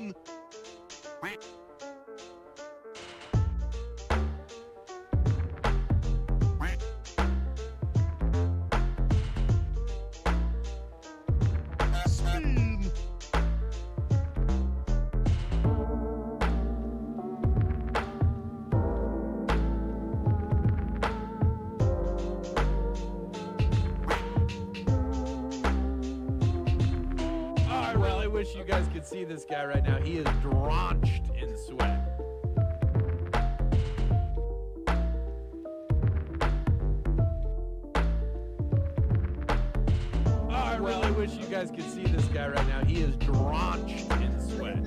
I wish you guys could see this guy right now. He is drenched in sweat. I really wish you guys could see this guy right now. He is drenched in sweat.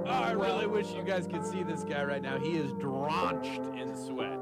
I really wish you guys could see this guy right now. He is drenched in sweat.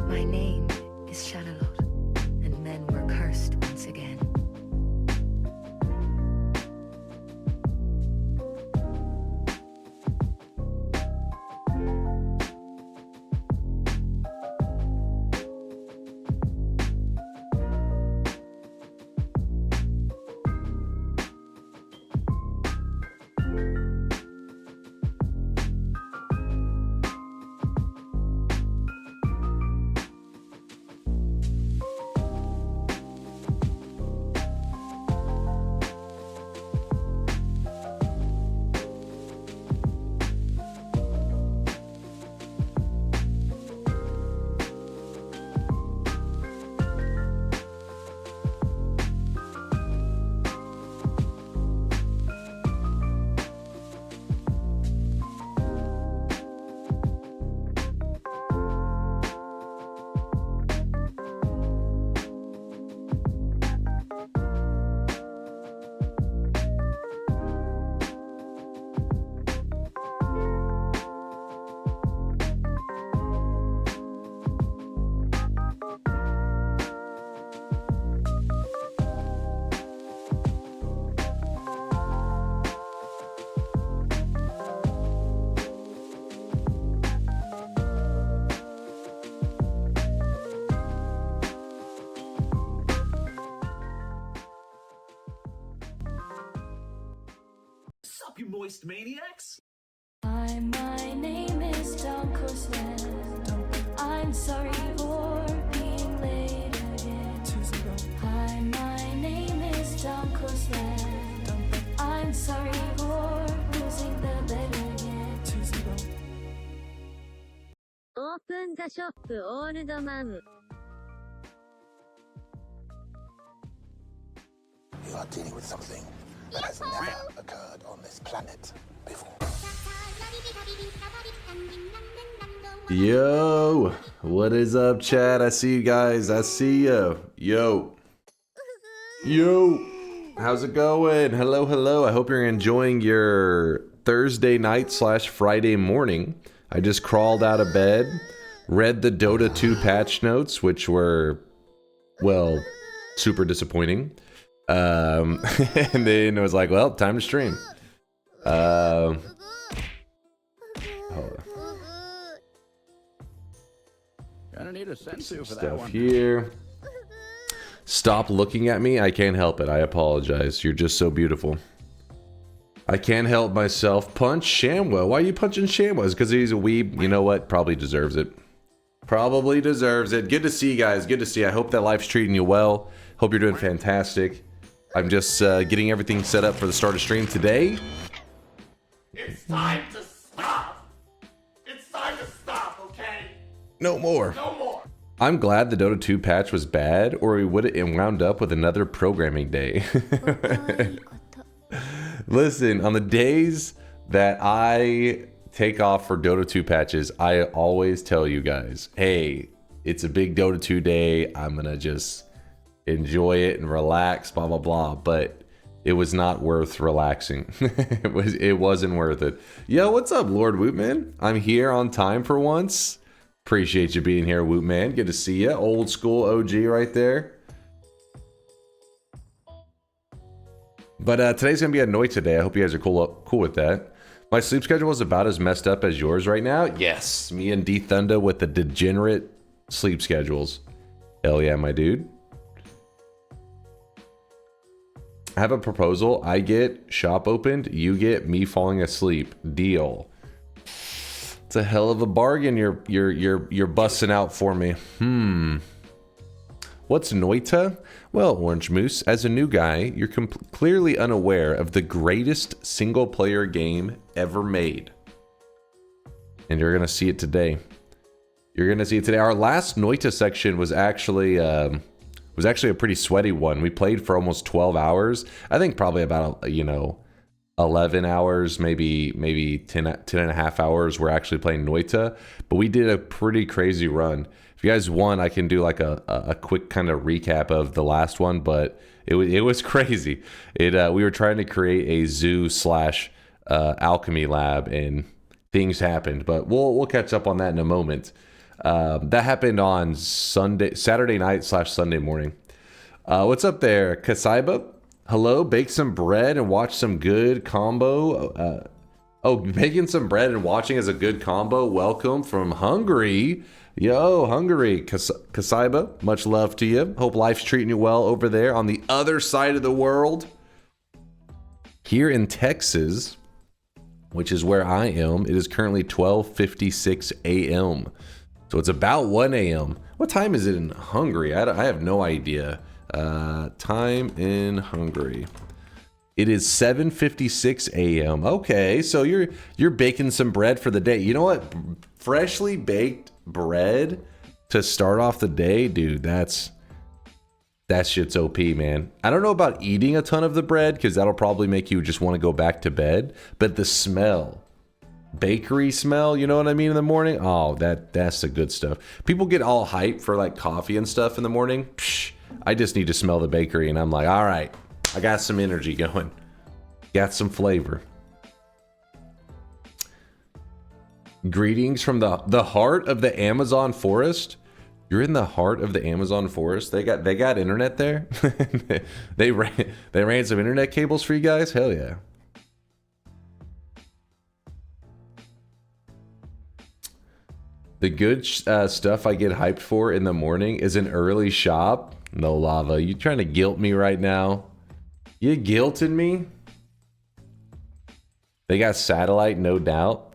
My name is Charlotte, and men were cursed once again. Sup, you moist maniacs? Hi, my name is DunkOrSlam. I'm sorry for being late again. Hi, my name is DunkOrSlam. I'm sorry for losing the bet again. オープンザショップオールドマン。 You are dealing with something that has never occurred on this planet before. Yo, what is up, chat? I see you guys. I see you. Yo. How's it going? Hello, hello. I hope you're enjoying your Thursday night / Friday morning. I just crawled out of bed, read the Dota 2 patch notes, which were, well, super disappointing. And then it was like, well, time to stream. Hold on. Gonna need a sensu for that Stuff one. here. Stop looking at me. I can't help it. I apologize. You're just so beautiful. I can't help myself. Punch Shamwell. Why are you punching Shamwell? It's because he's a weeb. You know what? Probably deserves it. Probably deserves it. Good to see you guys. Good to see you. I hope that life's treating you well. Hope you're doing fantastic. I'm just getting everything set up for the start of stream today. It's time to stop. It's time to stop, okay? No more. No more. I'm glad the Dota 2 patch was bad, or we would have wound up with another programming day. Listen, on the days that I take off for Dota 2 patches, I always tell you guys, hey, it's a big Dota 2 day. I'm going to just enjoy it and relax, blah, blah, blah. But it was not worth relaxing. It wasn't worth it. Yo, what's up, Lord Wootman? I'm here on time for once. Appreciate you being here, Wootman. Good to see you. Old school OG right there. But today's going to be a Noita day. I hope you guys are cool with that. My sleep schedule is about as messed up as yours right now. Yes, me and D Thunder with the degenerate sleep schedules. Hell yeah, my dude. I have a proposal. I get shop opened. You get me falling asleep. Deal. It's a hell of a bargain you're busting out for me. What's Noita? Well, Orange Moose, as a new guy, you're clearly unaware of the greatest single-player game ever made. And you're going to see it today. You're going to see it today. Our last Noita section was actually a pretty sweaty one. We played for almost 12 hours. I think probably about, 11 hours, maybe 10 and a half hours we're actually playing Noita. But we did a pretty crazy run. If you guys want, I can do like a quick kind of recap of the last one, but it was crazy. We were trying to create a zoo / alchemy lab, and things happened. But we'll catch up on that in a moment. That happened on Saturday night / Sunday morning. What's up there, Kasaiba? Hello, bake some bread and watch some good combo. Baking some bread and watching is a good combo. Welcome from Hungary. Yo, Hungary. Kasaiba, much love to you. Hope life's treating you well over there on the other side of the world. Here in Texas, which is where I am, it is currently 12:56 a.m. So it's about 1 a.m. What time is it in Hungary? I have no idea. Time in Hungary. It is 7:56 a.m. Okay, so you're baking some bread for the day. You know what? Freshly baked bread to start off the day, dude, that shit's OP, man. I don't know about eating a ton of the bread because that'll probably make you just want to go back to bed, but the smell, bakery smell, you know what I mean, in the morning? Oh, that's the good stuff. People get all hyped for like coffee and stuff in the morning. Psh, I just need to smell the bakery and I'm like, all right, I got some energy going. Got some flavor. Greetings from the heart of the Amazon forest. You're in the heart of the Amazon forest. They got internet there. they ran some internet cables for you guys. Hell yeah. The good stuff I get hyped for in the morning is an early shop. No lava. You trying to guilt me right now? You guilting me? They got satellite, no doubt.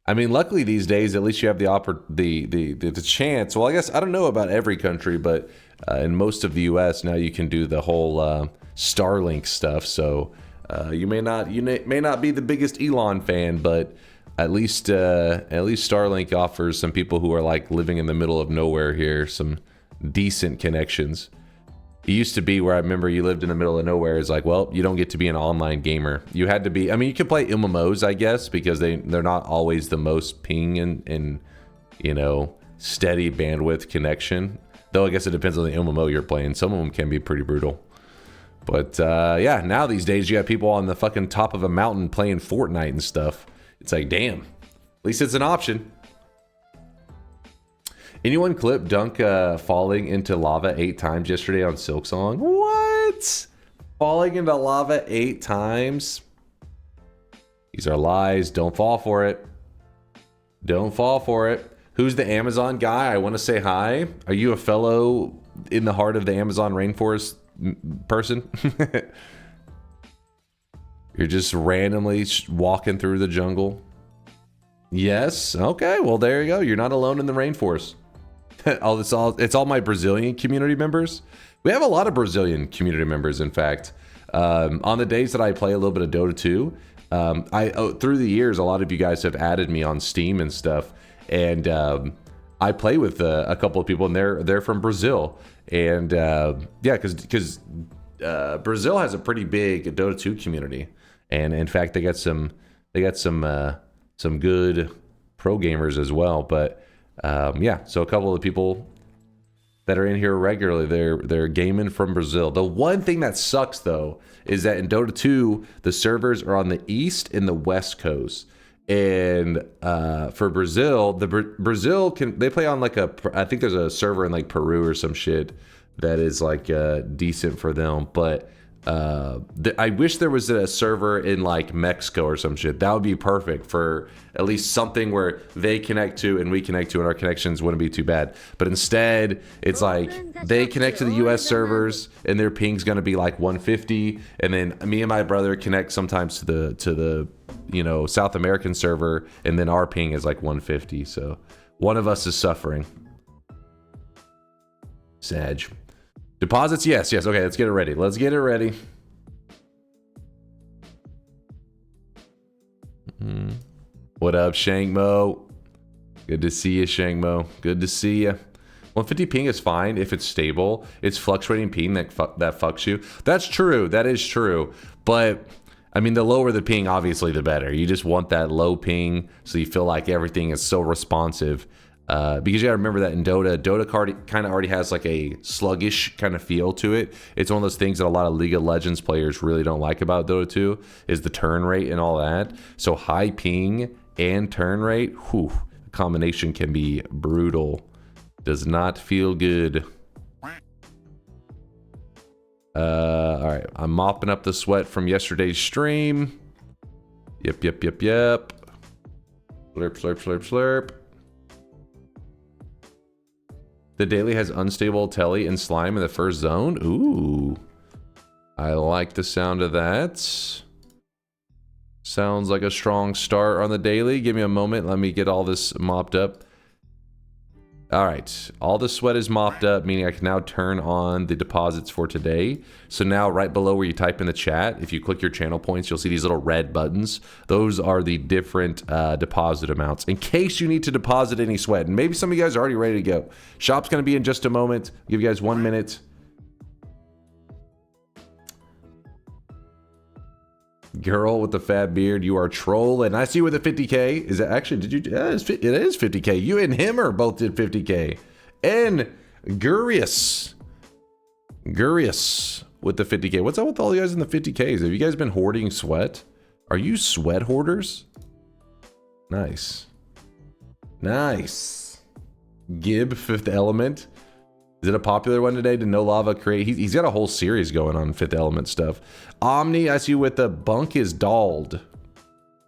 I mean, luckily these days, at least you have the chance. Well, I guess I don't know about every country, but in most of the U.S. now you can do the whole Starlink stuff. So you may not be the biggest Elon fan, but at least Starlink offers some people who are like living in the middle of nowhere here some decent connections. It used to be where I remember you lived in the middle of nowhere. It's like, well, you don't get to be an online gamer. You had to be, I mean, you could play MMOs, I guess, because they're not always the most ping and steady bandwidth connection. Though I guess it depends on the MMO you're playing. Some of them can be pretty brutal. But yeah, now these days you got people on the fucking top of a mountain playing Fortnite and stuff. It's like, damn, least it's an option. Anyone clip Dunk falling into lava 8 times yesterday on Silksong? What? Falling into lava 8 times? These are lies. Don't fall for it. Don't fall for it. Who's the Amazon guy? I want to say hi. Are you a fellow in the heart of the Amazon rainforest person? You're just randomly walking through the jungle. Yes. Okay. Well, there you go. You're not alone in the rainforest. It's all my Brazilian community members. We have a lot of Brazilian community members, in fact. On the days that I play a little bit of Dota 2, through the years, a lot of you guys have added me on Steam and stuff, and I play with a couple of people, and they're from Brazil, and yeah, because Brazil has a pretty big Dota 2 community, and in fact, they got some good pro gamers as well, but. Yeah, so a couple of people that are in here regularly, they're gaming from Brazil. The one thing that sucks though is that in Dota 2, the servers are on the east and the west coast. And for Brazil, Brazil they play on like I think there's a server in like Peru or some shit that is like decent for them, but I wish there was a server in like Mexico or some shit. That would be perfect for at least something where they connect to and we connect to, and our connections wouldn't be too bad. But instead, it's like they connect to the US servers and their ping's gonna be like 150, and then me and my brother connect sometimes to the South American server, and then our ping is like 150. So one of us is suffering. Sag. Deposits, yes. Okay, let's get it ready. What up, Shangmo? Good to see you, Shangmo. Good to see you. 150 ping is fine if it's stable. It's fluctuating ping that fucks you. That's true. That is true. But I mean, the lower the ping, obviously, the better. You just want that low ping so you feel like everything is so responsive. Because you gotta remember that in Dota kind of already has like a sluggish kind of feel to it. It's one of those things that a lot of League of Legends players really don't like about Dota 2 is the turn rate and all that. So high ping and turn rate, whew, the combination can be brutal. Does not feel good. All right, I'm mopping up the sweat from yesterday's stream. Yep. Slurp, slurp. The daily has unstable telly and slime in the first zone. Ooh. I like the sound of that. Sounds like a strong start on the daily. Give me a moment. Let me get all this mopped up. All right. All the sweat is mopped up, meaning I can now turn on the deposits for today. So now right below where you type in the chat, if you click your channel points, you'll see these little red buttons. Those are the different deposit amounts in case you need to deposit any sweat. And maybe some of you guys are already ready to go. Shop's going to be in just a moment. I'll give you guys 1 minute. Girl with the fat beard, you are trolling. I see you with a 50K. Is it actually, did you? Yeah, it is 50K. You and him are both did 50K. And Gurius with the 50K. What's up with all you guys in the 50Ks? Have you guys been hoarding sweat? Are you sweat hoarders? Nice. Gib, Fifth Element. Is it a popular one today? Did No Lava create? He's got a whole series going on Fifth Element stuff. Omni, I see you with the bunk is dalled.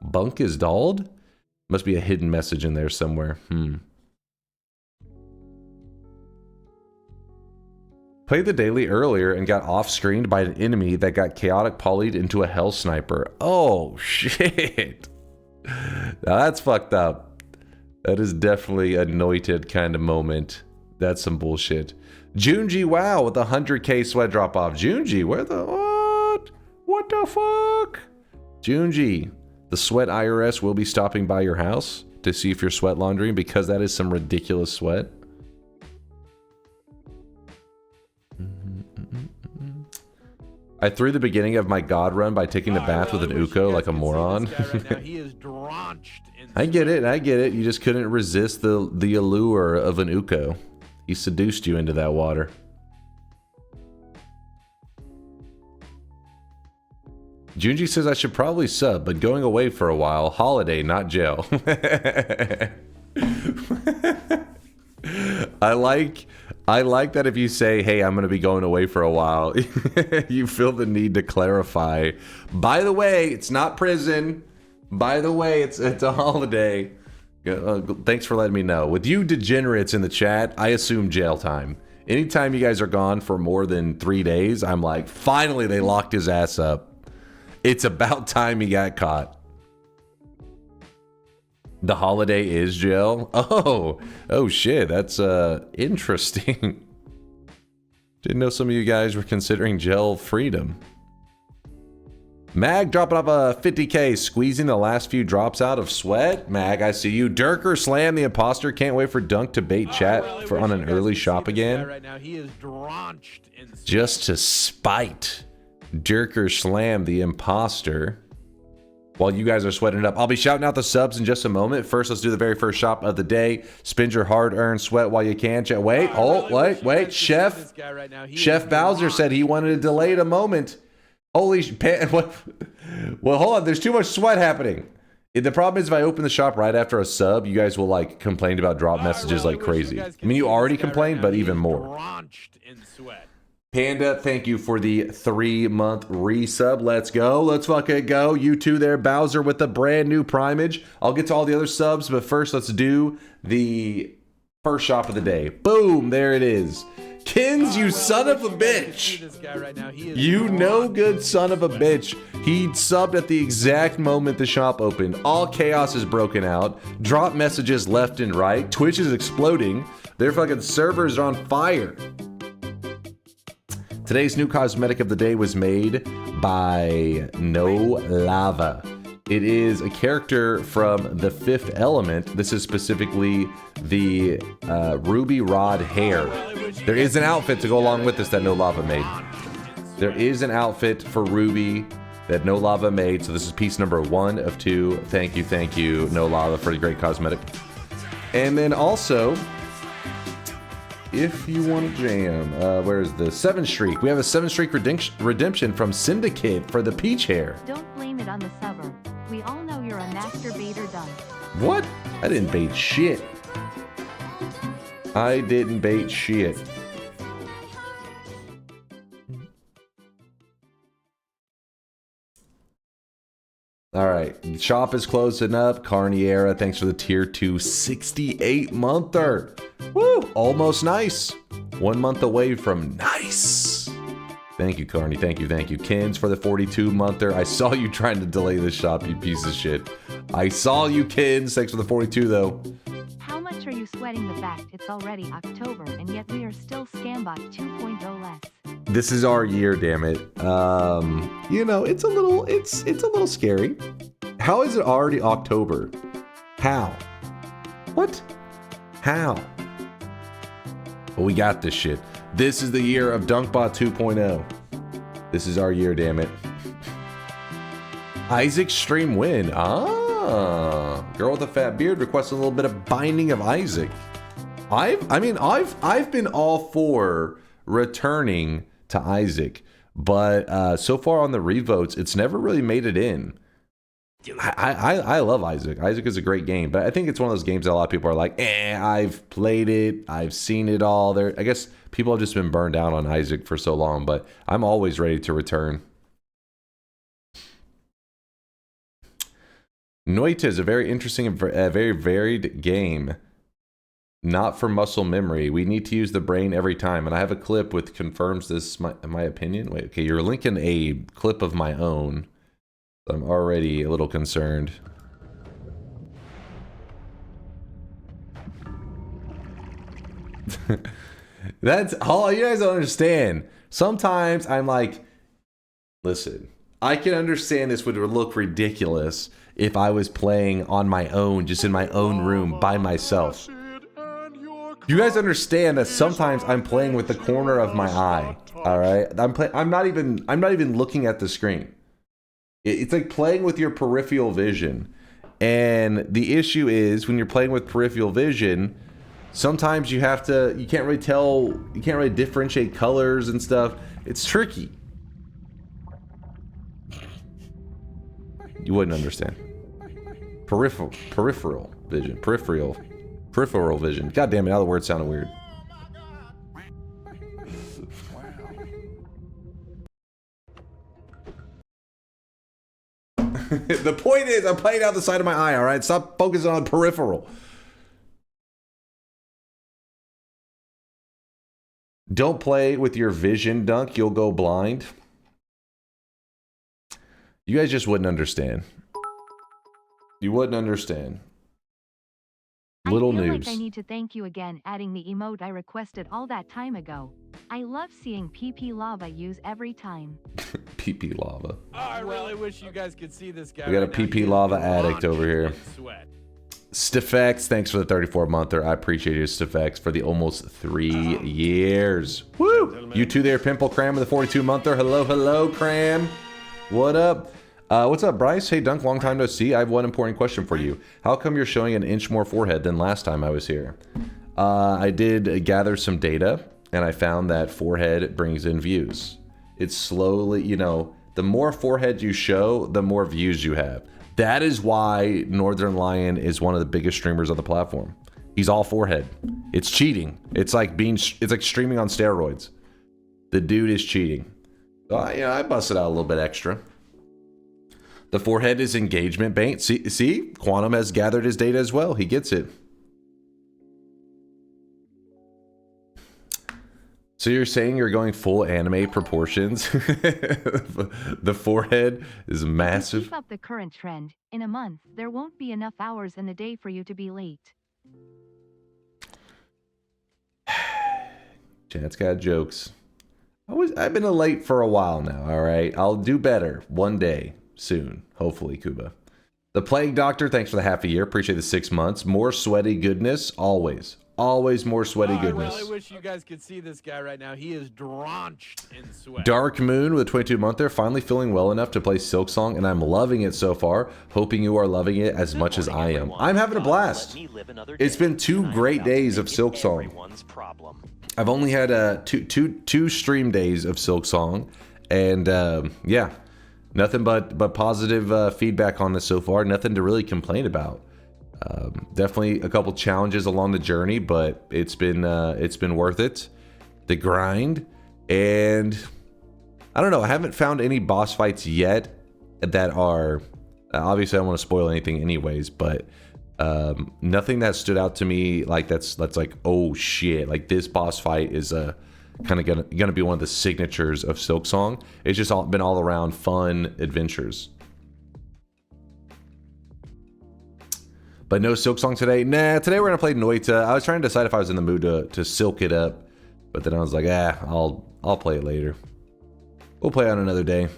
Bunk is dalled? Must be a hidden message in there somewhere. Played the daily earlier and got off-screened by an enemy that got chaotic polyed into a hell sniper. Oh, shit. Now that's fucked up. That is definitely a Noita kind of moment. That's some bullshit. Junji, wow, with a 100K sweat drop off. Junji, where the what? What the fuck? Junji, the sweat IRS will be stopping by your house to see if you're sweat laundering because that is some ridiculous sweat. I threw the beginning of my god run by taking a bath with an Uko like a moron. Right now. He is drenched in I get it. You just couldn't resist the allure of an Uko. He seduced you into that water. Junji says I should probably sub, but going away for a while. Holiday, not jail. I like that if you say, hey, I'm going to be going away for a while, you feel the need to clarify. By the way, it's not prison. By the way, it's a holiday. Thanks for letting me know. With you degenerates in the chat, I assume jail time. Anytime you guys are gone for more than 3 days, I'm like, finally they locked his ass up. It's about time he got caught. The holiday is jail? Oh shit, that's interesting. Didn't know some of you guys were considering jail freedom. Mag dropping off a 50k, squeezing the last few drops out of sweat. Mag, I see you. DunkOrSlam the imposter, can't wait for Dunk to bait chat for on an early shop again. Right now, he is drenched in sweat. Just to spite DunkOrSlam the imposter. While you guys are sweating it up, I'll be shouting out the subs in just a moment. First, let's do the very first shop of the day. Spend your hard-earned sweat while you can. Wait, wait. Chef Bowser said he wanted to delay it a moment. Holy shit. Well, hold on. There's too much sweat happening. The problem is if I open the shop right after a sub, you guys will like complain about drop messages like crazy. I mean, you already complained, but even more. Panda, thank you for the 3-month resub. Let's go. Let's fucking go. You two there, Bowser with the brand new primage. I'll get to all the other subs, but first let's do the first shop of the day. Boom, there it is. Kins, you son of a bitch. You no good son of a bitch. He subbed at the exact moment the shop opened. All chaos is broken out. Drop messages left and right. Twitch is exploding. Their fucking servers are on fire. Today's new cosmetic of the day was made by No Lava. It is a character from The Fifth Element. This is specifically the Ruby Rod hair. There is an outfit to go along with this that No Lava made. There is an outfit for Ruby that No Lava made. So this is piece number 1 of 2. Thank you, No Lava, for the great cosmetic. And then also, if you want to jam, where's the 7 streak? We have a 7 streak redemption from Syndicate for the peach hair. Don't blame it on the subber. We all know you're a master baiter, Dunk. What? I didn't bait shit. I didn't bait shit. All right, shop is closing up. Carniera, thanks for the tier 2 68-monther. Woo, almost nice. 1 month away from nice. Thank you, Carney. Thank you. Kins for the 42-monther. I saw you trying to delay this shop, you piece of shit. I saw you, Kins. Thanks for the 42, though. How much are you sweating the fact it's already October and yet we are still Scambot 2.0 less? This is our year, damn it. You know, it's a little scary. How is it already October? How? What? How? Well, we got this shit. This is the year of DunkBot 2.0. This is our year, damn it. Isaac stream win. Ah, girl with a fat beard requests a little bit of binding of Isaac. I've been all for returning to Isaac, but so far on the revotes, it's never really made it in. I love Isaac. Isaac is a great game, but I think it's one of those games that a lot of people are like, I've played it, I've seen it all. There, I guess people have just been burned out on Isaac for so long, but I'm always ready to return. Noita is a very interesting and very varied game. Not for muscle memory. We need to use the brain every time. And I have a clip which confirms this, my opinion. Wait, okay, you're linking a clip of my own. I'm already a little concerned. That's all you guys don't understand. Sometimes I'm like, listen, I can understand this would look ridiculous if I was playing on my own, just in my own room by myself. You guys understand that sometimes I'm playing with the corner of my eye. All right, I'm not even looking at the screen. It's like playing with your peripheral vision. And the issue is when you're playing with peripheral vision, sometimes you can't really differentiate colors and stuff. It's tricky. You wouldn't understand. Peripheral vision. Peripheral vision. God damn it, now the word sounded weird. The point is, I'm playing out the side of my eye, alright? Stop focusing on peripheral. Don't play with your vision, Dunk. You'll go blind. You guys just wouldn't understand. You wouldn't understand. Little I feel news. like I need to thank you again adding the emote I requested all that time ago. I love seeing PP lava use every time. PP lava. Oh, I really wish you guys could see this guy. We got a right now. He PP is lava addict over here. drenched in sweat. Stiffx, thanks for the 34-monther. I appreciate you, Stiffx, for the almost 3 years. Woo! You two there, Pimple Cram with the 42-monther. Hello, hello, Cram. What up? What's up, Bryce? Hey, Dunk, long time no see. I have one important question for you. How come you're showing an inch more forehead than last time I was here? I did gather some data, and I found that forehead brings in views. It's slowly, you know, the more forehead you show, the more views you have. That is why Northern Lion is one of the biggest streamers on the platform. He's all forehead. It's cheating. It's like streaming on steroids. The dude is cheating. So I busted out a little bit extra. The forehead is engagement bait. See, Quantum has gathered his data as well. He gets it. So you're saying you're going full anime proportions? The forehead is massive. Keep up the current trend. In a month, there won't be enough hours in the day for you to be late. Chat's got jokes. I've been late for a while now, alright? I'll do better one day. Soon, hopefully, Kuba. The Plague Doctor, thanks for the half a year. Appreciate the 6 months. More sweaty goodness, always. Always more sweaty goodness. I really wish you guys could see this guy right now. He is drenched in sweat. Dark Moon with a 22-monther. Finally feeling well enough to play Silksong, and I'm loving it so far. Hoping you are loving it as much as I am. I'm having a blast. It's been 2 great days of Silksong. I've only had two stream days of Silksong, and yeah. Nothing but positive feedback on this so far. Nothing to really complain about. Definitely a couple challenges along the journey, but it's been worth it. The grind, and I don't know. I haven't found any boss fights yet that are obviously I don't want to spoil anything, anyways. But nothing that stood out to me like that's like, oh shit, like this boss fight is kind of gonna be one of the signatures of Silksong. It's just been all around fun adventures. But no Silksong today. Nah, today we're gonna play Noita. I was trying to decide if I was in the mood to silk it up, but then I was like, I'll play it later. We'll play on another day.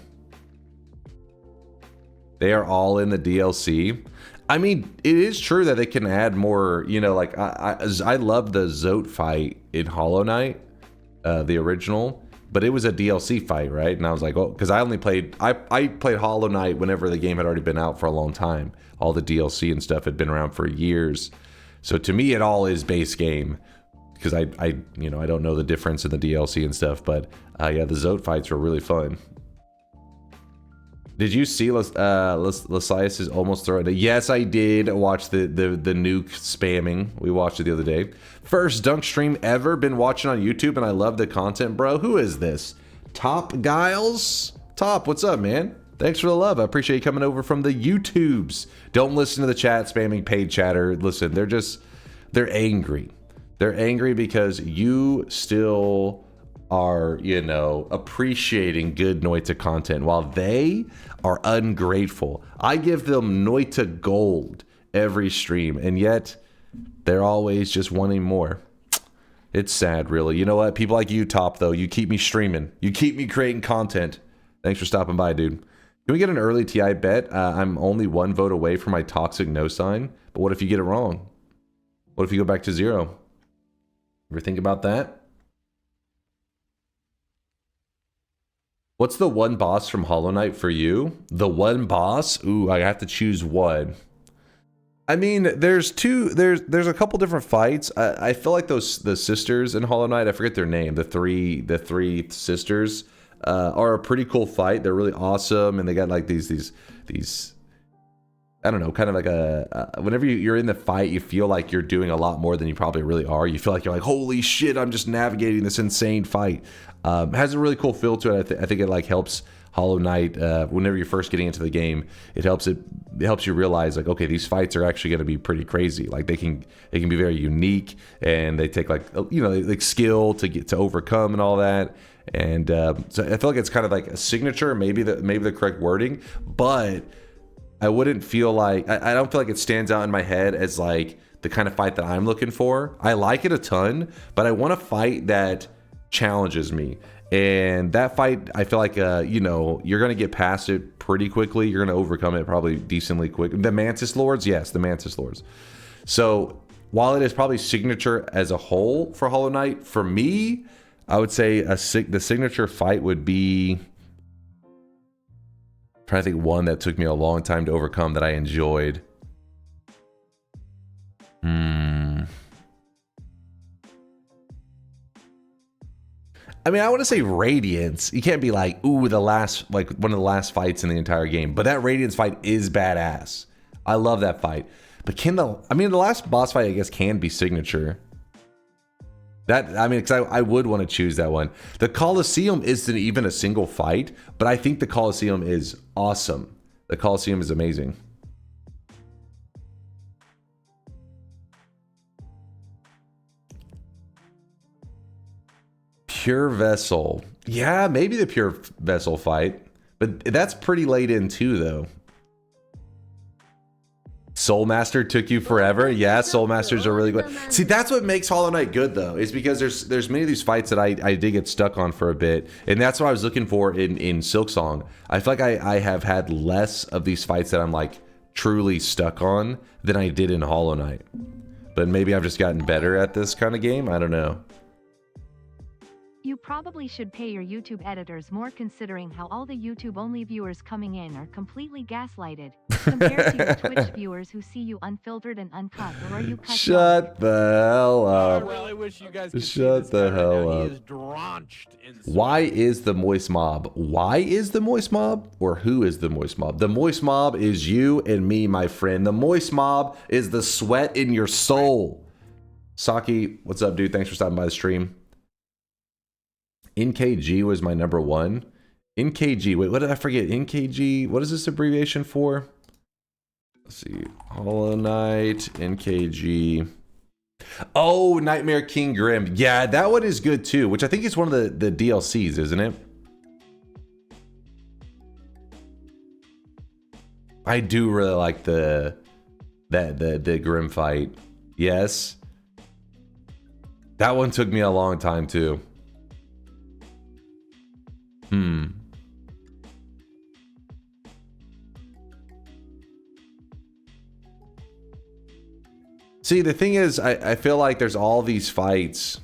They are all in the DLC. I mean, it is true that they can add more. You know, like I love the Zote fight in Hollow Knight. The original, but it was a DLC fight, right? And I was like, oh, because I played Hollow Knight whenever the game had already been out for a long time. All the DLC and stuff had been around for years. So to me, it all is base game, because I don't know the difference in the DLC and stuff. But yeah, the Zote fights were really fun. Did you see Lasias is almost throwing it? Yes, I did watch the nuke spamming. We watched it the other day. First dunk stream ever. Been watching on YouTube, and I love the content, bro. Who is this? Top Giles? Top, what's up, man? Thanks for the love. I appreciate you coming over from the YouTubes. Don't listen to the chat spamming paid chatter. Listen, they're angry. They're angry because you still are, appreciating good Noita content while they are ungrateful. I give them Noita gold every stream, and yet they're always just wanting more. It's sad, really. You know what? People like you, Top, though, you keep me streaming. You keep me creating content. Thanks for stopping by, dude. Can we get an early TI bet? I'm only 1 vote away from my toxic no sign, but what if you get it wrong? What if you go back to 0? Ever think about that? What's the one boss from Hollow Knight for you? The one boss? Ooh, I have to choose one. I mean, there's a couple different fights. I feel like the sisters in Hollow Knight, I forget their name, the three sisters, are a pretty cool fight. They're really awesome, and they got like these I don't know, kind of like whenever you're in the fight, you feel like you're doing a lot more than you probably really are. You feel like you're like, holy shit, I'm just navigating this insane fight. It has a really cool feel to it. I think it like helps Hollow Knight, whenever you're first getting into the game, it helps you realize like, okay, these fights are actually going to be pretty crazy. Like they can be very unique, and they take like, you know, like skill to overcome and all that. And so I feel like it's kind of like a signature, maybe the correct wording, but I wouldn't feel like I don't feel like it stands out in my head as like the kind of fight that I'm looking for. I like it a ton, but I want a fight that challenges me. And that fight, I feel like, you know, you're going to get past it pretty quickly. You're going to overcome it probably decently quick. The Mantis Lords, yes, the Mantis Lords. So while it is probably signature as a whole for Hollow Knight, for me, I would say the signature fight would be, I'm trying to think one that took me a long time to overcome that I enjoyed. I mean, I want to say Radiance. You can't be like, ooh, the last, like one of the last fights in the entire game. But that Radiance fight is badass. I love that fight. But the last boss fight, I guess, can be signature. Because I would want to choose that one. The Colosseum isn't even a single fight, but I think the Colosseum is awesome. The Colosseum is amazing. Pure Vessel. Yeah, maybe the Pure Vessel fight. But that's pretty late in too, though. Soul Master took you forever. Yeah, Soul Masters are really good. See, that's what makes Hollow Knight good, though, is because there's many of these fights that I did get stuck on for a bit, and that's what I was looking for in Silksong. I feel like I have had less of these fights that I'm like truly stuck on than I did in Hollow Knight. But maybe I've just gotten better at this kind of game. I don't know. You probably should pay your YouTube editors more, considering how all the YouTube-only viewers coming in are completely gaslighted, compared to your Twitch viewers who see you unfiltered and uncut, or are you cut? Shut the hell up. Well, I wish you guys could Shut see this the guy hell right now. up. He is drenched in sweat. Why is the Moist Mob? Why is the Moist Mob? Or who is the Moist Mob? The Moist Mob is you and me, my friend. The Moist Mob is the sweat in your soul. Saki, what's up, dude? Thanks for stopping by the stream. NKG was my number one. NKG, wait, what did I forget? NKG, what is this abbreviation for? Let's see. Hollow Knight, NKG. Oh, Nightmare King Grim. Yeah, that one is good too, which I think is one of the DLCs, isn't it? I do really like the Grim fight. Yes. That one took me a long time too. See, the thing is, I feel like there's all these fights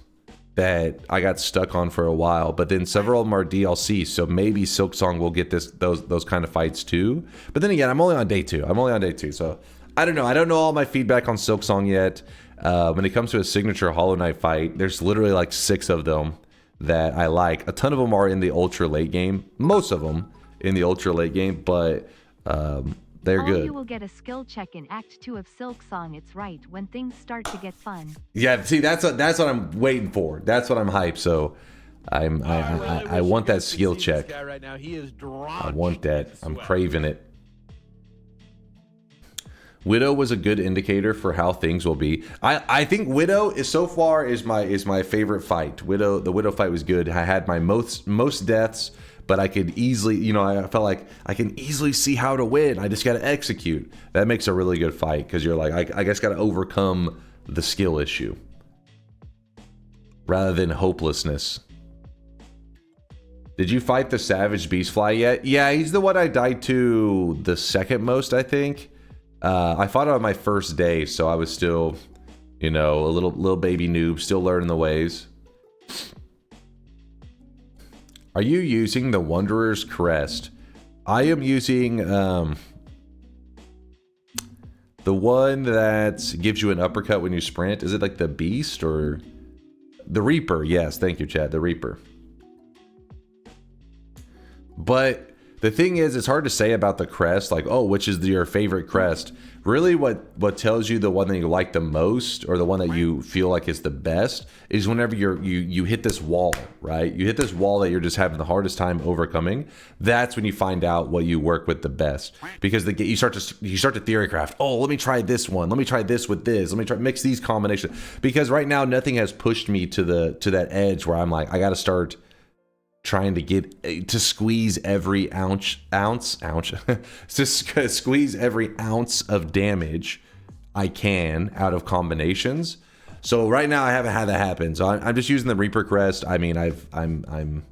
that I got stuck on for a while, but then several of them are DLC, so maybe Silksong will get those kind of fights too. But then again, I'm only on day two, so I don't know. I don't know all my feedback on Silksong yet. When it comes to a signature Hollow Knight fight, there's literally like 6 of them that I like. A ton of them are in the ultra late game. Most of them in the ultra late game, but they're good. You will get a skill check in Act 2 of Silksong. It's right when things start to get fun. Yeah, see, that's what I'm waiting for. That's what I'm hyped. So I want that skill check. Right now. He is I want that. I'm craving it. Widow was a good indicator for how things will be. I think Widow is so far is my favorite fight. The Widow fight was good. I had my most deaths, but I could easily, I felt like I can easily see how to win. I just got to execute. That makes a really good fight because you're like, I guess got to overcome the skill issue rather than hopelessness. Did you fight the Savage Beastfly yet? Yeah, he's the one I died to the second most, I think. I fought on my first day, so I was still, a little baby noob, still learning the ways. Are you using the Wanderer's Crest? I am using the one that gives you an uppercut when you sprint. Is it like the Beast or the Reaper? Yes, thank you, Chad. The Reaper. But The thing is, it's hard to say about the crest, like, oh, which is your favorite crest? Really, what tells you the one that you like the most, or the one that you feel like is the best, is whenever you hit this wall, right? You hit this wall that you're just having the hardest time overcoming. That's when you find out what you work with the best, because you start to theory craft. Oh, let me try this one. Let me try this with this. Let me try mix these combinations. Because right now, nothing has pushed me to that edge where I'm like, I got to start trying to get to squeeze every ounce to squeeze every ounce of damage I can out of combinations. So right now I haven't had that happen. So I'm just using the Reaper crest. I mean, I'm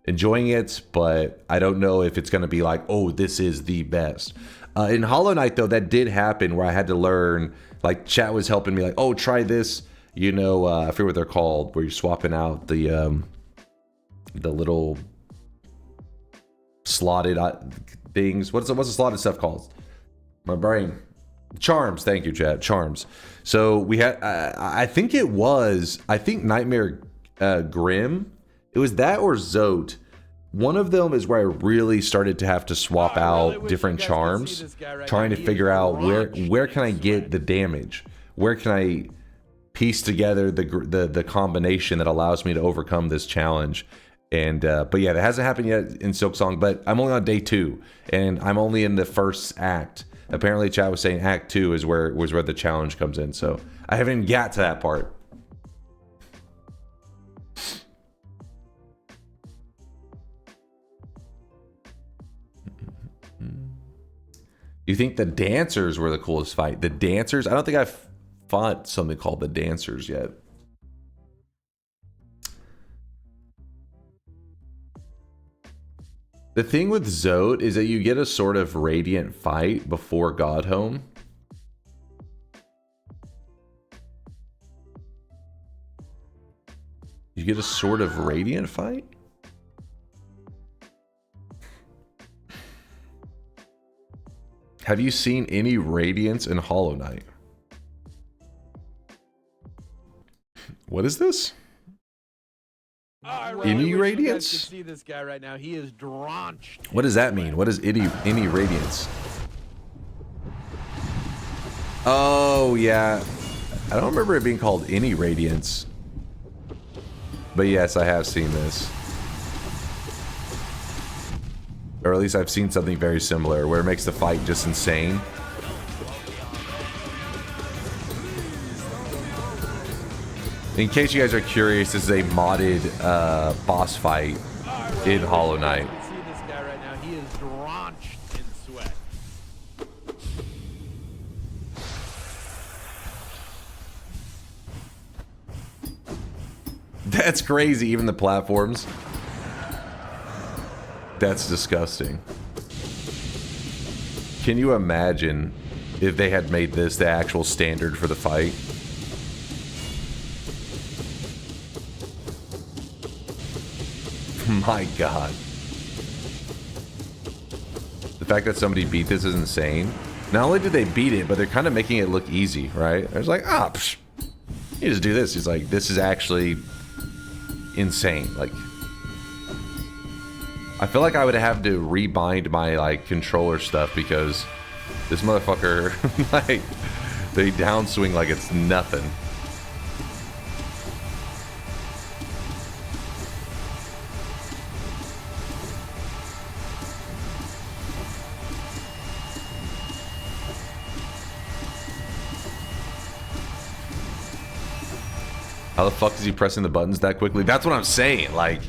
enjoying it, but I don't know if it's going to be like, oh, this is the best. In Hollow Knight though, that did happen where I had to learn. Like chat was helping me, like, oh, try this. You know, I forget what they're called, where you're swapping out the little slotted things. What's the slotted stuff called? My brain. Charms. Thank you, chat. Charms. So we had, I think Nightmare Grim. It was that or Zote. One of them is where I really started to have to swap out different charms, trying to figure out where can I get the damage? Where can I piece together the combination that allows me to overcome this challenge? And but yeah, that hasn't happened yet in Silksong, but I'm only on day 2 and I'm only in the first act. Apparently chat was saying act 2 was where the challenge comes in, so I haven't even got to that part. You think the dancers were the coolest fight? The dancers? I don't think I've fought something called the dancers yet. The thing with Zote is that you get a sort of radiant fight before Godhome. You get a sort of radiant fight? Have you seen any radiance in Hollow Knight? What is this? Any radiance? See this guy right now. He is drenched. What does that mean? What is any radiance? Oh yeah, I don't remember it being called any radiance. But yes, I have seen this, or at least I've seen something very similar where it makes the fight just insane. In case you guys are curious, this is a modded boss fight in Hollow Knight. See this guy right now. He is drenched in sweat. That's crazy, even the platforms. That's disgusting. Can you imagine if they had made this the actual standard for the fight? My god. The fact that somebody beat this is insane. Not only did they beat it, but they're kind of making it look easy, right? It's like, ah, psh, you just do this. He's like, this is actually insane. Like, I feel like I would have to rebind my like controller stuff because this motherfucker, like, they downswing like it's nothing. How the fuck is he pressing the buttons that quickly? That's what I'm saying, like...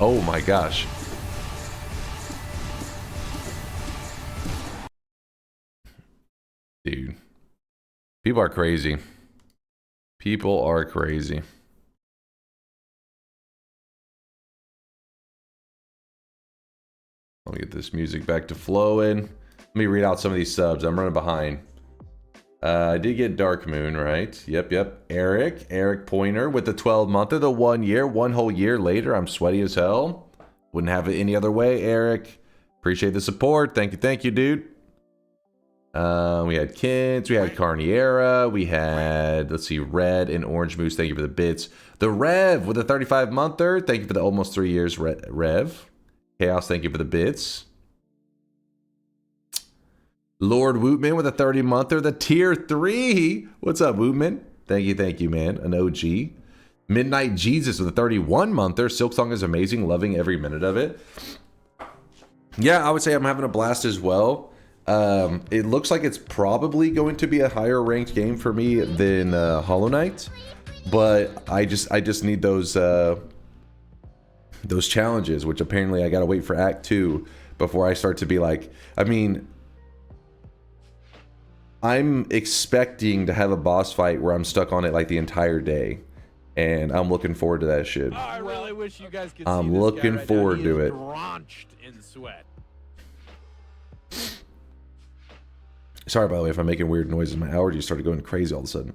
Oh my gosh. Dude. People are crazy. People are crazy. Let me get this music back to flowing. Let me read out some of these subs. I'm running behind. I did get Dark Moon, right? Yep. Eric Pointer with the 12-monther, the 1 year, 1 whole year later. I'm sweaty as hell. Wouldn't have it any other way, Eric. Appreciate the support. Thank you, dude. We had Kins, we had Carniera, we had, let's see, Red and Orange Moose. Thank you for the bits. The Rev with a 35-monther. Thank you for the almost 3 years, Rev. Chaos, thank you for the bits. Lord Wootman with a 30-monther. The tier 3. What's up, Wootman? Thank you, man. An OG. Midnight Jesus with a 31-monther. Silksong is amazing. Loving every minute of it. Yeah, I would say I'm having a blast as well. It looks like it's probably going to be a higher ranked game for me than Hollow Knight, but I just need those challenges, which apparently I gotta wait for Act 2 before I start to be like, I mean, I'm expecting to have a boss fight where I'm stuck on it like the entire day, and I'm looking forward to that shit. Oh, I really wish you guys could see I'm this looking guy right forward now. to He is it. Drenched in sweat. Sorry, by the way, if I'm making weird noises. My allergies started going crazy all of a sudden.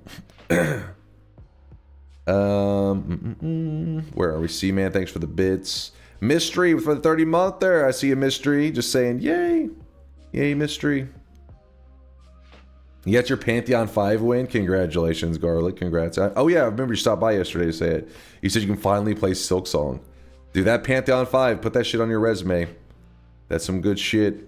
Where are we? C-Man, thanks for the bits. Mystery for the 30-month there. I see a Mystery. Just saying, yay. Yay, Mystery. You got your Pantheon 5 win. Congratulations, Garlic. Congrats. Oh, yeah, I remember you stopped by yesterday to say it. You said you can finally play Silksong. Dude, that Pantheon 5, put that shit on your resume. That's some good shit.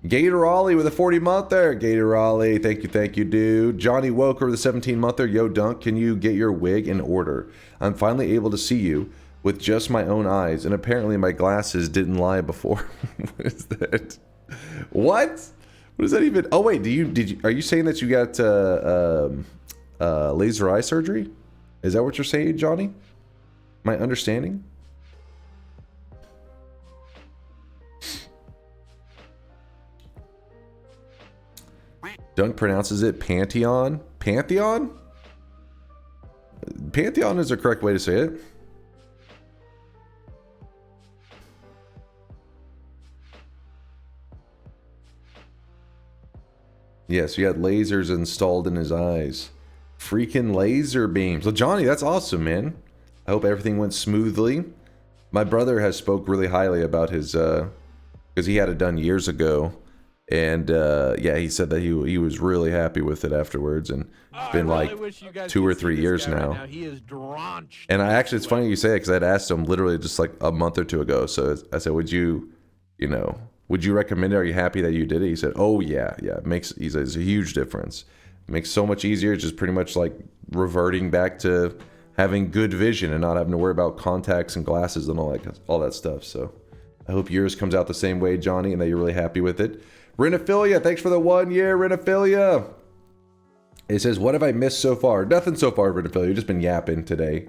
Gator Ollie with a 40-month there. Gator Ollie, thank you, dude. Johnny Woker with a 17-monther. Yo, Dunk, can you get your wig in order? I'm finally able to see you with just my own eyes, and apparently my glasses didn't lie before. What is that? What? What is that even? Oh wait, are you saying that you got laser eye surgery? Is that what you're saying, Johnny? My understanding? Dunk pronounces it Pantheon. Pantheon? Pantheon is the correct way to say it. Yes, he had lasers installed in his eyes. Freaking laser beams. Well, Johnny, that's awesome, man. I hope everything went smoothly. My brother has spoke really highly about his, because he had it done years ago. And yeah, he said that he was really happy with it afterwards, and it's been like 2 or 3 years now. He is drenched. And I actually, it's funny you say it, because I'd asked him literally just like a month or two ago. So I said, would you recommend it? Are you happy that you did it? He said, oh yeah, it makes, he said, it's a huge difference. It makes so much easier. It's just pretty much like reverting back to having good vision and not having to worry about contacts and glasses and all that stuff. So I hope yours comes out the same way, Johnny, and that you're really happy with it. Renophilia, thanks for the 1 year, Renophilia. It says, what have I missed so far? Nothing so far, Renophilia. You've just been yapping today.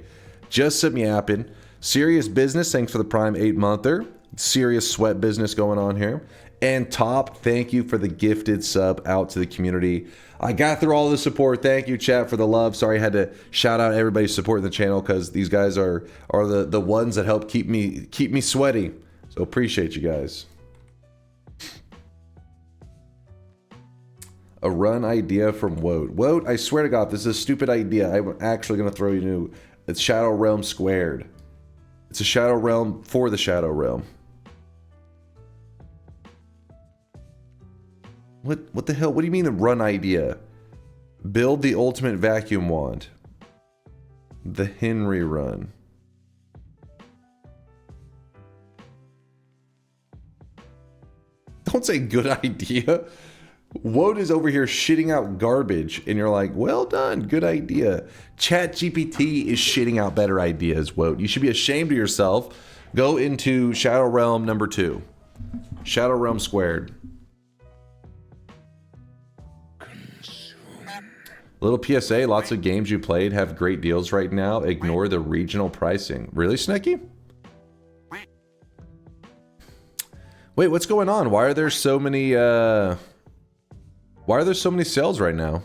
Just some yapping. Serious business, thanks for the Prime 8-monther. Serious sweat business going on here. And Top, thank you for the gifted sub out to the community. I got through all the support. Thank you, chat, for the love. Sorry I had to shout out everybody supporting the channel, because these guys are the ones that help keep me sweaty. So appreciate you guys. A run idea from Woat. Woat, I swear to God, this is a stupid idea. I'm actually going to throw you new. It's Shadow Realm squared. It's a Shadow Realm for the Shadow Realm. What the hell? What do you mean the run idea? Build the ultimate vacuum wand. The Henry run. Don't say good idea. Woad is over here shitting out garbage, and you're like, well done, good idea. ChatGPT is shitting out better ideas, Woad. You should be ashamed of yourself. Go into Shadow Realm number 2. Shadow Realm squared. Little PSA, lots of games you played have great deals right now. Ignore the regional pricing. Really, Snecky? Wait, what's going on? Why are there so many sales right now?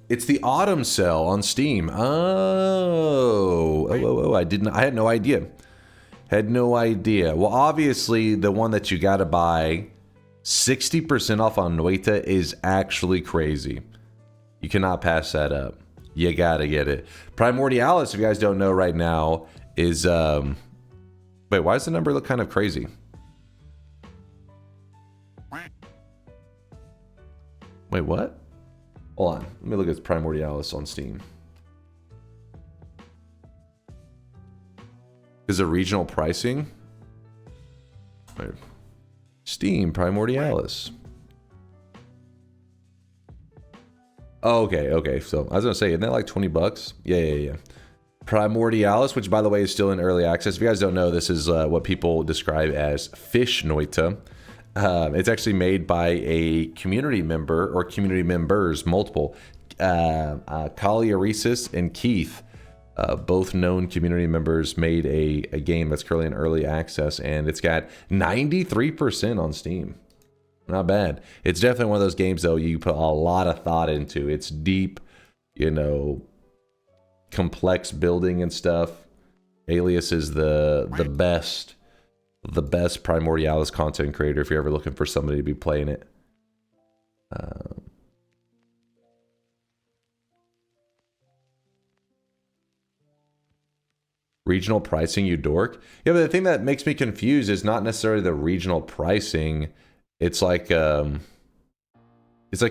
It's the autumn sale on Steam. Oh, I had no idea. Had no idea. Well, obviously the one that you gotta buy 60% off on Noita is actually crazy. You cannot pass that up. You gotta get it. Primordialis, if you guys don't know right now, is wait, why does the number look kind of crazy? Wait, what? Hold on. Let me look at Primordialis on Steam. Is it regional pricing? Wait. Steam Primordialis. Oh, okay. So I was gonna say, isn't that like 20 bucks? Yeah. Primordialis, which by the way is still in early access. If you guys don't know, this is what people describe as fish Noita. It's actually made by a community member or community members, multiple. Kali Arisis and Keith, both known community members, made a game that's currently in early access, and it's got 93% on Steam. Not bad. It's definitely one of those games, though, you put a lot of thought into. It's deep, you know, complex building and stuff. Alias is the best Primordialis content creator if you're ever looking for somebody to be playing it. Regional pricing, you dork. Yeah, but the thing that makes me confused is not necessarily the regional pricing. It's like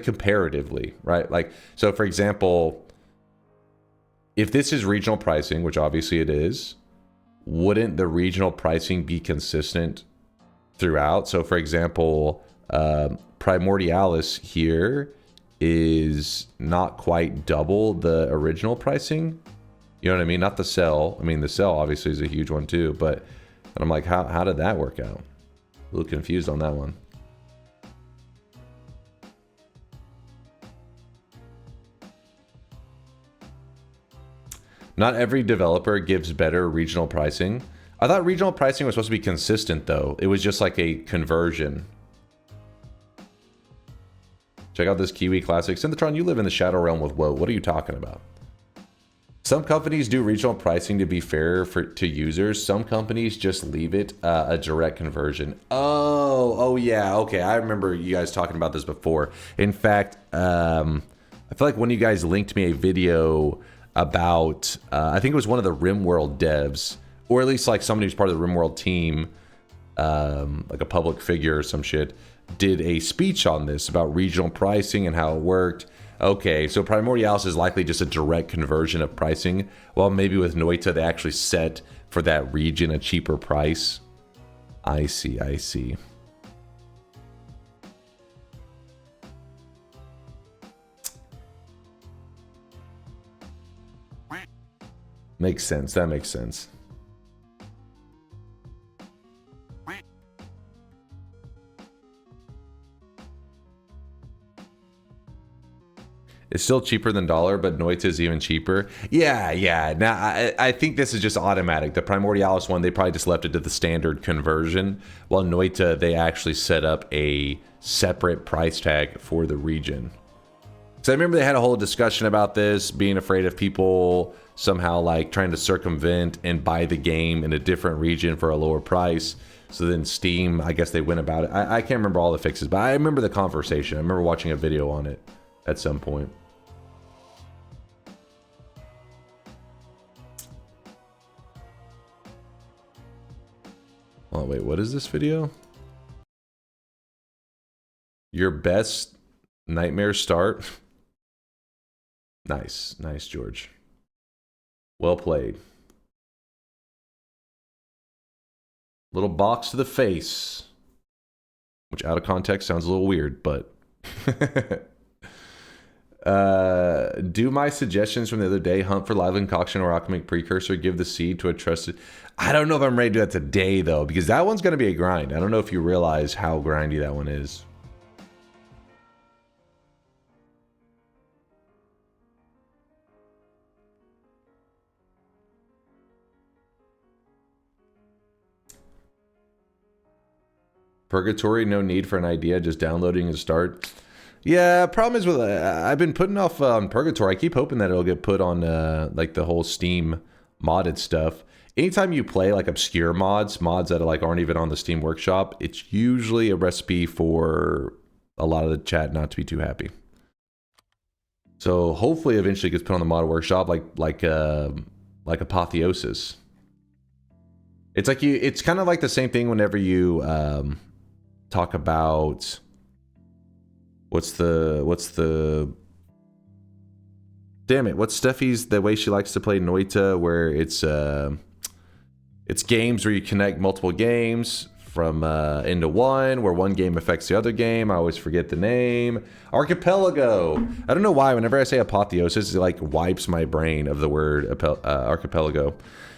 comparatively, right? Like, so for example, if this is regional pricing, which obviously it is, wouldn't the regional pricing be consistent throughout? So for example, Primordialis here is not quite double the original pricing. You know what I mean? Not the cell. I mean, the cell obviously is a huge one too, but I'm like, how did that work out? A little confused on that one. Not every developer gives better regional pricing. I thought regional pricing was supposed to be consistent, though. It was just like a conversion. Check out this Kiwi Classic. Synthetron, you live in the Shadow Realm with Woe. What are you talking about? Some companies do regional pricing to be fair to users. Some companies just leave it a direct conversion. Oh yeah, okay. I remember you guys talking about this before. In fact, I feel like one of you guys linked me a video about, I think it was one of the RimWorld devs, or at least like somebody who's part of the RimWorld team, like a public figure or some shit, did a speech on this about regional pricing and how it worked. Okay, so Primordialis is likely just a direct conversion of pricing, while maybe with Noita they actually set for that region a cheaper price. I see. Makes sense. That makes sense. It's still cheaper than dollar, but Noita is even cheaper. Yeah. Now, I think this is just automatic. The Primordialis one, they probably just left it to the standard conversion, while Noita, they actually set up a separate price tag for the region. So I remember they had a whole discussion about this, being afraid of people somehow like trying to circumvent and buy the game in a different region for a lower price. So then Steam, I guess they went about it. I can't remember all the fixes, but I remember the conversation. I remember watching a video on it at some point. Oh, wait, what is this video? Your best nightmare start? Nice, George. Well played. Little box to the face. Which out of context sounds a little weird, but... do my suggestions from the other day, hunt for live concoction or alchemic precursor, give the seed to a trusted... I don't know if I'm ready to do that today, though, because that one's going to be a grind. I don't know if you realize how grindy that one is. Purgatory, no need for an idea, just downloading and start. Yeah, problem is with I've been putting off on Purgatory. I keep hoping that it'll get put on like the whole Steam modded stuff. Anytime you play like obscure mods that are like aren't even on the Steam Workshop, it's usually a recipe for a lot of the chat not to be too happy. So hopefully eventually it gets put on the mod workshop like Apotheosis. It's like it's kind of like the same thing whenever you talk about what's the damn it, what's Steffi's the way she likes to play Noita, where it's games where you connect multiple games from into one, where one game affects the other game. I always forget the name. Archipelago. I don't know why whenever I say Apotheosis, it like wipes my brain of the word Archipelago.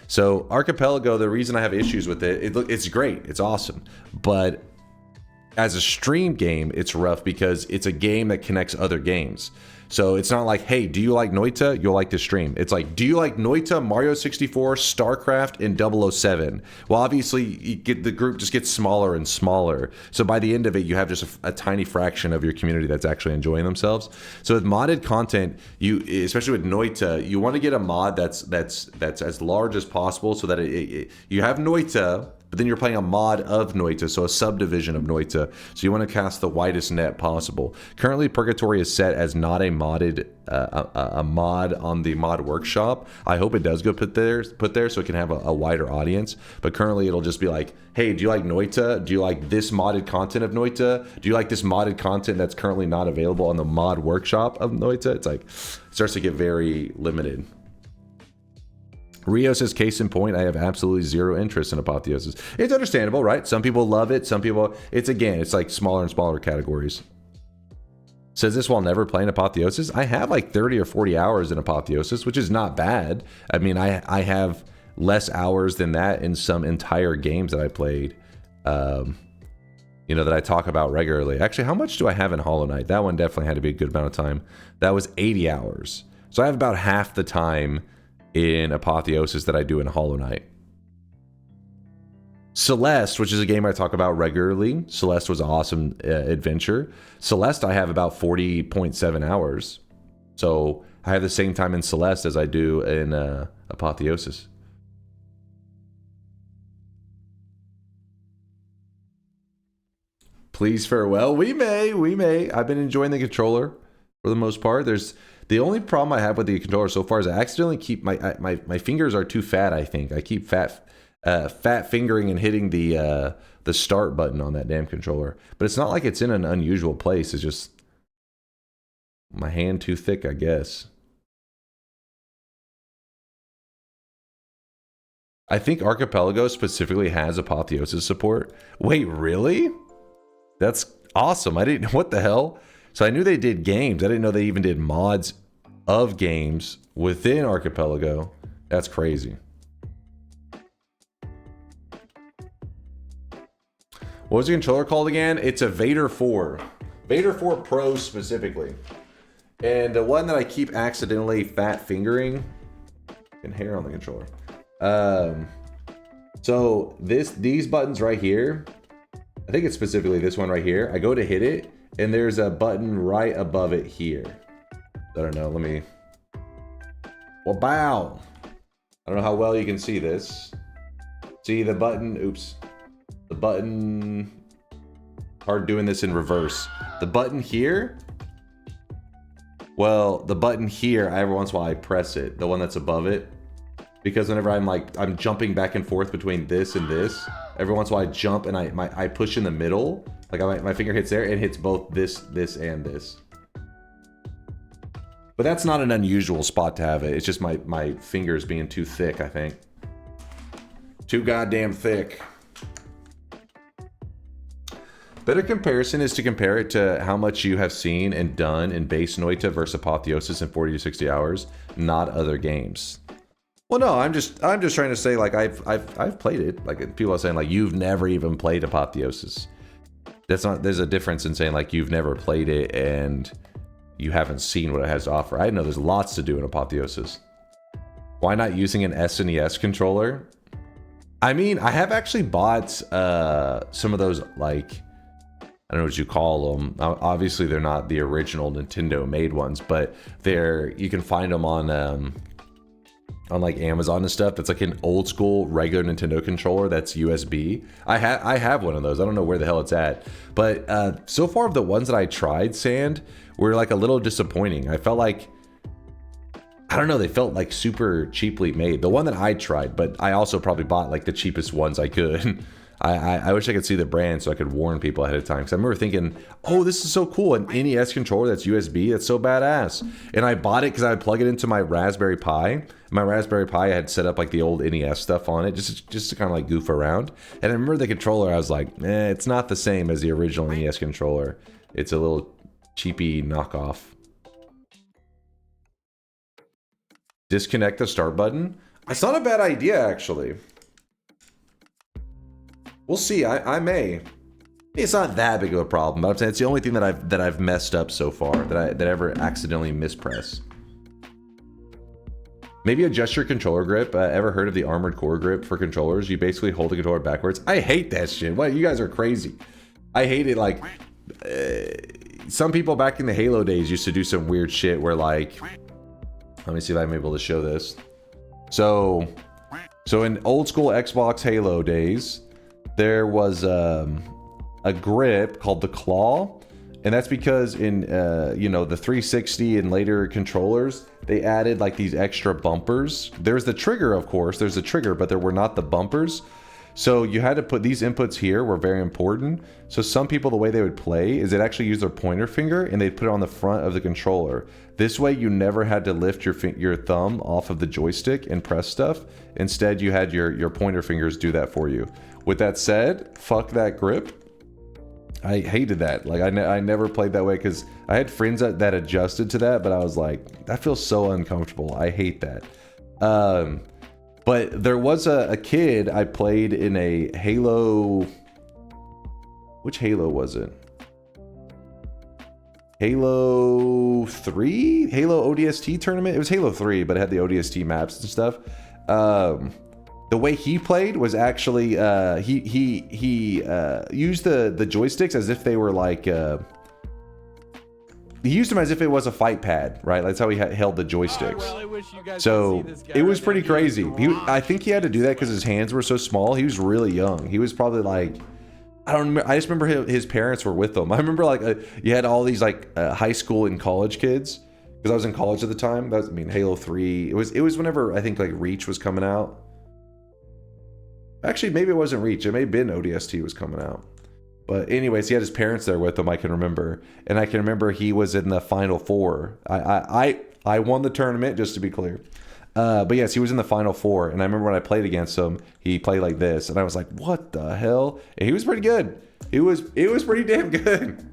So Archipelago, the reason I have issues with it's great, it's awesome, but as a stream game, it's rough because it's a game that connects other games. So it's not like, hey, do you like Noita? You'll like this stream. It's like, do you like Noita, Mario 64, StarCraft, and 007? Well, obviously, the group just gets smaller and smaller. So by the end of it, you have just a tiny fraction of your community that's actually enjoying themselves. So with modded content, especially with Noita, you want to get a mod that's as large as possible, so that you have Noita, but then you're playing a mod of Noita, so a subdivision of Noita. So you want to cast the widest net possible. Currently, Purgatory is set as not a modded a mod on the mod workshop. I hope it does go put there so it can have a wider audience. But currently, it'll just be like, hey, do you like Noita? Do you like this modded content of Noita? Do you like this modded content that's currently not available on the mod workshop of Noita? It's like, it starts to get very limited. Rio says, case in point, I have absolutely zero interest in Apotheosis. It's understandable, right? Some people love it. Some people, it's like smaller and smaller categories. Says this while never playing Apotheosis. I have like 30 or 40 hours in Apotheosis, which is not bad. I mean, I have less hours than that in some entire games that I played, that I talk about regularly. Actually, how much do I have in Hollow Knight? That one definitely had to be a good amount of time. That was 80 hours. So I have about half the time in Apotheosis that I do in Hollow Knight. Celeste, which is a game I talk about regularly. Celeste was an awesome adventure. Celeste, I have about 40.7 hours. So I have the same time in Celeste as I do in Apotheosis. Please farewell. We may. I've been enjoying the controller for the most part. The only problem I have with the controller so far is I accidentally keep my fingers are too fat. I think I keep fat fingering and hitting the start button on that damn controller. But it's not like it's in an unusual place. It's just my hand too thick, I guess. I think Archipelago specifically has Apotheosis support. Wait, really? That's awesome. I didn't. What the hell? So I knew they did games. I didn't know they even did mods of games within Archipelago. That's crazy. What was the controller called again? It's a Vader 4. Vader 4 Pro specifically. And the one that I keep accidentally fat fingering, and hair on the controller. So these buttons right here, I think it's specifically this one right here. I go to hit it, and there's a button right above it here. I don't know, let me... Well, bow! I don't know how well you can see this. See the button, oops. The button... Hard doing this in reverse. The button here... Well, the button here, every once in a while I press it. The one that's above it. Because whenever I'm jumping back and forth between this and this, every once in a while I jump and I push in the middle. Like my finger hits there and hits both this, and this. But that's not an unusual spot to have it. It's just my fingers being too thick, I think. Too goddamn thick. Better comparison is to compare it to how much you have seen and done in base Noita versus Apotheosis in 40 to 60 hours, not other games. Well, no, I'm just trying to say, like, I've played it. Like, people are saying, like, you've never even played Apotheosis. There's a difference in saying, like, you've never played it and you haven't seen what it has to offer. I know there's lots to do in Apotheosis. Why not using an SNES controller? I mean, I have actually bought some of those, like, I don't know what you call them. Obviously, they're not the original Nintendo made ones, but you can find them on like Amazon and stuff. That's like an old school regular Nintendo controller that's USB. I have one of those. I don't know where the hell it's at, but so far the ones that I tried, Sand, were like a little disappointing. I felt like, I don't know, they felt like super cheaply made. The one that I tried, but I also probably bought like the cheapest ones I could. I wish I could see the brand so I could warn people ahead of time. Because I remember thinking, oh, this is so cool. An NES controller that's USB. That's so badass. And I bought it because I would plug it into my Raspberry Pi. My Raspberry Pi had set up like the old NES stuff on it just to kind of like goof around. And I remember the controller, I was like, it's not the same as the original NES controller. It's a little cheapy knockoff. Disconnect the start button. It's not a bad idea, actually. We'll see. I may. It's not that big of a problem, but I'm saying it's the only thing that I've messed up so far, that I ever accidentally mispress. Maybe adjust your controller grip. Ever heard of the armored core grip for controllers? You basically hold the controller backwards. I hate that shit. What? You guys are crazy. I hate it. Like, some people back in the Halo days used to do some weird shit where, like, let me see if I'm able to show this. So in old school Xbox Halo days, there was a grip called the claw, and that's because in you know, the 360 and later controllers, they added like these extra bumpers. There's the trigger, of course, there's the trigger, but there were not the bumpers. So you had to put these inputs here were very important. So some people, the way they would play is they'd actually use their pointer finger and they'd put it on the front of the controller. This way you never had to lift your thumb off of the joystick and press stuff. Instead, you had your pointer fingers do that for you. With that said, fuck that grip. I hated that. Like, I never played that way because I had friends that adjusted to that, but I was like, that feels so uncomfortable. I hate that. But there was a kid I played in a Halo... Which Halo was it? Halo 3? Halo ODST tournament? It was Halo 3, but it had the ODST maps and stuff. The way he played was actually... he used the joysticks as if they were like... he used them as if it was a fight pad, right? That's how he held the joysticks. So it was pretty crazy. I think he had to do that because his hands were so small. He was really young. He was probably like, I don't remember. I just remember his parents were with him. I remember like you had all these like high school and college kids, because I was in college at the time. That was, I mean, Halo 3. It was whenever I think like Reach was coming out. Actually, maybe it wasn't Reach. It may have been ODST was coming out. But anyways, he had his parents there with him, I can remember. And I can remember he was in the Final Four. I won the tournament, just to be clear. But yes, he was in the Final Four. And I remember when I played against him, he played like this. And I was like, what the hell? And he was pretty good. It was pretty damn good.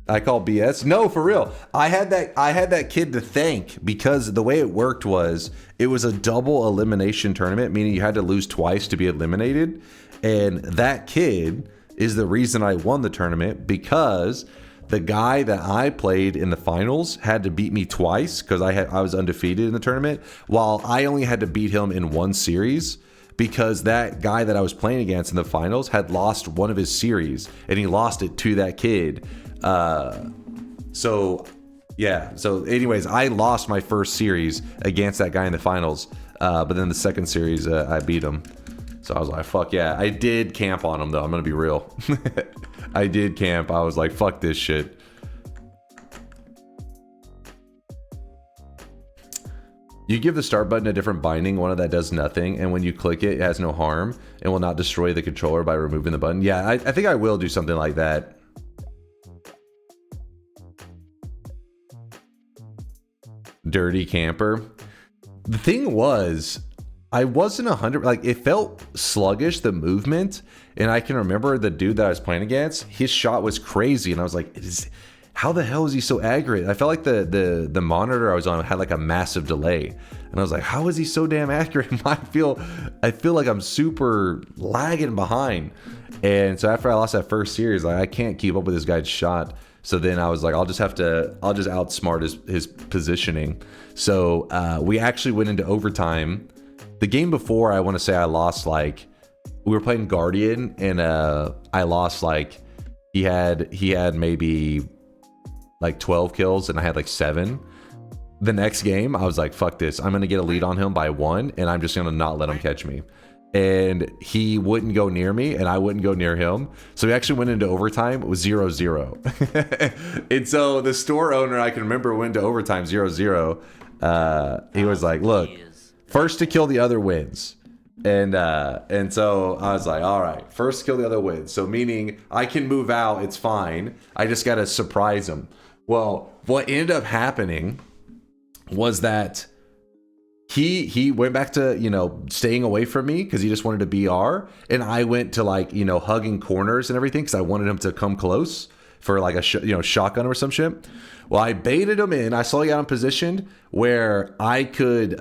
I call BS. No, for real. I had that kid to thank, because the way it worked was it was a double elimination tournament, meaning you had to lose twice to be eliminated. And that kid is the reason I won the tournament, because the guy that I played in the finals had to beat me twice because I was undefeated in the tournament, while I only had to beat him in one series. Because that guy that I was playing against in the finals had lost one of his series, and he lost it to that kid. So anyways, I lost my first series against that guy in the finals, but then the second series I beat him. So I was like, fuck yeah. I did camp on him though, I'm gonna be real. I did camp. I was like, fuck this shit. You give the start button a different binding, one of that does nothing, and when you click it, it has no harm and will not destroy the controller by removing the button. Yeah, I think I will do something like that. Dirty camper. The thing was, I wasn't 100, like, it felt sluggish, the movement, and I can remember the dude that I was playing against, his shot was crazy, and I was like, how the hell is he so accurate? I felt like the monitor I was on had like a massive delay, and I was like, how is he so damn accurate? I feel like I'm super lagging behind. And so after I lost that first series, like, I can't keep up with this guy's shot. So then I was like, I'll just outsmart his positioning. So we actually went into overtime. The game before, I want to say I lost, like, we were playing Guardian, and I lost, like, he had maybe like 12 kills and I had like 7. The next game, I was like, fuck this. I'm going to get a lead on him by 1, and I'm just going to not let him catch me. And he wouldn't go near me, and I wouldn't go near him. So we actually went into overtime. It was 0-0. And so the store owner, I can remember, went into overtime 0-0. He was like, look, first to kill the other wins. And so I was like, all right, first kill the other wins. So meaning I can move out, it's fine. I just got to surprise him. Well, what ended up happening was that he went back to, you know, staying away from me because he just wanted to BR. And I went to, like, you know, hugging corners and everything because I wanted him to come close for like a shotgun or some shit. Well, I baited him in. I slowly got him positioned where I could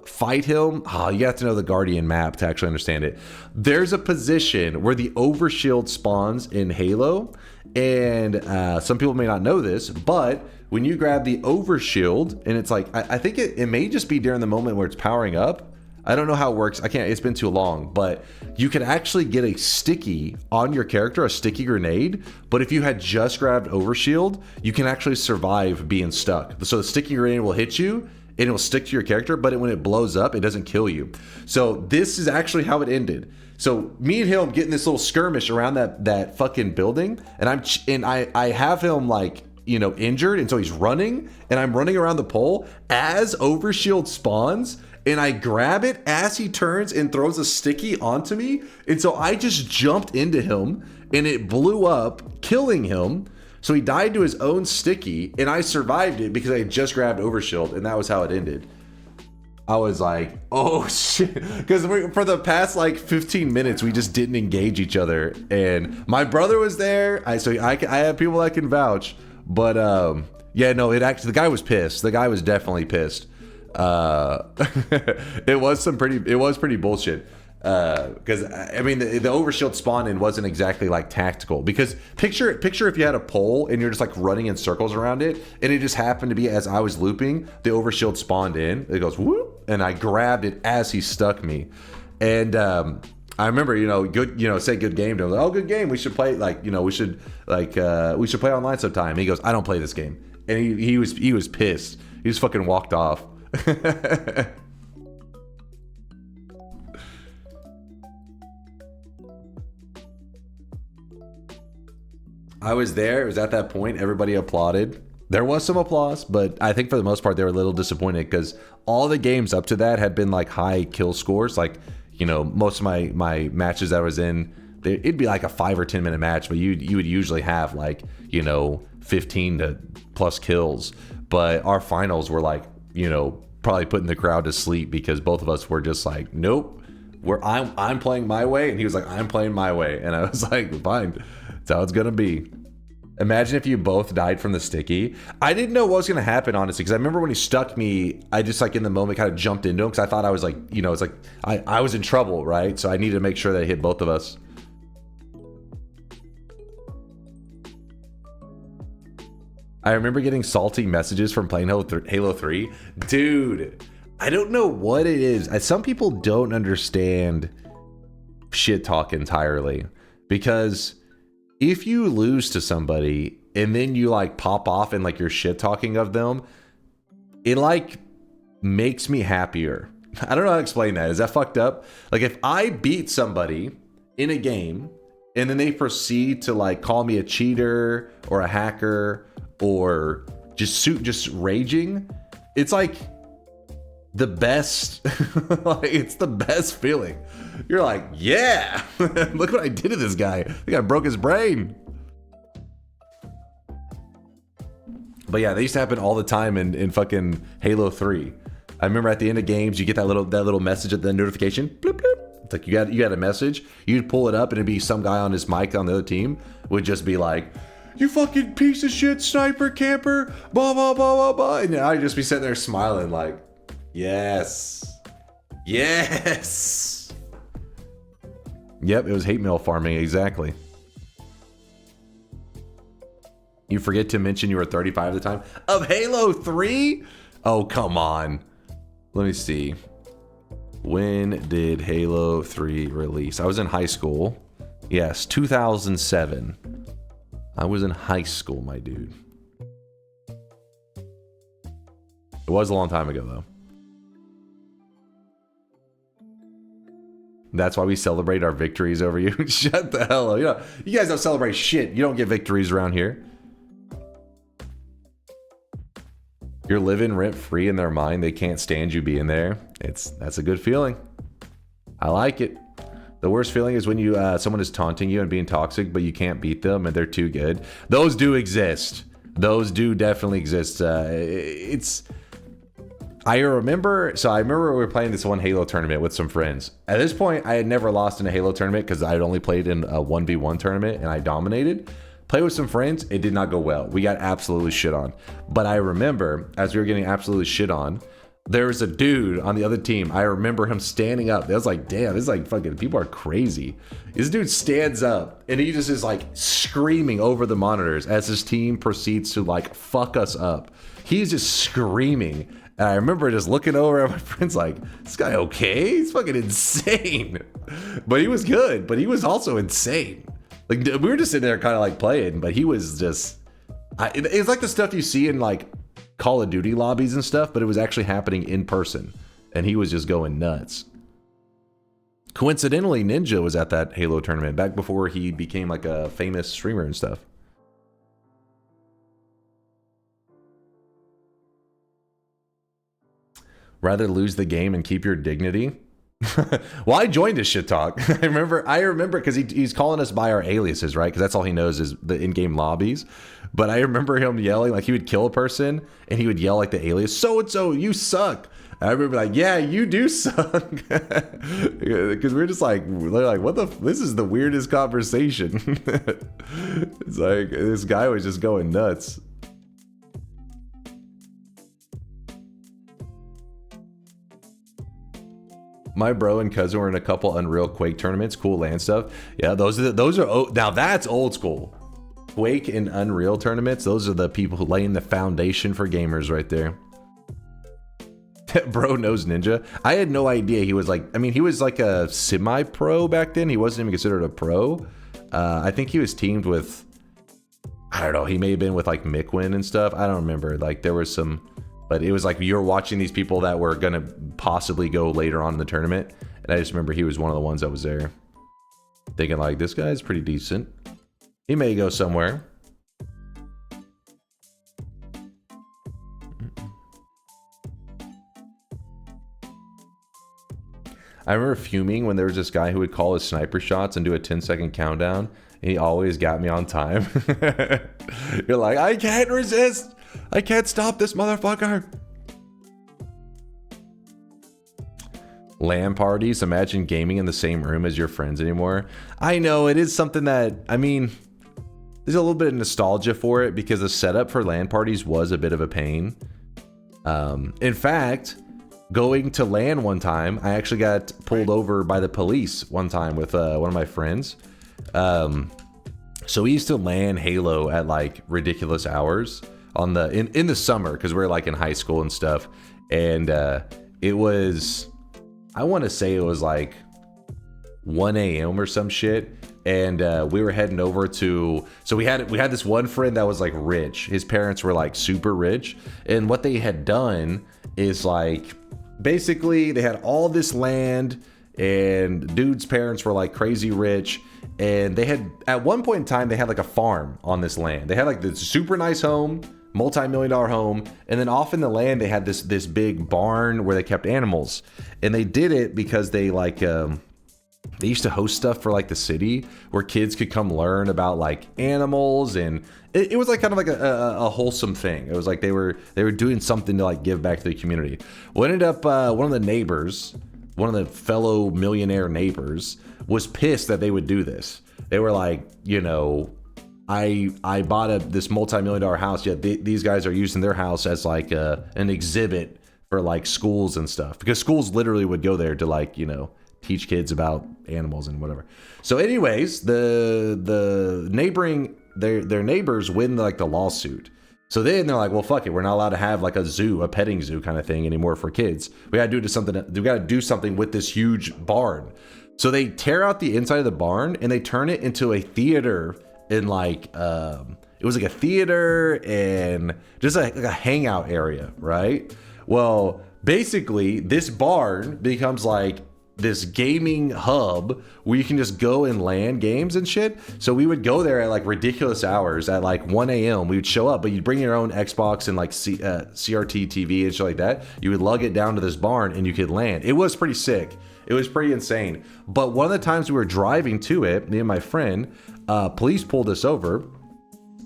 fight him. Oh, you have to know the Guardian map to actually understand it. There's a position where the overshield spawns in Halo. And some people may not know this, but when you grab the overshield, and it's like, I think it may just be during the moment where it's powering up. I don't know how it works. I can't, it's been too long, but you can actually get a sticky on your character, a sticky grenade. But if you had just grabbed overshield, you can actually survive being stuck. So the sticky grenade will hit you and it will stick to your character, but when it blows up, it doesn't kill you. So this is actually how it ended. So me and him getting this little skirmish around that fucking building, and I have him, like, you know, injured, and so he's running, and I'm running around the pole as overshield spawns, and I grab it as he turns and throws a sticky onto me, and so I just jumped into him, and it blew up, killing him. So he died to his own sticky, and I survived it because I just grabbed overshield, and that was how it ended. I was like, oh shit, because for the past like 15 minutes we just didn't engage each other, and my brother was there. I have people that can vouch, but yeah, no, it actually, the guy was pissed. The guy was definitely pissed. It was pretty bullshit. Because I mean, the overshield spawn in wasn't exactly like tactical, because picture if you had a pole and you're just like running in circles around it, and it just happened to be as I was looping, the overshield spawned in, it goes whoop, and I grabbed it as he stuck me. And I remember, you know, good, you know, say good game to him. Like, oh, good game. We should play, like, you know, we should play online sometime. And he goes, I don't play this game. And he was pissed. He just fucking walked off. I was there. It was at that point. Everybody applauded. There was some applause, but I think for the most part, they were a little disappointed because all the games up to that had been like high kill scores. Like, you know, most of my matches that I was in, it'd be like a 5 or 10 minute match, but you would usually have like, you know, 15 to plus kills. But our finals were like, you know, probably putting the crowd to sleep because both of us were just like, nope, I'm playing my way, and he was like, I'm playing my way, and I was like, fine. That's how it's gonna be. Imagine if you both died from the sticky. I didn't know what was gonna happen, honestly, because I remember when he stuck me, I just like in the moment kind of jumped into him because I thought I was like, you know, it's like I was in trouble, right? So I needed to make sure that it hit both of us. I remember getting salty messages from playing Halo 3. Dude, I don't know what it is. Some people don't understand shit talk entirely, because if you lose to somebody and then you like pop off and like you're shit talking of them, it like makes me happier. I don't know how to explain that. Is that fucked up? Like if I beat somebody in a game and then they proceed to like call me a cheater or a hacker or just raging, it's like the best. Like, it's the best feeling. You're like, yeah, look what I did to this guy. I think I broke his brain. But yeah, they used to happen all the time in fucking Halo 3. I remember at the end of games, you get that little message at the notification. Bloop, bloop. It's like you got a message. You'd pull it up and it'd be some guy on his mic on the other team would just be like, you fucking piece of shit sniper camper, blah, blah, blah, blah, blah. And I'd just be sitting there smiling like, yes. Yes. Yep, it was hate mail farming, exactly. You forget to mention you were 35 at the time of Halo 3? Oh, come on. Let me see. When did Halo 3 release? I was in high school. Yes, 2007. I was in high school, my dude. It was a long time ago, though. That's why we celebrate our victories over you. Shut the hell up. You know, you guys don't celebrate shit. You don't get victories around here. You're living rent free in their mind. They can't stand you being there. That's a good feeling. I like it. The worst feeling is when you someone is taunting you and being toxic, but you can't beat them and they're too good. Those do exist. Those do definitely exist. I remember we were playing this one Halo tournament with some friends. At this point, I had never lost in a Halo tournament because I had only played in a 1v1 tournament and I dominated. Played with some friends, it did not go well. We got absolutely shit on. But I remember, as we were getting absolutely shit on, there was a dude on the other team. I remember him standing up. I was like, damn, this is like fucking, people are crazy. This dude stands up and he just is like screaming over the monitors as his team proceeds to like fuck us up. He's just screaming. And I remember just looking over at my friends like, this guy okay? He's fucking insane. But he was good, but he was also insane. Like, we were just sitting there kind of like playing, but he was just, it's like the stuff you see in like Call of Duty lobbies and stuff, but it was actually happening in person. And he was just going nuts. Coincidentally, Ninja was at that Halo tournament back before he became like a famous streamer and stuff. Rather lose the game and keep your dignity? Well, I joined his shit talk. I remember because he's calling us by our aliases, right? Because that's all he knows is the in-game lobbies. But I remember him yelling, like he would kill a person and he would yell like the alias, so-and-so, you suck. And I remember like, yeah, you do suck. Because we're just like, what the, this is the weirdest conversation. It's like, this guy was just going nuts. My bro and cousin were in a couple Unreal Quake tournaments, cool LAN stuff. Yeah, those are now that's old school. Quake and Unreal tournaments, those are the people who laying the foundation for gamers right there. Bro knows Ninja. I had no idea he was like, I mean, he was like a semi-pro back then. He wasn't even considered a pro. I think he was teamed with, I don't know, he may have been with like Mikwin and stuff. I don't remember. Like there was some, but it was like you're watching these people that were gonna possibly go later on in the tournament. And I just remember he was one of the ones that was there. Thinking like, this guy's pretty decent. He may go somewhere. I remember fuming when there was this guy who would call his sniper shots and do a 10-second countdown. And he always got me on time. You're like, I can't resist. I can't stop this motherfucker. LAN parties. Imagine gaming in the same room as your friends anymore. I know it is something that, I mean, there's a little bit of nostalgia for it because the setup for LAN parties was a bit of a pain. In fact, going to LAN one time, I actually got pulled over by the police one time with one of my friends. So we used to LAN Halo at like ridiculous hours on the in the summer because we're like in high school and stuff. And it was, I want to say it was like 1 a.m. or some shit. And we were heading over to, so we had this one friend that was like rich. His parents were like super rich. And what they had done is like, basically they had all this land and dude's parents were like crazy rich. And they had, at one point in time, they had like a farm on this land. They had like this super nice home, multi-million-dollar home. And then off in the land, they had this big barn where they kept animals. And they did it because they like, they used to host stuff for like the city where kids could come learn about like animals, and it was like kind of like a wholesome thing. It was like they were doing something to like give back to the community. Well, ended up one of the neighbors, one of the fellow millionaire neighbors, was pissed that they would do this. They were like, you know, I bought this multi-million-dollar house, yet these guys are using their house as like an exhibit for like schools and stuff, because schools literally would go there to like, you know, teach kids about animals and whatever. So anyways, the neighboring, their neighbors win like the lawsuit. So then they're like, well, fuck it, we're not allowed to have like a zoo, a petting zoo kind of thing anymore for kids. We gotta do something with this huge barn. So they tear out the inside of the barn and they turn it into a theater, in like it was like a theater and just like a hangout area, right? Well, basically this barn becomes like this gaming hub where you can just go and land games and shit. So we would go there at like ridiculous hours at like 1 a.m. We would show up, but you'd bring your own Xbox and like CRT TV and shit like that. You would lug it down to this barn and you could land. It was pretty sick. It was pretty insane. But one of the times we were driving to it, me and my friend, police pulled us over.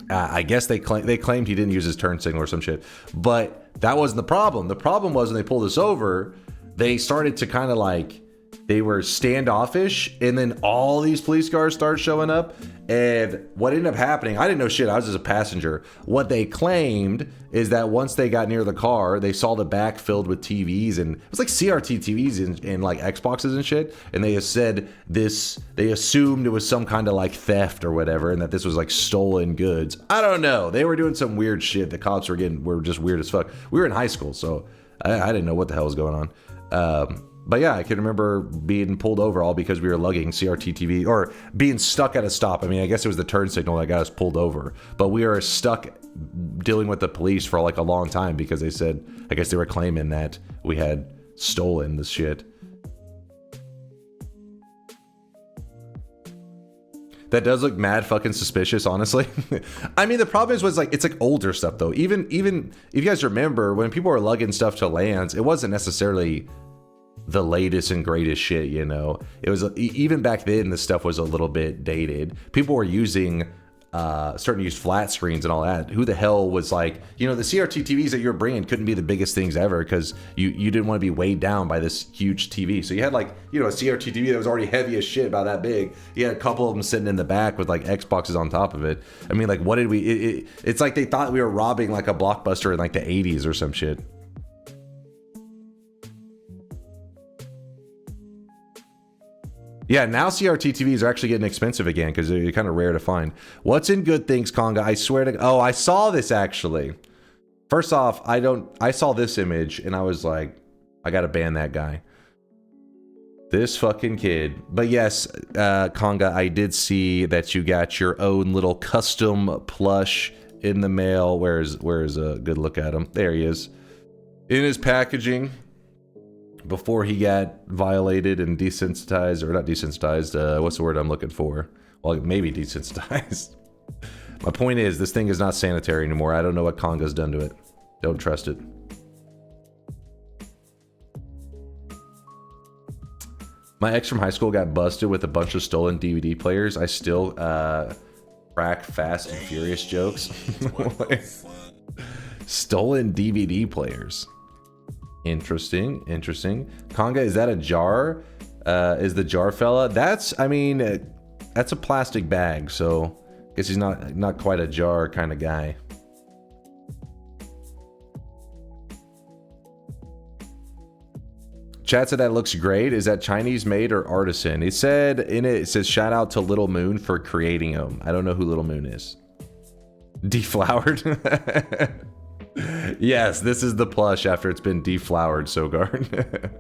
I guess they claimed he didn't use his turn signal or some shit. But that wasn't the problem. The problem was when they pulled us over, they started to kind of like, they were standoffish, and then all these police cars started showing up. And what ended up happening, I didn't know shit, I was just a passenger. What they claimed is that once they got near the car, they saw the back filled with TVs, and it was like CRT TVs and like Xboxes and shit. And they said they assumed it was some kind of like theft or whatever, and that this was like stolen goods. I don't know. They were doing some weird shit. The cops were just weird as fuck. We were in high school, so I didn't know what the hell was going on. But yeah, I can remember being pulled over all because we were lugging CRT TV or being stuck at a stop. I mean, I guess it was the turn signal that got us pulled over, but we were stuck dealing with the police for like a long time because they said, I guess they were claiming that we had stolen this shit. That does look mad fucking suspicious, honestly. I mean, the problem was like, it's like older stuff though. Even if you guys remember when people were lugging stuff to lands, it wasn't necessarily the latest and greatest shit, you know. It was even back then, the stuff was a little bit dated. People were starting to use flat screens and all that. Who the hell was like, you know, the CRT TVs that you were bringing couldn't be the biggest things ever because you didn't want to be weighed down by this huge TV. So you had like, you know, a CRT TV that was already heavy as shit, about that big. You had a couple of them sitting in the back with like Xboxes on top of it. I mean, like, what did we? It's like they thought we were robbing like a Blockbuster in like the 80s or some shit. Yeah, now CRT TVs are actually getting expensive again because they're kind of rare to find. What's in good things, Conga? I swear to... Oh, I saw this actually. First off, I saw this image and I was like, I gotta ban that guy. This fucking kid. But yes, Conga, I did see that you got your own little custom plush in the mail. Where's a good look at him? There he is. In his packaging. Before he got violated and desensitized, or not desensitized, what's the word I'm looking for? Well, maybe desensitized. My point is, this thing is not sanitary anymore. I don't know what Conga's done to it. Don't trust it. My ex from high school got busted with a bunch of stolen DVD players. I still crack Fast and Furious jokes. Stolen DVD players. Interesting. Conga, is that a jar? Is the jar fella? That's, I mean, that's a plastic bag, so I guess he's not quite a jar kind of guy. Chat said that looks great. Is that Chinese made or artisan? It said in it, it says shout out to Little Moon for creating them. I don't know who Little Moon is. Deflowered. Yes, this is the plush after it's been deflowered, Sogard.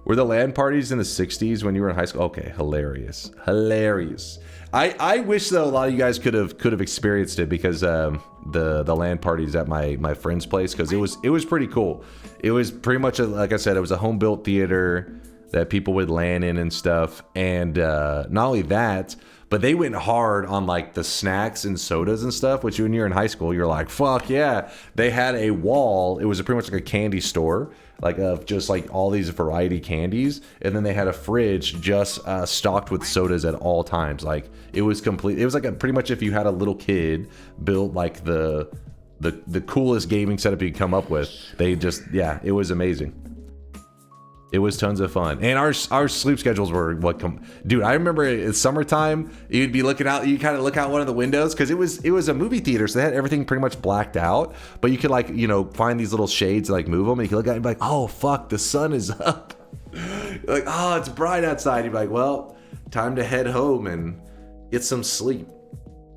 Were the LAN parties in the 60s when you were in high school? Okay, hilarious. I wish though a lot of you guys could have experienced it because the LAN parties at my friend's place, because it was pretty cool. It was pretty much like I said, it was a home built theater that people would LAN in and stuff, and not only that, but they went hard on like the snacks and sodas and stuff, which when you're in high school, you're like, fuck yeah. They had a wall. It was pretty much like a candy store, like of just like all these variety candies. And then they had a fridge just stocked with sodas at all times. Like it was complete. It was like pretty much if you had a little kid built like the coolest gaming setup you could come up with. They just, yeah, it was amazing. It was tons of fun. And our sleep schedules were dude, I remember it's summertime, you'd be looking out, you kind of look out one of the windows because it was a movie theater, so they had everything pretty much blacked out, but you could like, you know, find these little shades, like move them, and you could look out and be like, oh fuck, the sun is up. You're like, oh, it's bright outside. You'd be like, well, time to head home and get some sleep.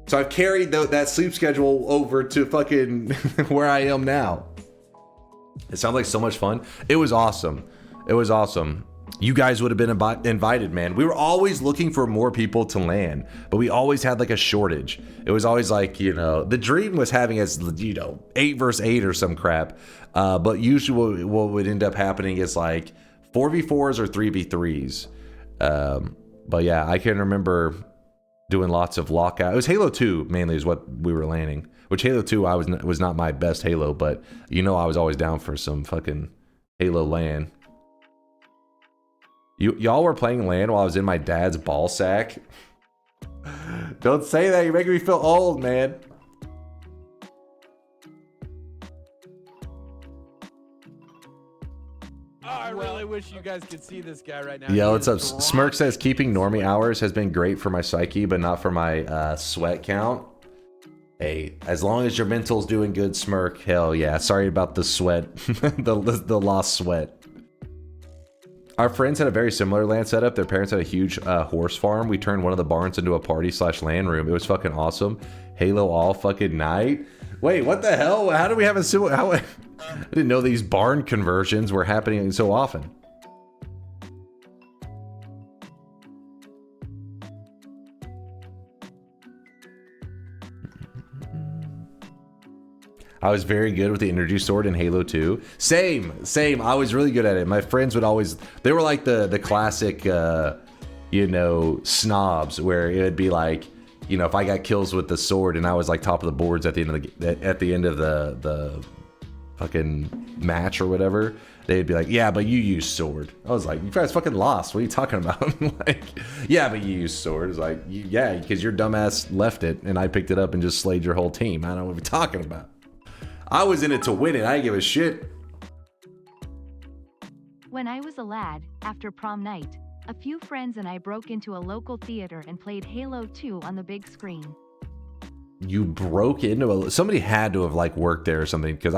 So I've carried that sleep schedule over to fucking where I am now. It sounds like so much fun. It was awesome. It was awesome. You guys would have been invited, man. We were always looking for more people to LAN, but we always had like a shortage. It was always like, you know, the dream was having as, you know, 8 versus 8 or some crap. But usually what would end up happening is like 4v4s or 3v3s. But yeah, I can remember doing lots of lockout. It was Halo 2 mainly is what we were landing. Which Halo 2 was not my best Halo, but you know I was always down for some fucking Halo LAN. Y'all were playing LAN while I was in my dad's ball sack. Don't say that, you're making me feel old, man. Oh, I really wish you guys could see this guy right now. Yeah, He what's up? is Smirk drawn says keeping in normie sweat. hours has been great for my psyche, but not for my sweat count. Hey, as long as your mental's doing good, Smirk, hell yeah. Sorry about the sweat, the lost sweat. Our friends had a very similar LAN setup. Their parents had a huge horse farm. We turned one of the barns into a party/LAN room. It was fucking awesome. Halo all fucking night. Wait, what the hell? How do we have a similar? I didn't know these barn conversions were happening so often. I was very good with the energy sword in Halo 2. Same. I was really good at it. My friends would always, they were like the classic, you know, snobs where it would be like, you know, if I got kills with the sword and I was like top of the boards at the end of the fucking match or whatever, they'd be like, yeah, but you use sword. I was like, you guys fucking lost. What are you talking about? Like, yeah, but you use sword. It's like, yeah, because your dumbass left it and I picked it up and just slayed your whole team. I don't know what you're talking about. I was in it to win it. I didn't give a shit. When I was a lad, after prom night, a few friends and I broke into a local theater and played Halo 2 on the big screen. You broke into a... Somebody had to have like worked there or something, because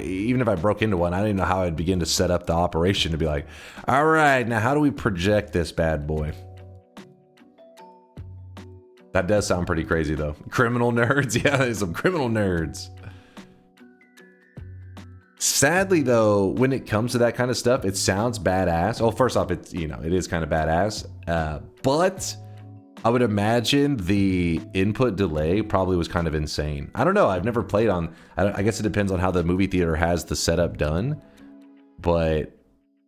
even if I broke into one, I didn't know how I'd begin to set up the operation to be like, all right, now how do we project this bad boy? That does sound pretty crazy though. Criminal nerds? Yeah, there's some criminal nerds. Sadly though, when it comes to that kind of stuff, it sounds badass. Well, first off, it's, you know, it is kind of badass. But I would imagine the input delay probably was kind of insane. I don't know. I've never played on, I guess it depends on how the movie theater has the setup done. But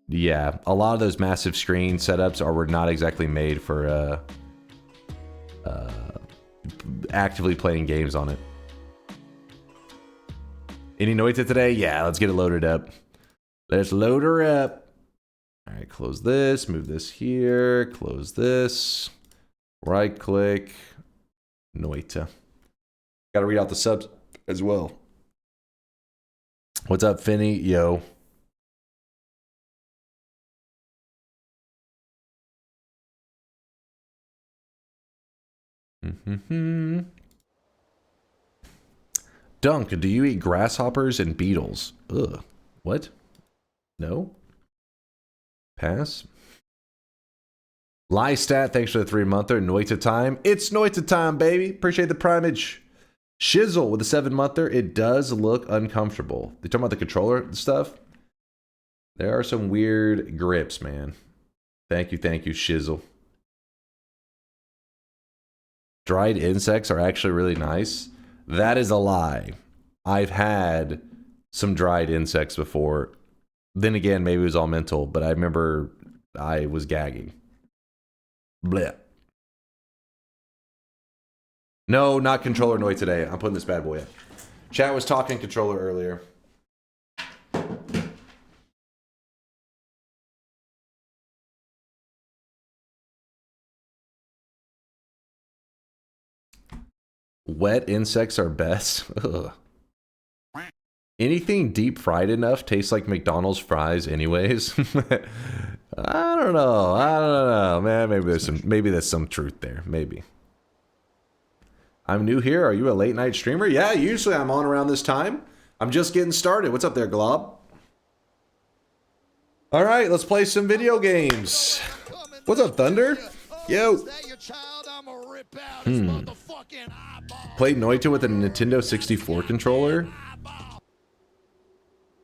yeah, a lot of those massive screen setups were not exactly made for actively playing games on it. Any Noita today? Yeah, let's get it loaded up. Let's load her up. All right, close this, move this here, close this, right click, Noita. Got to read out the subs as well. What's up, Finny? Yo. Dunk, do you eat grasshoppers and beetles? Ugh. What? No? Pass. Lystat, thanks for the 3-monther. Noita time. It's Noita time, baby. Appreciate the primage. Shizzle with the 7-monther. It does look uncomfortable. They talking about the controller stuff? There are some weird grips, man. Thank you, Shizzle. Dried insects are actually really nice. That is a lie. I've had some dried insects before. Then again, maybe it was all mental, but I remember I was gagging. Blech. No, not controller Noita today. I'm putting this bad boy in. Chat was talking controller earlier. Wet insects are best. Ugh. Anything deep fried enough tastes like McDonald's fries anyways. I don't know, man. Maybe there's some truth there. Maybe. I'm new here. Are you a late night streamer? Yeah, usually I'm on around this time. I'm just getting started. What's up there, Glob? All right, let's play some video games. What's up, Thunder? Yo. Played Noita with a Nintendo 64 controller?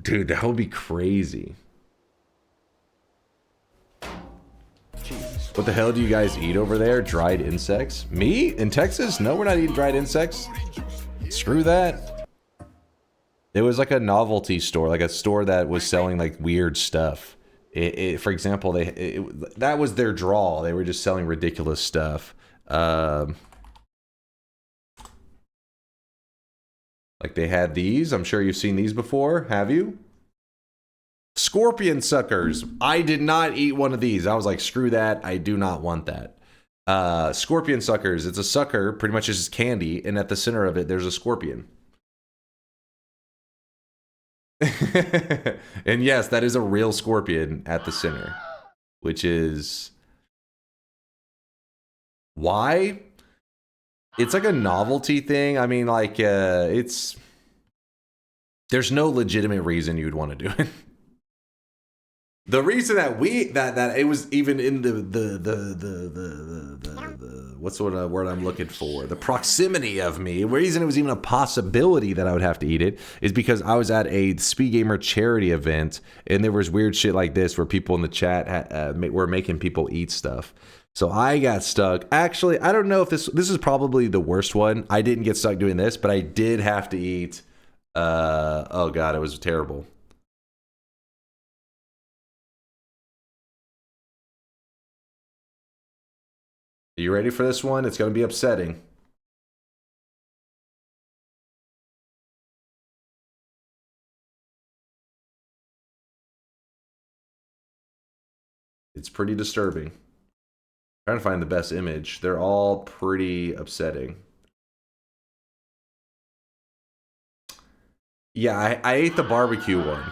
Dude, that would be crazy. What the hell do you guys eat over there? Dried insects? Me? In Texas? No, we're not eating dried insects. Screw that. It was like a novelty store, like a store that was selling like weird stuff. For example, that was their draw. They were just selling ridiculous stuff. Like they had these. I'm sure you've seen these before. Have you? Scorpion suckers. I did not eat one of these. I was like, screw that. I do not want that. Scorpion suckers. It's a sucker, pretty much just candy, and at the center of it, there's a scorpion. And yes, that is a real scorpion at the center, which is why it's like a novelty thing. I mean, like, there's no legitimate reason you'd want to do it. The reason that that it was even in the what's the word I'm looking for? The proximity of me. The reason it was even a possibility that I would have to eat it is because I was at a Speed Gamer charity event and there was weird shit like this where people in the chat were making people eat stuff. So I got stuck. Actually, I don't know if this is probably the worst one. I didn't get stuck doing this, but I did have to eat. Oh god, it was terrible. Are you ready for this one? It's going to be upsetting. It's pretty disturbing. I'm trying to find the best image. They're all pretty upsetting. Yeah, I ate the barbecue one.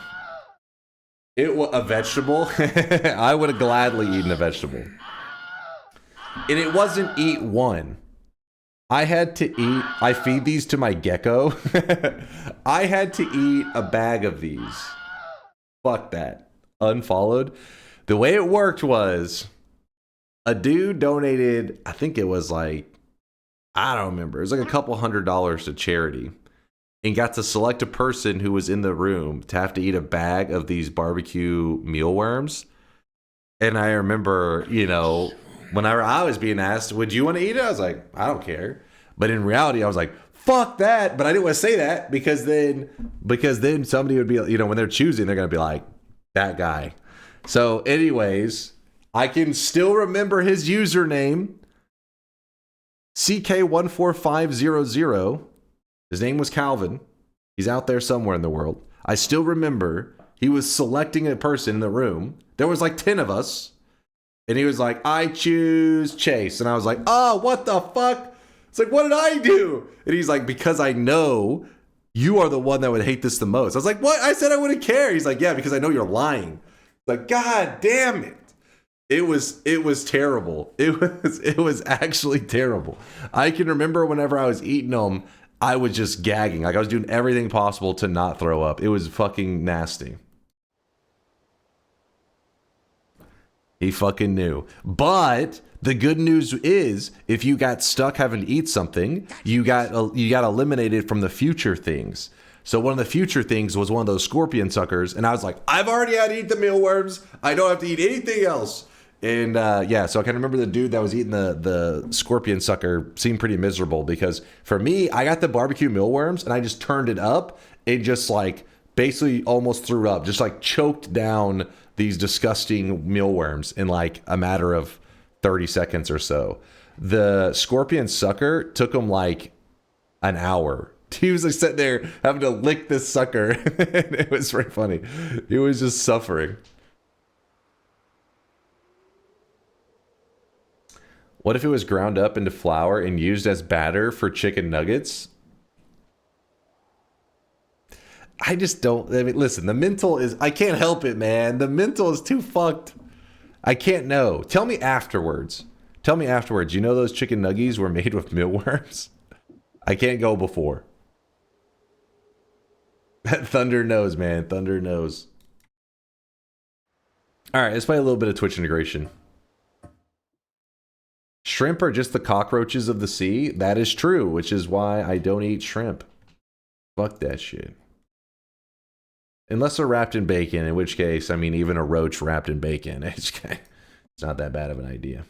It was a vegetable. I would have gladly eaten a vegetable. And it wasn't eat one. I had to eat, I feed these to my gecko. I had to eat a bag of these. Fuck that. Unfollowed. The way it worked was a dude donated, I think it was like, I don't remember. It was like a couple $100 to charity. And got to select a person who was in the room to have to eat a bag of these barbecue mealworms. And I remember, you know, whenever I was being asked, would you want to eat it? I was like, I don't care. But in reality, I was like, fuck that. But I didn't want to say that because then somebody would be, you know, when they're choosing, they're going to be like, that guy. So anyways, I can still remember his username, CK14500. His name was Calvin. He's out there somewhere in the world. I still remember he was selecting a person in the room. There was like 10 of us. And he was like, I choose Chase. And I was like, oh, what the fuck? It's like, what did I do? And he's like, because I know you are the one that would hate this the most. I was like, what? I said I wouldn't care. He's like, yeah, because I know you're lying. Like, God damn it. It was terrible. It was actually terrible. I can remember whenever I was eating them, I was just gagging. Like I was doing everything possible to not throw up. It was fucking nasty. He fucking knew. But the good news is, if you got stuck having to eat something, you got eliminated from the future things. So one of the future things was one of those scorpion suckers, and I was like, I've already had to eat the mealworms. I don't have to eat anything else. And yeah, so I can remember the dude that was eating the scorpion sucker seemed pretty miserable because for me, I got the barbecue mealworms and I just turned it up and just like basically almost threw up, just like choked down these disgusting mealworms in like a matter of 30 seconds or so. The scorpion sucker took him like an hour. He was like sitting there having to lick this sucker. It was very funny. He was just suffering. What if it was ground up into flour and used as batter for chicken nuggets? I just don't. I mean, listen, the mental is. I can't help it, man. The mental is too fucked. I can't know. Tell me afterwards. Tell me afterwards. You know those chicken nuggies were made with mealworms? I can't go before. Thunder knows, man. Thunder knows. All right, let's play a little bit of Twitch integration. Shrimp are just the cockroaches of the sea. That is true, which is why I don't eat shrimp. Fuck that shit. Unless they're wrapped in bacon, in which case, I mean, even a roach wrapped in bacon, it's not that bad of an idea.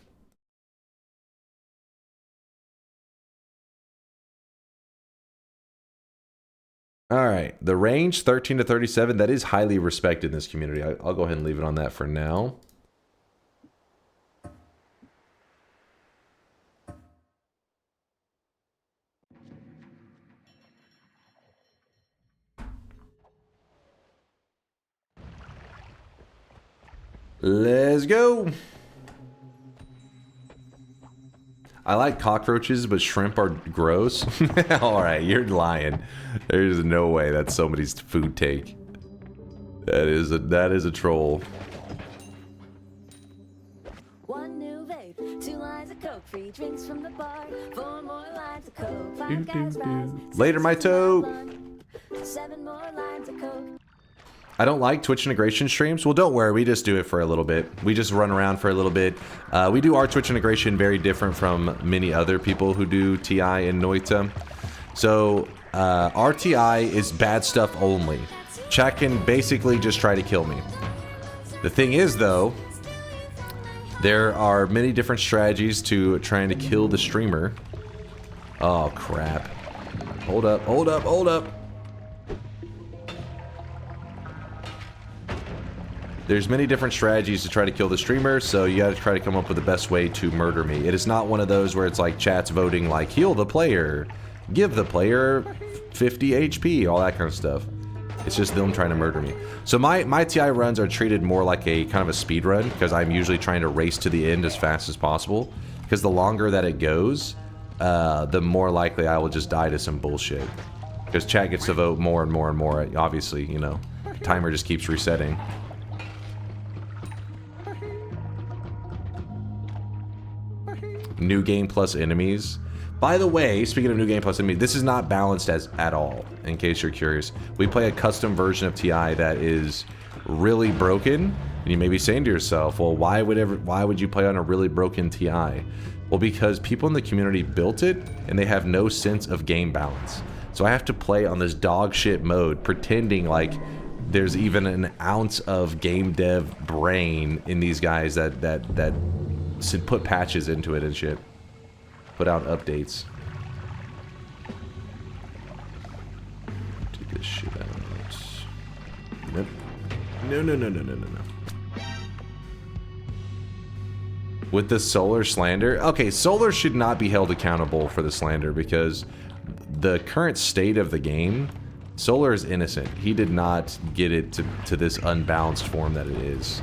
All right, the range 13 to 37, that is highly respected in this community. I'll go ahead and leave it on that for now. Let's go. I like cockroaches, but shrimp are gross. All right, you're lying. There's no way that's somebody's food take. That is a troll. One new vape, 2 lines of coke, 3 drinks from the bar, 4 more lines of coke, 5 guys rise, Later, my toe. 7 more lines of coke. I don't like Twitch integration streams. Well, don't worry. We just do it for a little bit. We just run around for a little bit. We do our Twitch integration very different from many other people who do TI and Noita. So our TI is bad stuff only. Chat can basically just try to kill me. The thing is, though, there are many different strategies to trying to kill the streamer. Oh, crap. Hold up, hold up, hold up. There's many different strategies to try to kill the streamer, so you gotta try to come up with the best way to murder me. It is not one of those where it's like chat's voting like, heal the player, give the player 50 HP, all that kind of stuff. It's just them trying to murder me. So my TI runs are treated more like a kind of a speed run, because I'm usually trying to race to the end as fast as possible. Because the longer that it goes, the more likely I will just die to some bullshit. Because chat gets to vote more and more and more. Obviously, you know, timer just keeps resetting. New game plus enemies. By the way, speaking of new game plus enemies, this is not balanced at all, in case you're curious. We play a custom version of TI that is really broken, and you may be saying to yourself, well, why would you play on a really broken TI? Well, because people in the community built it, and they have no sense of game balance. So I have to play on this dog shit mode, pretending like there's even an ounce of game dev brain in these guys that put patches into it and shit. Put out updates. Take this shit out. Nope. No. With the Solar slander? Okay, Solar should not be held accountable for the slander because the current state of the game, Solar is innocent. He did not get it to this unbalanced form that it is.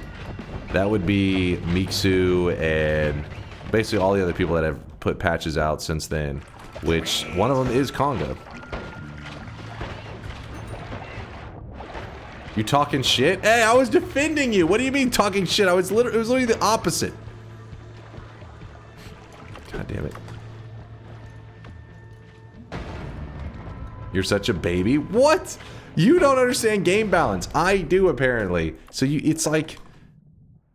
That would be Mixu and basically all the other people that have put patches out since then, which one of them is Conga. You talking shit? Hey, I was defending you. What do you mean talking shit? It was literally the opposite. God damn it. You're such a baby. What? You don't understand game balance. I do, apparently. So it's like,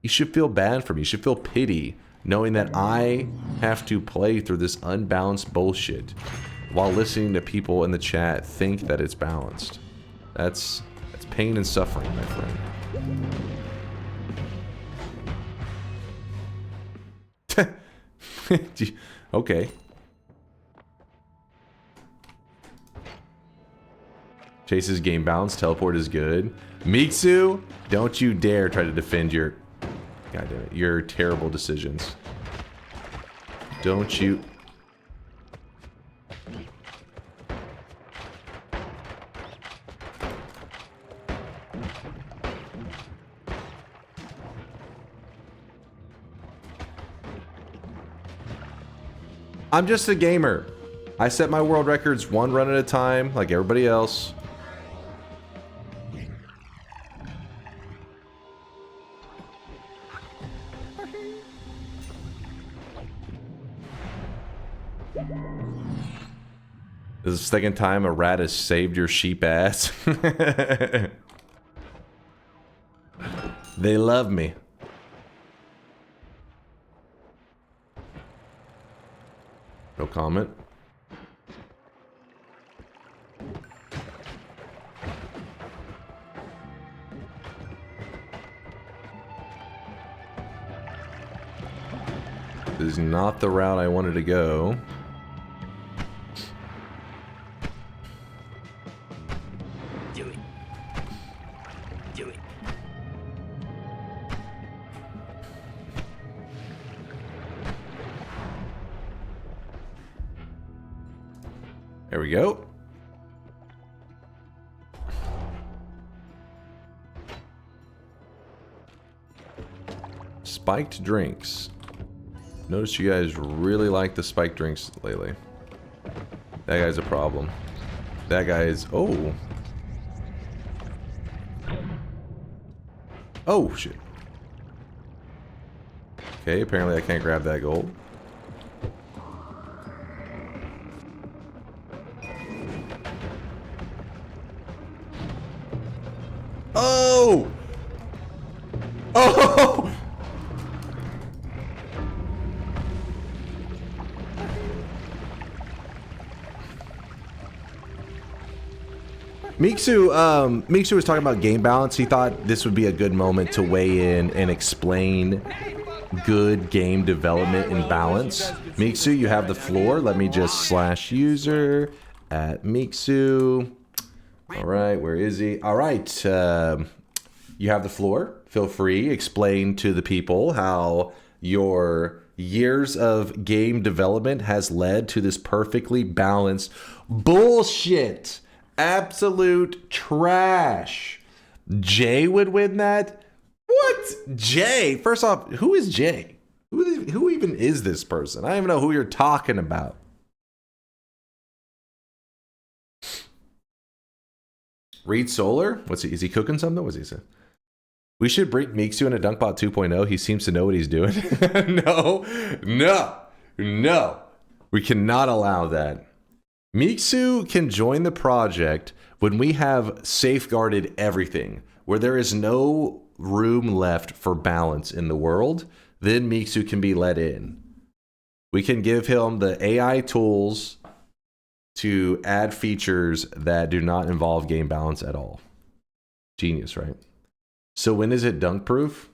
you should feel bad for me. You should feel pity, knowing that I have to play through this unbalanced bullshit while listening to people in the chat think that it's balanced. That's pain and suffering, my friend. Okay. Chase's game balance. Teleport is good. Mixu, don't you dare try to defend your... God damn it. Your terrible decisions. Don't you... I'm just a gamer. I set my world records one run at a time, like everybody else. This is the second time a rat has saved your sheep ass. They love me. No comment. This is not the route I wanted to go. There we go. Spiked drinks. Notice you guys really like the spiked drinks lately. That guy's a problem. That guy is... Oh. Oh, shit. Okay, apparently I can't grab that gold. Oh! Oh! Miksu was talking about game balance. He thought this would be a good moment to weigh in and explain good game development and balance. Miksu, you have the floor. Let me just /user at Miksu. All right, where is he? All right, you have the floor. Feel free, explain to the people how your years of game development has led to this perfectly balanced bullshit. Absolute trash. Jay would win that? What? Jay? First off, who is Jay? Who even is this person? I don't even know who you're talking about. Reed Solar? Is he cooking something? What's he saying? We should bring Miksu in a DunkBot 2.0. He seems to know what he's doing. No. We cannot allow that. Miksu can join the project when we have safeguarded everything, where there is no room left for balance in the world. Then Miksu can be let in. We can give him the AI tools to add features that do not involve game balance at all. Genius, right? So when is it dunk proof?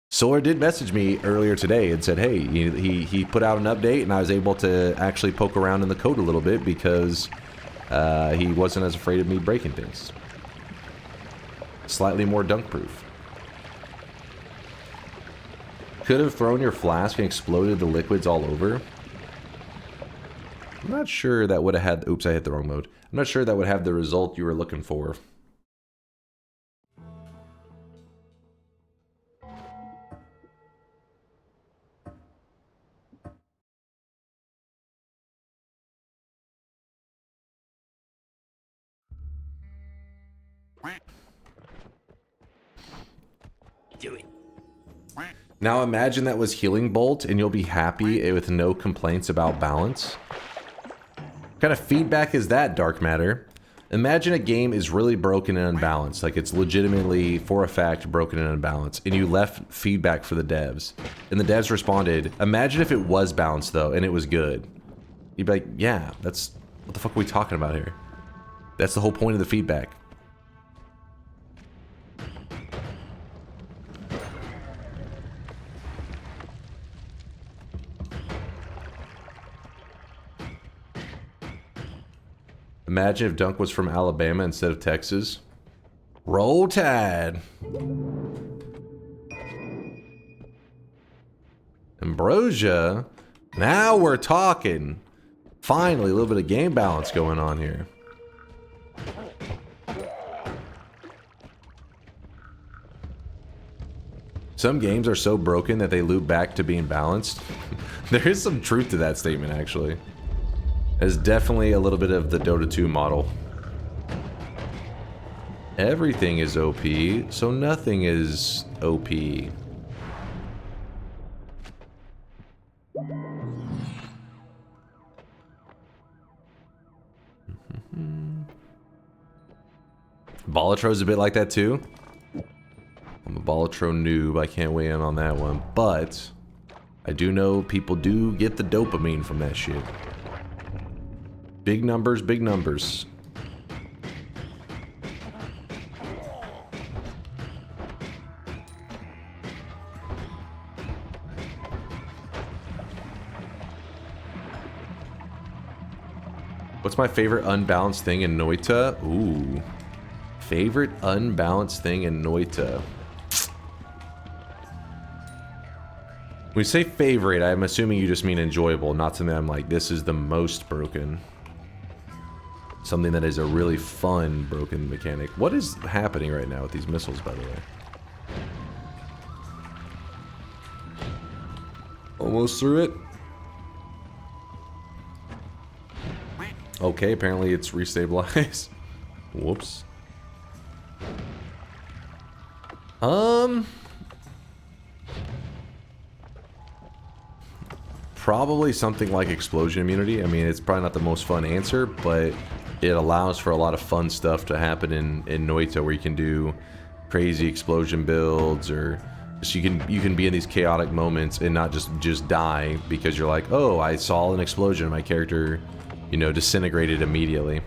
Solar did message me earlier today and said, hey, he put out an update and I was able to actually poke around in the code a little bit because he wasn't as afraid of me breaking things. Slightly more dunk proof. Could have thrown your flask and exploded the liquids all over. I'm not sure that would have had... Oops, I hit the wrong mode. I'm not sure that would have the result you were looking for. Do it. Now imagine that was Healing Bolt and you'll be happy with no complaints about balance. What kind of feedback is that, Dark Matter? Imagine a game is really broken and unbalanced, like it's legitimately, for a fact, broken and unbalanced, and you left feedback for the devs. And the devs responded, imagine if it was balanced though, and it was good. You'd be like, yeah, that's... What the fuck are we talking about here? That's the whole point of the feedback. Imagine if Dunk was from Alabama instead of Texas. Roll Tide. Ambrosia. Now we're talking. Finally, a little bit of game balance going on here. Some games are so broken that they loop back to being balanced. There is some truth to that statement, actually. There's definitely a little bit of the Dota 2 model. Everything is OP, so nothing is OP. Balatro's a bit like that too. I'm a Balatro noob, I can't weigh in on that one, but I do know people do get the dopamine from that shit. Big numbers, big numbers. What's my favorite unbalanced thing in Noita? Ooh. Favorite unbalanced thing in Noita. When you say favorite, I'm assuming you just mean enjoyable, not something I'm like, this is the most broken. something that is a really fun broken mechanic. What is happening right now with these missiles, by the way? Almost through it. Okay, apparently it's restabilized. Whoops. Probably something like explosion immunity. I mean, it's probably not the most fun answer, but it allows for a lot of fun stuff to happen in Noita, where you can do crazy explosion builds, or just you can be in these chaotic moments and not just die because you're like, oh, I saw an explosion and my character, you know, disintegrated immediately.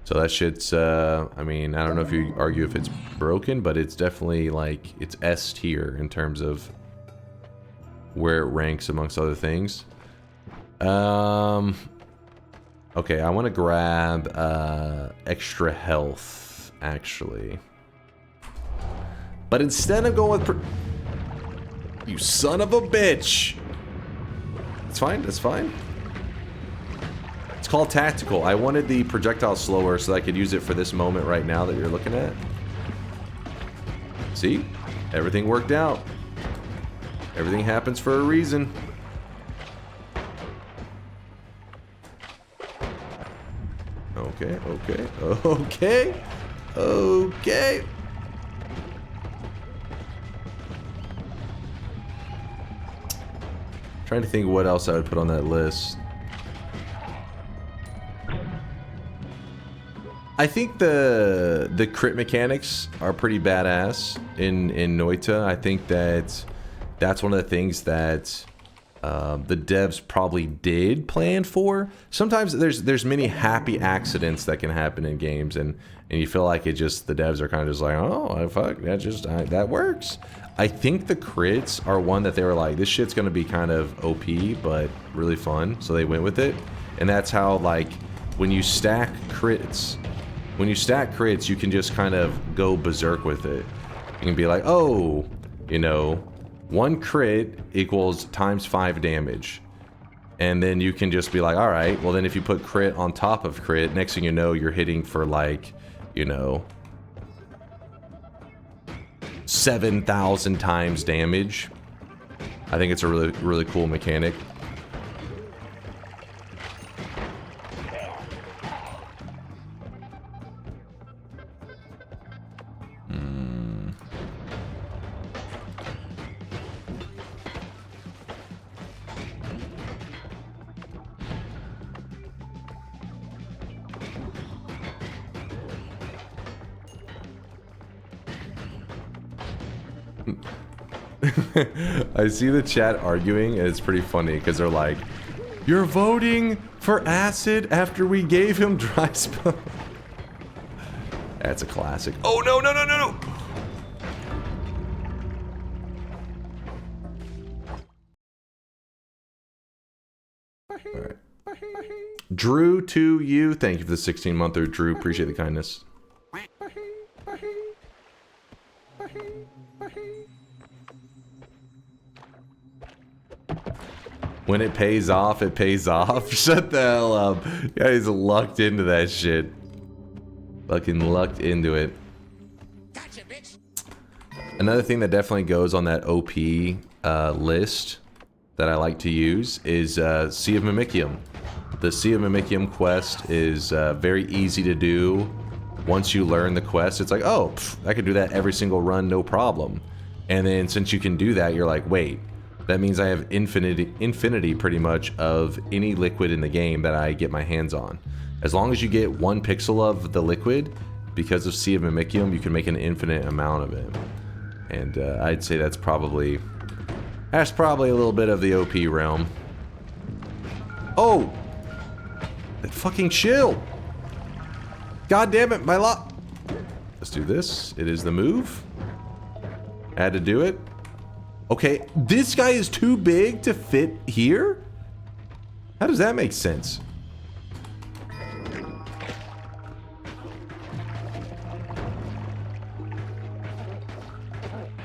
So that shit's, I mean, I don't know if you argue if it's broken, but it's definitely like, it's S tier in terms of where it ranks amongst other things. Okay, I want to grab extra health, actually. But instead of going with... You son of a bitch! It's fine, it's fine. It's called tactical. I wanted the projectile slower so that I could use it for this moment right now that you're looking at. See? Everything worked out. Everything happens for a reason. Okay, okay, okay, okay. Trying to think what else I would put on that list. I think the crit mechanics are pretty badass in Noita. I think that's one of the things that the devs probably did plan for. Sometimes there's many happy accidents that can happen in games, and you feel like it just, the devs are kind of just like, oh fuck, that works. I think the crits are one that they were like, this shit's gonna be kind of OP but really fun, so they went with it. And that's how, like, when you stack crits, you can just kind of go berserk with it. You can be like, oh, you know, 1 crit equals times 5 damage. And then you can just be like, alright, well then if you put crit on top of crit, next thing you know, you're hitting for like, you know, 7,000 times damage. I think it's a really, really cool mechanic. I see the chat arguing, and it's pretty funny because they're like, you're voting for acid after we gave him dry spell. That's a classic. Oh no, no, no, no, no! Alright. Drew to you. Thank you for the 16-monther, Drew. Appreciate the kindness. When it pays off, it pays off. Shut the hell up. You guys lucked into that shit. Fucking lucked into it. Gotcha, bitch. Another thing that definitely goes on that OP list that I like to use is Sea of Mimicium. The Sea of Mimicium quest is very easy to do. Once you learn the quest, it's like, oh, I could do that every single run, no problem. And then since you can do that, you're like, wait, that means I have infinity pretty much of any liquid in the game that I get my hands on. As long as you get 1 pixel of the liquid, because of Sea of Mimicium, you can make an infinite amount of it. And I'd say that's probably a little bit of the OP realm. Oh! That fucking shield! God damn it, my lot! Let's do this. It is the move. I had to do it. Okay, this guy is too big to fit here? How does that make sense?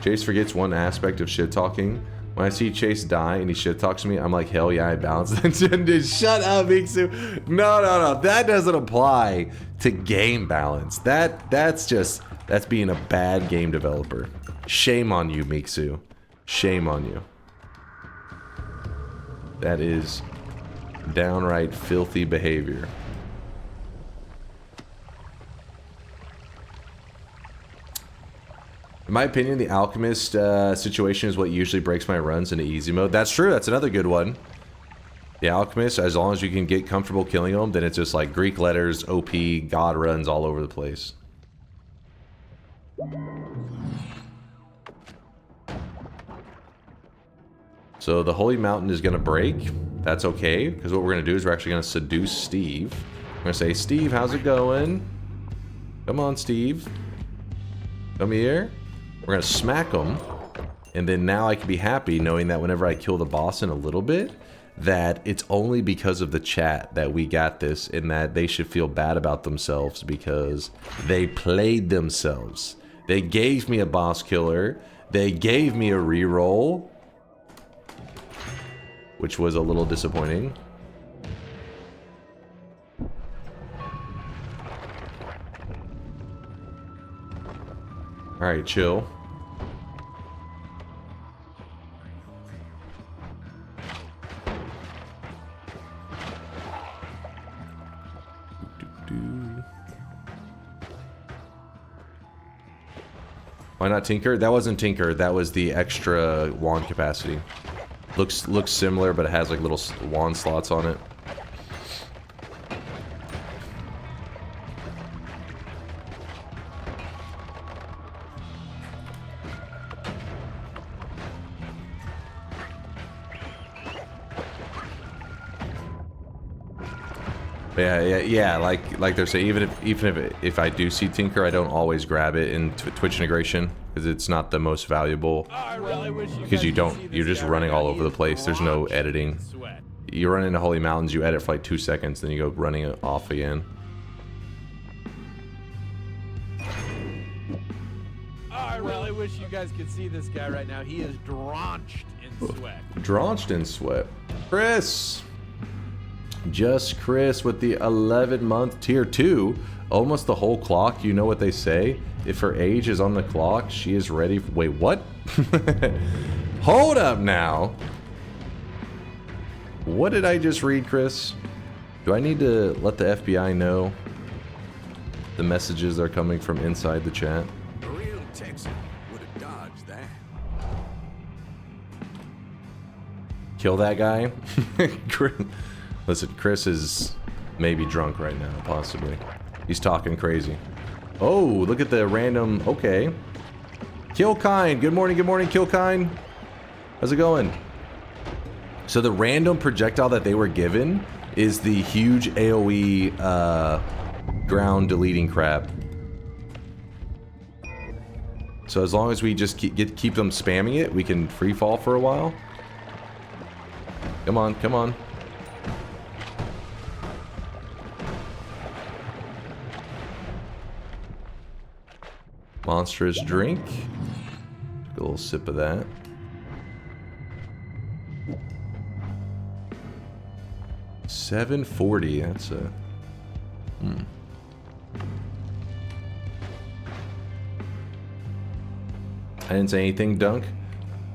Jace forgets one aspect of shit talking. When I see Chase die and he shit talks to me, I'm like, hell yeah, I balanced that. Dude, shut up, Mixu. No. That doesn't apply to game balance. That's being a bad game developer. Shame on you, Mixu. Shame on you. That is downright filthy behavior. In my opinion, the Alchemist situation is what usually breaks my runs into easy mode. That's true. That's another good one. The Alchemist, as long as you can get comfortable killing them, then it's just like Greek letters, OP, God runs all over the place. So the Holy Mountain is going to break. That's okay, because what we're going to do is we're actually going to seduce Steve. I'm going to say, Steve, how's it going? Come on, Steve. Come here. We're going to smack him. And then now I can be happy knowing that whenever I kill the boss in a little bit, that it's only because of the chat that we got this, and that they should feel bad about themselves because they played themselves. They gave me a boss killer. They gave me a reroll, which was a little disappointing. Alright, chill. Why not Tinker? That wasn't Tinker, that was the extra wand capacity. Looks similar, but it has like little wand slots on it. Yeah. Like they're saying, even if I do see Tinker, I don't always grab it in Twitch integration because it's not the most valuable. Because you're just running all over the place. There's no editing. You run into Holy Mountains, you edit for like 2 seconds, then you go running it off again. I really wish you guys could see this guy right now. He is drenched in sweat. Drenched in sweat. Chris. Just Chris with the 11-month tier 2. Almost the whole clock. You know what they say? If her age is on the clock, she is ready. Wait, what? Hold up now. What did I just read, Chris? Do I need to let the FBI know the messages are coming from inside the chat? A real Texan would have dodged that. Kill that guy? Listen, Chris is maybe drunk right now, possibly. He's talking crazy. Oh, look at the random... Okay. Killkind. Good morning, Killkind. How's it going? So the random projectile that they were given is the huge AoE ground deleting crap. So as long as we just keep them spamming it, we can free fall for a while. Come on, come on. Monstrous drink. Took a little sip of that. $7.40. That's a. I didn't say anything, Dunk.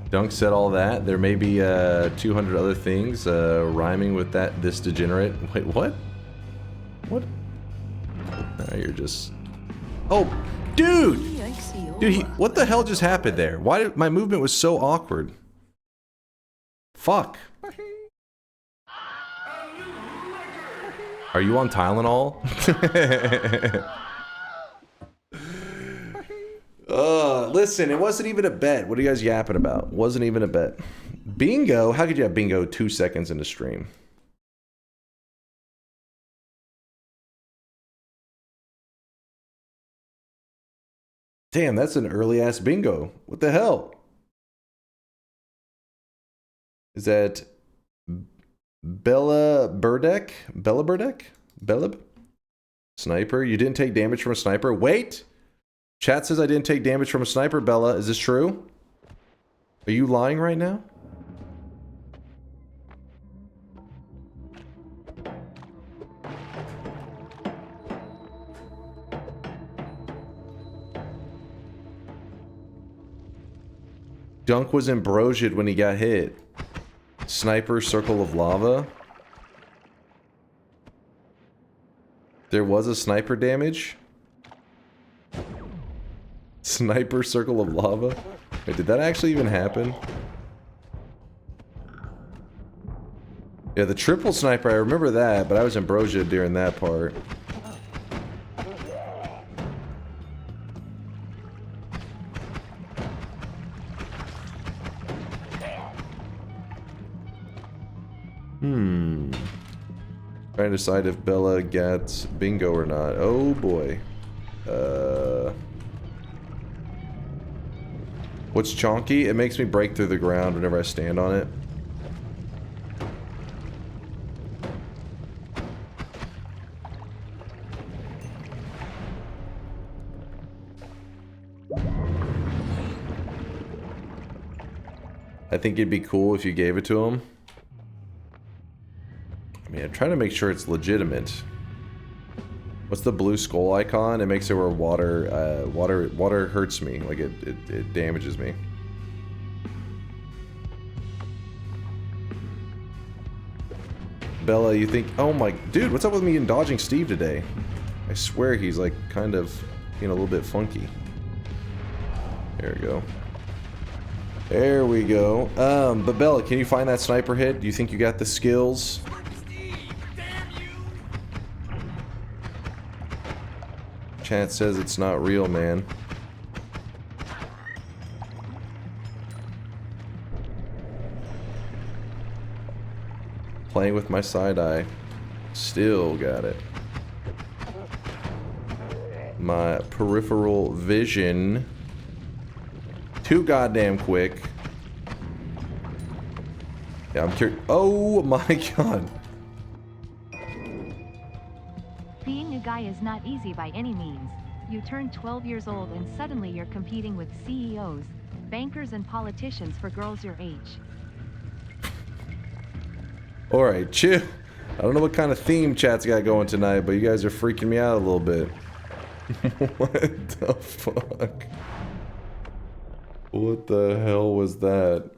Dunk said all that. There may be 200 other things rhyming with this degenerate. Wait, what? What? You're just. Oh, dude! Dude, what the hell just happened there? Why did my movement was so awkward? Fuck. Are you on Tylenol? Listen, it wasn't even a bet. What are you guys yapping about? Wasn't even a bet. Bingo? How could you have bingo 2 seconds into stream? Damn, that's an early-ass bingo. What the hell? Is that Bella Burdeck? Bella Burdeck? Bellib? Sniper? You didn't take damage from a sniper? Wait! Chat says I didn't take damage from a sniper, Bella. Is this true? Are you lying right now? Dunk was ambrosiaed when he got hit. Sniper circle of lava. There was a sniper damage. Sniper circle of lava. Wait, did that actually even happen? Yeah, the triple sniper, I remember that, but I was ambrosiaed during that part. Trying to decide if Bella gets bingo or not. Oh boy. What's chonky? It makes me break through the ground whenever I stand on it. I think it'd be cool if you gave it to him. I mean, I'm trying to make sure it's legitimate. What's the blue skull icon? It makes it where water hurts me. Like it damages me. Bella, you think... Oh my... Dude, what's up with me and dodging Steve today? I swear he's like kind of, you know, a little bit funky. There we go. There we go. But Bella, can you find that sniper hit? Do you think you got the skills? Chat says it's not real, man. Playing with my side eye. Still got it. My peripheral vision. Too goddamn quick. Yeah, I'm curious. Oh my god. Being a guy is not easy by any means. You turn 12 years old and suddenly you're competing with CEOs, bankers and politicians for girls your age. Alright, chill. I don't know what kind of theme chat's got going tonight, but you guys are freaking me out a little bit. What the fuck? What the hell was that?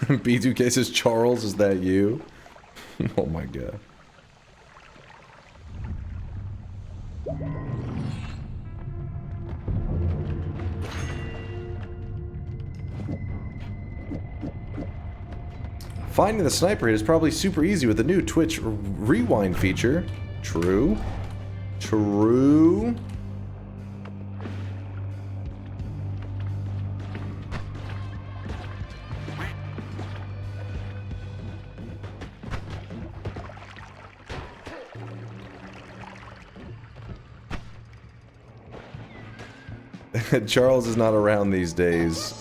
B2K says, Charles, is that you? Oh my god. Finding the sniper hit is probably super easy with the new Twitch rewind feature. True. True. Charles is not around these days.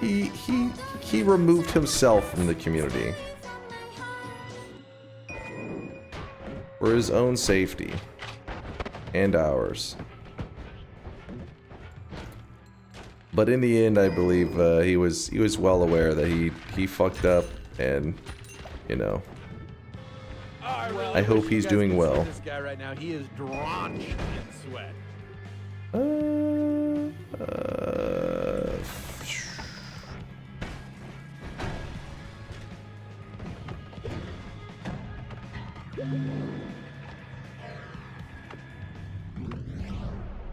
He removed himself from the community for his own safety and ours. But in the end, I believe he was well aware that he fucked up, and you know. I hope he's doing well. This guy right now, he is drenched in sweat.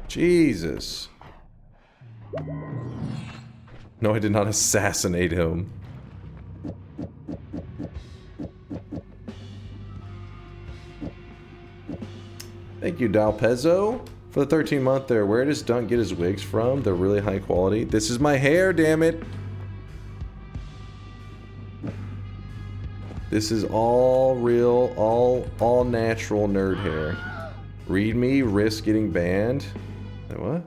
Jesus. No, I did not assassinate him. Thank you, Dalpezzo, for the 13-month there. Where does Dunk get his wigs from? They're really high quality. This is my hair, damn it. This is all real, all natural nerd hair. Read me, risk getting banned. Wait, what?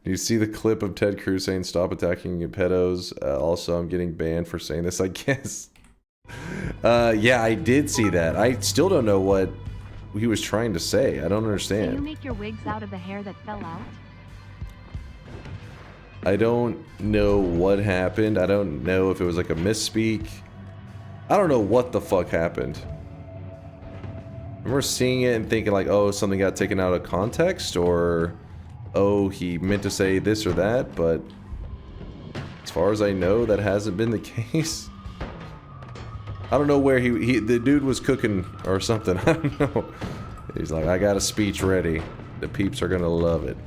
Do you see the clip of Ted Cruz saying stop attacking pedos? Also, I'm getting banned for saying this, I guess. Yeah, I did see that. I still don't know what he was trying to say. I don't understand. Can you make your wigs out of the hair that fell out? I don't know what happened. I don't know if it was like a misspeak. I don't know what the fuck happened. I remember seeing it and thinking like, oh, something got taken out of context, or oh, he meant to say this or that, but as far as I know, that hasn't been the case. I don't know where the dude was cooking or something. I don't know. He's like, I got a speech ready. The peeps are gonna love it.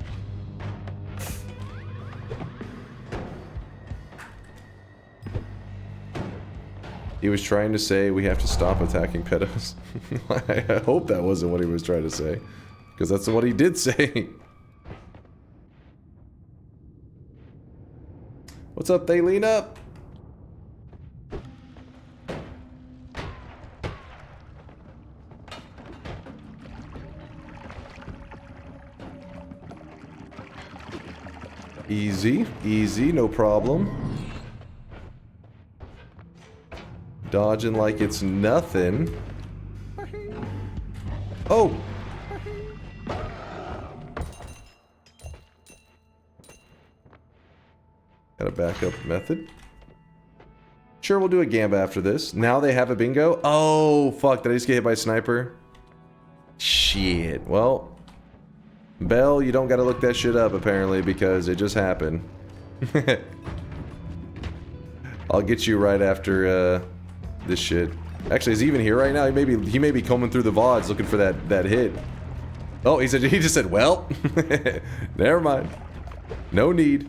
He was trying to say we have to stop attacking pedos. I hope that wasn't what he was trying to say, because that's what he did say. What's up, Thaylina? Easy, easy, no problem. Dodging like it's nothing. Oh! Got a backup method. Sure, we'll do a gamba after this. Now they have a bingo? Oh, fuck, did I just get hit by a sniper? Shit, well... Bell, you don't gotta look that shit up, apparently, because it just happened. I'll get you right after, this shit. Actually, is he even here right now? He may be combing through the VODs looking for that hit. Oh, he just said, well, never mind. No need.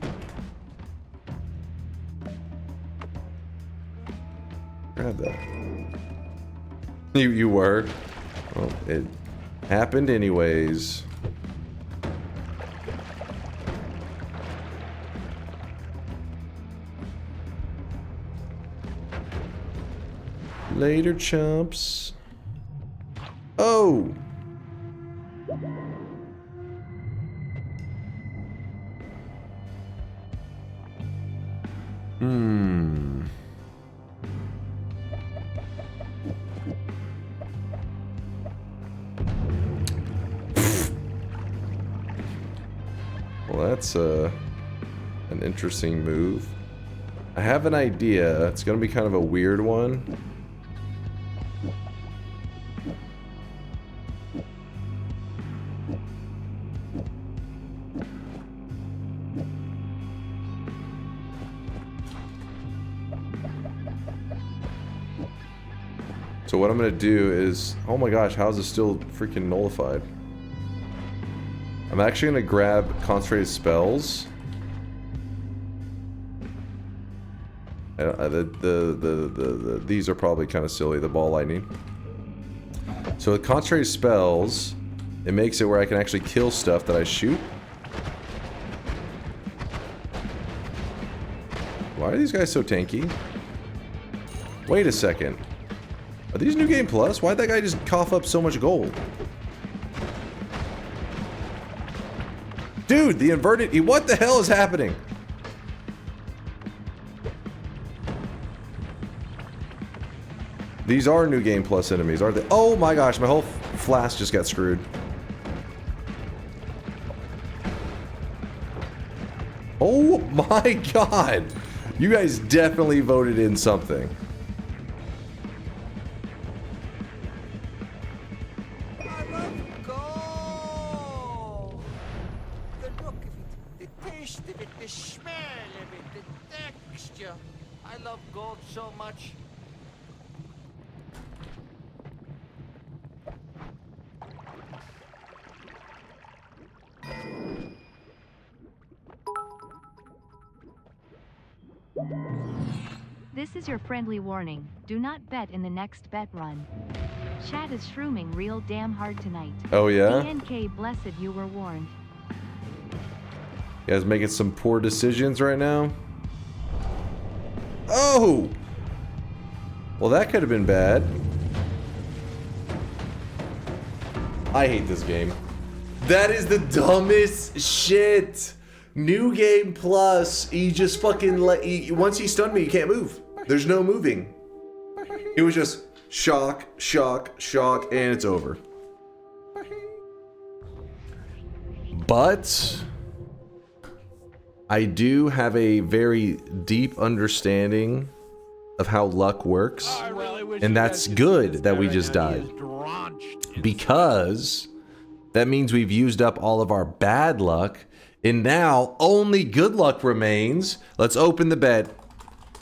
Grab that. You were. Well, it happened anyways. Later, chumps. Oh! Well, that's an interesting move. I have an idea. It's gonna be kind of a weird one. So what I'm gonna do is, oh my gosh, how is this still freaking nullified? I'm actually gonna grab concentrated spells. These are probably kind of silly, the ball lightning. So with concentrated spells, it makes it where I can actually kill stuff that I shoot. Why are these guys so tanky? Wait a second. Are these New Game Plus? Why'd that guy just cough up so much gold? Dude, the inverted... What the hell is happening? These are New Game Plus enemies, aren't they? Oh my gosh, my whole flask just got screwed. Oh my god! You guys definitely voted in something. This is your friendly warning. Do not bet in the next bet run. Chat is shrooming real damn hard tonight. Oh yeah? BNK blessed, you were warned. You guys making some poor decisions right now? Oh! Well, that could have been bad. I hate this game. That is the dumbest shit. New Game Plus, he just fucking once he stunned me, he can't move. There's no moving. It was just shock, shock, shock, and it's over. But I do have a very deep understanding of how luck works, and that's good that we just died, because that means we've used up all of our bad luck, and now only good luck remains. Let's open the bet.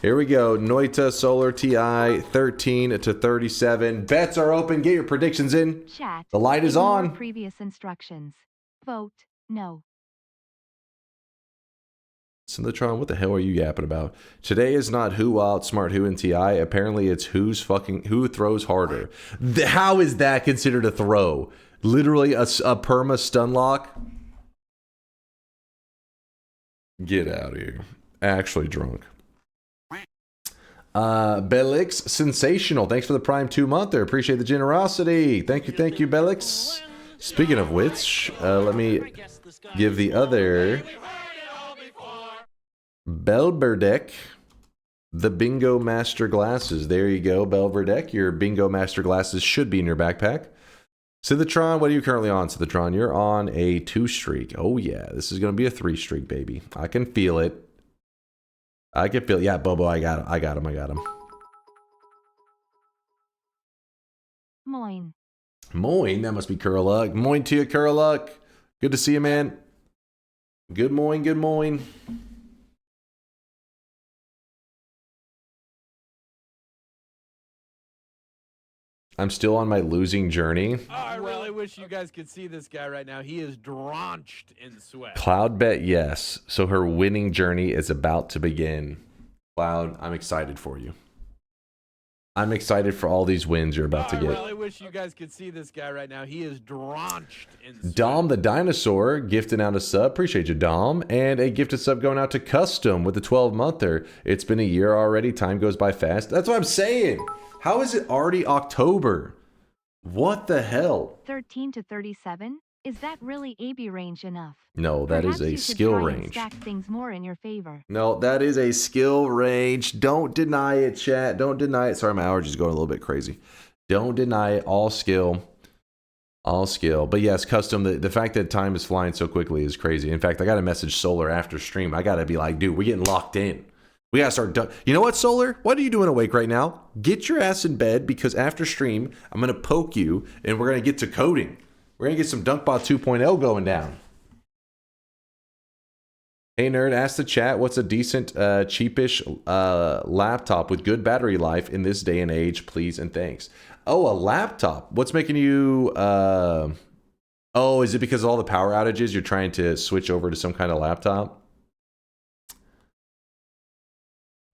Here we go. Noita Solar TI 13 to 37. Bets are open. Get your predictions in. Chat. The light is Ignore on. Previous instructions. Vote no. Synthetron, what the hell are you yapping about? Today is not who outsmart who in TI. Apparently it's who throws harder. How is that considered a throw? Literally a perma stun lock? Get out of here. Actually drunk. Belix, sensational. Thanks for the Prime 2-monther. Appreciate the generosity. Thank you, Belix. Speaking of which, let me give the other Belverdek the Bingo Master glasses. There you go, Belverdek. Your Bingo Master glasses should be in your backpack. Synthetron, what are you currently on, Synthetron? You're on a 2 streak. Oh yeah, this is going to be a 3 streak, baby. I can feel it. I can feel it. Yeah, Bobo, I got him. Moin. Moin, that must be Curluck. Moin to you, Curluck. Good to see you, man. Good moin, good moin. I'm still on my losing journey. Oh, I really wish you guys could see this guy right now. He is drenched in sweat. Cloud bet yes. So her winning journey is about to begin. Cloud, I'm excited for you. I'm excited for all these wins you're about to get. I really wish you guys could see this guy right now. He is drenched in sweat. Dom the Dinosaur gifting out a sub. Appreciate you, Dom. And a gifted sub going out to Custom with the 12-monther. It's been a year already. Time goes by fast. That's what I'm saying. How is it already October? What the hell? 13 to 37? Is that really AB range enough? No, that Perhaps is a you should skill try and range. stack things more in your favor. No, that is a skill range. Don't deny it, chat. Don't deny it. Sorry, my allergies going a little bit crazy. Don't deny it. All skill. All skill. But yes, Custom, the fact that time is flying so quickly is crazy. In fact, I got to message Solar after stream. I got to be like, dude, we're getting locked in. We gotta start. You know what, Solar? What are you doing awake right now? Get your ass in bed, because after stream, I'm gonna poke you and we're gonna get to coding. We're gonna get some DunkBot 2.0 going down. Hey nerd, ask the chat, what's a decent, cheapish laptop with good battery life in this day and age, please and thanks. Oh, a laptop. What's making you? Oh, is it because of all the power outages? You're trying to switch over to some kind of laptop?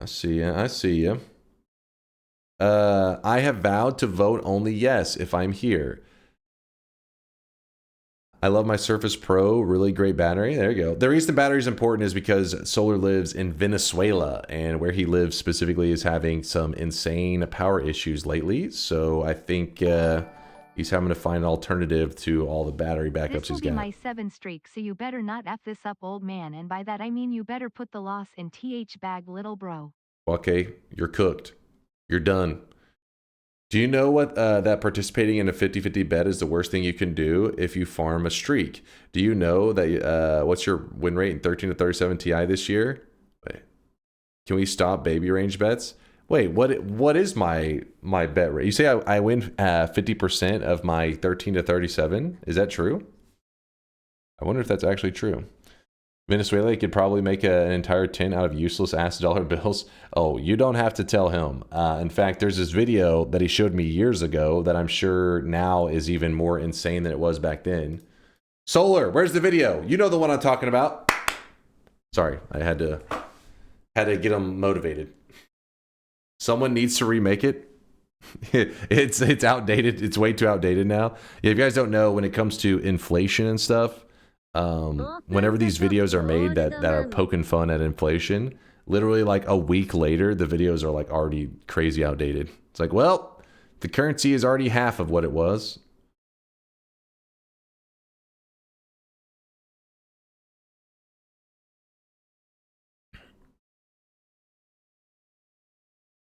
I see ya. I see ya. I have vowed to vote only yes if I'm here. I love my Surface Pro. Really great battery. There you go. The reason the battery is important is because Solar lives in Venezuela, and where he lives specifically is having some insane power issues lately. So I think he's having to find an alternative to all the battery backups This will he's be got. my 7th streak, so you better not F this up, old man, and by that I mean you better put the loss in TH bag, little bro. Okay, you're cooked. You're done. Do you know what that participating in a 50-50 bet is the worst thing you can do if you farm a streak? Do you know that what's your win rate in 13 to 37 Ti this year? Wait. Can we stop baby range bets? Wait, what is my bet rate? You say I win 50% of my 13 to 37? Is that true? I wonder if that's actually true. Venezuela could probably make an entire 10 out of useless ass dollar bills. Oh, you don't have to tell him. In fact, there's this video that he showed me years ago that I'm sure now is even more insane than it was back then. Solar, where's the video? You know the one I'm talking about. Sorry, I had to get him motivated. Someone needs to remake it. It's outdated. It's way too outdated now. Yeah, if you guys don't know, when it comes to inflation and stuff, whenever these videos are made that are poking fun at inflation, literally like a week later, the videos are like already crazy outdated. It's like, well, the currency is already half of what it was.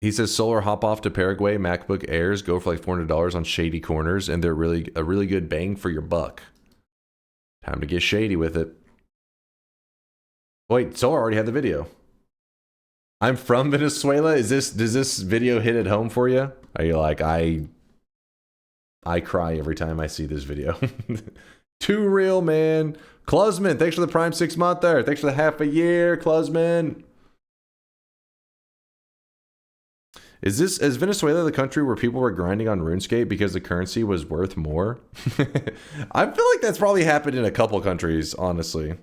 He says Solar hop off to Paraguay, MacBook Airs go for like $400 on shady corners, and they're really a really good bang for your buck. Time to get shady with it. Wait, Solar already had the video. I'm from Venezuela. Does this video hit at home for you? Are you like, I cry every time I see this video. Too real, man. Klusman, thanks for the Prime 6 month there. Thanks for the half a year, Klusman. Is Venezuela the country where people were grinding on RuneScape because the currency was worth more? I feel like that's probably happened in a couple countries, honestly.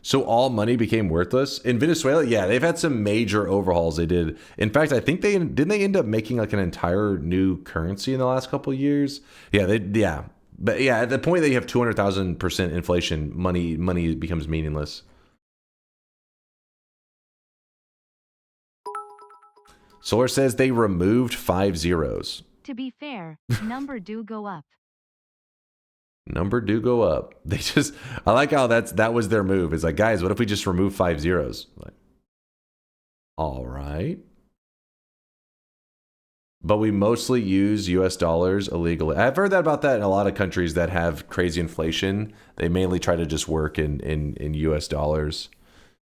So all money became worthless in Venezuela. Yeah, they've had some major overhauls. They did. In fact, I think they end up making like an entire new currency in the last couple of years. Yeah, but yeah, at the point that you have 200,000% inflation, money becomes meaningless. Solar says they removed 5 zeros. To be fair, number do go up. Number do go up. They just, I like how that was their move. It's like, guys, what if we just remove 5 zeros? Like, all right. But we mostly use US dollars illegally. I've heard about that in a lot of countries that have crazy inflation. They mainly try to just work in US dollars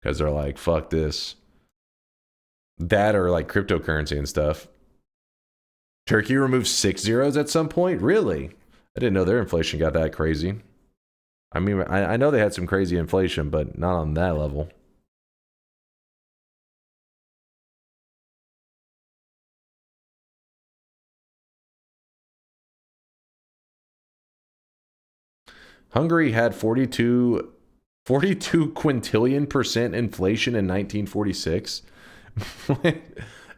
because they're like, fuck this. That or like cryptocurrency and stuff. Turkey removed 6 zeros at some point? Really? I didn't know their inflation got that crazy. I mean, I know they had some crazy inflation, but not on that level. Hungary had 42 quintillion% inflation in 1946.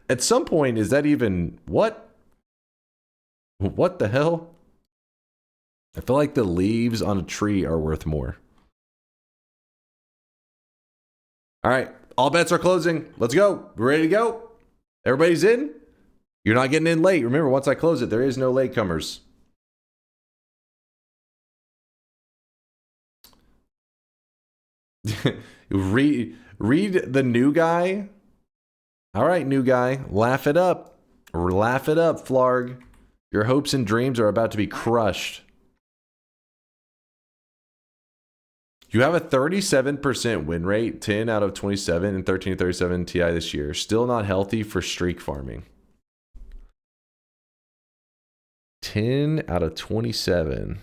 At some point, is that even what? What the hell? I feel like the leaves on a tree are worth more. All right, all bets are closing. Let's go. We're ready to go. Everybody's in? You're not getting in late. Remember, once I close it, there is no latecomers. read the new guy. All right, new guy. Laugh it up. Laugh it up, Flarg. Your hopes and dreams are about to be crushed. You have a 37% win rate, 10 out of 27 and 13 to 37 TI this year. Still not healthy for streak farming. 10 out of 27.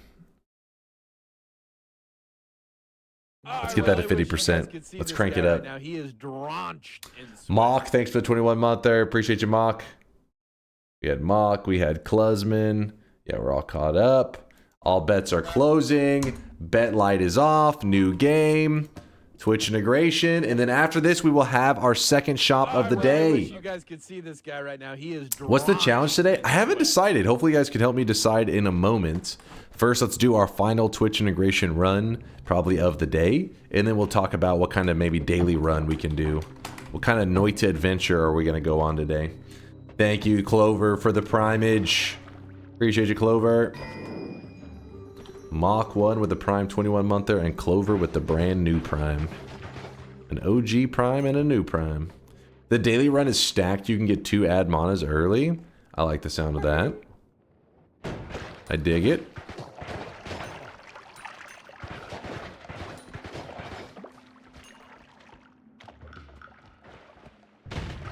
Let's get that to 50%. Let's crank it up. Now he is drenched in sweat. Mock, thanks for the 21 month there. Appreciate you, Mock. We had Mock, we had Klusman. Yeah, we're all caught up. All bets are closing. Bet light is off. New game. Twitch integration. And then after this, we will have our second shop of the day. I wish you guys could see this guy right now. He is What's the challenge today? I haven't decided. Hopefully you guys can help me decide in a moment. First, let's do our final Twitch integration run, probably of the day. And then we'll talk about what kind of maybe daily run we can do. What kind of Noita adventure are we going to go on today? Thank you, Clover, for the primage. Appreciate you, Clover. Mach 1 with the Prime 21 monther and Clover with the brand new Prime. An OG Prime and a new Prime. The daily run is stacked. You can get 2 ad manas early. I like the sound of that. I dig it.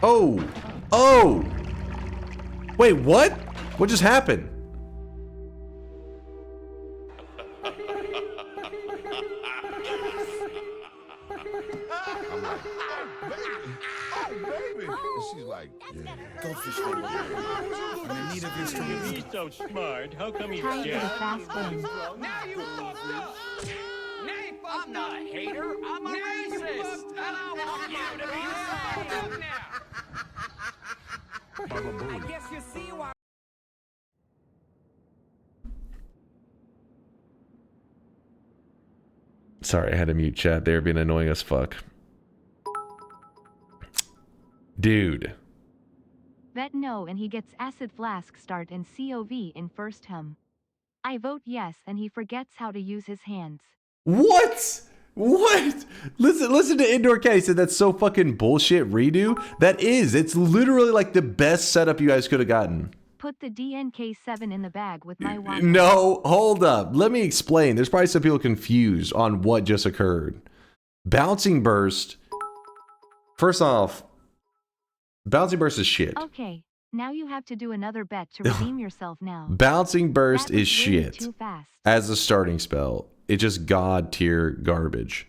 Oh! Oh! Wait, what? What just happened? She's like, yeah. Goldfish finger. I'm in need of your strength. He's so smart. How come he's Time for the dead? fast lane. Now you fucked up. I'm not a hater. I'm a racist. And I want you to be fucked up now. I guess you see why. Sorry, I had to mute chat. They were being annoying as fuck. Dude. Bet no and he gets acid flask start and COV in first hum. I vote yes and he forgets how to use his hands. What? What? Listen to Indoor Cat. He said that's so fucking bullshit redo. That is. It's literally like the best setup you guys could have gotten. Put the DNK7 in the bag with my wallet. No, hold up. Let me explain. There's probably some people confused on what just occurred. Bouncing Burst. First off, Bouncing Burst is shit. Okay, now you have to do another bet to redeem yourself now. Bouncing Burst That was is way shit. too fast. As a starting spell. It's just god tier garbage.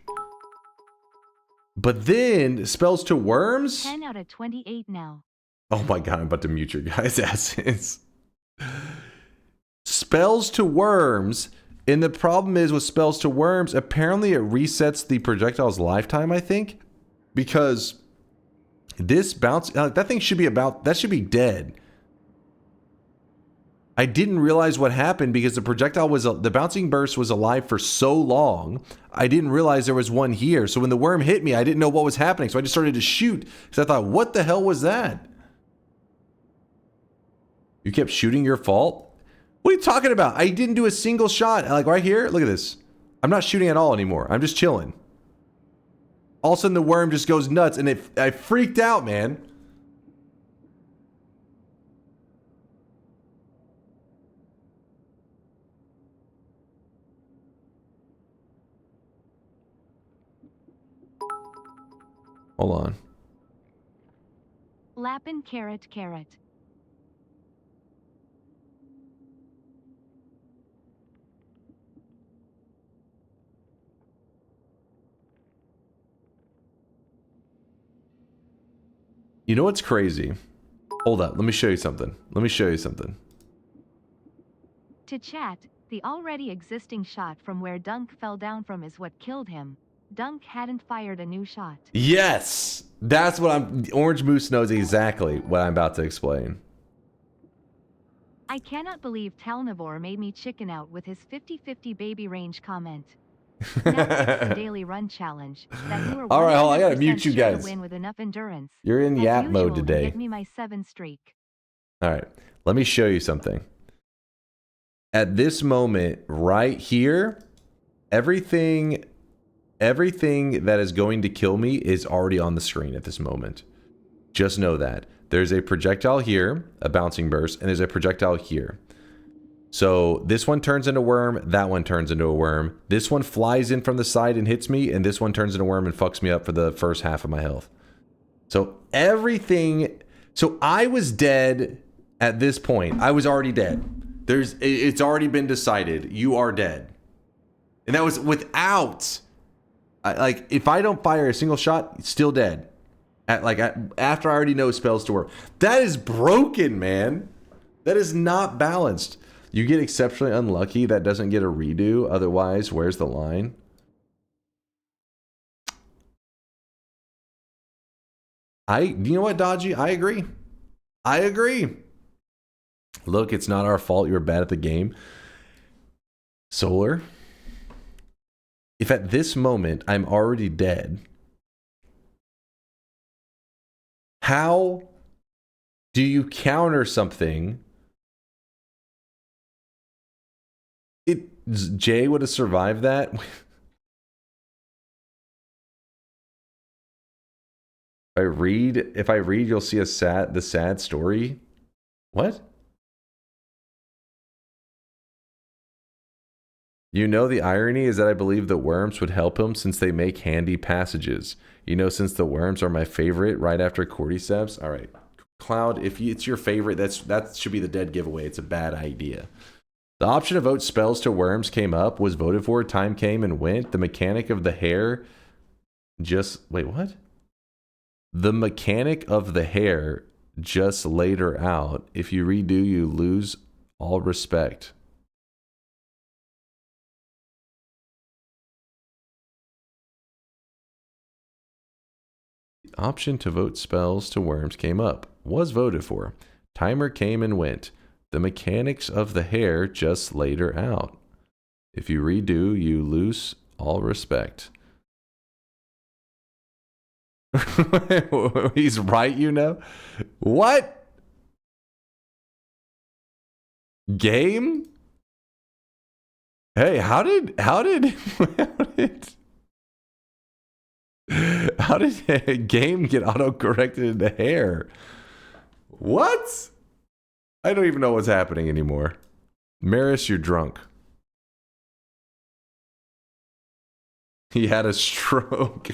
But then, spells to worms? 10 out of 28 now. Oh my god, I'm about to mute your guys' asses. Spells to worms, and the problem is with spells to worms, apparently it resets the projectile's lifetime, I think. Because this bounce, that thing should be that should be dead. I didn't realize what happened because the projectile the bouncing burst was alive for so long. I didn't realize there was one here. So when the worm hit me, I didn't know what was happening. So I just started to shoot because I thought, what the hell was that? You kept shooting, your fault? What are you talking about? I didn't do a single shot. Like right here, look at this. I'm not shooting at all anymore. I'm just chilling. All of a sudden the worm just goes nuts and I freaked out, man. Hold on. Lappin' carrot. You know what's crazy? Hold up, let me show you something. To chat, the already existing shot from where Dunk fell down from is what killed him. Dunk hadn't fired a new shot. Yes! That's what Orange Moose knows exactly what I'm about to explain. I cannot believe Talnivore made me chicken out with his 50-50 baby range comment. Now it's the daily run challenge. That you are All right, hold on, I gotta 100% mute you sure to guys. win with enough endurance. You're in As yap usual, mode today. Give me my 7 streak. All right, let me show you something. At this moment, right here, everything that is going to kill me is already on the screen at this moment. Just know that. There's a projectile here, a bouncing burst, and there's a projectile here. So this one turns into a worm, that one turns into a worm. This one flies in from the side and hits me, and this one turns into a worm and fucks me up for the first half of my health. So everything... So I was dead at this point. I was already dead. It's already been decided. You are dead. And that was without... Like, if I don't fire a single shot, still dead. After I already know spells to work. That is broken, man. That is not balanced. You get exceptionally unlucky. That doesn't get a redo. Otherwise, where's the line? You know what, Dodgy? I agree. Look, it's not our fault you were bad at the game. Solar. If at this moment I'm already dead, how do you counter something? Jay would have survived that. If I read, you'll see the sad story. What? You know, the irony is that I believe the worms would help him since they make handy passages. You know, since the worms are my favorite right after cordyceps. All right, Cloud, if it's your favorite, that should be the dead giveaway. It's a bad idea. The option to vote spells to worms came up, was voted for, time came and went. The mechanic of the hair wait, what? The mechanic of the hair just laid her out. If you redo, you lose all respect. The option to vote spells to worms came up, was voted for. Timer came and went. The mechanics of the hair just laid her out. If you redo, you lose all respect. He's right, you know? What? Game? Hey, how did Game get auto-corrected into hair? What? I don't even know what's happening anymore. Maris, you're drunk. He had a stroke.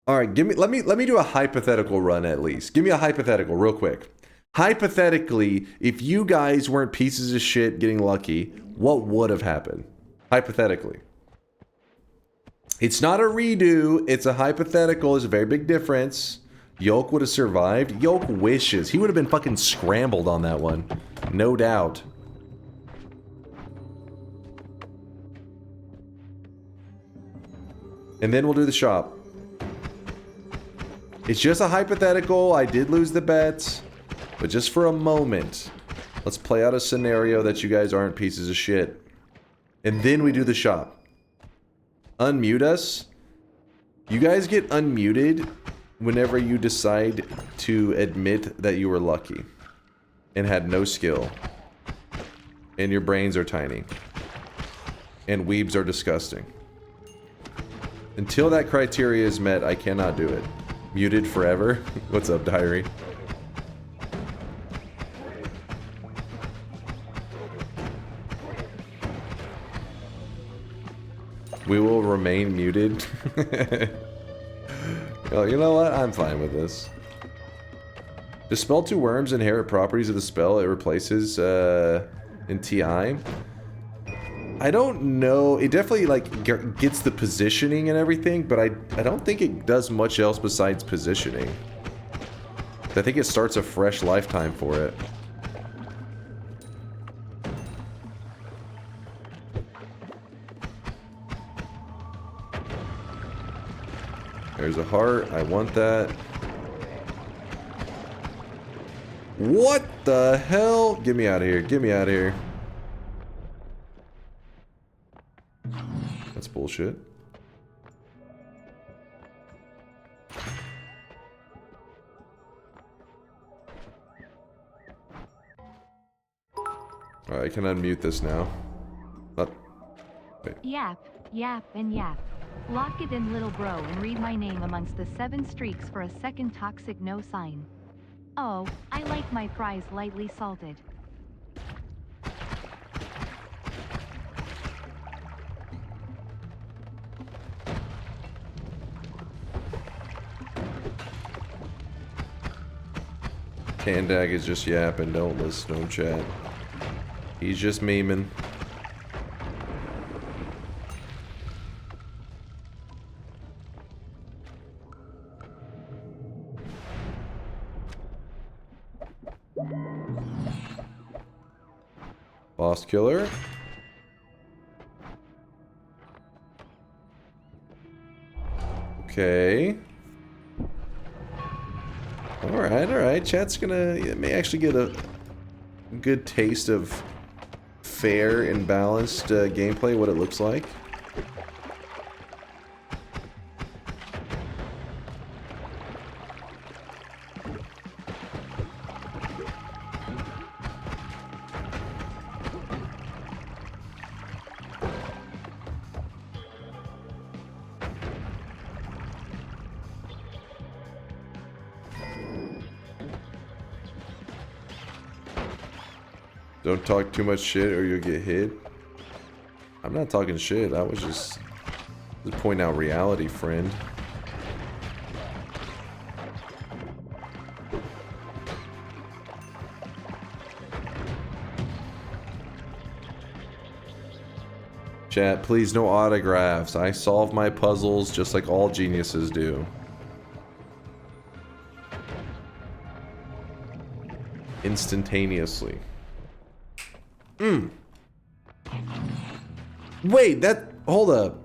All right, let me do a hypothetical run at least. Give me a hypothetical real quick. Hypothetically, if you guys weren't pieces of shit getting lucky, what would have happened? Hypothetically. It's not a redo, it's a hypothetical. There's a very big difference. Yolk would have survived. Yolk wishes. He would have been fucking scrambled on that one. No doubt. And then we'll do the shop. It's just a hypothetical. I did lose the bet. But just for a moment, let's play out a scenario that you guys aren't pieces of shit. And then we do the shop. Unmute us. You guys get unmuted whenever you decide to admit that you were lucky and had no skill. And your brains are tiny. And weebs are disgusting. Until that criteria is met, I cannot do it. Muted forever? What's up, Diary? We will remain muted. Oh, you know what? I'm fine with this. Does spell 2 worms inherit properties of the spell it replaces in TI? I don't know. It definitely like gets the positioning and everything, but I don't think it does much else besides positioning. I think it starts a fresh lifetime for it. There's a heart. I want that. What the hell? Get me out of here. Get me out of here. That's bullshit. Alright, I can unmute this now. Wait. Yap, yap, and yap. Lock it in, little bro, and read my name amongst the 7 streaks for a second toxic no sign. Oh, I like my fries lightly salted. Kandag is just yapping, don't listen, don't chat. He's just memeing. Boss killer. Okay. Alright. Chat's gonna may actually get a good taste of fair and balanced gameplay, what it looks like. Don't talk too much shit or you'll get hit. I'm not talking shit. I was just pointing out reality, friend. Chat, please, no autographs. I solve my puzzles just like all geniuses do. Instantaneously. Wait, hold up.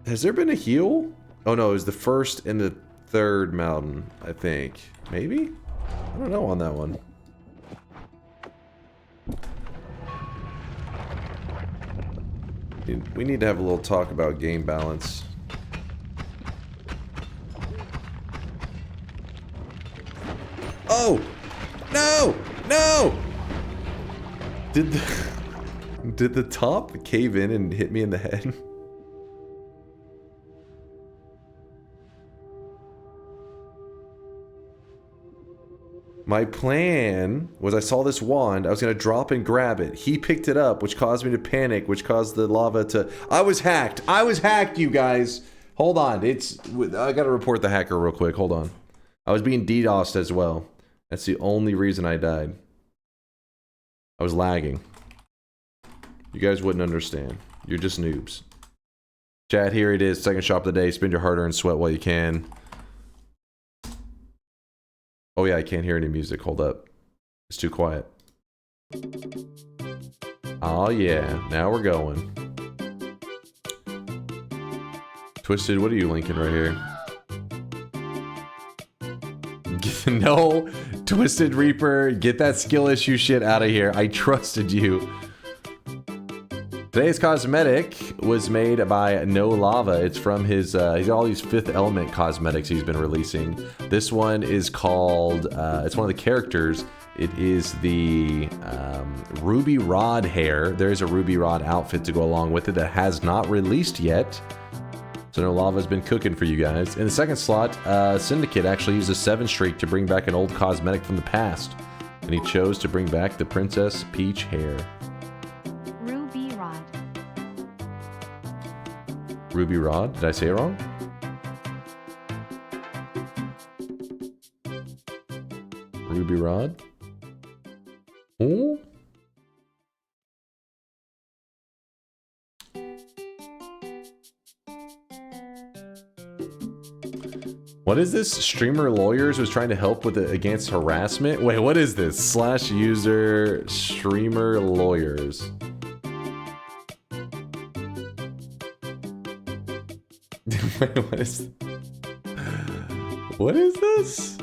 Has there been a heal? Oh no, it was the first and the third mountain, I think. Maybe? I don't know on that one. We need to have a little talk about game balance. Oh! No! No! Did the top cave in and hit me in the head? My plan was I saw this wand. I was going to drop and grab it. He picked it up, which caused me to panic, which caused the lava to... I was hacked. I was hacked, you guys. Hold on. I got to report the hacker real quick. Hold on. I was being DDoSed as well. That's the only reason I died. I was lagging. You guys wouldn't understand. You're just noobs. Chat, here it is. Second shop of the day. Spend your hard-earned sweat while you can. Oh yeah, I can't hear any music. Hold up. It's too quiet. Oh yeah, now we're going. Twisted, what are you linking right here? No, Twisted Reaper, get that skill issue shit out of here. I trusted you. Today's cosmetic was made by No Lava. It's from his, he's got all these Fifth Element cosmetics he's been releasing. This one is called, it's one of the characters. It is the Ruby Rod hair. There's a Ruby Rod outfit to go along with it that has not released yet. So No Lava's been cooking for you guys. In the second slot, Syndicate actually used a 7 streak to bring back an old cosmetic from the past. And he chose to bring back the Princess Peach hair. Ruby Rod? Did I say it wrong? Ruby Rod? Oh? What is this? Streamer Lawyers was trying to help with it against harassment? Wait, what is this? Slash user Streamer Lawyers. Wait, what is this?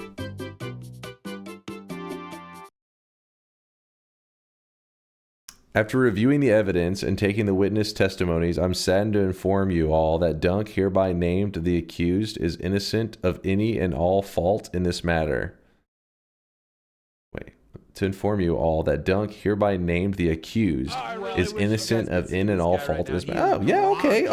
After reviewing the evidence and taking the witness testimonies, I'm saddened to inform you all that Dunk, hereby named the accused, is innocent of any and all fault in this matter. Wait, to inform you all that Dunk, hereby named the accused, is innocent of any and all fault in this matter. Oh, yeah,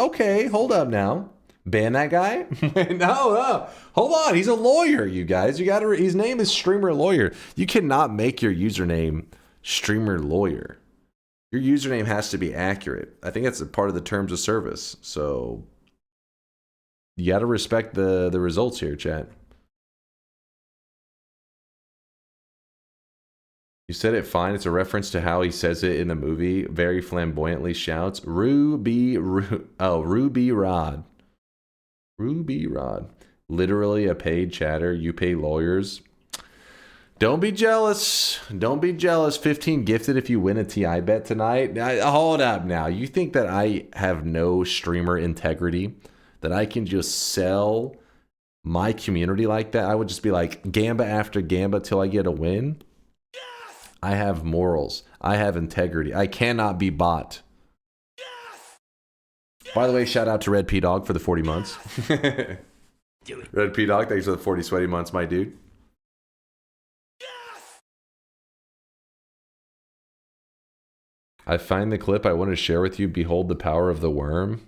okay, hold up now. Ban that guy? No. Hold on. He's a lawyer, you guys. You gotta. His name is Streamer Lawyer. You cannot make your username Streamer Lawyer. Your username has to be accurate. I think that's a part of the terms of service. So you gotta respect the results here, chat. You said it fine. It's a reference to how he says it in the movie. Very flamboyantly shouts, Ruby Rod. Ruby Rod. Literally a paid chatter. You pay lawyers. Don't be jealous. Don't be jealous. 15 gifted if you win a TI bet tonight. Hold up now. You think that I have no streamer integrity? That I can just sell my community like that? I would just be like gamba after gamba till I get a win? Yes! I have morals. I have integrity. I cannot be bought. By the way, shout out to Red P Dog for the 40 months. Red P Dog, thanks for the 40 sweaty months, my dude. I find the clip I want to share with you. Behold the power of the worm.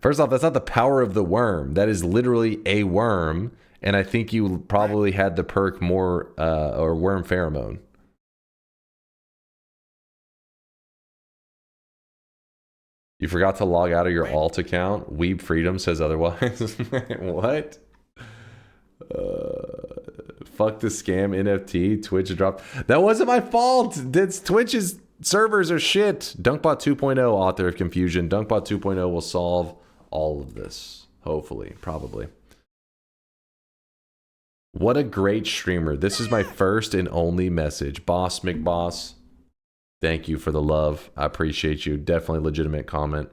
First off, that's not the power of the worm. That is literally a worm. And I think you probably had the perk more, or worm pheromone. You forgot to log out of your alt account. Weeb Freedom says otherwise. What? Fuck the scam NFT. Twitch dropped. That wasn't my fault. That's Twitch's servers are shit. DunkBot 2.0, author of confusion. DunkBot 2.0 will solve all of this. Hopefully. Probably. What a great streamer. This is my first and only message. Boss McBoss. Thank you for the love. I appreciate you. Definitely legitimate comment.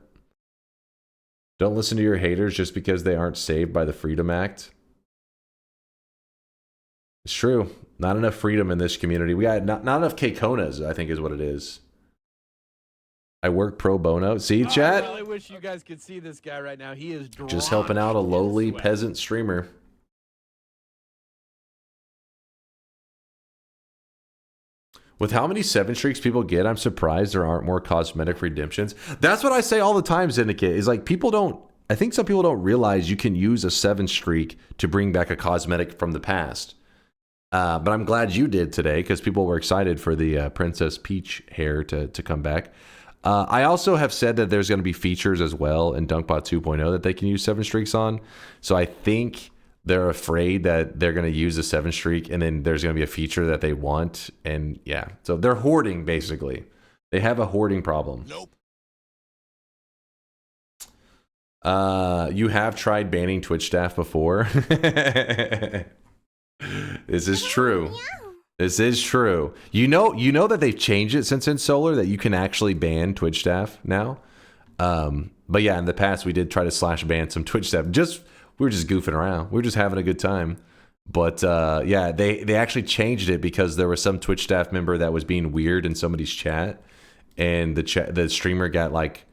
Don't listen to your haters just because they aren't saved by the Freedom Act. It's true. Not enough freedom in this community. We got not enough K-Konas, I think is what it is. I work pro bono. See, chat? Well, I wish you guys could see this guy right now. He is just helping out a lowly peasant streamer. With how many 7 streaks people get, I'm surprised there aren't more cosmetic redemptions. That's what I say all the time, Syndicate. Is like people don't I think some people don't realize you can use a 7 streak to bring back a cosmetic from the past. But I'm glad you did today because people were excited for the Princess Peach hair to come back. I also have said that there's going to be features as well in DunkBot 2.0 that they can use 7 streaks on. So I think they're afraid that they're going to use a 7 streak and then there's going to be a feature that they want. And yeah, so they're hoarding basically. They have a hoarding problem. Nope. You have tried banning Twitch staff before. This is true. This is true. You know that they've changed it since in Solar that you can actually ban Twitch staff now. But yeah, in the past we did try to slash ban some Twitch staff. We were just goofing around. We were just having a good time. But yeah, they actually changed it because there was some Twitch staff member that was being weird in somebody's chat, and the streamer got like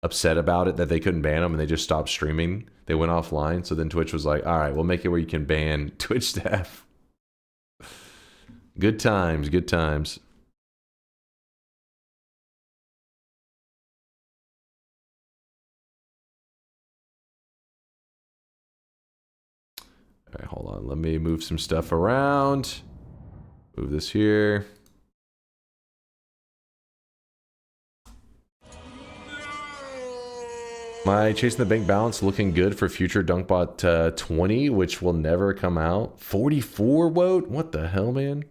upset about it that they couldn't ban them, and they just stopped streaming. They went offline. So then Twitch was like, all right, we'll make it where you can ban Twitch staff. Good times, good times. All right, hold on. Let me move some stuff around. Move this here. My Chasing the Bank balance looking good for future DunkBot 20, which will never come out. 44 wote? What the hell, man?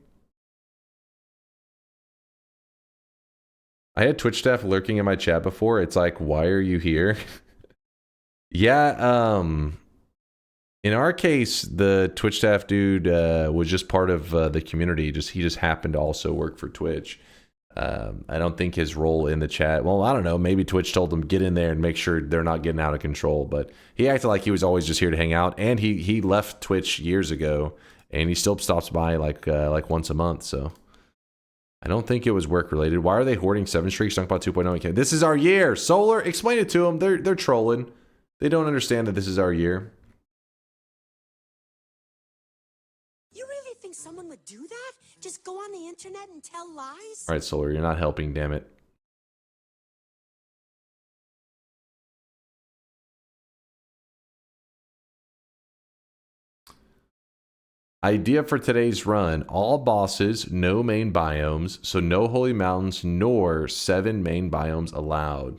I had Twitch staff lurking in my chat before. It's like, why are you here? Yeah, in our case, the Twitch staff dude was just part of the community. He just happened to also work for Twitch. I don't think his role in the chat, well, I don't know, maybe Twitch told him get in there and make sure they're not getting out of control, but he acted like he was always just here to hang out, and he left Twitch years ago, and he still stops by like once a month, so I don't think it was work related. Why are they hoarding 7 streaks? DunkBot 2.0. Okay, this is our year. Solar, explain it to them. They're trolling. They don't understand that this is our year. You really think someone would do that? Just go on the internet and tell lies? All right, Solar, you're not helping, damn it. Idea for today's run: all bosses, no main biomes, so no holy mountains nor 7 main biomes allowed.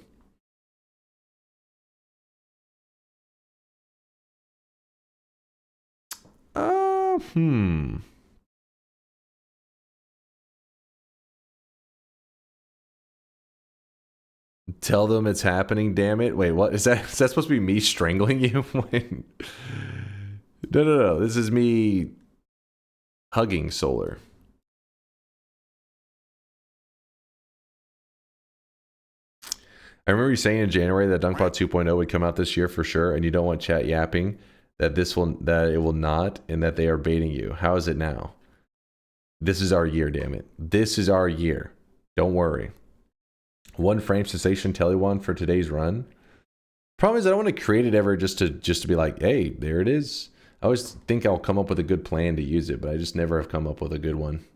Tell them it's happening, damn it. Wait, what? Is that supposed to be me strangling you? No. This is me hugging Solar. I remember you saying in January that DunkBot 2.0 would come out this year for sure, and you don't want chat yapping that it will not, and that they are baiting you. How is it now? This is our year, damn it. This is our year. Don't worry. 1 frame sensation Telewan for today's run. Problem is I don't want to create it ever just to be like, hey, there it is. I always think I'll come up with a good plan to use it, but I just never have come up with a good one.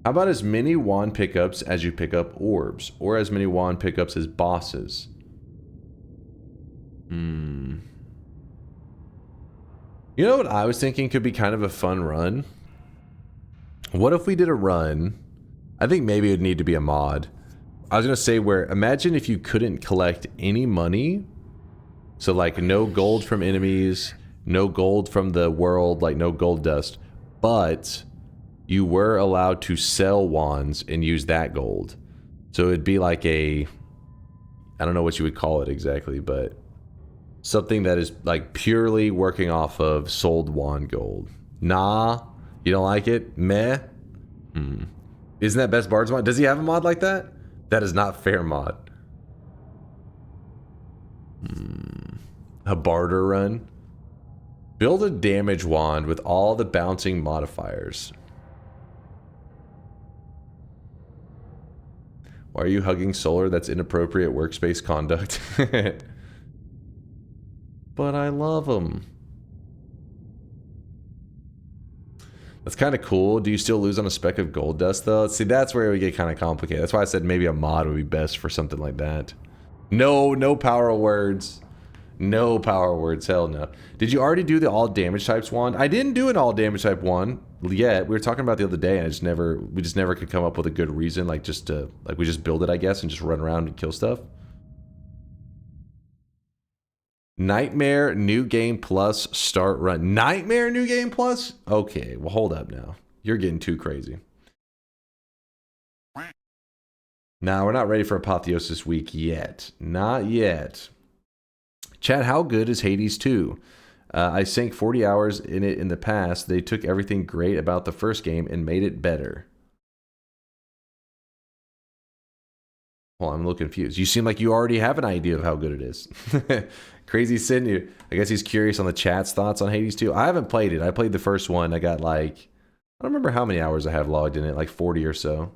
How about as many wand pickups as you pick up orbs, or as many wand pickups as bosses? You know what I was thinking could be kind of a fun run? What if we did a run? I think maybe it would need to be a mod. I was going to say where, imagine if you couldn't collect any money. So like no gold from enemies, no gold from the world, like no gold dust. But you were allowed to sell wands and use that gold. So it'd be like a, I don't know what you would call it exactly, but something that is like purely working off of sold wand gold. Nah, you don't like it? Meh. Isn't that Best Bards mod? Does he have a mod like that? That is not fair mod. A barter run. Build a damage wand with all the bouncing modifiers. Why are you hugging Solar? That's inappropriate workspace conduct. But I love him. That's kind of cool. Do you still lose on a speck of gold dust though? See, that's where we get kind of complicated. That's why I said maybe a mod would be best for something like that. No power words. No power words. Hell no. Did you already do the all damage types wand? I didn't do an all damage type one yet. We were talking about the other day, and we just never could come up with a good reason. Like just to we just build it, I guess, and just run around and kill stuff. Nightmare New Game Plus start run. Nightmare New Game Plus? Okay, well hold up now. You're getting too crazy. Nah, we're not ready for Apotheosis Week yet. Not yet. Chat, how good is Hades 2? I sank 40 hours in it in the past. They took everything great about the first game and made it better. Well, I'm a little confused. You seem like you already have an idea of how good it is. Crazy Sin, I guess he's curious on the chat's thoughts on Hades 2. I haven't played it. I played the first one. I got like, I don't remember how many hours I have logged in it, like 40 or so.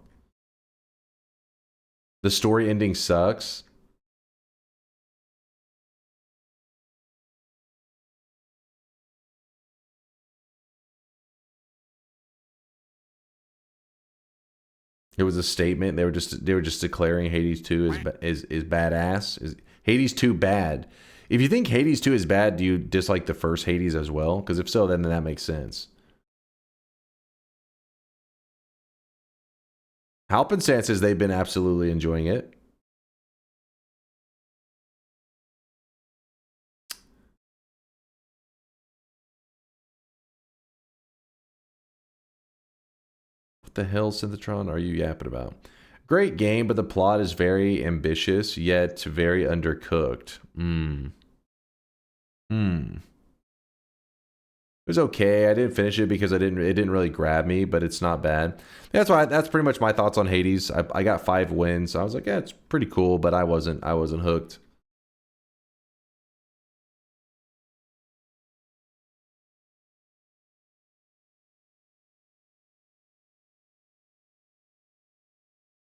The story ending sucks. It was a statement. They were just declaring Hades 2 is badass. Is Hades 2 bad? If you think Hades 2 is bad, do you dislike the first Hades as well? Because if so, then that makes sense. Halpin says they've been absolutely enjoying it. What the hell, Synthetron, are you yapping about? Great game, but the plot is very ambitious, yet very undercooked. It was okay. I didn't finish it because it didn't really grab me, but it's not bad. That's pretty much my thoughts on Hades. I got 5 wins. So I was like, yeah, it's pretty cool, but I wasn't hooked.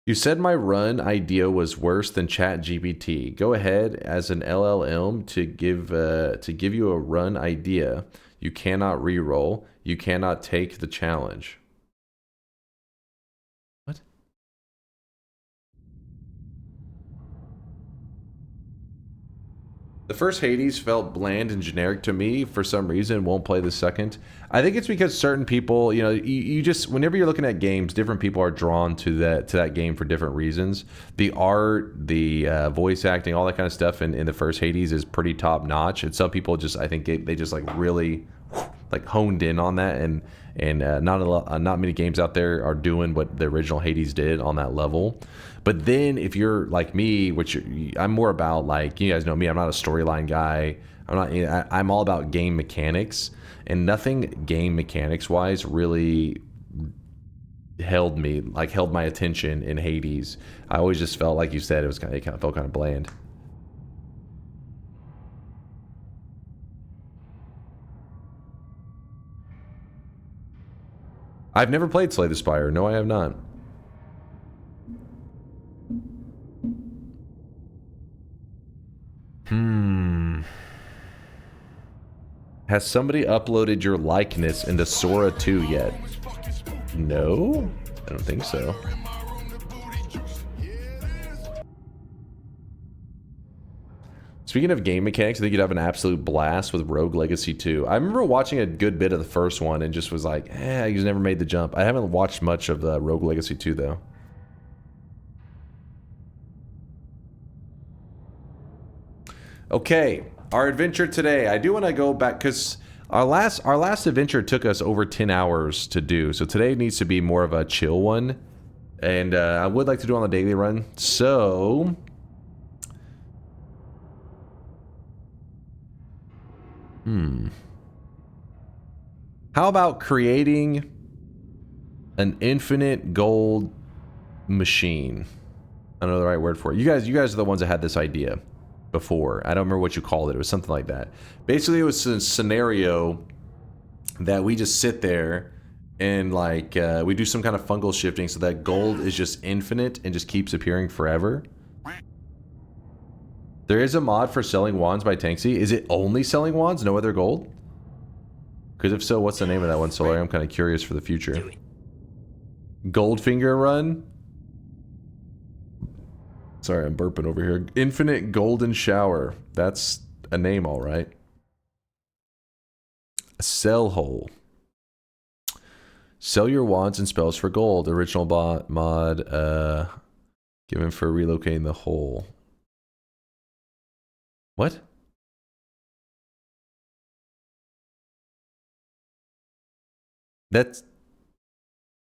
You said my run idea was worse than ChatGPT. Go ahead as an LLM to give you a run idea. You cannot reroll. You cannot take the challenge. What? The first Hades felt bland and generic to me for some reason. Won't play the second. I think it's because certain people, you know, you just, whenever you're looking at games, different people are drawn to that game for different reasons. The art, the voice acting, all that kind of stuff in the first Hades is pretty top notch. And some people just, I think they just like really like honed in on that, and not many games out there are doing what the original Hades did on that level. But then if you're like me, which I'm more about, like, you guys know me, I'm not a storyline guy. I'm all about game mechanics, and nothing game mechanics wise really held my attention in Hades. I always just felt, like you said, it kind of felt kind of bland. I've never played Slay the Spire. No, I have not. Has somebody uploaded your likeness into Sora 2 yet? No? I don't think so. Speaking of game mechanics, I think you'd have an absolute blast with Rogue Legacy 2. I remember watching a good bit of the first one and just was like, I just never made the jump. I haven't watched much of the Rogue Legacy 2 though. Okay, our adventure today. I do want to go back because our last adventure took us over 10 hours to do. So today needs to be more of a chill one. And I would like to do it on the daily run. So how about creating an infinite gold machine? I don't know the right word for it. You guys are the ones that had this idea before. I don't remember what you called it. It was something like that. Basically, it was a scenario that we just sit there and like we do some kind of fungal shifting so that gold is just infinite and just keeps appearing forever. There is a mod for selling wands by Tanksy. Is it only selling wands, no other gold? Because if so, what's the name of that one, Solar? I'm kind of curious for the future. Goldfinger Run? Sorry, I'm burping over here. Infinite Golden Shower. That's a name, all right. Sell Hole. Sell your wands and spells for gold. Original mod given for relocating the hole. What? That's...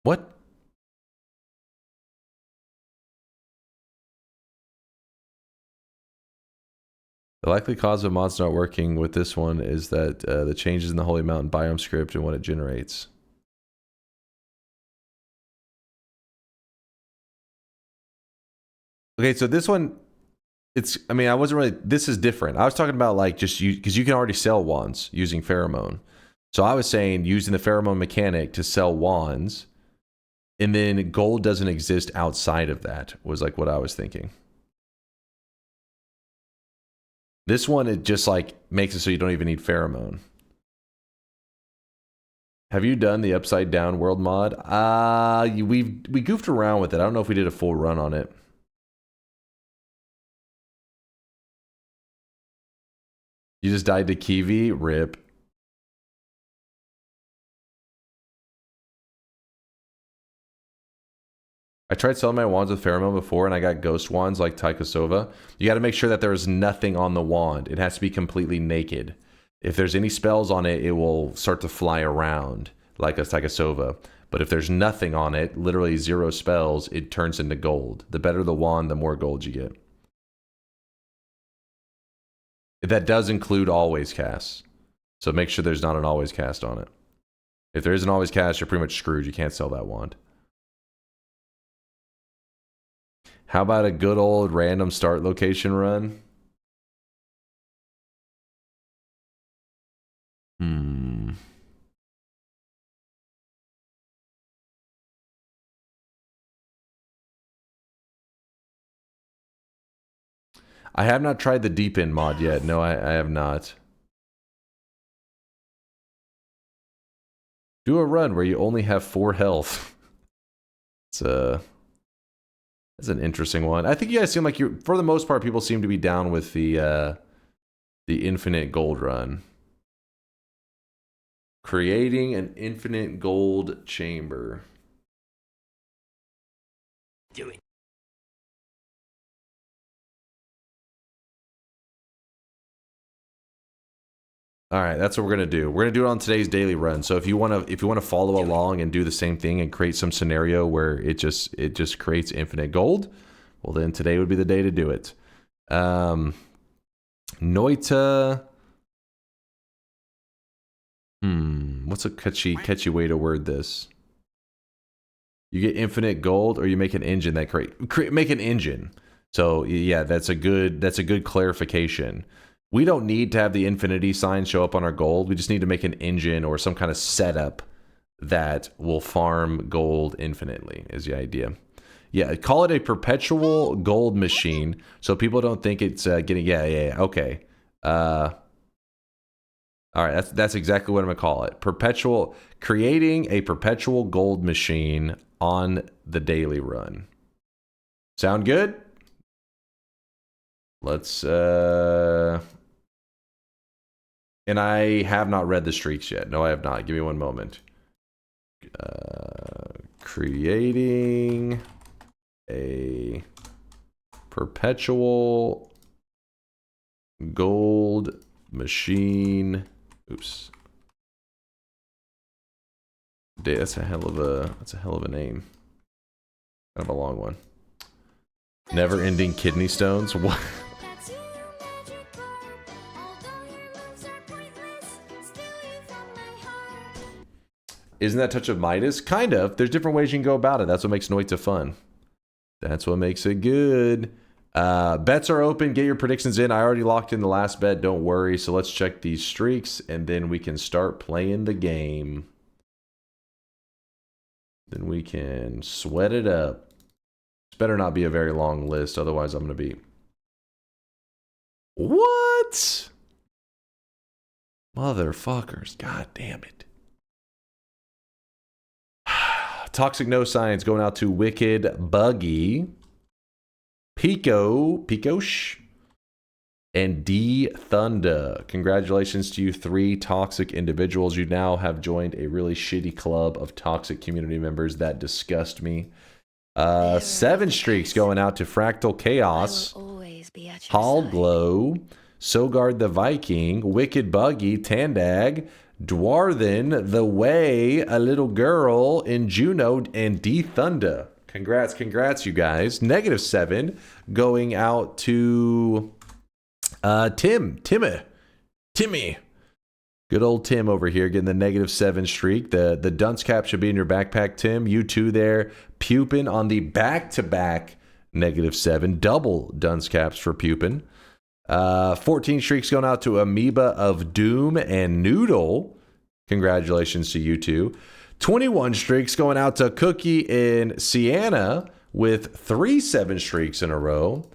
What? The likely cause of mods not working with this one is that the changes in the Holy Mountain biome script and what it generates. Okay, so this one, it's, I mean, I wasn't really, this is different. I was talking about like just you, because you can already sell wands using pheromone. So I was saying using the pheromone mechanic to sell wands, and then gold doesn't exist outside of that, was like what I was thinking. This one, it just like makes it so you don't even need pheromone. Have you done the upside down world mod? We goofed around with it. I don't know if we did a full run on it. You just died to Kiwi? Rip. I tried selling my wands with pheromone before and I got ghost wands like Taikosova. You got to make sure that there is nothing on the wand. It has to be completely naked. If there's any spells on it, it will start to fly around like a Taikosova. But if there's nothing on it, literally 0 spells, it turns into gold. The better the wand, the more gold you get. That does include always casts. So make sure there's not an always cast on it. If there is an always cast, you're pretty much screwed. You can't sell that wand. How about a good old random start location run? I have not tried the deep end mod yet. No, I have not. Do a run where you only have 4 health. That's an interesting one. I think you guys seem like you're, for the most part, people seem to be down with the infinite gold run. Creating an infinite gold chamber. Do it. All right, that's what we're gonna do. We're gonna do it on today's daily run. So if you wanna follow along and do the same thing and create some scenario where it just creates infinite gold, well then today would be the day to do it. Noita. What's a catchy way to word this? You get infinite gold, or you make an engine that make an engine. So yeah, that's a good clarification. We don't need to have the infinity sign show up on our gold. We just need to make an engine or some kind of setup that will farm gold infinitely, is the idea. Yeah, call it a perpetual gold machine so people don't think it's getting... Yeah, okay. All right, that's exactly what I'm going to call it. Creating a perpetual gold machine on the daily run. Sound good? Let's... And I have not read the streaks yet. No, I have not. Give me one moment. Creating a perpetual gold machine. Oops. That's a hell of a name. Kind of a long one. Never-ending kidney stones. What? Isn't that Touch of Midas? Kind of. There's different ways you can go about it. That's what makes Noita fun. That's what makes it good. Bets are open. Get your predictions in. I already locked in the last bet. Don't worry. So let's check these streaks, and then we can start playing the game. Then we can sweat it up. This better not be a very long list. Otherwise, I'm going to be... What? Motherfuckers. God damn it. Toxic No Science going out to Wicked Buggy, Picosh, and D Thunder. Congratulations to you 3 toxic individuals. You now have joined a really shitty club of toxic community members that disgust me. 7 streaks going out to Fractal Chaos, Hallglow, Sogard the Viking, Wicked Buggy, Tandag, Dwarthen, The Way, A Little Girl, in Juno, and D Thunder. Congrats, you guys. -7 going out to Timmy. Good old Tim over here getting the -7 streak. The dunce cap should be in your backpack, Tim. You too there, Pupin on the back-to-back -7. Double dunce caps for Pupin. 14 streaks going out to Amoeba of Doom and Noodle. Congratulations to you two. 21 streaks going out to Cookie and Sienna with 3 7 streaks in a row.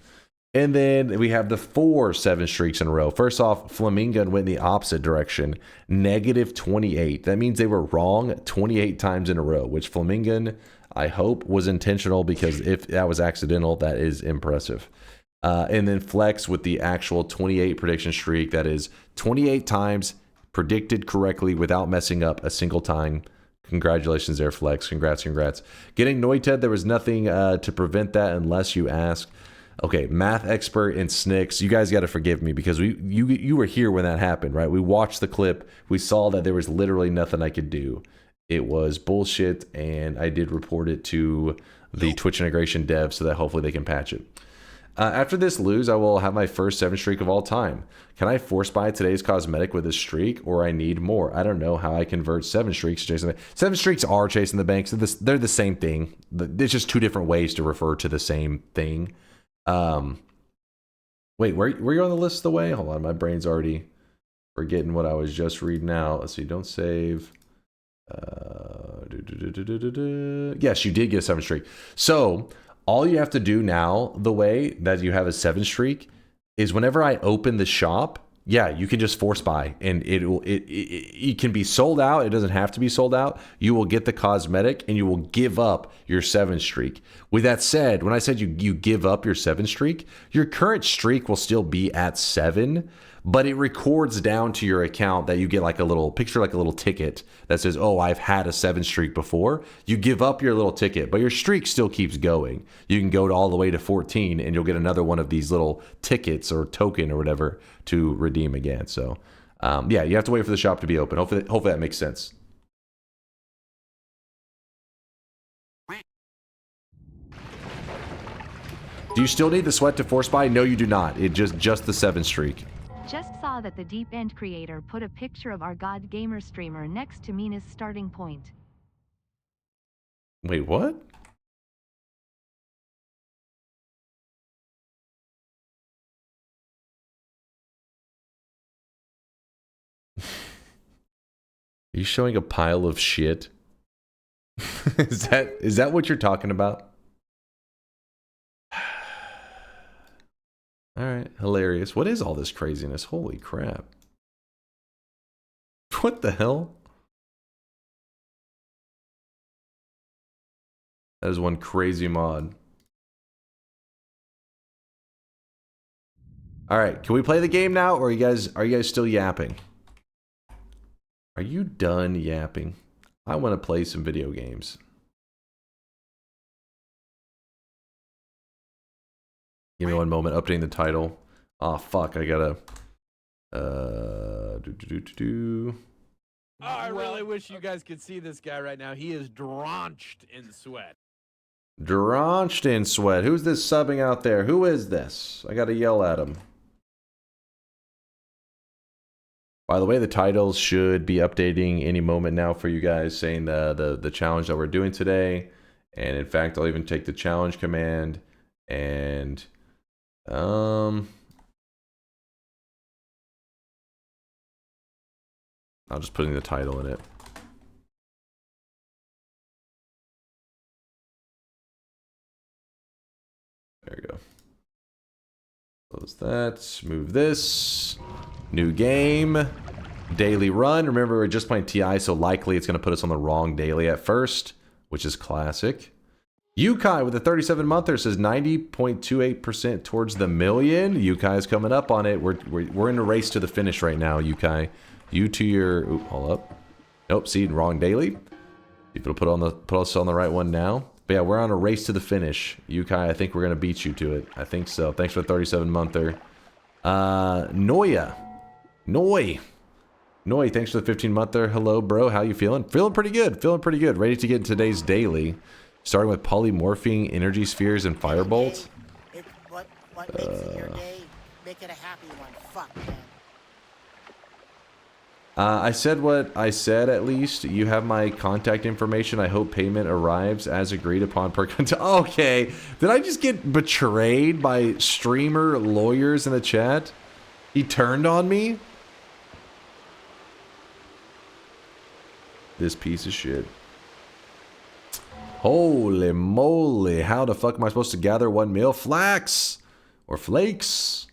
And then we have the 4 7 streaks in a row. First off, Flamingo went in the opposite direction. -28. That means they were wrong 28 times in a row, which Flamingo, I hope, was intentional, because if that was accidental, that is impressive. And then Flex with the actual 28 prediction streak. That is 28 times predicted correctly without messing up a single time. Congratulations there, Flex. Congrats. Getting Noita, there was nothing to prevent that unless you ask. Okay, Math Expert and Snicks, you guys got to forgive me, because you were here when that happened, right? We watched the clip. We saw that there was literally nothing I could do. It was bullshit, and I did report it to the Twitch integration dev so that hopefully they can patch it. After this lose, I will have my first 7 streak of all time. Can I force buy today's cosmetic with a streak, or I need more? I don't know how I convert 7 streaks to chasing the bank. 7 streaks are chasing the banks. They're the same thing. There's just 2 different ways to refer to the same thing. Wait, were you on the list the way? Hold on, my brain's already forgetting what I was just reading out. Let's see, don't save. Yes, you did get a 7 streak. So all you have to do now, the way that you have a 7 streak, is whenever I open the shop, yeah, you can just force buy, and it can be sold out. It doesn't have to be sold out. You will get the cosmetic, and you will give up your 7 streak. With that said, when I said you give up your 7 streak, your current streak will still be at 7, but it records down to your account that you get like a little picture, like a little ticket that says, oh, I've had a 7 streak before. You give up your little ticket, but your streak still keeps going. You can go all the way to 14, and you'll get another one of these little tickets or token or whatever to redeem again. So yeah, you have to wait for the shop to be open. Hopefully that makes sense. Do you still need the sweat to force buy? No, you do not. It just the 7 streak. Just saw that the Deep End creator put a picture of our God Gamer streamer next to Mina's starting point. Wait, what? Are you showing a pile of shit? Is that what you're talking about? All right, hilarious. What is all this craziness? Holy crap. What the hell? That is one crazy mod. All right, can we play the game now, or are you guys still yapping? Are you done yapping? I want to play some video games. Give me one moment, updating the title. Oh fuck, I gotta Oh, I really wish you guys could see this guy right now. He is drenched in sweat. Drenched in sweat. Who's this subbing out there? Who is this? I gotta yell at him. By the way, the titles should be updating any moment now for you guys, saying the challenge that we're doing today. And in fact, I'll even take the challenge command and I'll just put in the title in it. There we go. Close that. Move this. New game. daily run. Remember, we're just playing TI, so likely it's going to put us on the wrong daily at first, which is classic. Yukai with a 37-monther says 90.28% towards the million. Yukai is coming up on it. We're in a race to the finish right now, Yukai. You to your... Ooh, hold up. Nope, see, wrong daily. See if it'll put us on the right one now. But yeah, we're on a race to the finish. Yukai, I think we're going to beat you to it. I think so. Thanks for the 37-monther. Noia. Noi, thanks for the 15-monther. Hello, bro. How you feeling? Feeling pretty good. Feeling pretty good. Ready to get in today's daily. Starting with polymorphing, energy spheres, and firebolt. What makes it your day? Make it a happy one. Fuck, man. I said what I said, at least. You have my contact information. I hope payment arrives as agreed upon per contact. Okay. Did I just get betrayed by streamer lawyers in the chat? He turned on me? This piece of shit. Holy moly. How the fuck am I supposed to gather 1 mil? Flax! Or flakes?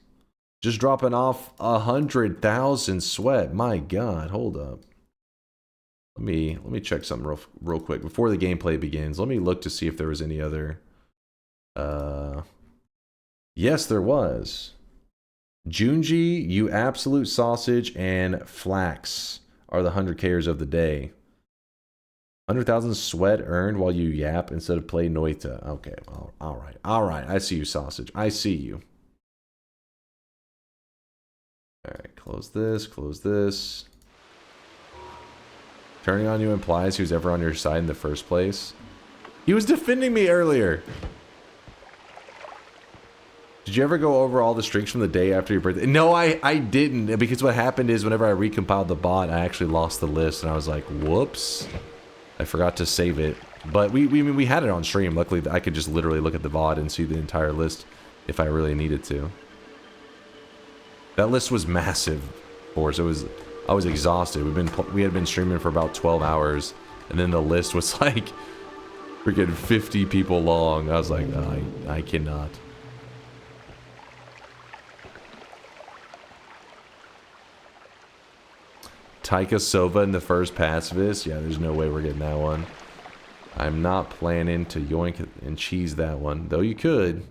Just dropping off 100,000 sweat. My god, hold up. Let me check something real quick before the gameplay begins. Let me look to see if there was any other. Yes, there was. Junji, you absolute sausage, and Flax are the 100Kers of the day. 100,000 sweat earned while you yap instead of play Noita. Okay, well, alright. I see you, sausage. I see you. Alright, close this. Turning on you implies who's ever on your side in the first place. He was defending me earlier. Did you ever go over all the streaks from the day after your birthday? No, I didn't. Because what happened is whenever I recompiled the bot, I actually lost the list. And I was like, whoops. I forgot to save it. But we had it on stream. Luckily, I could just literally look at the VOD and see the entire list if I really needed to. That list was massive, Boris. I was exhausted. We had been streaming for about 12 hours. And then the list was like freaking 50 people long. I was like, I cannot. Taika Sova in the first pacifist. Yeah, there's no way we're getting that one. I'm not planning to yoink and cheese that one. Though you could.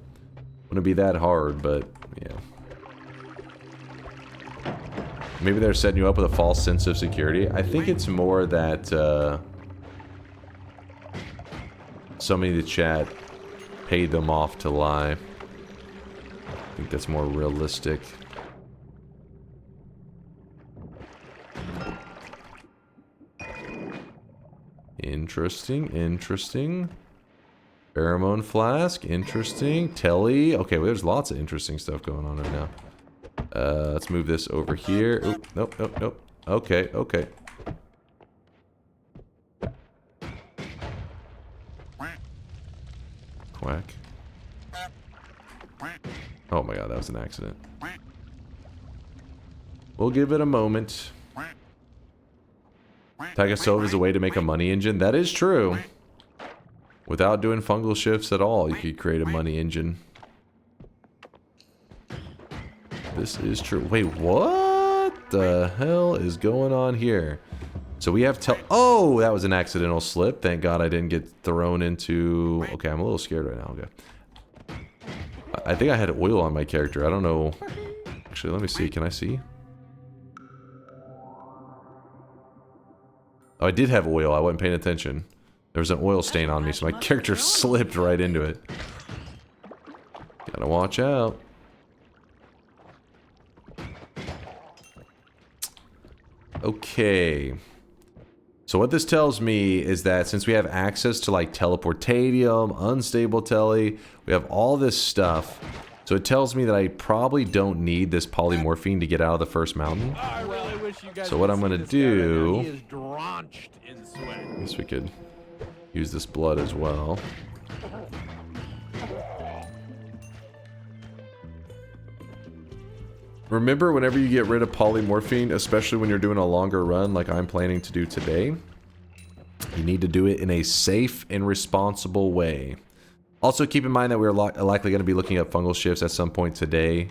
Wouldn't be that hard, but yeah. Maybe they're setting you up with a false sense of security. I think it's more that somebody in the chat paid them off to lie. I think that's more realistic. Interesting. Pheromone flask, interesting. Telly. Okay, well, there's lots of interesting stuff going on right now. Let's move this over here. Oop, nope. Okay. Quack. Oh my god, that was an accident. We'll give it a moment. Tagasova is a way to make a money engine. That is true. Without doing fungal shifts at all, you could create a money engine. This is true. Wait, what the hell is going on here? So we have oh, that was an accidental slip. Thank God I didn't get thrown into... Okay, I'm a little scared right now. Okay. I think I had oil on my character. I don't know. Actually, let me see. Can I see? Oh, I did have oil. I wasn't paying attention. There was an oil stain on me, so my character slipped right into it. Gotta watch out. Okay. So what this tells me is that since we have access to like teleportadium, unstable telly, we have all this stuff. So it tells me that I probably don't need this polymorphine to get out of the first mountain. So what I'm gonna do... I guess we could use this blood as well. Remember, whenever you get rid of polymorphine, especially when you're doing a longer run like I'm planning to do today, you need to do it in a safe and responsible way. Also, keep in mind that we're likely going to be looking at fungal shifts at some point today.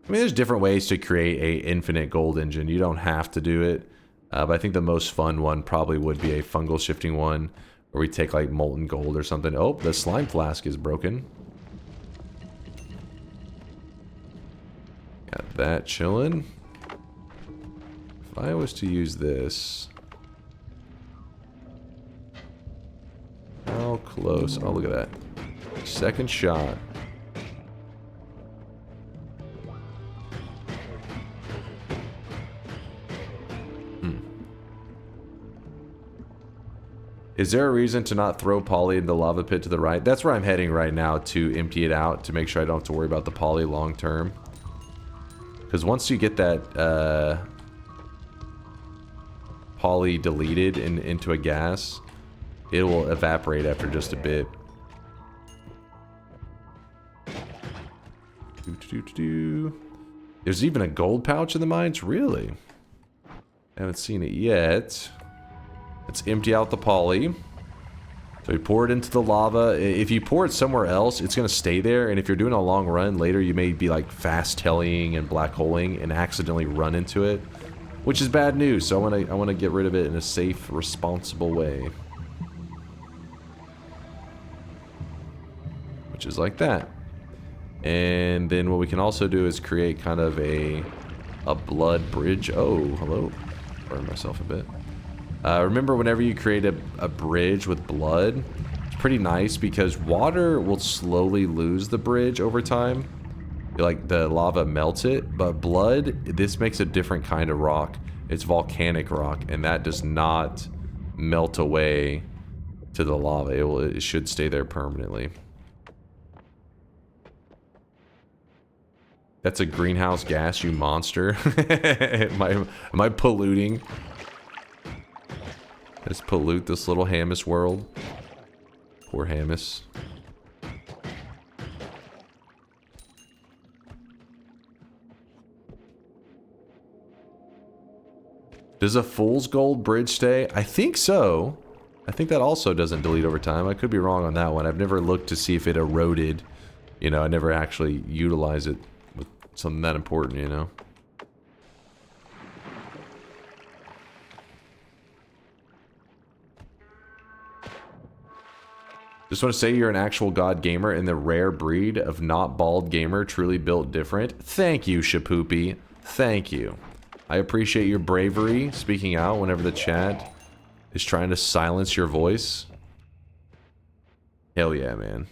I mean, there's different ways to create a infinite gold engine. You don't have to do it. But I think the most fun one probably would be a fungal shifting one, where we take like molten gold or something. Oh, the slime flask is broken. Got that chilling. If I was to use this... How close? Oh, look at that. Second shot. Is there a reason to not throw poly in the lava pit to the right? That's where I'm heading right now, to empty it out, to make sure I don't have to worry about the poly long term. Because once you get that poly deleted into a gas, it will evaporate after just a bit. There's even a gold pouch in the mines? Really? I haven't seen it yet. Let's empty out the poly. So we pour it into the lava. If you pour it somewhere else, it's going to stay there. And if you're doing a long run, later you may be like fast tellying and black holing and accidentally run into it, which is bad news. So I want to get rid of it in a safe, responsible way. Which is like that. And then what we can also do is create kind of a blood bridge. Oh, hello. Burn myself a bit. Remember, whenever you create a bridge with blood, it's pretty nice because water will slowly lose the bridge over time. Like, the lava melts it, but blood, this makes a different kind of rock. It's volcanic rock, and that does not melt away to the lava. It should stay there permanently. That's a greenhouse gas, you monster. Am I polluting? Let's pollute this little Hamus world. Poor Hamus. Does a fool's gold bridge stay? I think so. I think that also doesn't delete over time. I could be wrong on that one. I've never looked to see if it eroded. You know, I never actually utilized it with something that important, you know. Just want to say you're an actual god gamer and the rare breed of not bald gamer, truly built different. Thank you, Shapoopy. Thank you. I appreciate your bravery speaking out whenever the chat is trying to silence your voice. Hell yeah, man.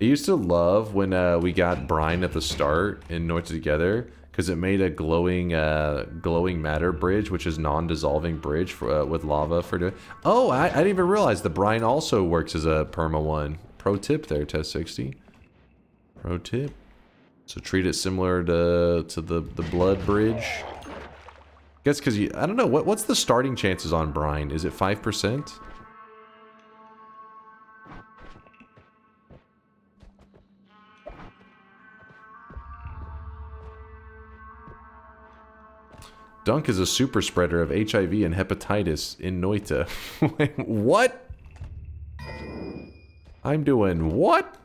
I used to love when we got brine at the start in Noita together, because it made a glowing matter bridge, which is non-dissolving bridge for, with lava for doing. Oh, I didn't even realize the brine also works as a perma one. Pro tip there, Test 60. Pro tip. So treat it similar to the blood bridge. I guess because I don't know what's the starting chances on brine? Is it 5%? Dunk is a super spreader of HIV and hepatitis in Noita. Wait, what? I'm doing what?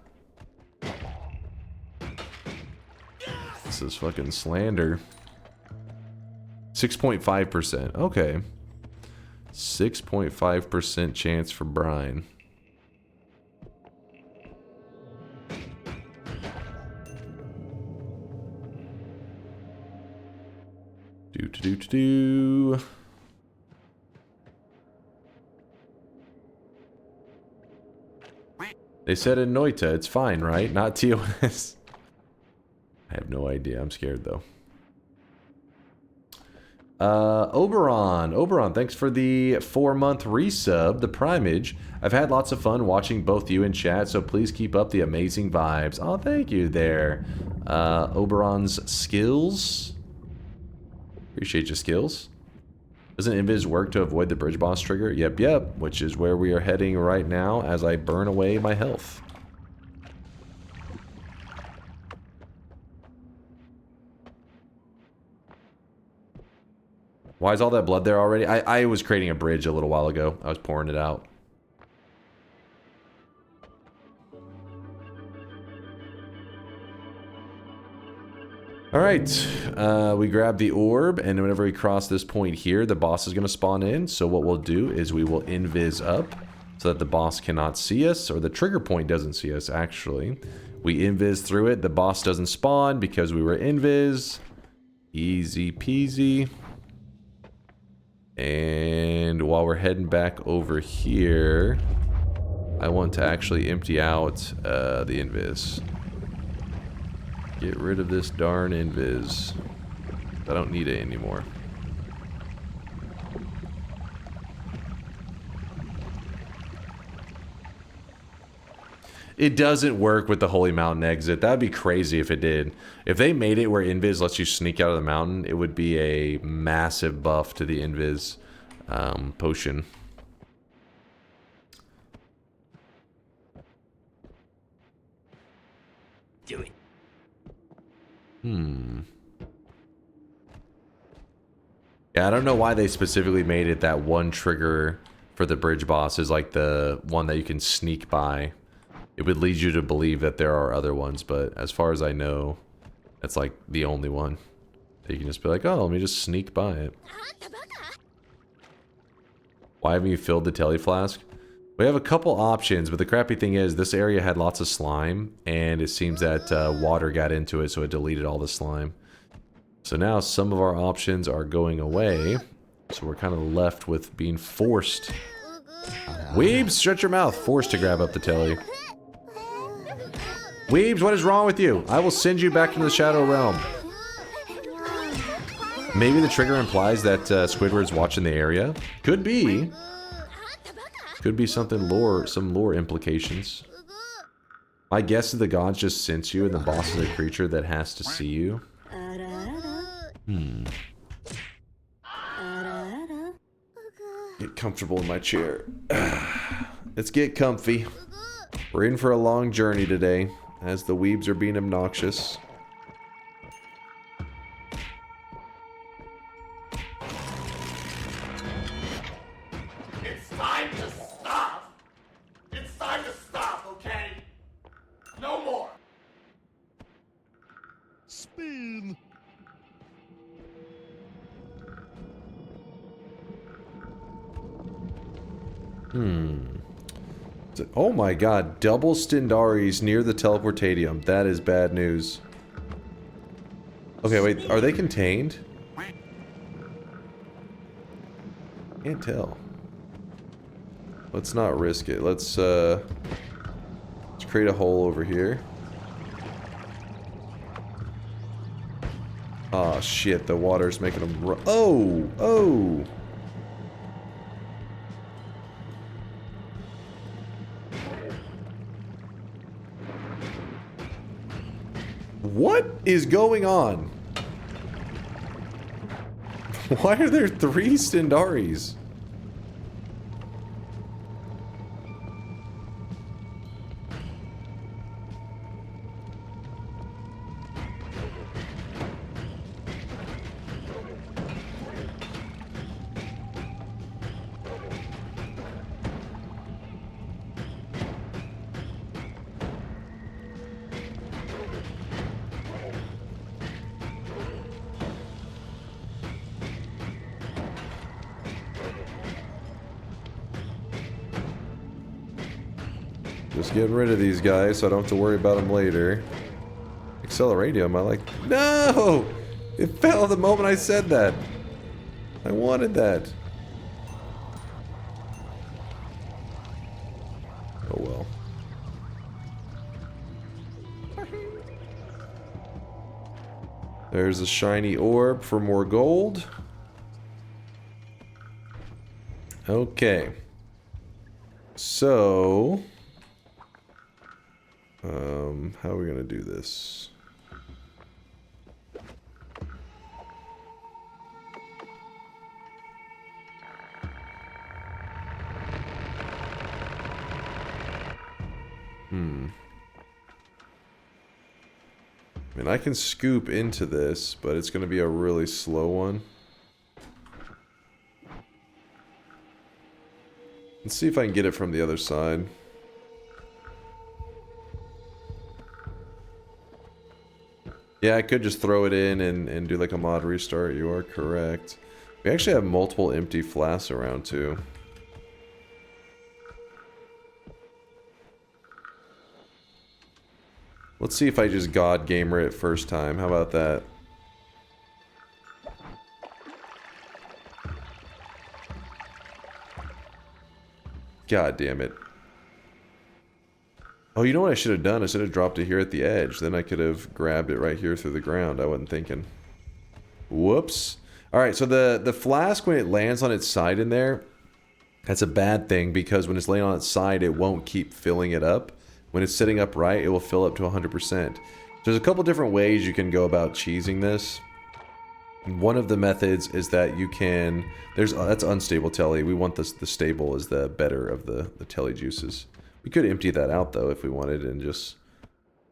This is fucking slander. 6.5%. Okay. 6.5% chance for brine. Do. They said in Noita, it's fine, right? Not TOS. I have no idea. I'm scared though. Oberon, thanks for the 4-month resub, the primage. I've had lots of fun watching both you and chat, so please keep up the amazing vibes. Oh, thank you there. Oberon's skills. Appreciate your skills. Doesn't Invis work to avoid the bridge boss trigger? Yep, which is where we are heading right now as I burn away my health. Why is all that blood there already? I was creating a bridge a little while ago. I was pouring it out. Alright, we grab the orb, and whenever we cross this point here, the boss is going to spawn in. So what we'll do is we will invis up so that the boss cannot see us, or the trigger point doesn't see us, actually. We invis through it, the boss doesn't spawn because we were invis. Easy peasy. And while we're heading back over here, I want to actually empty out the invis. Get rid of this darn invis. I don't need it anymore. It doesn't work with the Holy Mountain exit. That'd be crazy if it did. If they made it where invis lets you sneak out of the mountain, it would be a massive buff to the invis potion. Do it. Yeah, I don't know why they specifically made it that one trigger for the bridge boss is like the one that you can sneak by. It would lead you to believe that there are other ones, but as far as I know, that's like the only one. That you can just be like, oh, let me just sneak by it. Why haven't you filled the telly flask? We have a couple options, but the crappy thing is this area had lots of slime, and it seems that water got into it, so it deleted all the slime. So now some of our options are going away, so we're kind of left with being forced. Weebs, shut your mouth. Forced to grab up the telly. Weebs, what is wrong with you? I will send you back into the Shadow Realm. Maybe the trigger implies that Squidward's watching the area. Could be. Could be something lore, some lore implications. My guess is the gods just sense you and the boss is a creature that has to see you. Get comfortable in my chair. Let's get comfy. We're in for a long journey today, as the weebs are being obnoxious. It's time to stop. It's time to stop, okay? No more. Spin. Oh my god, double Stendaris near the teleportadium. That is bad news. Okay, wait, are they contained? Can't tell. Let's not risk it. Let's create a hole over here. Oh shit, the water's making them run. Oh! Oh! What is going on? Why are there 3 Stendaris? Just getting rid of these guys so I don't have to worry about them later. Acceleradium, I like... No! It fell the moment I said that. I wanted that. Oh well. There's a shiny orb for more gold. Okay. So... how are we gonna do this? I mean, I can scoop into this, but it's gonna be a really slow one. Let's see if I can get it from the other side. Yeah, I could just throw it in and do like a mod restart. You are correct. We actually have multiple empty flasks around too. Let's see if I just God Gamer it first time. How about that? God damn it. Oh, you know what I should have done? I should have dropped it here at the edge. Then I could have grabbed it right here through the ground. I wasn't thinking. Whoops. Alright, so the flask, when it lands on its side in there, that's a bad thing because when it's laying on its side, it won't keep filling it up. When it's sitting upright, it will fill up to 100%. There's a couple different ways you can go about cheesing this. One of the methods is that you can... that's unstable telly. We want the stable as the better of the telly juices. We could empty that out though if we wanted and just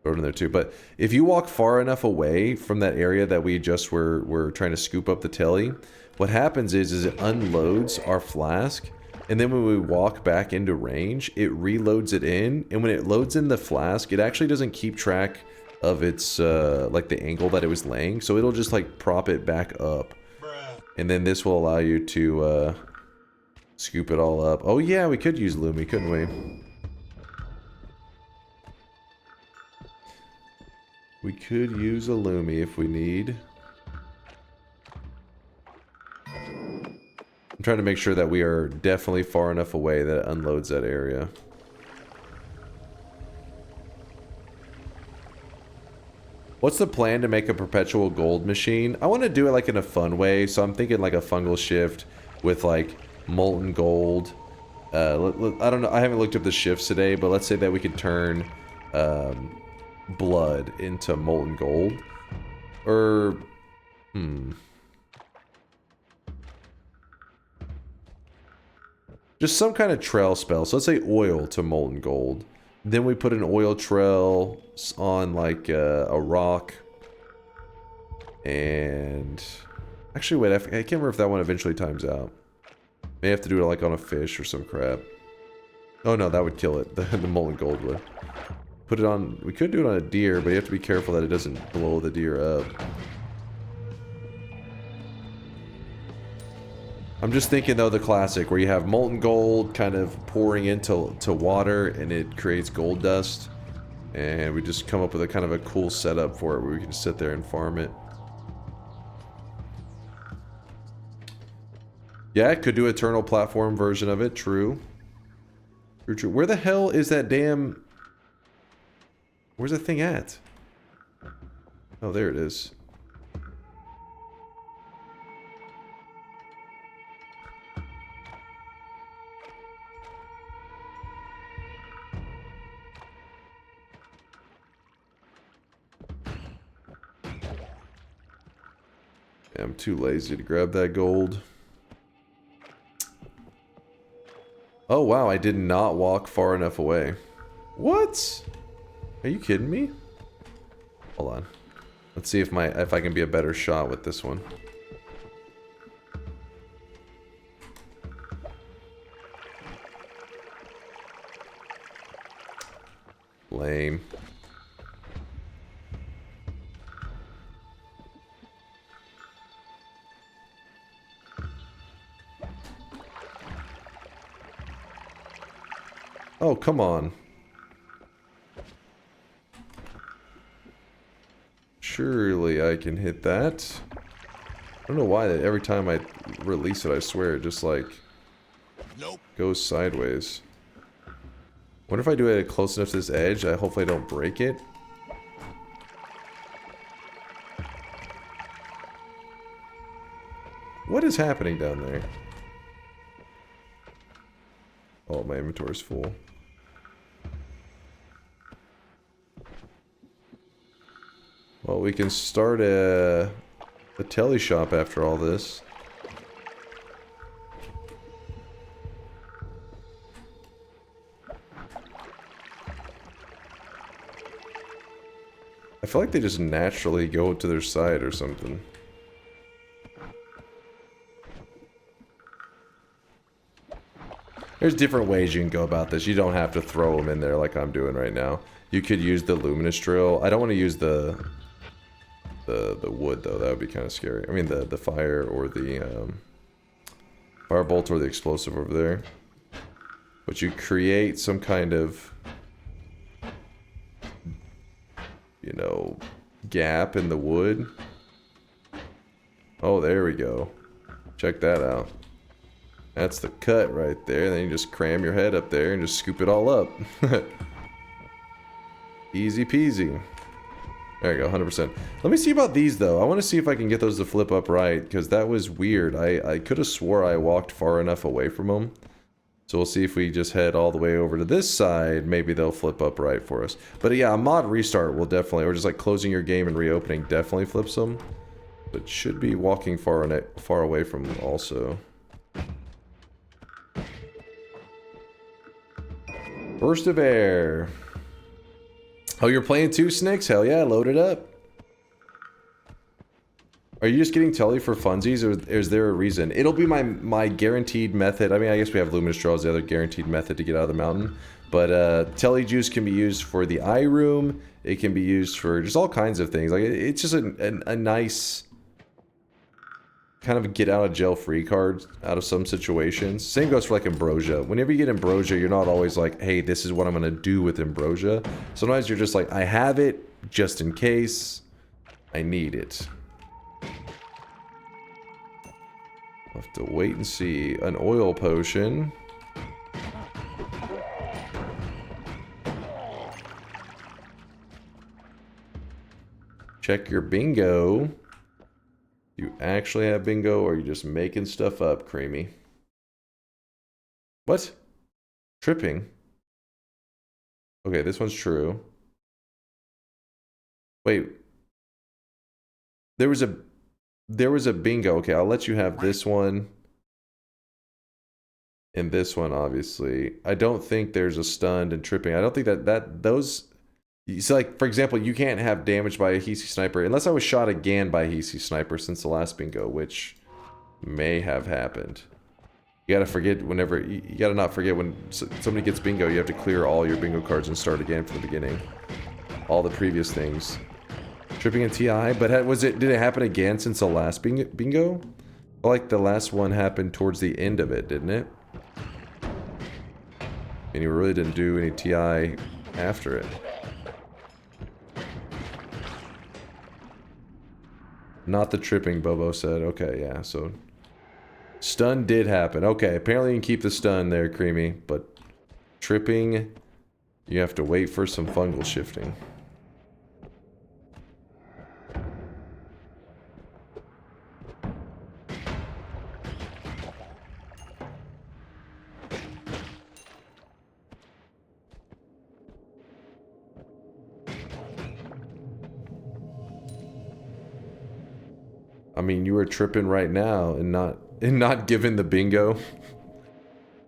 throw it in there too. But if you walk far enough away from that area that we just were trying to scoop up the telly, what happens is it unloads our flask, and then when we walk back into range, it reloads it in, and when it loads in the flask, it actually doesn't keep track of its like the angle that it was laying, so it'll just like prop it back up, and then this will allow you to scoop it all up. Oh yeah, we could use Lumi, couldn't we? We could use a Lumi if we need. I'm trying to make sure that we are definitely far enough away that it unloads that area. What's the plan to make a perpetual gold machine? I want to do it like in a fun way, so I'm thinking like a fungal shift with like molten gold. I don't know, I haven't looked up the shifts today, but let's say that we could turn blood into molten gold. Or, just some kind of trail spell. So let's say oil to molten gold. Then we put an oil trail on like a rock. And actually, wait, I can't remember if that one eventually times out. May have to do it like on a fish or some crap. Oh no, that would kill it. The molten gold would. Put it on. We could do it on a deer, but you have to be careful that it doesn't blow the deer up. I'm just thinking though the classic where you have molten gold kind of pouring into water and it creates gold dust, and we just come up with a kind of a cool setup for it where we can sit there and farm it. Yeah, I could do eternal platform version of it. True. True, true. Where the hell is that damn... Where's that thing at? Oh, there it is. I'm too lazy to grab that gold. Oh wow, I did not walk far enough away. What? Are you kidding me? Hold on. Let's see if I can be a better shot with this one. Lame. Oh, come on. Surely I can hit that. I don't know why that every time I release it, I swear, it just like goes sideways. Wonder if I do it close enough to this edge, hopefully I don't break it. What is happening down there? Oh, my inventory's full. Well, we can start a telly shop after all this. I feel like they just naturally go to their side or something. There's different ways you can go about this. You don't have to throw them in there like I'm doing right now. You could use the luminous drill. I don't want to use the the wood though. That would be kind of scary. I mean the fire or the firebolt or the explosive over there. But you create some kind of, you know, gap in the wood. Oh, there we go. Check that out. That's the cut right there. Then you just cram your head up there and just scoop it all up. Easy peasy. There you go, 100%. Let me see about these though. I want to see if I can get those to flip up right, because that was weird. I could have swore I walked far enough away from them. So we'll see if we just head all the way over to this side. Maybe they'll flip up right for us. But yeah, a mod restart will definitely, or just like closing your game and reopening definitely flips them. But should be walking far away from them also. Burst of air. Oh, you're playing too, Snicks? Hell yeah, load it up. Are you just getting Telly for funsies, or is there a reason? It'll be my guaranteed method. I mean, I guess we have Luminous Draw as the other guaranteed method to get out of the mountain. But Telly Juice can be used for the eye room. It can be used for just all kinds of things. Like, it's just a nice kind of get out of jail free card out of some situations. Same goes for like Ambrosia. Whenever you get Ambrosia, you're not always like, hey, this is what I'm going to do with Ambrosia. Sometimes you're just like, I have it just in case I need it. I'll have to wait and see. An oil potion. Check your bingo. You actually have bingo, or are you just making stuff up, Creamy? What? Tripping? Okay, this one's true. Wait. There was a bingo. Okay, I'll let you have this one. And this one, obviously. I don't think there's a stunned and tripping. I don't think that those... So, like, for example, you can't have damage by a Hisi Sniper unless I was shot again by a Hisi Sniper since the last bingo, which may have happened. You gotta forget whenever... You gotta not forget when somebody gets bingo, you have to clear all your bingo cards and start again from the beginning. All the previous things. Tripping and TI, but did it happen again since the last bingo? Well, like the last one happened towards the end of it, didn't it? And you really didn't do any TI after it. Not the tripping, Bobo said. Okay, yeah, so... Stun did happen. Okay, apparently you can keep the stun there, Creamy, but... Tripping... You have to wait for some fungal shifting. I mean, you were tripping right now and not giving the bingo.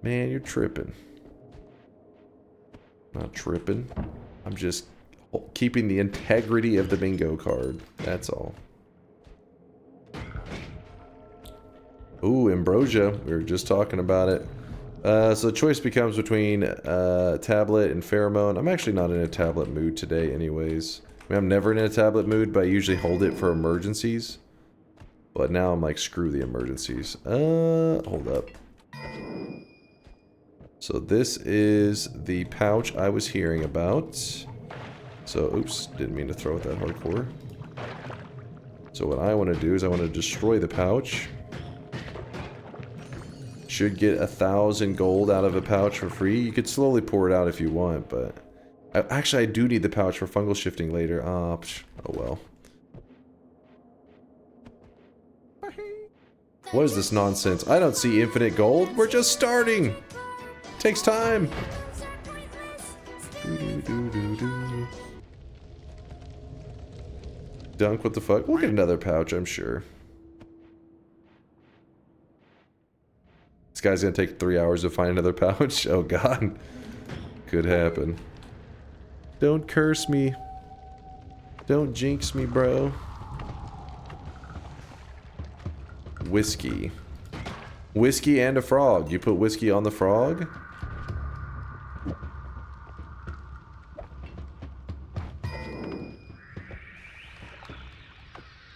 Man, you're tripping. Not tripping. I'm just keeping the integrity of the bingo card. That's all. Ooh, Ambrosia. We were just talking about it. So the choice becomes between tablet and pheromone. I'm actually not in a tablet mood today anyways. I mean, I'm never in a tablet mood, but I usually hold it for emergencies. But now I'm like, screw the emergencies. Hold up. So this is the pouch I was hearing about. So, oops, didn't mean to throw it that hardcore. So what I want to do is I want to destroy the pouch. Should get 1,000 gold out of a pouch for free. You could slowly pour it out if you want, but... Actually, I do need the pouch for fungal shifting later. Oh well. What is this nonsense? I don't see infinite gold. We're just starting. Takes time. Dunk, what the fuck? We'll get another pouch, I'm sure. This guy's gonna take 3 hours to find another pouch. Oh god. Could happen. Don't curse me. Don't jinx me, bro. Whiskey. Whiskey and a frog. You put whiskey on the frog?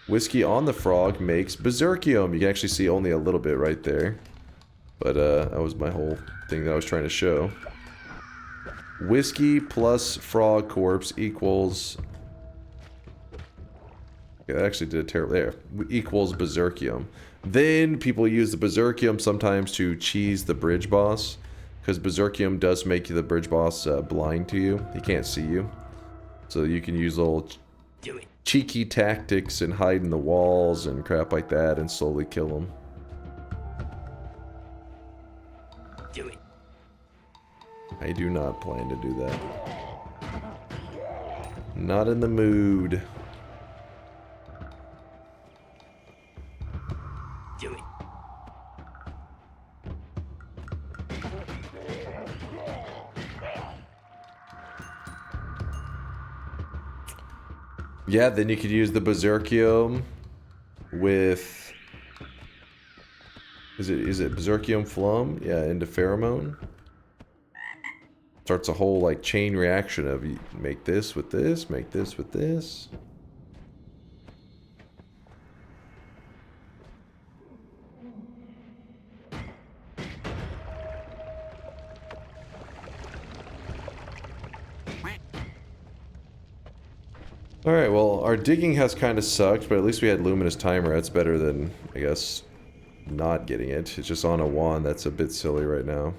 Whiskey on the frog makes berserkium. You can actually see only a little bit right there. But that was my whole thing that I was trying to show. Whiskey plus frog corpse equals... Okay, that actually did a terrible... There. Equals berserkium. Then people use the berserkium sometimes to cheese the bridge boss. Because berserkium does make the bridge boss blind to you. He can't see you. So you can use little cheeky tactics and hide in the walls and crap like that and slowly kill him. Do it. I do not plan to do that. Not in the mood. Do it. Yeah, then you could use the berserkium with... Is it berserkium flum? Yeah, into pheromone. Starts a whole like chain reaction of you make this with this, make this with this. Alright, well, our digging has kind of sucked, but at least we had Luminous Timer. That's better than, I guess, not getting it. It's just on a wand. That's a bit silly right now.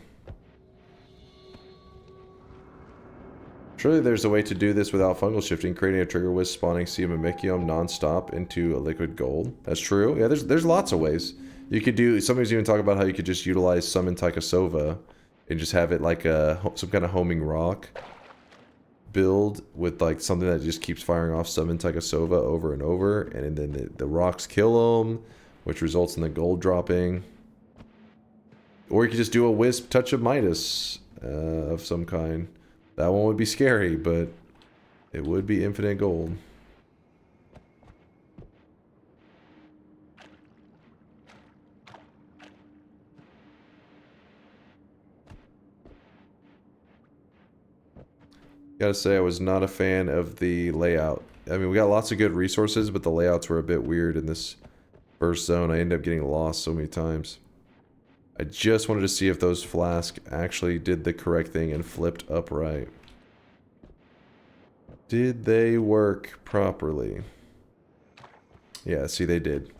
Surely there's a way to do this without fungal shifting, creating a trigger wisp, spawning Siamamicium non-stop into a liquid gold. That's true. Yeah, there's lots of ways. You could do, somebody's even talking about how you could just utilize Summon Taikasova and just have it like a, some kind of homing rock build with like something that just keeps firing off Summon Taikasova over and over, and then the rocks kill them, which results in the gold dropping. Or you could just do a wisp touch of Midas of some kind. That one would be scary, but it would be infinite gold. Gotta say, I was not a fan of the layout. I mean, we got lots of good resources, but the layouts were a bit weird in this first zone. I ended up getting lost so many times. I just wanted to see if those flasks actually did the correct thing and flipped upright. Did they work properly? Yeah, see, they did.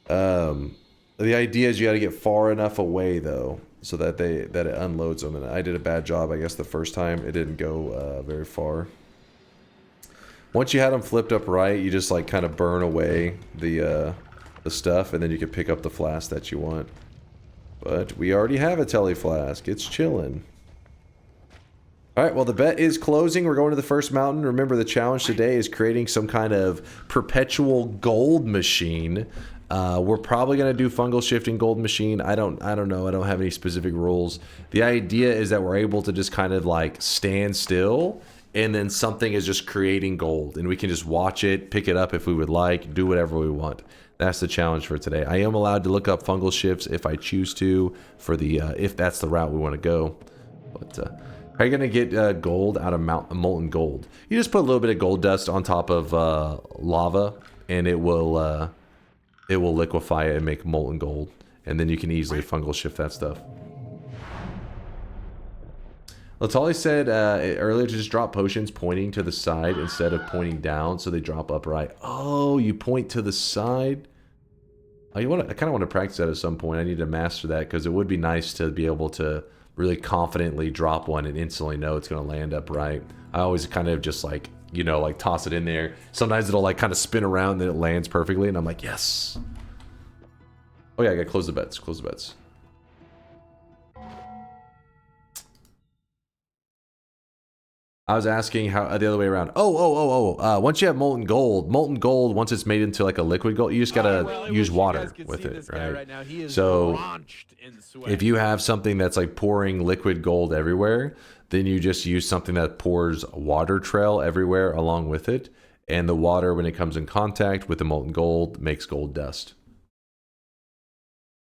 The idea is you gotta get far enough away, though, so that it unloads them, and I did a bad job, I guess, the first time. It didn't go very far. Once you had them flipped up right, you just like kind of burn away the stuff, and then you can pick up the flask that you want. But we already have a tele flask. It's chilling. Alright, well, the bet is closing. We're going to the first mountain. Remember, the challenge today is creating some kind of perpetual gold machine. We're probably going to do fungal shifting gold machine. I don't know. I don't have any specific rules. The idea is that we're able to just kind of like stand still, and then something is just creating gold, and we can just watch it, pick it up if we would like, do whatever we want. That's the challenge for today. I am allowed to look up fungal shifts if I choose to, for the if that's the route we want to go. But how are you going to get gold out of molten gold? You just put a little bit of gold dust on top of lava, and it will liquefy it and make molten gold. And then you can easily fungal shift that stuff. Latali said earlier to just drop potions pointing to the side instead of pointing down, so they drop upright. Oh, you point to the side? I kind of want to practice that at some point. I need to master that, because it would be nice to be able to really confidently drop one and instantly know it's going to land upright. I always kind of just like, you know, like toss it in there. Sometimes it'll like kind of spin around and then it lands perfectly, and I'm like, yes. Oh yeah, I gotta close the bets. Close the bets. I was asking how the other way around. Once you have molten gold, once it's made into like a liquid gold, you just gotta use water with it, right? So if you have something that's like pouring liquid gold everywhere, then you just use something that pours water trail everywhere along with it, and the water, when it comes in contact with the molten gold, makes gold dust.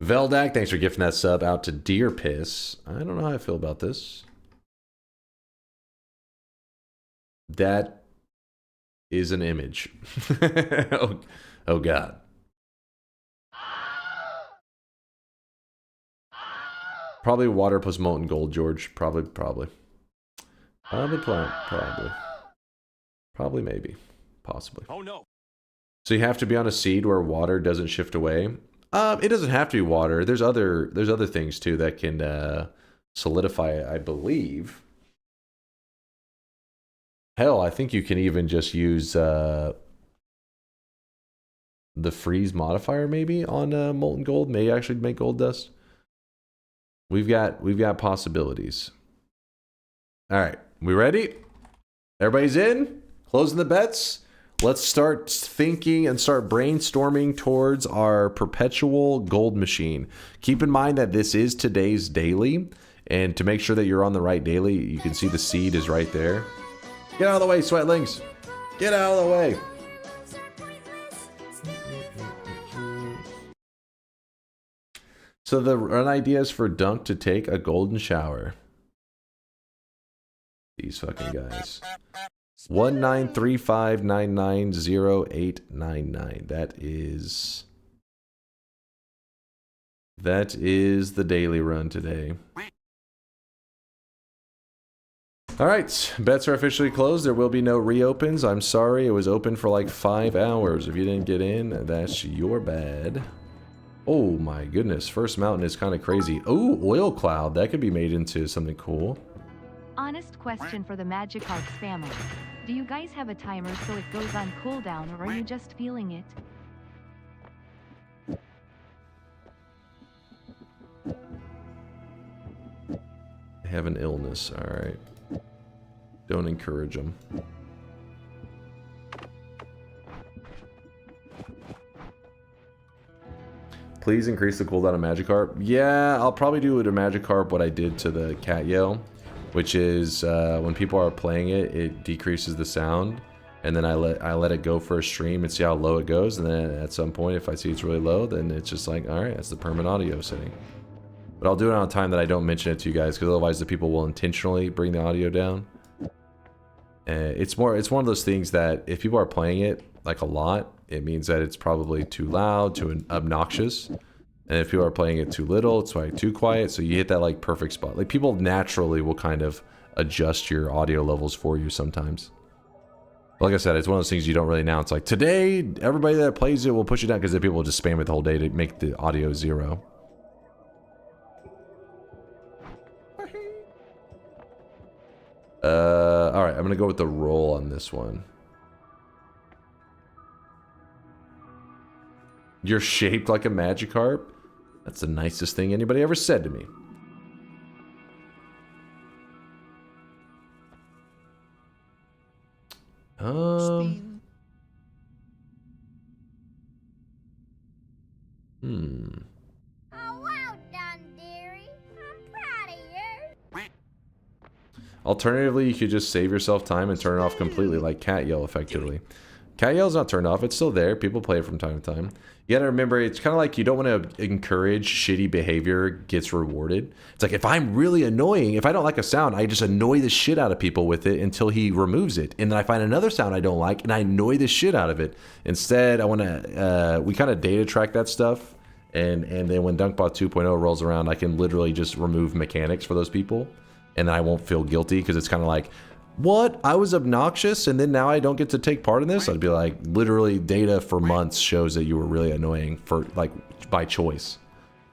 Veldak, thanks for gifting that sub out to Deer Piss. I don't know how I feel about this. That is an image. Oh God. Probably water plus molten gold, George. Probably, maybe. Possibly. Oh no. So you have to be on a seed where water doesn't shift away. It doesn't have to be water. There's other things too that can solidify it, I believe. Hell, I think you can even just use the freeze modifier maybe on molten gold. May actually make gold dust. We've got possibilities. All right, we ready? Everybody's in? Closing the bets? Let's start thinking and start brainstorming towards our perpetual gold machine. Keep in mind that this is today's daily, and to make sure that you're on the right daily, you can see the seed is right there. Get out of the way, Sweatlings. Get out of the way. So the run idea is for Dunk to take a golden shower. These fucking guys. 1935990899. That is the daily run today. All right, bets are officially closed. There will be no reopens. I'm sorry, it was open for like 5 hours. If you didn't get in, that's your bad. Oh my goodness, first mountain is kind of crazy. Oh, oil cloud, that could be made into something cool. Honest question for the Magikarp family. Do you guys have a timer so it goes on cooldown, or are you just feeling it? They have an illness, alright. Don't encourage them. Please increase the cooldown of Magikarp. Yeah, I'll probably do to Magikarp what I did to the cat yell, which is when people are playing it, it decreases the sound, and then I let it go for a stream and see how low it goes, and then at some point, if I see it's really low, then it's just like, all right, that's the permanent audio setting. But I'll do it on a time that I don't mention it to you guys, because otherwise the people will intentionally bring the audio down. It's one of those things that if people are playing it like a lot, it means that it's probably too loud, too obnoxious. And if people are playing it too little, it's like too quiet. So you hit that like perfect spot. Like people naturally will kind of adjust your audio levels for you sometimes. But like I said, it's one of those things you don't really announce. Like today, everybody that plays it will push it down, because then people will just spam it the whole day to make the audio 0. All right, I'm gonna go with the roll on this one. You're shaped like a Magikarp? That's the nicest thing anybody ever said to me. Oh, well done, dearie. I'm proud of you. Alternatively, you could just save yourself time and turn it off completely, like Cat Yell, effectively. Cat Yell's not turned off. It's still there. People play it from time to time. You gotta remember, it's kind of like you don't want to encourage shitty behavior gets rewarded. It's like, if I'm really annoying, if I don't like a sound, I just annoy the shit out of people with it until he removes it. And then I find another sound I don't like, and I annoy the shit out of it. Instead, I want to, we kind of data track that stuff. And then when DunkBot 2.0 rolls around, I can literally just remove mechanics for those people. And then I won't feel guilty, because it's kind of like, what? I was obnoxious, and then now I don't get to take part in this? I'd be like, literally data for months shows that you were really annoying for, like, by choice.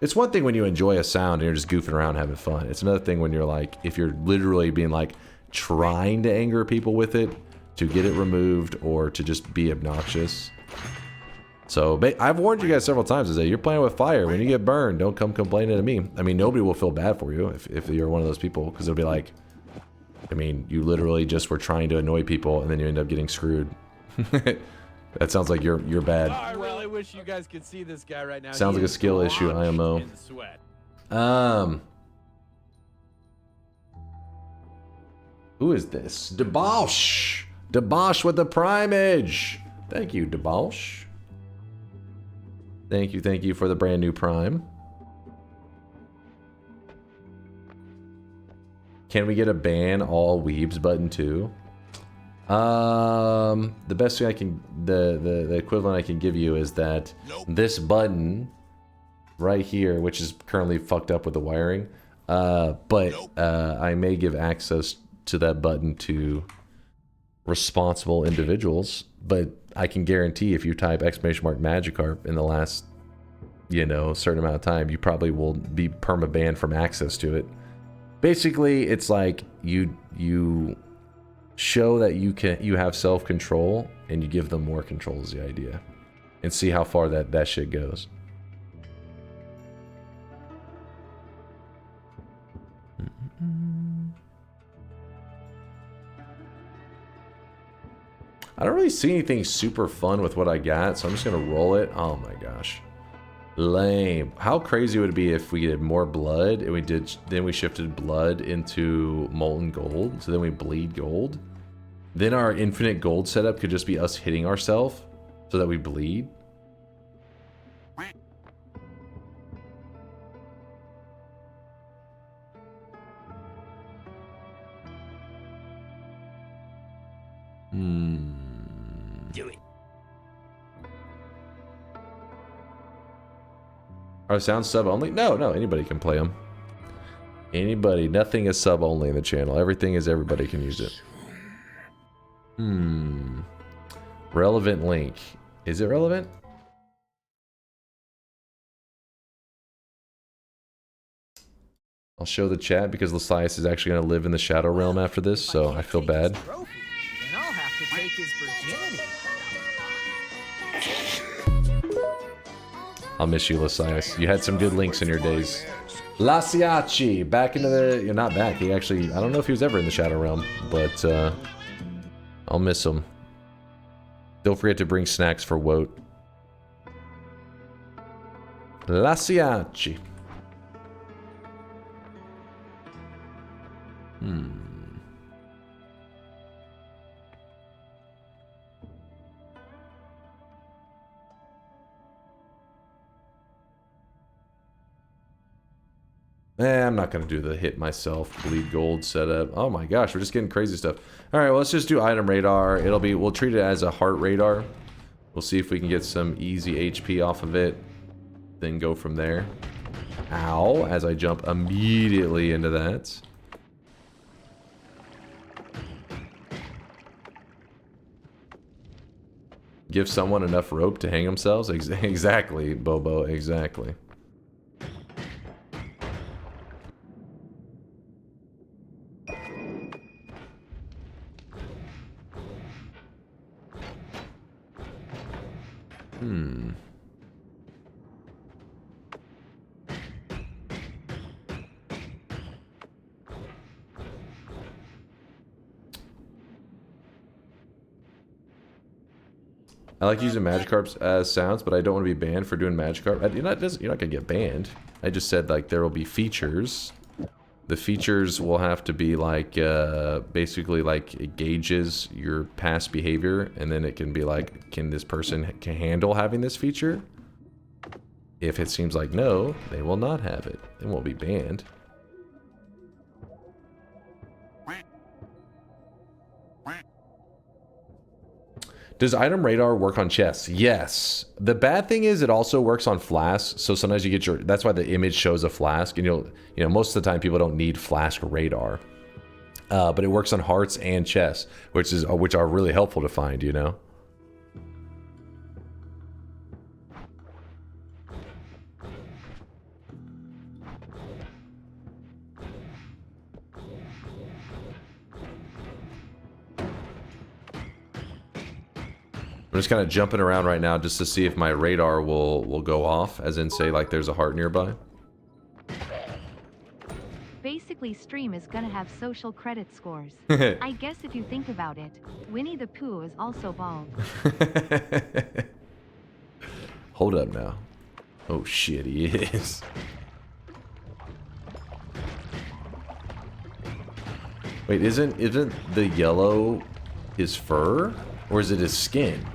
It's one thing when you enjoy a sound and you're just goofing around having fun. It's another thing when you're like, if you're literally being like, trying to anger people with it, to get it removed, or to just be obnoxious. So, I've warned you guys several times, is that you're playing with fire. When you get burned, don't come complaining to me. I mean, nobody will feel bad for you if you're one of those people, because they'll be like, I mean, you literally just were trying to annoy people, and then you end up getting screwed. That sounds like you're bad. I really wish you guys could see this guy right now. Sounds like a skill issue, IMO. Who is this? Debosh! Debosh with the primage! Thank you, Debosh. Thank you for the brand new Prime. Can we get a ban all weebs button too? The best thing I can, the equivalent I can give you is that this button right here, which is currently fucked up with the wiring, but I may give access to that button to responsible individuals, but I can guarantee if you type !Magikarp in the last, you know, certain amount of time, you probably will be perma-banned from access to it. Basically, it's like you show that you have self-control and you give them more control is the idea, and see how far that shit goes. I don't really see anything super fun with what I got, so I'm just gonna roll it. Oh my gosh. Lame. How crazy would it be if we did more blood and then we shifted blood into molten gold, so then we bleed gold? Then our infinite gold setup could just be us hitting ourselves so that we bleed. Do it. Are sounds sub only? No, anybody can play them. Anybody. Nothing is sub only in the channel. Everything is everybody can use it. Relevant link. Is it relevant? I'll show the chat because Lysias is actually going to live in the Shadow Realm after this, so I feel bad. Then I'll have to take his virginity. I'll miss you, Lysias. You had some good links in your days. Lasiachi, back into the... You're not back. He actually... I don't know if he was ever in the Shadow Realm, but I'll miss him. Don't forget to bring snacks for Woat. Lasiachi. I'm not going to do the hit myself, bleed gold setup. Oh my gosh, we're just getting crazy stuff. Alright, well, let's just do item radar. We'll treat it as a heart radar. We'll see if we can get some easy HP off of it. Then go from there. Ow, as I jump immediately into that. Give someone enough rope to hang themselves? Exactly, Bobo, exactly. I like using Magikarp as sounds, but I don't want to be banned for doing Magikarp. You're not going to get banned. I just said, like, there will be features. The features will have to be, like, basically, like, it gauges your past behavior, and then it can be like, can this person handle having this feature? If it seems like no, they will not have it. They won't be banned. Does item radar work on chests? Yes. The bad thing is it also works on flasks. So sometimes you get that's why the image shows a flask. And you know, most of the time people don't need flask radar. But it works on hearts and chests, which are really helpful to find, you know. I'm just kind of jumping around right now just to see if my radar will go off, as in say like there's a heart nearby. Basically, stream is gonna have social credit scores. I guess if you think about it, Winnie the Pooh is also bald. Hold up now. Oh shit, he is. Wait, isn't the yellow his fur? Or is it his skin?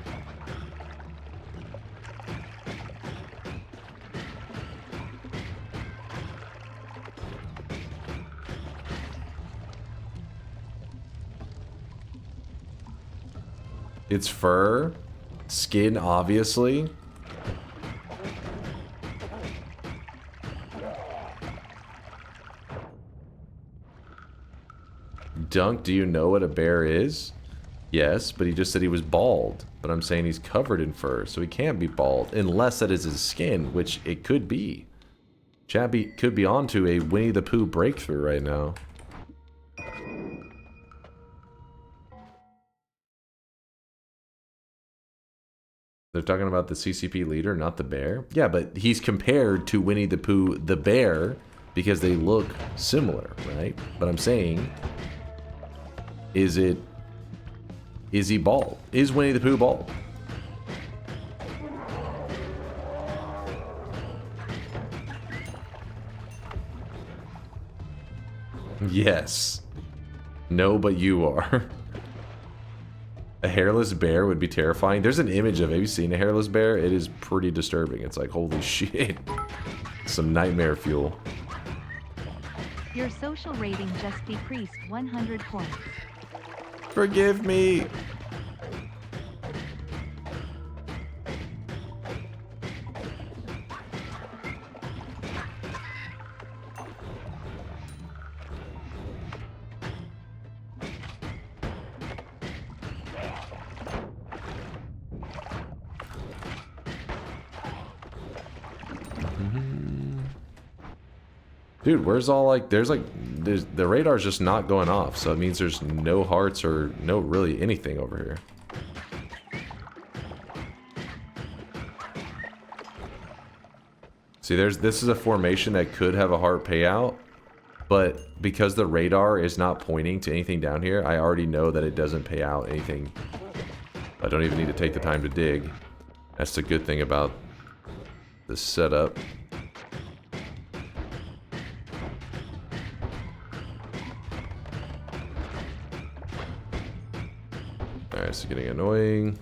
It's fur. Skin, obviously. Dunk, do you know what a bear is? Yes, but he just said he was bald. But I'm saying he's covered in fur, so he can't be bald. Unless that is his skin, which it could be. Chappie could be onto a Winnie the Pooh breakthrough right now. They're talking about the CCP leader, not the bear. Yeah, but he's compared to Winnie the Pooh, the bear, because they look similar, right? But I'm saying, is he bald? Is Winnie the Pooh bald? Yes. No, but you are. A hairless bear would be terrifying. There's an image of, have you seen a hairless bear? It is pretty disturbing. It's like, holy shit. Some nightmare fuel. Your social rating just decreased 100 points. Forgive me. Dude, where's all like, there's the radar's just not going off, so it means there's no hearts or no really anything over here. See, this is a formation that could have a heart payout, but because the radar is not pointing to anything down here, I already know that it doesn't pay out anything. I don't even need to take the time to dig. That's the good thing about this setup. Alright, it's getting annoying.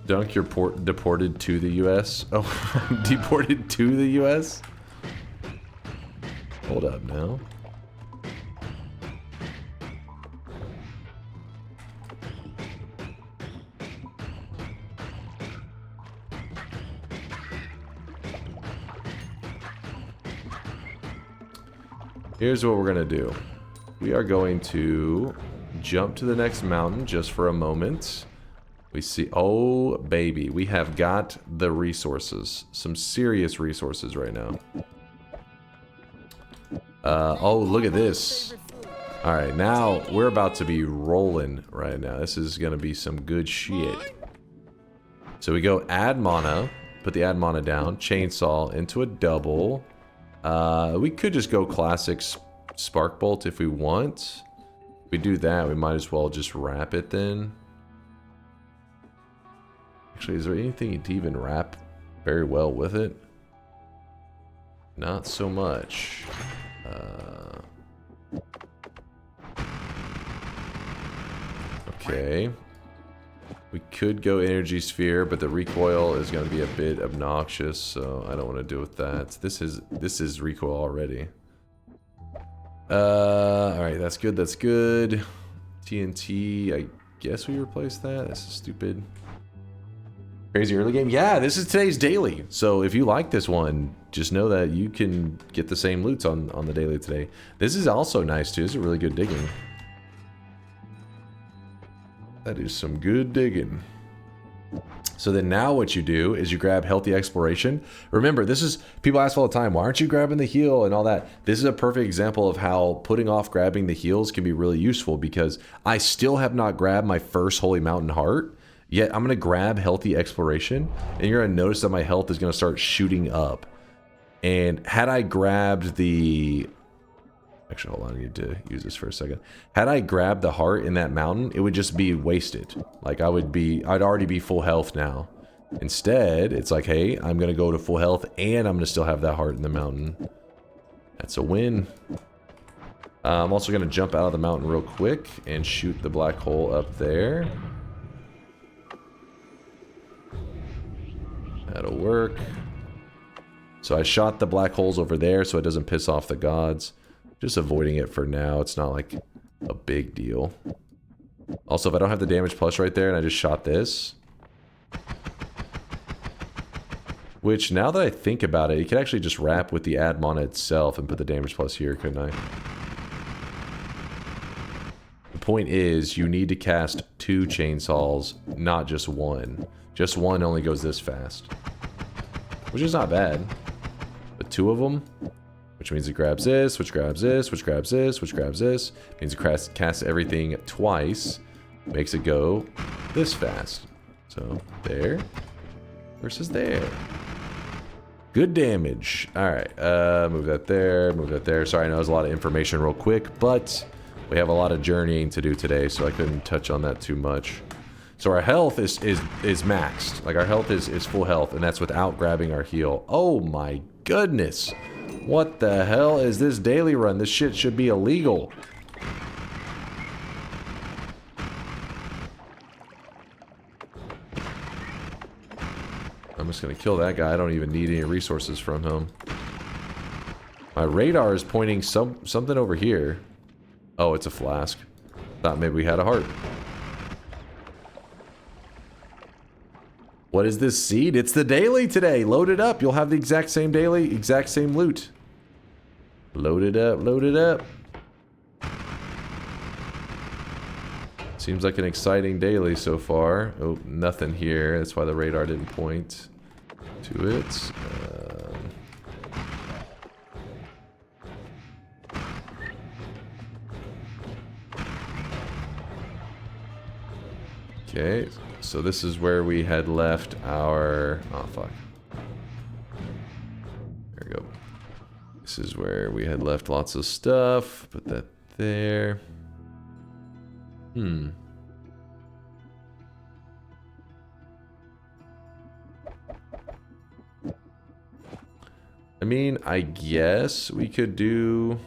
Dunk, you're deported to the US? Oh, deported to the US? Hold up now. Here's what we're gonna do. We are going to jump to the next mountain just for a moment. We see, oh baby, we have got the resources. Some serious resources right now. Oh, look at this. Alright, now we're about to be rolling right now. This is gonna be some good shit. So we go add mana, put the add mana down, chainsaw into a double. We could just go classic spark bolt if we want. If we do that, we might as well just wrap it then. Actually, is there anything to even wrap very well with it? Not so much. Okay. We could go energy sphere, but the recoil is going to be a bit obnoxious, so I don't want to deal with that. This is recoil already. Alright, that's good, that's good. TNT, I guess we replace that. That's stupid. Crazy early game? Yeah, this is today's daily. So if you like this one, just know that you can get the same loots on the daily today. This is also nice too. This is really good digging. That is some good digging. So then now what you do is you grab healthy exploration. Remember, this is, people ask all the time, why aren't you grabbing the heal and all that? This is a perfect example of how putting off grabbing the heals can be really useful, because I still have not grabbed my first Holy Mountain Heart. Yet I'm going to grab healthy exploration, and you're going to notice that my health is going to start shooting up. And had I grabbed the... Actually, hold on, I need to use this for a second. Had I grabbed the heart in that mountain, it would just be wasted. Like, I'd already be full health now. Instead, it's like, hey, I'm going to go to full health, and I'm going to still have that heart in the mountain. That's a win. I'm also going to jump out of the mountain real quick and shoot the black hole up there. That'll work. So I shot the black holes over there so it doesn't piss off the gods. Just avoiding it for now. It's not like a big deal. Also, if I don't have the damage plus right there and I just shot this, which now that I think about it, you could actually just wrap with the add mana itself and put the damage plus here, couldn't I? The point is, you need to cast 2 chainsaws, not just one. Just one only goes this fast. Which is not bad. But 2 of them, which means it grabs this, which grabs this, which grabs this, which grabs this. Means it casts everything twice. Makes it go this fast. So, there versus there. Good damage. Alright, move that there, move that there. Sorry, I know there's a lot of information real quick, but we have a lot of journeying to do today, so I couldn't touch on that too much. So our health is maxed. Like, our health is full health, and that's without grabbing our heal. Oh my goodness. What the hell is this daily run? This shit should be illegal. I'm just gonna kill that guy. I don't even need any resources from him. My radar is pointing something over here. Oh, it's a flask. Thought maybe we had a heart. What is this seed? It's the daily today. Load it up. You'll have the exact same daily, exact same loot. Load it up, load it up. Seems like an exciting daily so far. Oh, nothing here. That's why the radar didn't point to it. Okay, so this is where we had left our... Oh, fuck. There we go. This is where we had left lots of stuff. Put that there. I mean, I guess we could do...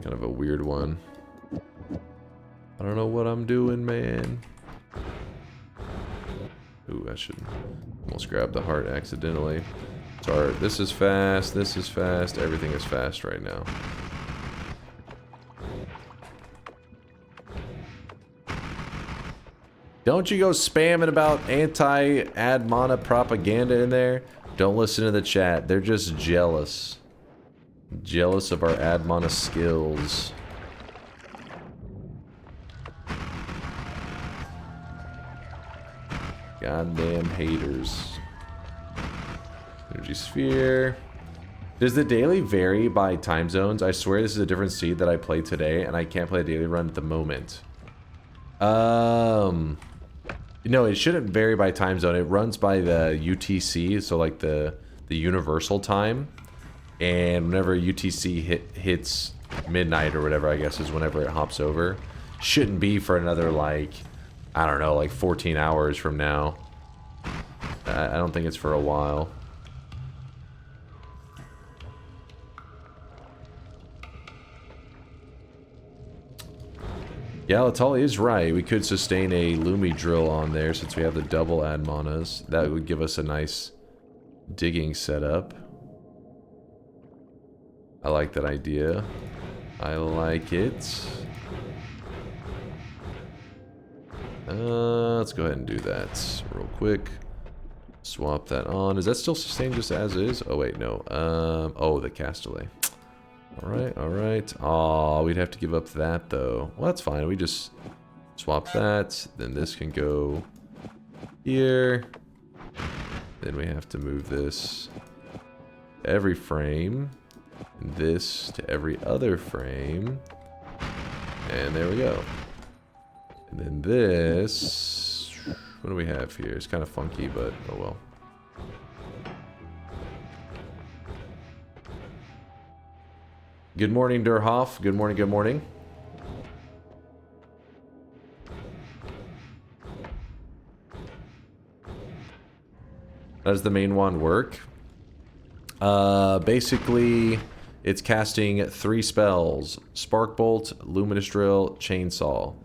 Kind of a weird one. I don't know what I'm doing, man. Ooh, I should almost grab the heart accidentally. Sorry, this is fast, everything is fast right now. Don't you go spamming about anti-ad mana propaganda in there. Don't listen to the chat, they're just jealous. Jealous of our ad mana skills. Goddamn haters. Energy sphere. Does the daily vary by time zones? I swear this is a different seed that I played today, and I can't play a daily run at the moment. No, it shouldn't vary by time zone. It runs by the UTC, so like the universal time. And whenever UTC hits midnight or whatever, I guess is whenever it hops over. Shouldn't be for another, like, I don't know, like 14 hours from now. I don't think it's for a while. Yeah, Latali is right. We could sustain a Lumi drill on there since we have the double ad manas. That would give us a nice digging setup. I like that idea. I like it. Let's go ahead and do that real quick. Swap that on. Is that still sustained just as is? Oh, wait, no. Oh, the cast delay. Alright, alright. Aw, we'd have to give up that, though. Well, that's fine. We just swap that. Then this can go here. Then we have to move this every frame. And this to every other frame. And there we go. And then this... What do we have here? It's kind of funky, but oh well. Good morning, Durhoff. Good morning, good morning. How does the main one work? Basically, it's casting 3 spells: Spark Bolt, Luminous Drill, Chainsaw.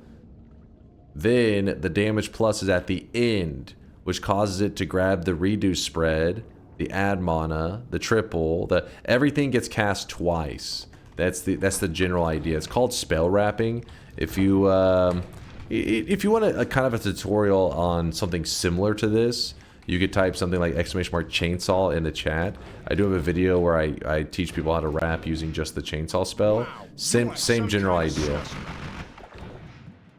Then the damage plus is at the end, which causes it to grab the reduce spread, the add mana, the triple, everything gets cast twice. That's the general idea. It's called spell wrapping. If you want a kind of a tutorial on something similar to this, you could type something like !chainsaw in the chat. I do have a video where I teach people how to wrap using just the chainsaw spell. Same general idea.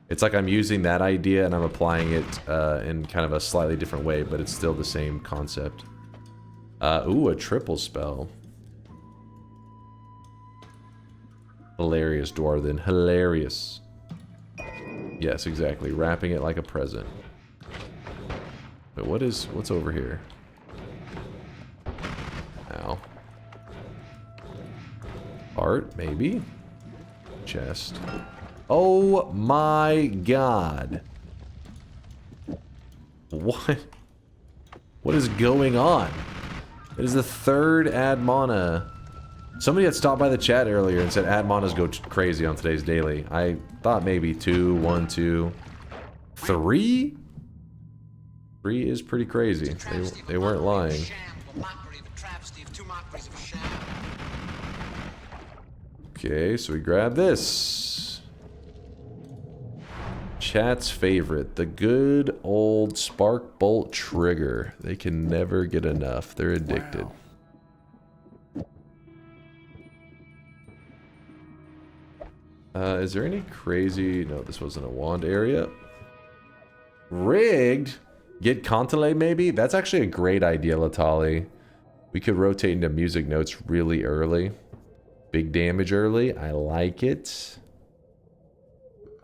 It's like I'm using that idea and I'm applying it in kind of a slightly different way, but it's still the same concept. Ooh, a triple spell. Hilarious, Dwarven. Hilarious. Yes, exactly. Wrapping it like a present. But what's over here? Ow. Art, maybe? Chest. Oh my god. What? What is going on? It is the 3rd add mana. Somebody had stopped by the chat earlier and said add manas go crazy on today's daily. I thought maybe 2, 1, 2, 3? 3 is pretty crazy. They weren't lying. Okay, so we grab this. Chat's favorite, the good old Spark Bolt trigger. They can never get enough. They're addicted. Is there any crazy... No, this wasn't a wand area. Rigged? Get Contele maybe? That's actually a great idea, Latali. We could rotate into music notes really early. Big damage early. I like it.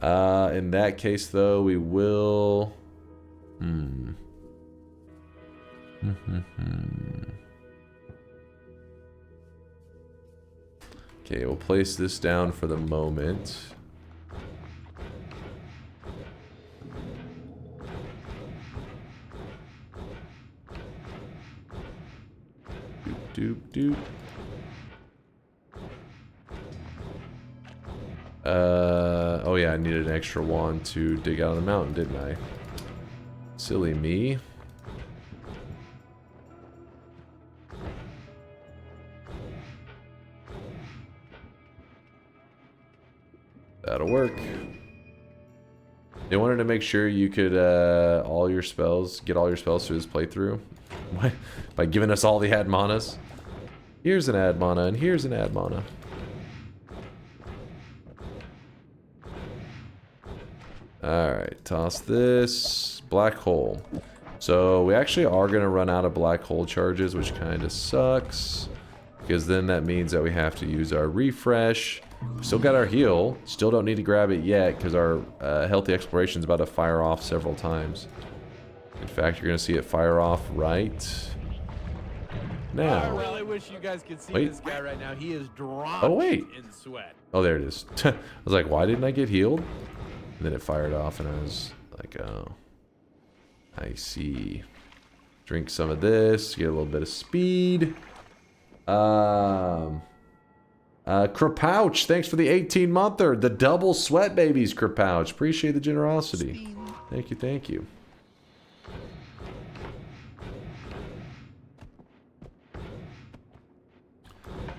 In that case, though, we will... Okay, we'll place this down for the moment. Doop, doop, doop. Oh yeah, I needed an extra wand to dig out of the mountain, didn't I? Silly me. That'll work. They wanted to make sure you could get all your spells through this playthrough. What? By giving us all the add manas. Here's an add mana and here's an add mana. Alright, toss this. Black hole. So we actually are going to run out of black hole charges, which kind of sucks. Because then that means that we have to use our refresh. We still got our heal. Still don't need to grab it yet because our healthy exploration is about to fire off several times. In fact, you're going to see it fire off right now. Well, I wish you guys could see this guy right now. He is drenched in sweat. Oh, there it is. I was like, why didn't I get healed? And then it fired off and I was like, oh, I see. Drink some of this, get a little bit of speed. Krapouch, thanks for the 18-monther. The double sweat babies, Krapouch. Appreciate the generosity. Thank you, thank you.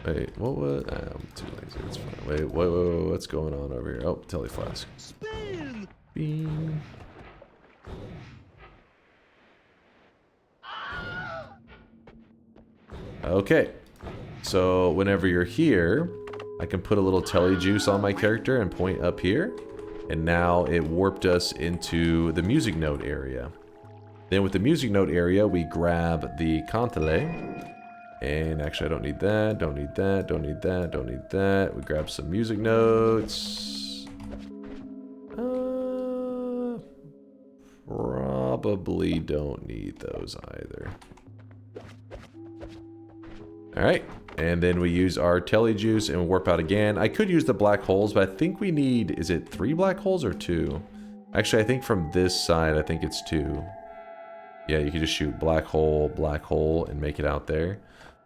Wait, what was... I'm too lazy, it's fine. Wait, what's going on over here? Oh, Telly Flask. Spin! Beam. Okay. So, whenever you're here, I can put a little telly juice on my character and point up here. And now it warped us into the music note area. Then with the music note area, we grab the Contele. And actually, I don't need that, don't need that, don't need that, don't need that. We grab some music notes. Probably don't need those either. Alright, and then we use our telly juice and warp out again. I could use the black holes, but I think we need, is it 3 black holes or 2? Actually, I think from this side, I think it's 2. Yeah, you can just shoot black hole, and make it out there.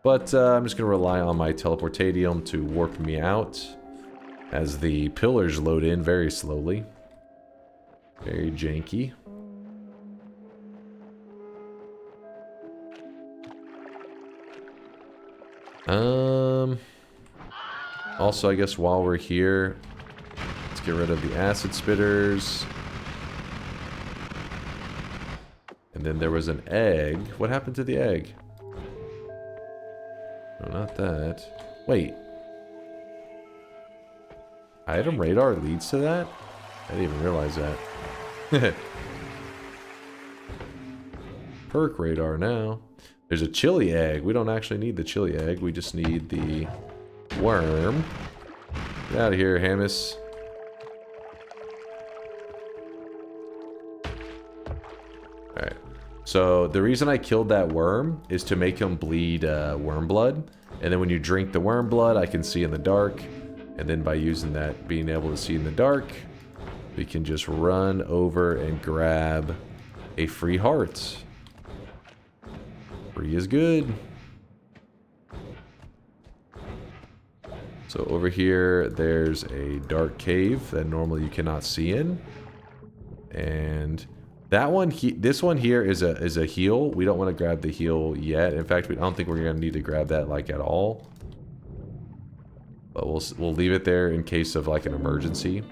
But I'm just going to rely on my teleportadium to warp me out as the pillars load in very slowly. Very janky. Also, I guess while we're here, let's get rid of the acid spitters. And then there was an egg. What happened to the egg? No, not that. Wait. Item radar leads to that? I didn't even realize that. Perk radar now. There's a chili egg. We don't actually need the chili egg. We just need the worm. Get out of here, Hamus. Alright. So the reason I killed that worm is to make him bleed worm blood. And then when you drink the worm blood, I can see in the dark. And then by using that, being able to see in the dark, we can just run over and grab a free heart. Free is good. So over here, there's a dark cave that normally you cannot see in. And that one, this one here is a heal. We don't want to grab the heal yet. In fact, I don't think we're going to need to grab that like at all. But we'll leave it there in case of like an emergency.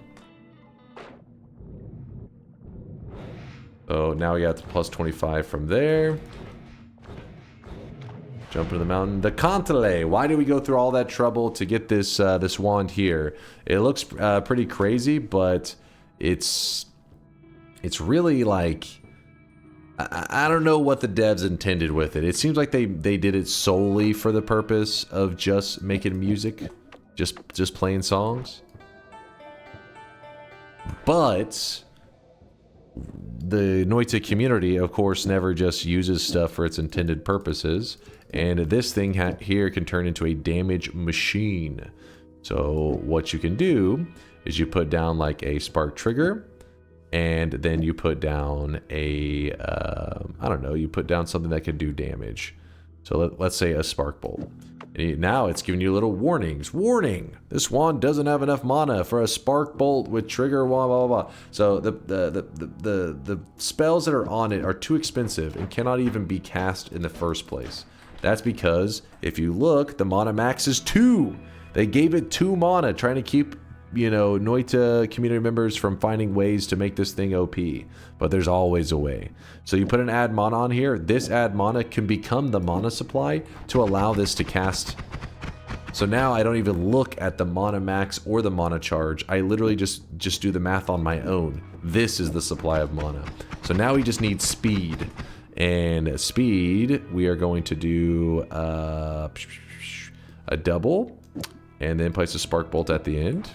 So now we got the plus 25 from there. Jump into the mountain. The Cantale. Why do we go through all that trouble to get this this wand here? It looks pretty crazy, but it's really like I don't know what the devs intended with it. It seems like they did it solely for the purpose of just making music, just playing songs. But the Noita community, of course, never just uses stuff for its intended purposes. And this thing here can turn into a damage machine. So what you can do is you put down like a spark trigger, and then you put down a, I don't know, you put down something that can do damage. So let's say a spark bolt. And now it's giving you little warnings. Warning! This wand doesn't have enough mana for a spark bolt with trigger, blah, blah, blah. So the spells that are on it are too expensive and cannot even be cast in the first place. That's because, if you look, the mana max is 2. They gave it 2 mana, trying to keep, you know, Noita community members from finding ways to make this thing OP. But there's always a way. So you put an add mana on here. This add mana can become the mana supply to allow this to cast. So now I don't even look at the mana max or the mana charge. I literally just do the math on my own. This is the supply of mana. So now we just need speed. And speed, we are going to do a double, and then place a spark bolt at the end.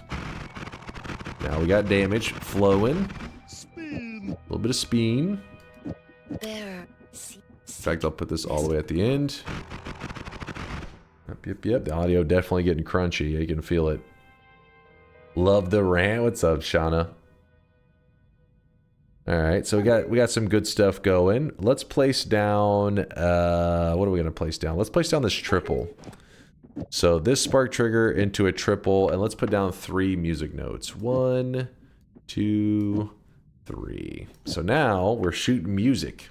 Now we got damage flowing. A little bit of speed. In fact, I'll put this all the way at the end. Yep. The audio definitely getting crunchy. You can feel it. Love the rant. What's up, Shauna? All right, so we got some good stuff going. Let's place down, what are we gonna place down? Let's place down this triple. So this spark trigger into a triple, and let's put down 3 music notes. 1, 2, 3. So now we're shooting music.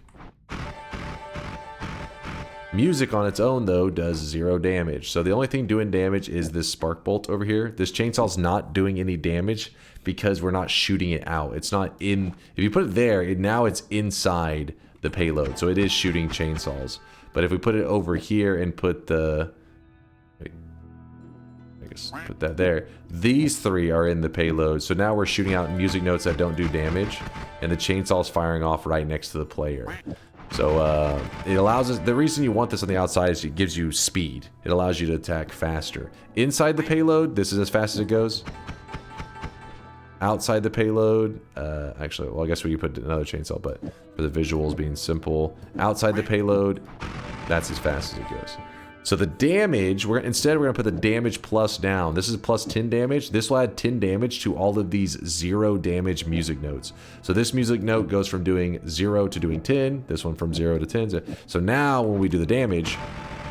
Music on its own, though, does 0 damage. So the only thing doing damage is this spark bolt over here. This chainsaw's not doing any damage because we're not shooting it out. It's not in... If you put it there, now it's inside the payload. So it is shooting chainsaws. But if we put it over here and put the... Wait, I guess put that there. These 3 are in the payload. So now we're shooting out music notes that don't do damage. And the chainsaw's firing off right next to the player. So it allows us, the reason you want this on the outside is it gives you speed. It allows you to attack faster. Inside the payload, this is as fast as it goes. Outside the payload, actually, well, I guess we could put another chainsaw, but for the visuals being simple. Outside the payload, that's as fast as it goes. So the damage, instead we're gonna put the damage plus down. This is plus 10 damage. This will add 10 damage to all of these 0 damage music notes. So this music note goes from doing 0 to doing 10. This one from 0 to 10. So now when we do the damage,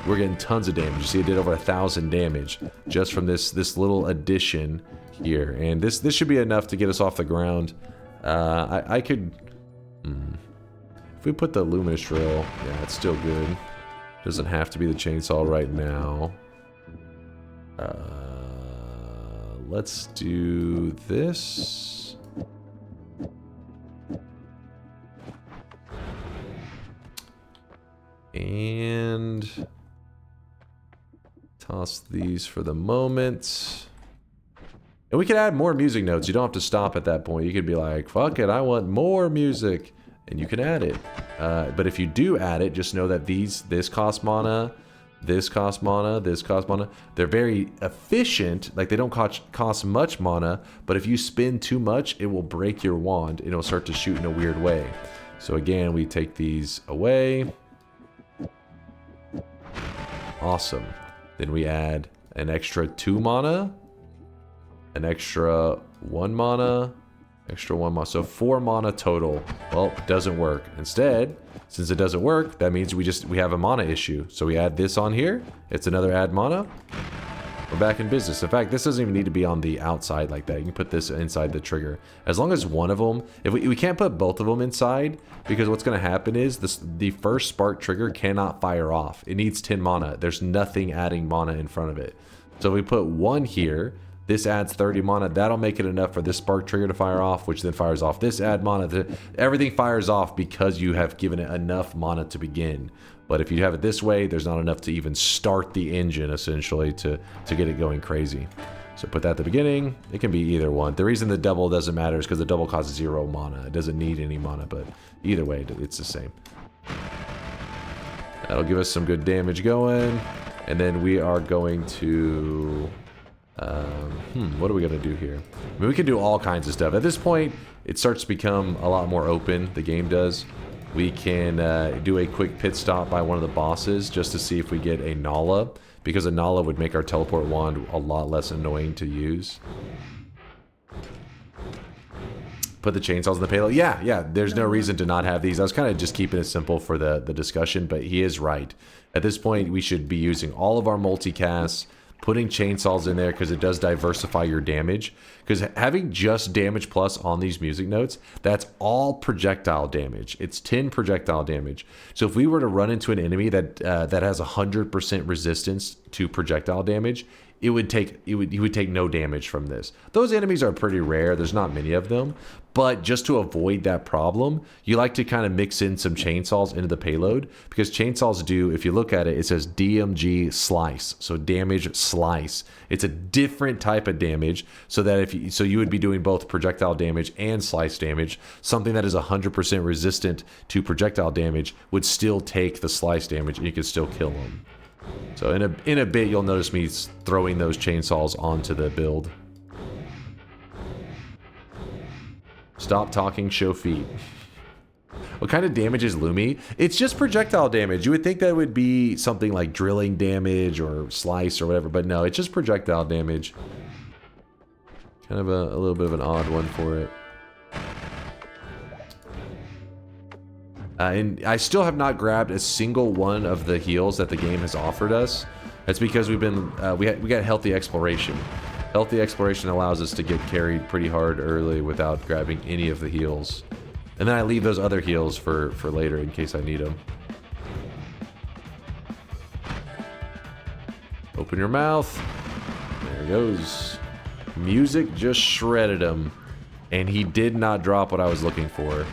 we're getting tons of damage. You see, it did over 1,000 damage just from this little addition here, and this should be enough to get us off the ground. I could, if we put the luminous drill, yeah, it's still good. Doesn't have to be the chainsaw right now. Let's do this. And toss these for the moment. And we can add more music notes. You don't have to stop at that point. You could be like, fuck it, I want more music. And you can add it. But if you do add it, just know that this costs mana, this costs mana, this costs mana. They're very efficient. Like, they don't cost much mana, but if you spend too much, it will break your wand and it'll start to shoot in a weird way. So again, we take these away. Awesome. Then we add an extra 2 mana, an extra 1 mana, extra 1 mana. So 4 mana total. Well, it doesn't work. Instead, since it doesn't work, that means we have a mana issue. So we add this on here. It's another add mana. We're back in business. In fact, this doesn't even need to be on the outside like that. You can put this inside the trigger. As long as one of them, if we can't put both of them inside, because what's going to happen is the first spark trigger cannot fire off. It needs 10 mana. There's nothing adding mana in front of it. So if we put 1 here, this adds 30 mana. That'll make it enough for this spark trigger to fire off, which then fires off this add mana. Everything fires off because you have given it enough mana to begin. But if you have it this way, there's not enough to even start the engine, essentially, to get it going crazy. So put that at the beginning. It can be either one. The reason the double doesn't matter is because the double costs 0 mana. It doesn't need any mana, but either way, it's the same. That'll give us some good damage going. And then we are going to... what are we going to do here? I mean, we can do all kinds of stuff. At this point, it starts to become a lot more open. The game does. We can do a quick pit stop by one of the bosses just to see if we get a Nala, because a Nala would make our teleport wand a lot less annoying to use. Put the chainsaws in the payload. Yeah, there's no reason to not have these. I was kind of just keeping it simple for the discussion, but he is right. At this point, we should be using all of our multicasts, putting chainsaws in there because it does diversify your damage. Because having just damage plus on these music notes, that's all projectile damage. It's 10 projectile damage. So if we were to run into an enemy that has 100% resistance to projectile damage, he would take no damage from this. Those enemies are pretty rare. There's not many of them. But just to avoid that problem, you like to kind of mix in some chainsaws into the payload, because chainsaws do, if you look at it, it says DMG slice, so damage slice. It's a different type of damage, so that you would be doing both projectile damage and slice damage. Something that is 100% resistant to projectile damage would still take the slice damage, and you could still kill them. So in a bit, you'll notice me throwing those chainsaws onto the build. Stop talking, show feet. What kind of damage is Lumi? It's just projectile damage. You would think that would be something like drilling damage or slice or whatever, but no, it's just projectile damage. Kind of a little bit of an odd one for it. And I still have not grabbed a single one of the heals that the game has offered us. That's because we got healthy exploration. Healthy exploration allows us to get carried pretty hard early without grabbing any of the heals. And then I leave those other heals for later in case I need them. Open your mouth. There it goes. Music just shredded him. And he did not drop what I was looking for,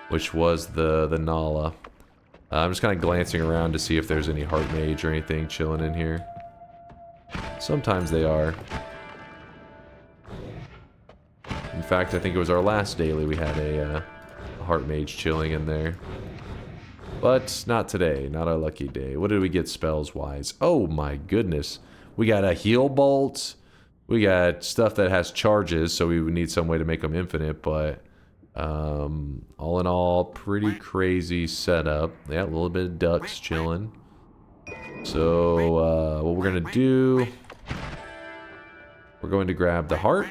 which was the Nala. I'm just kind of glancing around to see if there's any Heart Mage or anything chilling in here. Sometimes they are. In fact, I think it was our last daily we had a Heart Mage chilling in there. But not today, not our lucky day. What did we get spells-wise? Oh my goodness. We got a Heal Bolt. We got stuff that has charges, so we would need some way to make them infinite, but all in all, pretty crazy setup. Yeah, a little bit of ducks chilling. So what we're going to do, we're going to grab the heart.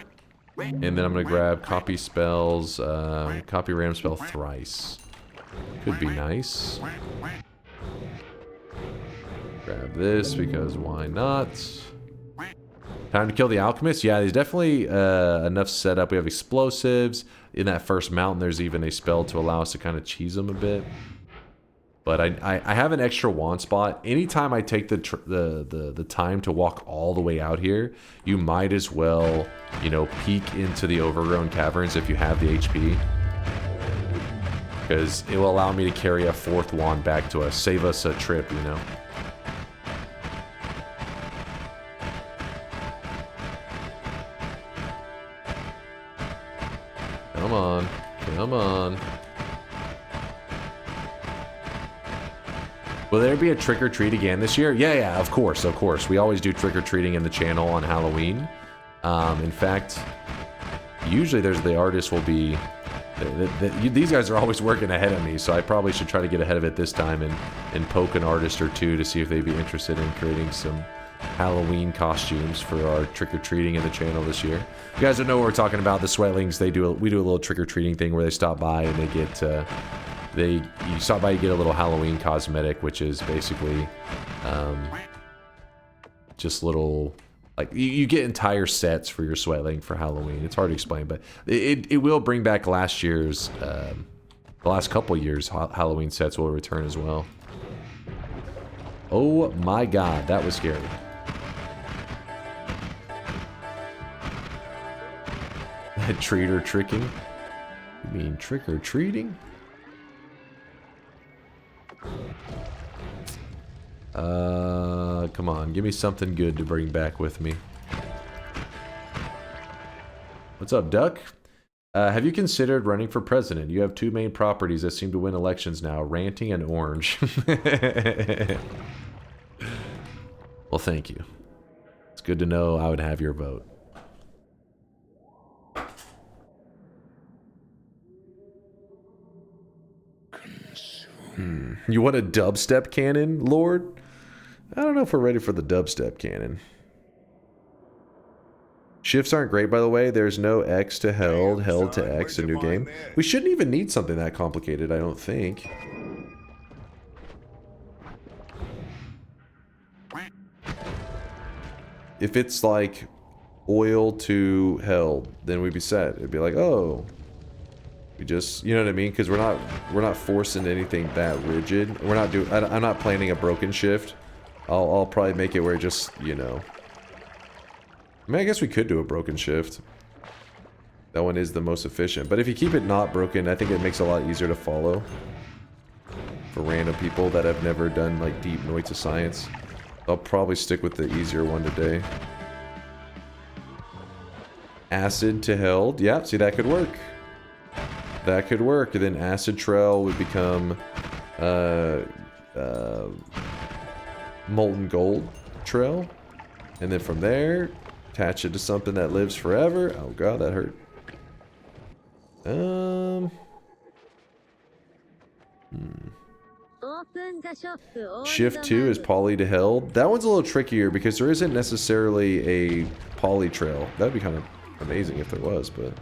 And then I'm going to grab copy spells, copy random spell thrice. Could be nice. Grab this because why not? Time to kill the alchemist. Yeah, there's definitely enough setup. We have explosives. In that first mountain, there's even a spell to allow us to kind of cheese them a bit. But I have an extra wand spot. Anytime I take the time to walk all the way out here, you might as well, you know, peek into the overgrown caverns if you have the HP. Because it will allow me to carry a 4th wand back to us. Save us a trip, you know. Come on. Come on. Will there be a trick-or-treat again this year? Yeah, of course, of course. We always do trick-or-treating in the channel on Halloween. In fact, usually the artists will be... these guys are always working ahead of me, so I probably should try to get ahead of it this time and poke an artist or two to see if they'd be interested in creating some Halloween costumes for our trick-or-treating in the channel this year. You guys don't know what we're talking about. The Sweatlings, we do a little trick-or-treating thing where they stop by and they get... you stop by, you get a little Halloween cosmetic, which is basically just little, like, you get entire sets for your Sweatling for Halloween. It's hard to explain, but it will bring back last year's, the last couple years Halloween sets will return as well. Oh my god, that was scary. Treat or tricking? You mean trick or treating? Come on, give me something good to bring back with me. What's up, Duck? Have you considered running for president? You have 2 main properties that seem to win elections now, ranting and orange. Well, thank you. It's good to know I would have your vote. You want a dubstep cannon, Lord? I don't know if we're ready for the dubstep cannon. Shifts aren't great, by the way. There's no X to held, held to X, a new game. We shouldn't even need something that complicated, I don't think. If it's like oil to held, then we'd be set. It'd be like, oh, we just, you know what I mean? Because we're not forcing anything that rigid. I'm not planning a broken shift. I'll probably make it where it just, you know. I mean, I guess we could do a broken shift. That one is the most efficient. But if you keep it not broken, I think it makes it a lot easier to follow. For random people that have never done, like, deep Noita science. I'll probably stick with the easier one today. Acid to held. Yeah, see, that could work. That could work. And then acid trail would become molten gold trail. And then from there, attach it to something that lives forever. Oh god, that hurt. Shift 2 is poly to held. That one's a little trickier because there isn't necessarily a poly trail. That'd be kind of amazing if there was, but...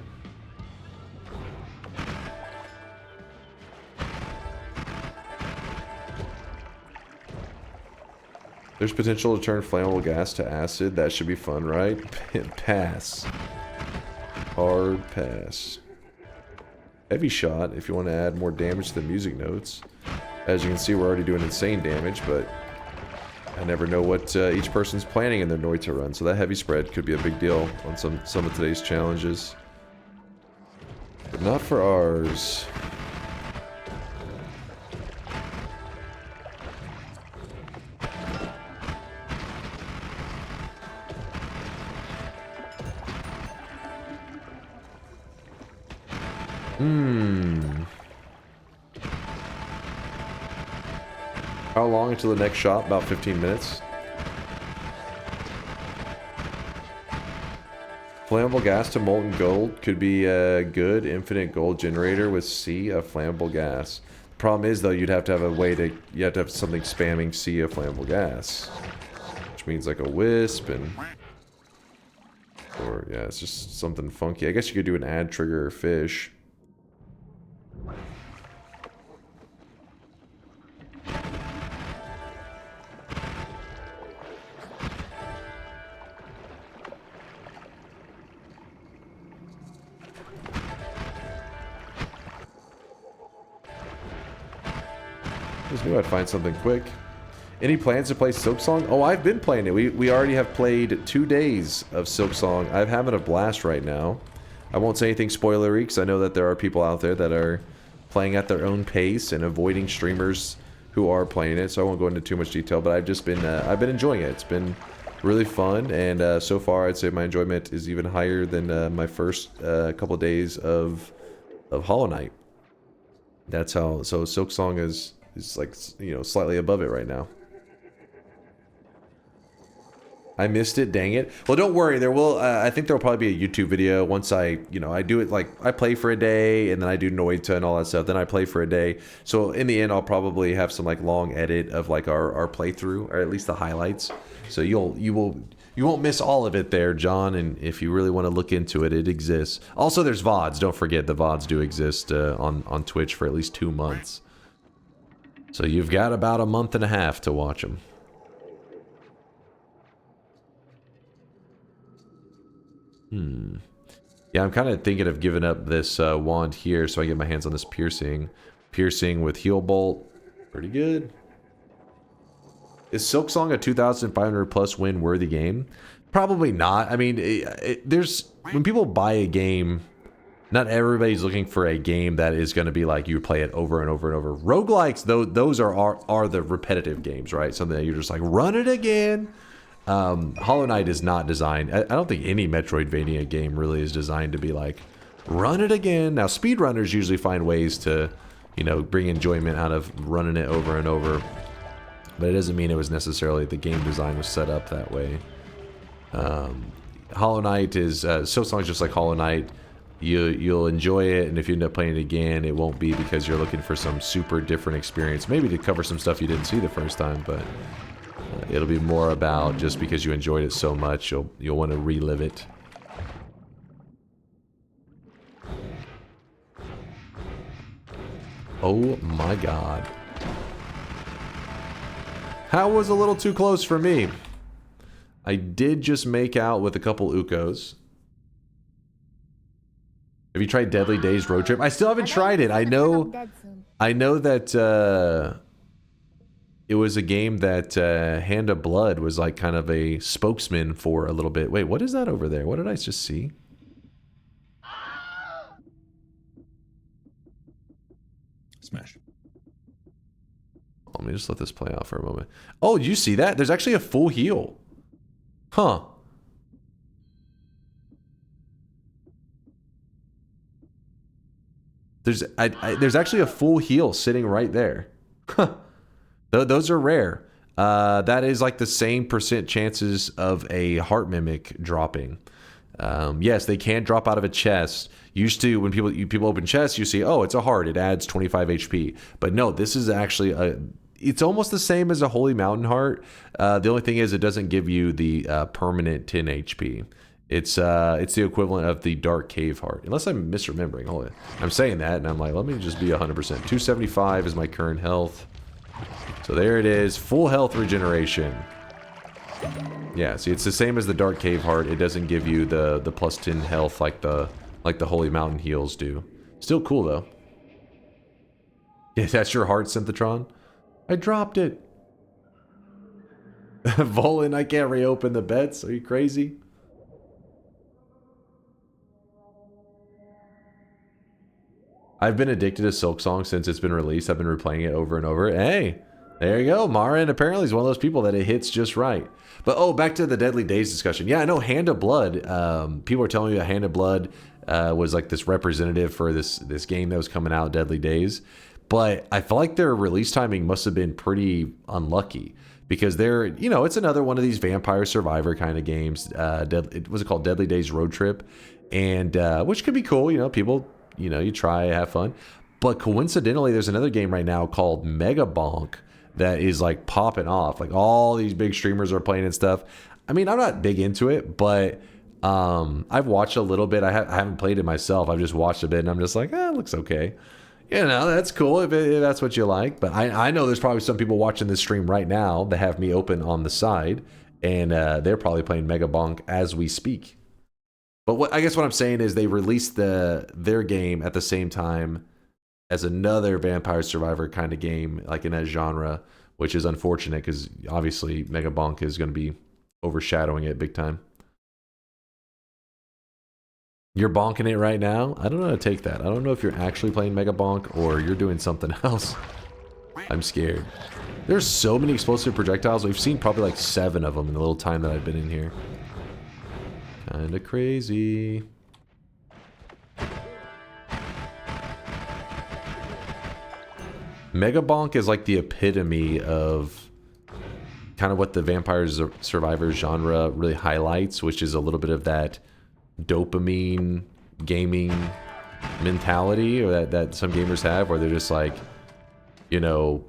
There's potential to turn flammable gas to acid. That should be fun, right? Pass. Hard pass. Heavy shot, if you want to add more damage to the music notes. As you can see, we're already doing insane damage, but I never know what each person's planning in their Noita run, so that heavy spread could be a big deal on some of today's challenges. But not for ours. How long until the next shop? About 15 minutes. Flammable gas to molten gold could be a good infinite gold generator with C of flammable gas. The problem is though, you'd have to have a way to, you have to have something spamming C of flammable gas. Which means like a wisp and... Or yeah, it's just something funky. I guess you could do an add trigger or fish. Just knew I'd find something quick. Any plans to play Silksong? Oh, I've been playing it. We already have played 2 days of Silksong. I'm having a blast right now. I won't say anything spoilery because I know that there are people out there that are playing at their own pace and avoiding streamers who are playing it. So I won't go into too much detail, but I've been enjoying it. It's been really fun, and so far I'd say my enjoyment is even higher than my first couple days of Hollow Knight. That's how. So Silksong is like, you know, slightly above it right now. I missed it, dang it. Well, don't worry, there will, I think there'll probably be a YouTube video once I do it, like, I play for a day, and then I do Noita and all that stuff, then I play for a day. So in the end, I'll probably have some, like, long edit of, like, our playthrough, or at least the highlights. So you won't miss all of it there, John, and if you really want to look into it, it exists. Also, there's VODs. Don't forget the VODs do exist on Twitch for at least 2 months. So you've got about a month and a half to watch them. Yeah, I'm kind of thinking of giving up this wand here so I get my hands on this piercing. Piercing with heal bolt. Pretty good. Is Silksong a 2,500 plus win worthy game? Probably not. I mean, when people buy a game, not everybody's looking for a game that is going to be like you play it over and over and over. Roguelikes, though, those are the repetitive games, right? Something that you're just like, run it again. Hollow Knight is not designed. I don't think any Metroidvania game really is designed to be like, run it again. Now, speedrunners usually find ways to, you know, bring enjoyment out of running it over and over. But it doesn't mean it was necessarily the game design was set up that way. Hollow Knight is, Silksong is just like Hollow Knight. You'll enjoy it, and if you end up playing it again, it won't be because you're looking for some super different experience. Maybe to cover some stuff you didn't see the first time, but it'll be more about just because you enjoyed it so much, you'll want to relive it. Oh my god. That was a little too close for me. I did just make out with a couple Ukos. Have you tried Deadly Days Road Trip? I still haven't tried it. I know that it was a game that Hand of Blood was like kind of a spokesman for a little bit. Wait, what is that over there? What did I just see? Smash. Let me just let this play out for a moment. Oh, you see that? There's actually a full heal. Huh. There's actually a full heal sitting right there. Huh. Those are rare. That is like the same % chances of a heart mimic dropping. Yes, they can drop out of a chest. Used to, when people open chests, you see, oh, it's a heart. It adds 25 HP. But no, this is actually it's almost the same as a Holy Mountain Heart. The only thing is it doesn't give you the permanent 10 HP. It's the equivalent of the Dark Cave Heart. Unless I'm misremembering. Hold on. I'm saying that, and I'm like, let me just be 100%. 275 is my current health. So there it is. Full health regeneration. Yeah, see, it's the same as the Dark Cave Heart. It doesn't give you the plus 10 health like the Holy Mountain heals do. Still cool, though. Yeah, that's your heart, Synthetron? I dropped it. Volan, I can't reopen the bets. Are you crazy? I've been addicted to Silksong since it's been released. I've been replaying it over and over. Hey, there you go. Marin apparently is one of those people that it hits just right. But oh, back to the Deadly Days discussion. Yeah, I know Hand of Blood. People are telling me that Hand of Blood was like this representative for this game that was coming out, Deadly Days. But I feel like their release timing must have been pretty unlucky because they're, you know, it's another one of these vampire survivor kind of games. Was it called Deadly Days Road Trip? And which could be cool, you know, people, you know, you try, have fun. But coincidentally, there's another game right now called Mega Bonk that is like popping off. Like all these big streamers are playing and stuff. I mean, I'm not big into it, but I've watched a little bit. I haven't played it myself. I've just watched a bit and I'm just like, it looks okay. You know, that's cool if that's what you like. But I know there's probably some people watching this stream right now that have me open on the side. And they're probably playing Mega Bonk as we speak. But I guess what I'm saying is they released their game at the same time as another Vampire Survivor kind of game, like in that genre, which is unfortunate because obviously Mega Bonk is going to be overshadowing it big time. You're bonking it right now? I don't know how to take that. I don't know if you're actually playing Mega Bonk or you're doing something else. I'm scared. There's so many explosive projectiles. We've seen probably like 7 of them in the little time that I've been in here. Kinda crazy. Mega Bonk is like the epitome of kind of what the Vampire Survivor genre really highlights, which is a little bit of that dopamine gaming mentality, or that some gamers have, where they're just like, you know,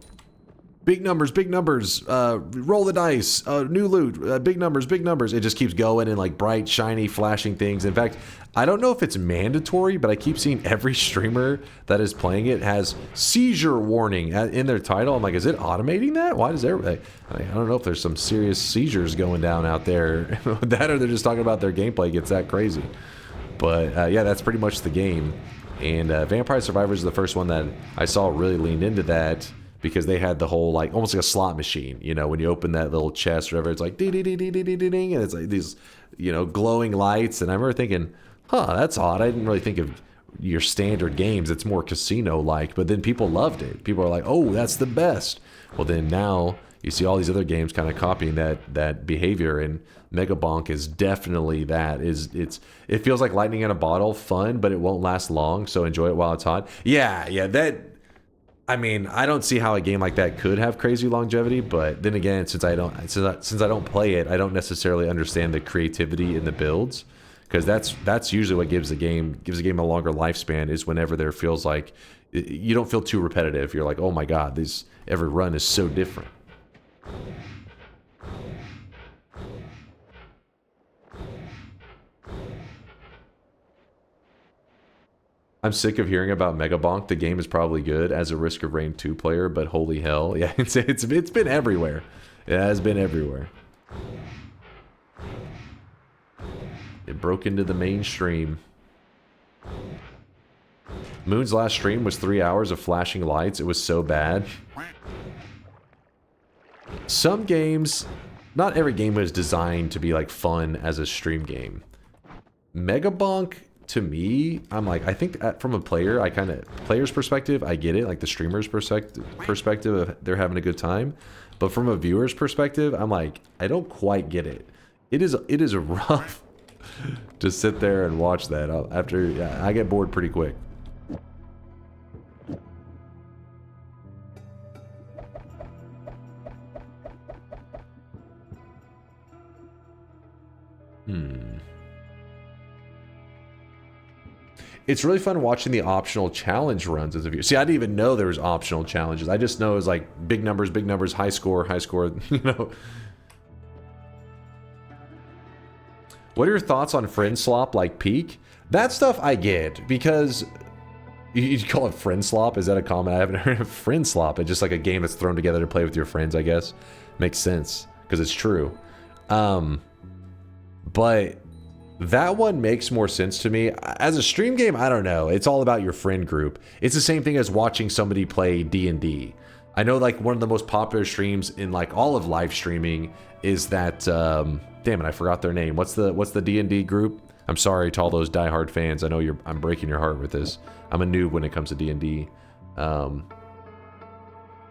big numbers, roll the dice, new loot, big numbers. It just keeps going and like bright, shiny, flashing things. In fact, I don't know if it's mandatory, but I keep seeing every streamer that is playing it has seizure warning in their title. I'm like, is it automating that? Why does everybody... I don't know if there's some serious seizures going down out there. That, or they're just talking about their gameplay gets that crazy. But yeah, that's pretty much the game. And Vampire Survivors is the first one that I saw really leaned into that, because they had the whole, like, almost like a slot machine. You know, when you open that little chest or whatever, it's like ding ding ding ding ding ding ding, and it's like these, you know, glowing lights. And I remember thinking, huh, that's odd. I didn't really think of your standard games. It's more casino-like. But then people loved it. People are like, oh, that's the best. Well, then now you see all these other games kind of copying that behavior, and Mega Bonk is definitely that. It feels like lightning in a bottle, fun, but it won't last long. So enjoy it while it's hot. Yeah, that. I mean, I don't see how a game like that could have crazy longevity, but then again, since I don't play it, I don't necessarily understand the creativity in the builds, because that's usually what gives a game a longer lifespan, is whenever there feels like you don't feel too repetitive. You're like, oh my god, every run is so different. I'm sick of hearing about Mega Bonk. The game is probably good as a Risk of Rain 2 player, but holy hell. Yeah, it's been everywhere. It has been everywhere. It broke into the mainstream. Moon's last stream was 3 hours of flashing lights. It was so bad. Some games, not every game was designed to be like fun as a stream game. Mega Bonk, to me, I'm like, I think from a player's perspective, I get it. Like the streamer's perspective, they're having a good time. But from a viewer's perspective, I'm like, I don't quite get it. It is rough to sit there and watch that. I get bored pretty quick. It's really fun watching the optional challenge runs as a viewer. See, I didn't even know there was optional challenges. I just know it was like big numbers, high score, you know. What are your thoughts on friend slop like Peak? That stuff I get, because you call it friend slop? Is that a comment? I haven't heard of friend slop. It's just like a game that's thrown together to play with your friends, I guess. Makes sense, because it's true. But that one makes more sense to me. As a stream game, I don't know. It's all about your friend group. It's the same thing as watching somebody play D&D. I know, like, one of the most popular streams in like all of live streaming is that damn it, I forgot their name. What's the D&D group? I'm sorry to all those diehard fans. I know I'm breaking your heart with this. I'm a noob when it comes to D&D.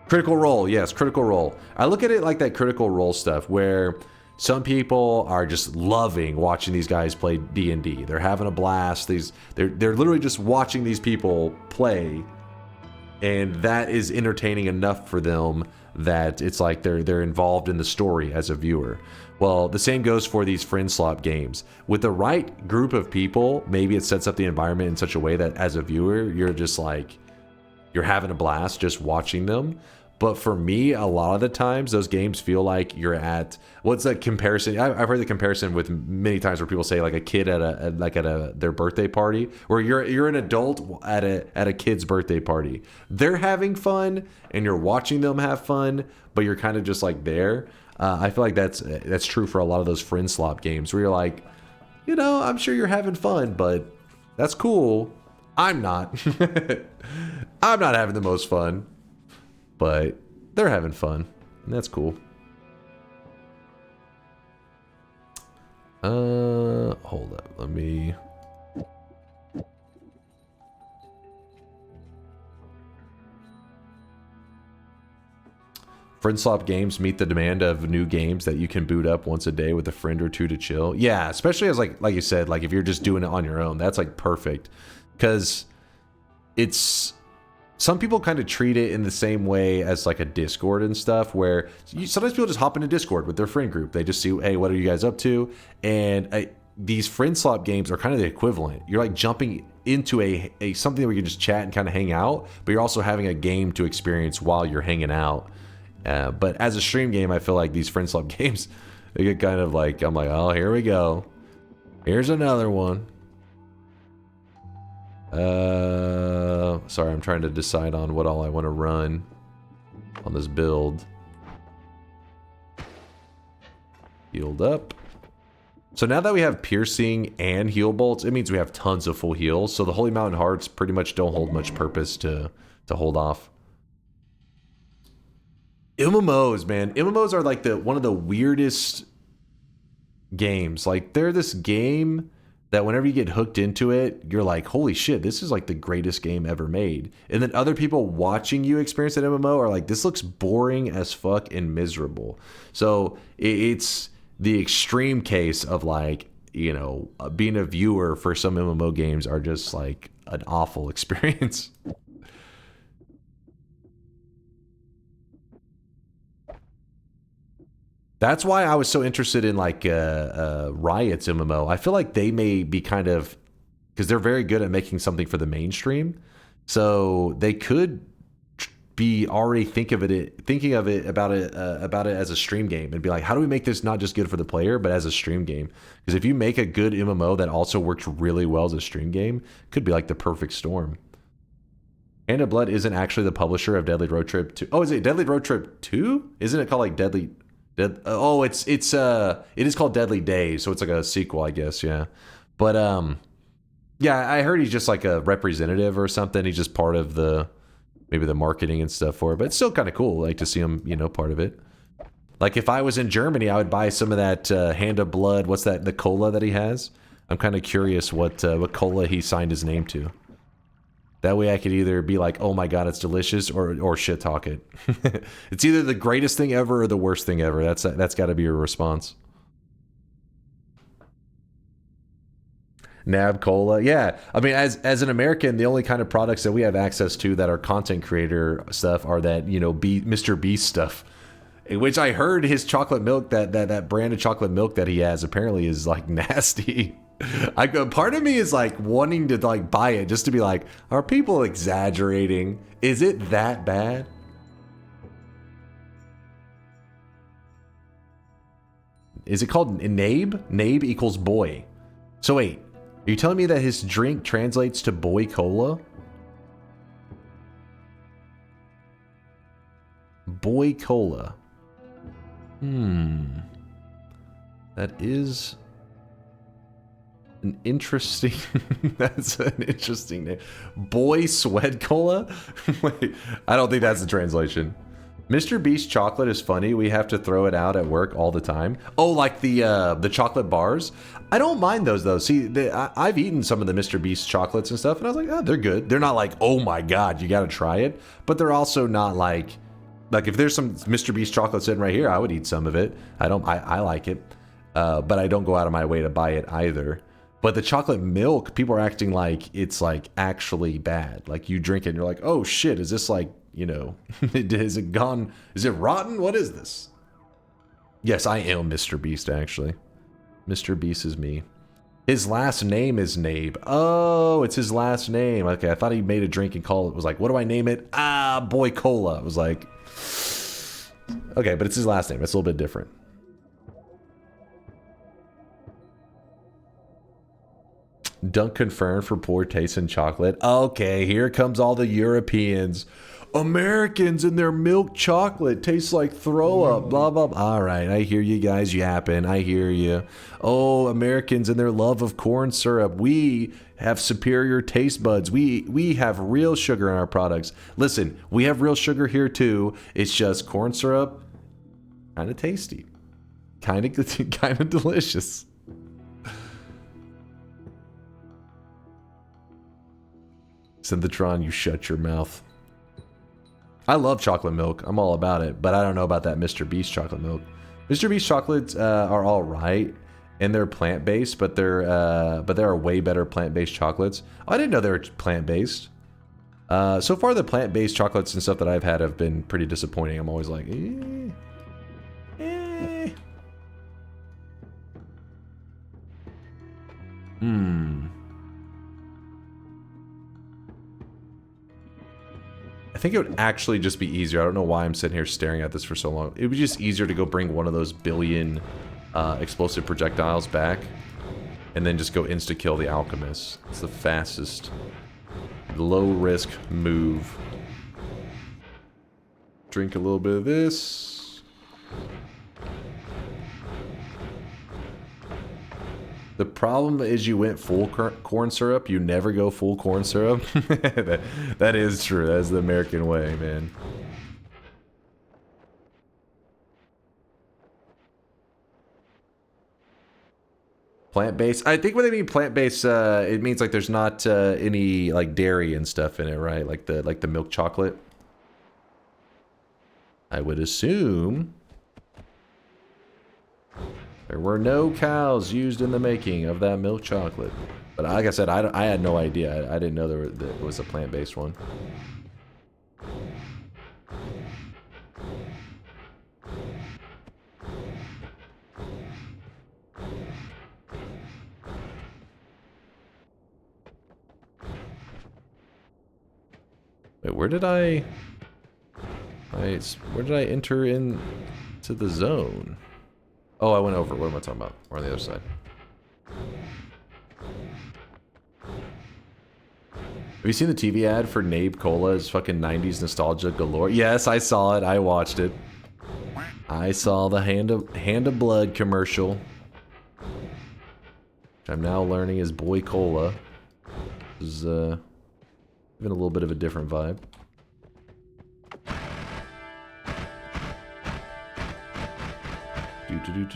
Critical Role. Yes, Critical Role. I look at it like that Critical Role stuff where some people are just loving watching these guys play D&D. They're having a blast. They're literally just watching these people play, and that is entertaining enough for them that it's like they're involved in the story as a viewer. Well, the same goes for these friend slop games. With the right group of people, maybe it sets up the environment in such a way that as a viewer, you're just like, you're having a blast just watching them. But for me, a lot of the times, those games feel like you're at, what's that comparison? I've heard the comparison with many times where people say like a kid at their birthday party, where you're an adult at a kid's birthday party. They're having fun, and you're watching them have fun, but you're kind of just like there. I feel like that's true for a lot of those friend slop games, where you're like, you know, I'm sure you're having fun, but that's cool. I'm not. I'm not having the most fun, but they're having fun, and that's cool. Hold up, let me... Friend swap games meet the demand of new games that you can boot up once a day with a friend or two to chill. Yeah, especially as like you said, like if you're just doing it on your own, that's like perfect. Because it's... Some people kind of treat it in the same way as like a Discord and stuff, where sometimes people just hop into Discord with their friend group. They just see, hey, what are you guys up to? And these friend swap games are kind of the equivalent. You're like jumping into a something where you can just chat and kind of hang out, but you're also having a game to experience while you're hanging out. But as a stream game, I feel like these friend swap games, they get kind of like, I'm like, oh, here we go. Here's another one. Sorry, I'm trying to decide on what all I want to run on this build. Healed up. So now that we have piercing and heal bolts, it means we have tons of full heals. So the Holy Mountain Hearts pretty much don't hold much purpose to hold off. MMOs, man. MMOs are like one of the weirdest games. Like they're this game that whenever you get hooked into it, you're like, holy shit, this is like the greatest game ever made. And then other people watching you experience an MMO are like, this looks boring as fuck and miserable. So it's the extreme case of like, you know, being a viewer for some MMO games are just like an awful experience. That's why I was so interested in like Riot's MMO. I feel like they may be kind of, because they're very good at making something for the mainstream, so they could be already thinking of it about it as a stream game and be like, how do we make this not just good for the player but as a stream game? Because if you make a good MMO that also works really well as a stream game, it could be like the perfect storm. Hand of Blood isn't actually the publisher of Deadly Road Trip 2. Oh, is it Deadly Road Trip 2? Isn't it called like Deadly? Oh, it is called Deadly Days, so it's like a sequel, I guess. Yeah, but yeah, I heard he's just like a representative or something. He's just part of maybe the marketing and stuff for it, but it's still kind of cool, like to see him, you know, part of it. Like if I was in Germany, I would buy some of that Hand of Blood. What's that? The cola that he has. I'm kind of curious what cola he signed his name to. That way I could either be like, oh my god, it's delicious, or shit talk it. It's either the greatest thing ever or the worst thing ever. That's got to be your response. Nab Cola. Yeah. I mean, as an American, the only kind of products that we have access to that are content creator stuff are that, you know, Mr. Beast stuff. Which I heard his chocolate milk, that brand of chocolate milk that he has apparently is like nasty. Part of me is like wanting to like buy it just to be like, are people exaggerating? Is it that bad? Is it called Nabe? Nabe equals boy. So wait, are you telling me that his drink translates to boy cola? Boy cola. That is an interesting... That's an interesting name. Boy Sweat Cola? Wait, I don't think that's the translation. Mr. Beast chocolate is funny. We have to throw it out at work all the time. Oh, like the chocolate bars? I don't mind those, though. See, I've eaten some of the Mr. Beast chocolates and stuff, and I was like, oh, they're good. They're not like, oh my god, you gotta try it. But they're also not like if there's some Mr. Beast chocolate sitting right here, I would eat some of it. I like it. But I don't go out of my way to buy it either. But the chocolate milk, people are acting like it's like actually bad. Like you drink it and you're like, oh shit, is this like, you know, is it gone? Is it rotten? What is this? Yes, I am Mr. Beast, actually. Mr. Beast is me. His last name is Nabe. Oh, it's his last name. Okay, I thought he made a drink and called it. Was like, what do I name it? Ah, Boy Cola. I was like, okay, but it's his last name. It's a little bit different. Dunk confirmed for poor taste in chocolate. Okay, here comes all the Europeans. Americans and their milk chocolate tastes like throw up, blah, blah, blah. All right, I hear you guys yapping. I hear you. Oh, Americans and their love of corn syrup. We have superior taste buds. We have real sugar in our products. Listen, we have real sugar here too. It's just corn syrup, kind of tasty, kind of delicious. Synthetron, you shut your mouth. I love chocolate milk. I'm all about it, but I don't know about that Mr. Beast chocolate milk. Mr. Beast chocolates are all right, and they're plant-based, but there are way better plant-based chocolates. I didn't know they were plant-based. So far, the plant-based chocolates and stuff that I've had have been pretty disappointing. I'm always like, I think it would actually just be easier. I don't know why I'm sitting here staring at this for so long. It would be just easier to go bring one of those billion explosive projectiles back and then just go insta-kill the alchemist. It's the fastest, low-risk move. Drink a little bit of this. The problem is you went full corn syrup. You never go full corn syrup. that is true. That's the American way, man. Plant-based. I think when they mean plant-based, it means like there's not any like dairy and stuff in it, right? Like the milk chocolate. I would assume there were no cows used in the making of that milk chocolate. But like I said, I had no idea. I didn't know there was a plant-based one. Wait, where did I enter into the zone? Oh, I went over. What am I talking about? We're on the other side. Have you seen the TV ad for Nabe Cola? It's fucking 90s nostalgia galore. Yes, I saw it. I watched it. I saw the Hand of Blood commercial. Which I'm now learning is Boy Cola. This is even a little bit of a different vibe.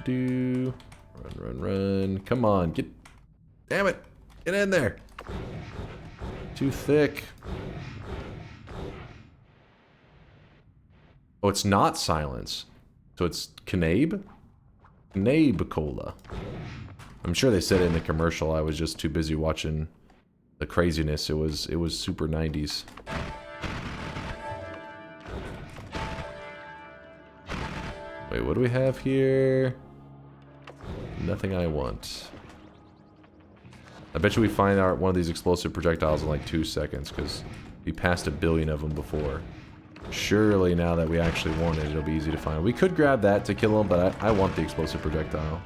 Do. Run. Come on, get... Damn it! Get in there! Too thick. Oh, it's not silence. So it's Knabe? Knabe Cola. I'm sure they said it in the commercial. I was just too busy watching the craziness. It was super 90s. Wait, what do we have here? Nothing I want. I bet you we find out one of these explosive projectiles in like 2 seconds, because we passed 1 billion of them before. Surely now that we actually want it, it'll be easy to find. We could grab that to kill him, but I want the explosive projectile.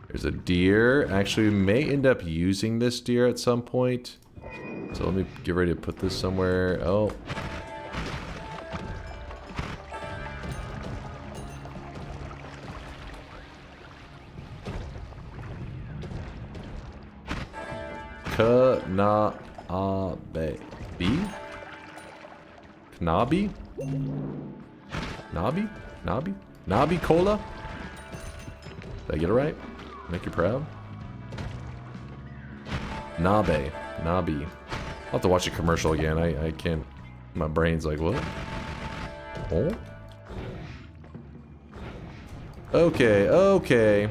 There's a deer. Actually, we may end up using this deer at some point. So let me get ready to put this somewhere. Oh. Knabe. Knabe? Nabi Cola? Did I get it right? Make you proud? Nabi. I'll have to watch a commercial again. I can't... My brain's like, what? Oh? Okay.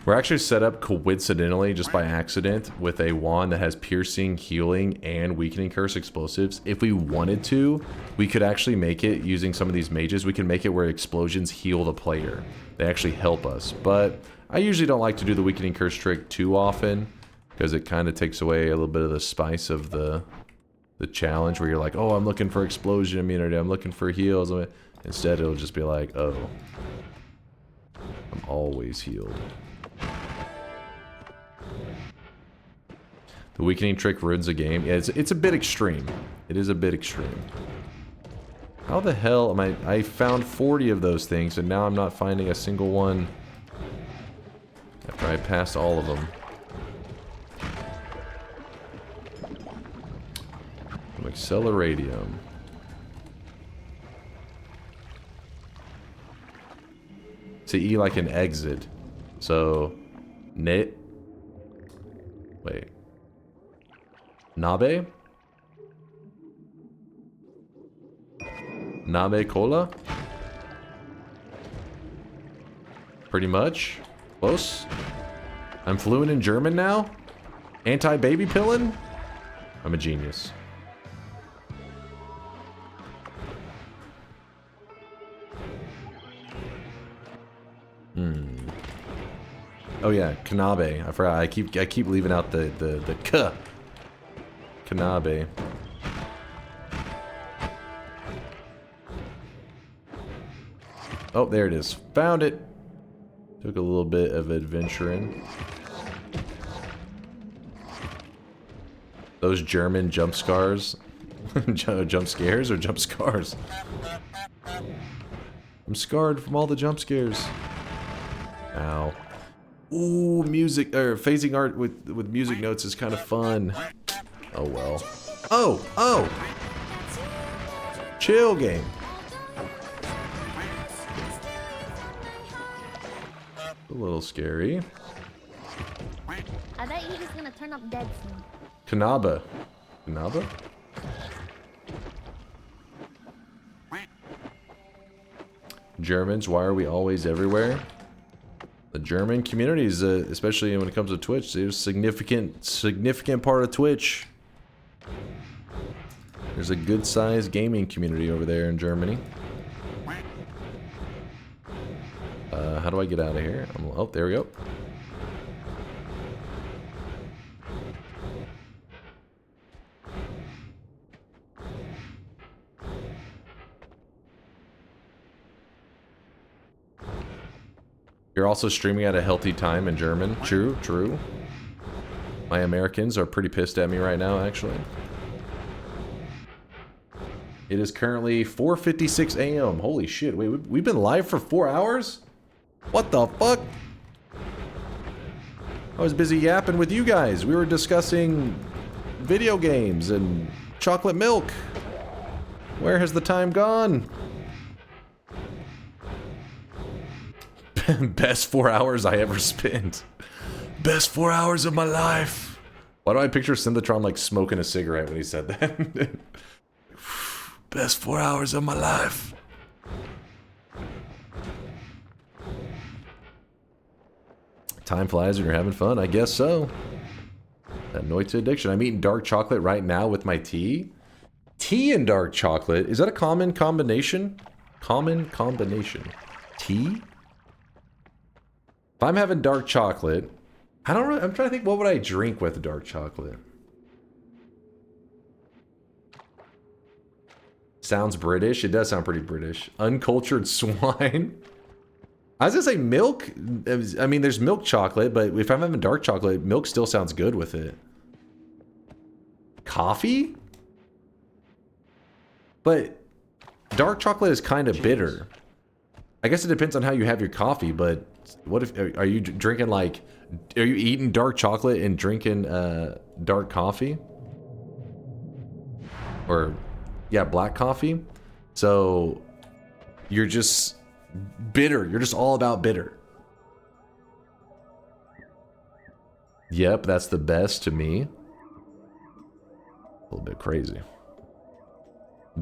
We're actually set up coincidentally, just by accident, with a wand that has piercing, healing, and weakening curse explosives. If we wanted to, we could actually make it using some of these mages. We can make it where explosions heal the player. They actually help us. But I usually don't like to do the weakening curse trick too often. because it kind of takes away a little bit of the spice of the challenge where you're like, oh, I'm looking for explosion immunity, I'm looking for heals. Instead, it'll just be like, oh, I'm always healed. The weakening trick ruins the game. Yeah, it's a bit extreme. It is a bit extreme. How the hell am I found 40 of those things and now I'm not finding a single one after I passed all of them. Acceleradium. To E like an exit. So, Wait. Nabe? Nabe cola? Pretty much. Close. I'm fluent in German now? Anti-baby pillin'? I'm a genius. Oh yeah, Kanabe. I forgot. I keep leaving out the k. Kanabe. Oh, there it is. Found it. Took a little bit of adventuring. Those German jump scars. Jump scares or jump scars? I'm scarred from all the jump scares. Ow. Ooh, music, or phasing art with music notes is kind of fun. Oh well. Oh! Chill game. A little scary. I bet you're just gonna turn up dead soon. Kanaba. Kanaba? Germans, why are we always everywhere? The German communities, especially when it comes to Twitch, there's significant part of Twitch. There's a good-sized gaming community over there in Germany. How do I get out of here? Oh, there we go. You're also streaming at a healthy time in German. True, true. My Americans are pretty pissed at me right now, actually. It is currently 4:56 a.m. Holy shit, wait, we've been live for 4 hours? What the fuck? I was busy yapping with you guys. We were discussing video games and chocolate milk. Where has the time gone? Best 4 hours I ever spent. Best 4 hours of my life. Why do I picture Synthetron like smoking a cigarette when he said that? Best 4 hours of my life. Time flies when you're having fun, I guess so. That Noita addiction. I'm eating dark chocolate right now with my tea. Tea and dark chocolate. Is that a common combination? Common combination. Tea? If I'm having dark chocolate, I don't really, I'm trying to think, what would I drink with dark chocolate? Sounds British. It does sound pretty British. Uncultured swine. I was gonna say milk. I mean, there's milk chocolate, but if I'm having dark chocolate, milk still sounds good with it. Coffee? But dark chocolate is kind of bitter. I guess it depends on how you have your coffee, but what if, are you drinking like, are you eating dark chocolate and drinking dark coffee? Or, yeah, black coffee? So, you're just bitter. You're just all about bitter. Yep, that's the best to me. A little bit crazy.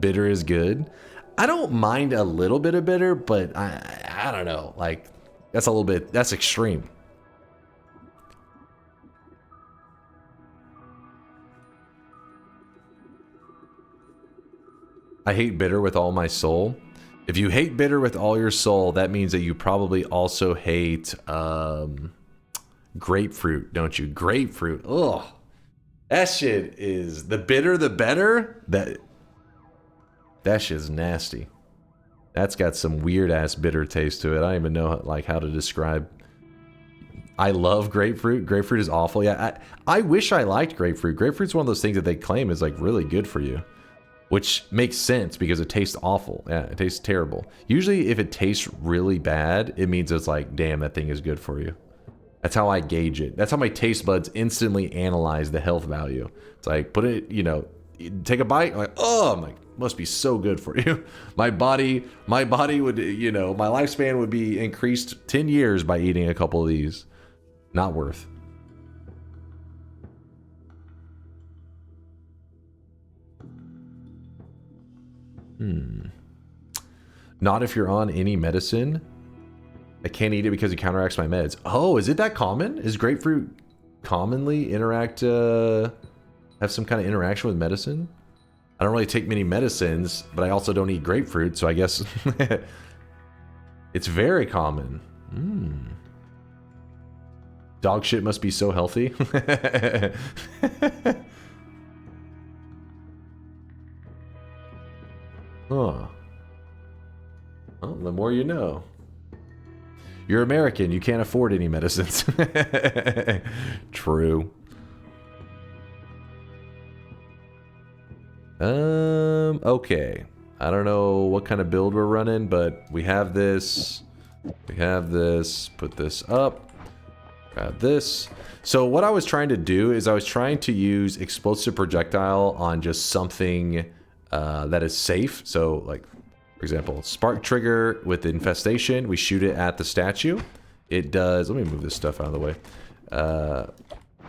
Bitter is good. I don't mind a little bit of bitter, but I don't know. Like, that's a little bit, that's extreme. I hate bitter with all my soul. If you hate bitter with all your soul, that means that you probably also hate grapefruit, don't you? Grapefruit. Ugh. That shit is, the bitter the better. That shit's nasty. That's got some weird ass bitter taste to it. I don't even know how to describe. I love grapefruit. Grapefruit is awful. Yeah, I wish I liked grapefruit. Grapefruit's one of those things that they claim is like really good for you, which makes sense because it tastes awful. Yeah, it tastes terrible. Usually if it tastes really bad, it means it's like, damn, that thing is good for you. That's how I gauge it. That's how my taste buds instantly analyze the health value. It's like, put it, you know, take a bite, I'm like, oh, I'm like, must be so good for you. My body would, you know, my lifespan would be increased 10 years by eating a couple of these. Not worth. Not if you're on any medicine. I can't eat it because it counteracts my meds. Oh, is it that common? Is grapefruit commonly have some kind of interaction with medicine? I don't really take many medicines, but I also don't eat grapefruit, so I guess it's very common. Dog shit must be so healthy. Huh. Well, the more you know. You're American, you can't afford any medicines. True. Okay. I don't know what kind of build we're running, but we have this. We have this. Put this up. Grab this. So what I was trying to do is I was trying to use explosive projectile on just something that is safe. So like, for example, spark trigger with infestation. We shoot it at the statue. It does, let me move this stuff out of the way.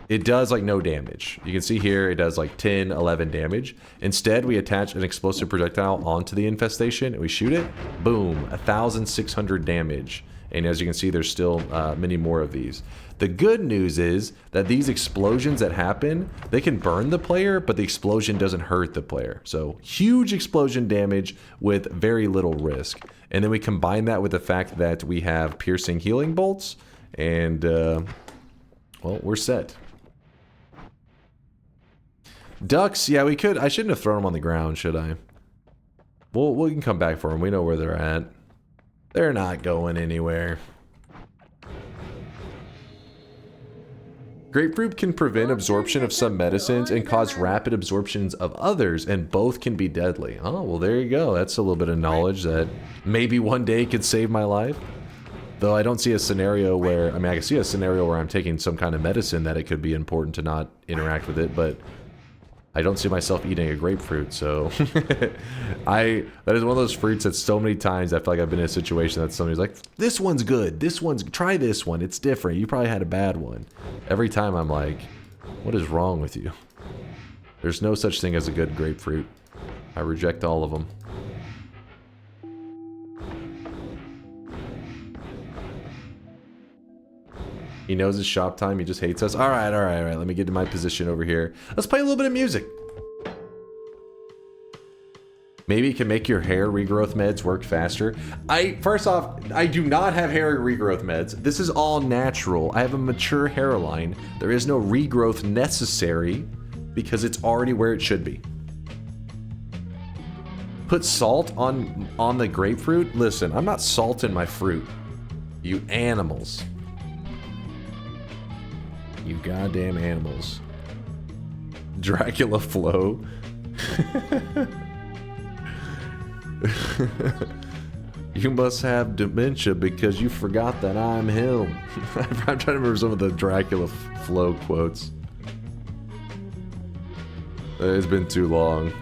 It does like no damage. You can see here it does like 10, 11 damage. Instead, we attach an explosive projectile onto the infestation and we shoot it. Boom, 1,600 damage. And as you can see, there's still many more of these. The good news is that these explosions that happen, they can burn the player, but the explosion doesn't hurt the player. So huge explosion damage with very little risk. And then we combine that with the fact that we have piercing healing bolts, and well, we're set. Ducks, yeah, we could. I shouldn't have thrown them on the ground, should I? Well, we can come back for them. We know where they're at. They're not going anywhere. Grapefruit can prevent absorption of some medicines and cause rapid absorptions of others, and both can be deadly. Oh, well, there you go. That's a little bit of knowledge that maybe one day could save my life. Though I don't see a scenario where, I mean, I can see a scenario where I'm taking some kind of medicine that it could be important to not interact with it, but I don't see myself eating a grapefruit, so that is one of those fruits that so many times I feel like I've been in a situation that somebody's like, this one's good, try this one, it's different, you probably had a bad one. Every time I'm like, what is wrong with you? There's no such thing as a good grapefruit. I reject all of them. He knows it's shop time. He just hates us. All right. Let me get to my position over here. Let's play a little bit of music. Maybe it can make your hair regrowth meds work faster. First off, I do not have hair regrowth meds. This is all natural. I have a mature hairline. There is no regrowth necessary because it's already where it should be. Put salt on the grapefruit? Listen, I'm not salting my fruit. You animals. You goddamn animals. Dracula flow. You must have dementia because you forgot that I'm him. I'm trying to remember some of the Dracula flow quotes. It's been too long.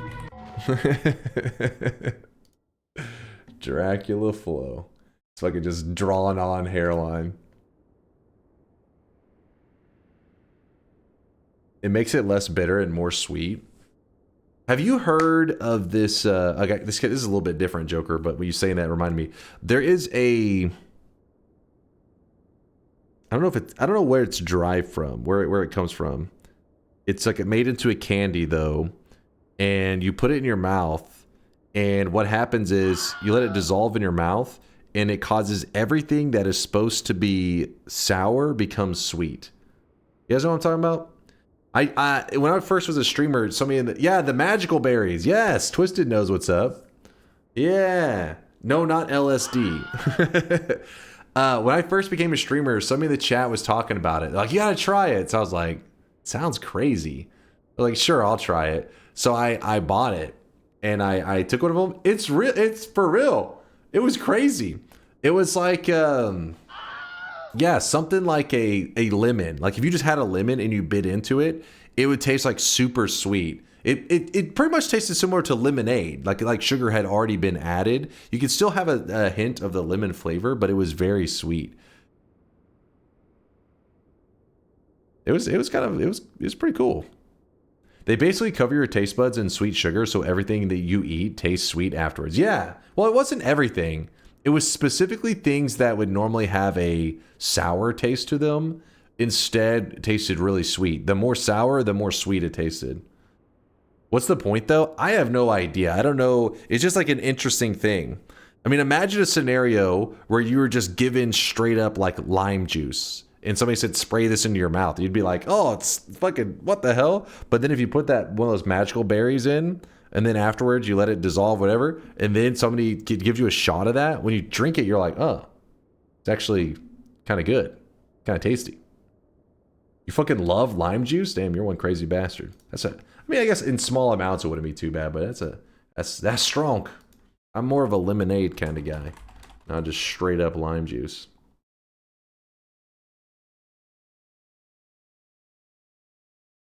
Dracula flow. It's like a just drawn on hairline. It makes it less bitter and more sweet. Have you heard of this? Okay, this is a little bit different, Joker, but when you saying that, it reminded me. There is a. I don't know where it's derived from, where it comes from. It's like made into a candy though, and you put it in your mouth, and what happens is you let it dissolve in your mouth, and it causes everything that is supposed to be sour becomes sweet. You guys know what I'm talking about? I when I first was a streamer, somebody in the magical berries. Yes, Twisted knows what's up. Yeah. No, not LSD. When I first became a streamer, somebody in the chat was talking about it. Like, you gotta try it. So I was like, sounds crazy. They're like, sure, I'll try it. So I bought it and I took one of them. It's real. It's for real. It was crazy. It was like, yeah, something like a lemon. Like if you just had a lemon and you bit into it, it would taste like super sweet. It pretty much tasted similar to lemonade. Like sugar had already been added. You could still have a hint of the lemon flavor, but it was very sweet. It was pretty cool. They basically cover your taste buds in sweet sugar, so everything that you eat tastes sweet afterwards. Yeah. Well, it wasn't everything. It was specifically things that would normally have a sour taste to them. Instead, tasted really sweet. The more sour, the more sweet it tasted. What's the point, though? I have no idea. I don't know. It's just like an interesting thing. I mean, imagine a scenario where you were just given straight up like lime juice. And somebody said, spray this into your mouth. You'd be like, oh, it's fucking, what the hell? But then if you put that one of those magical berries in, and then afterwards you let it dissolve, whatever, and then somebody gives you a shot of that, when you drink it, you're like, oh, it's actually kind of good. Kind of tasty. You fucking love lime juice? Damn, you're one crazy bastard. I mean, I guess in small amounts it wouldn't be too bad, but that's strong. I'm more of a lemonade kind of guy. Not just straight up lime juice.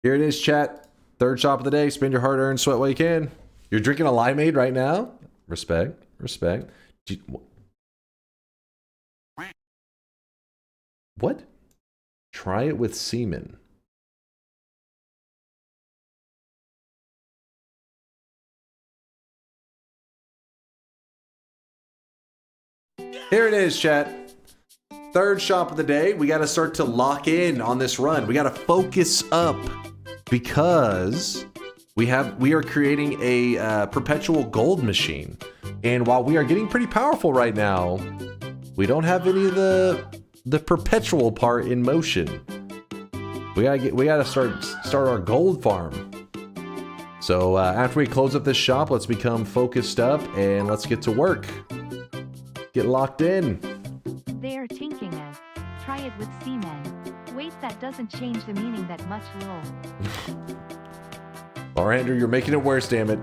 Here it is, chat. Third shop of the day. Spend your hard-earned sweat while you can. You're drinking a limeade right now? Respect. Respect. What? Try it with semen. Here it is, chat. Third shop of the day. We got to start to lock in on this run. We got to focus up. Because we are creating a perpetual gold machine, and while we are getting pretty powerful right now, we don't have any of the perpetual part in motion. We gotta start our gold farm. So after we close up this shop, let's become focused up and let's get to work. Get locked in. They are thinking of try it with semen. Wait, that doesn't change the meaning that much, lol. Andrew, you're making it worse, damn it.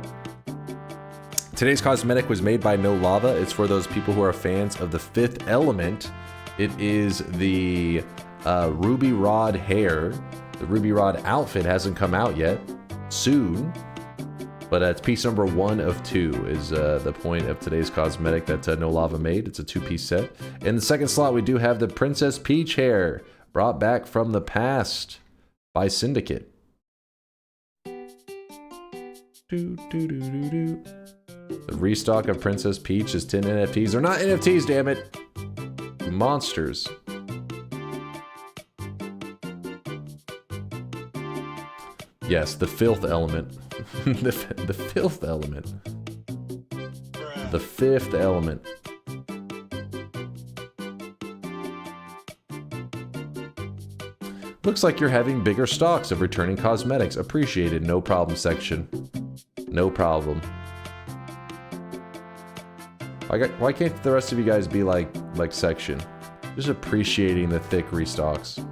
Today's cosmetic was made by No Lava. It's for those people who are fans of the Fifth Element. It is the Ruby Rod hair. The Ruby Rod outfit hasn't come out yet. Soon. But it's piece number 1 of 2 is the point of today's cosmetic that No Lava made. It's a 2-piece set. In the second slot, we do have the Princess Peach hair. Brought back from the past by Syndicate. The restock of Princess Peach is 10 NFTs. They're not NFTs, damn it. Monsters. Yes, the filth element. the filth element. The fifth element. Looks like you're having bigger stocks of returning cosmetics. Appreciated. No problem, section. No problem. Why can't the rest of you guys be like section? Just appreciating the thick restocks.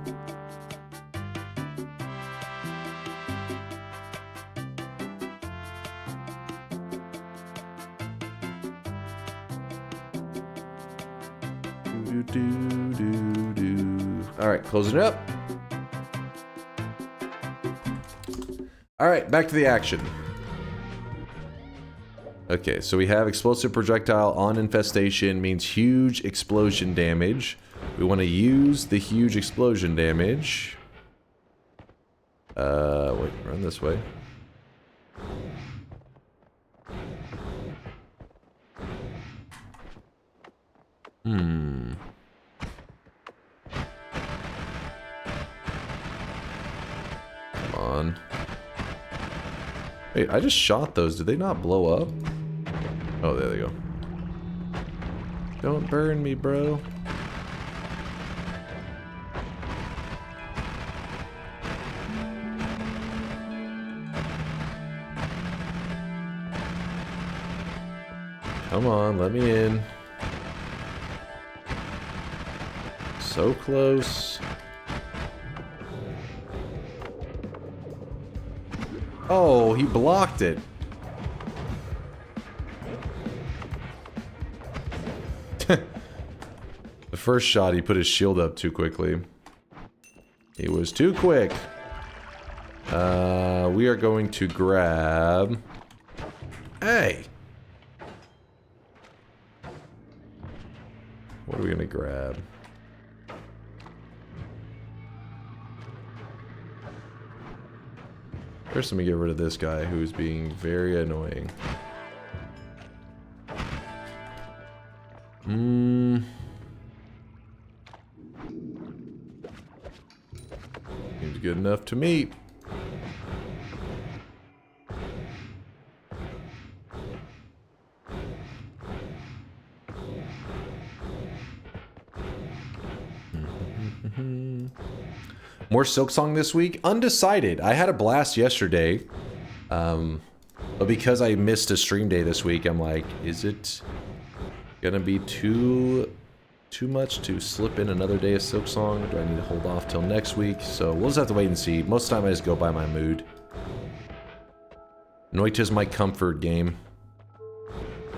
Alright, closing it up. Alright, back to the action. Okay, so we have explosive projectile on infestation means huge explosion damage. We want to use the huge explosion damage. Wait, run this way. Come on. Wait, I just shot those. Did they not blow up? Oh, there they go. Don't burn me, bro. Come on, let me in. So close. Oh, he blocked it. The first shot, he put his shield up too quickly. He was too quick. We are going to grab... Hey! What are we gonna grab? First, let me get rid of this guy who's being very annoying. Seems good enough to me. More Silksong this week? Undecided. I had a blast yesterday. But because I missed a stream day this week, I'm like, is it gonna be too much to slip in another day of Silksong? Do I need to hold off till next week? So we'll just have to wait and see. Most of the time I just go by my mood. Noita's my comfort game.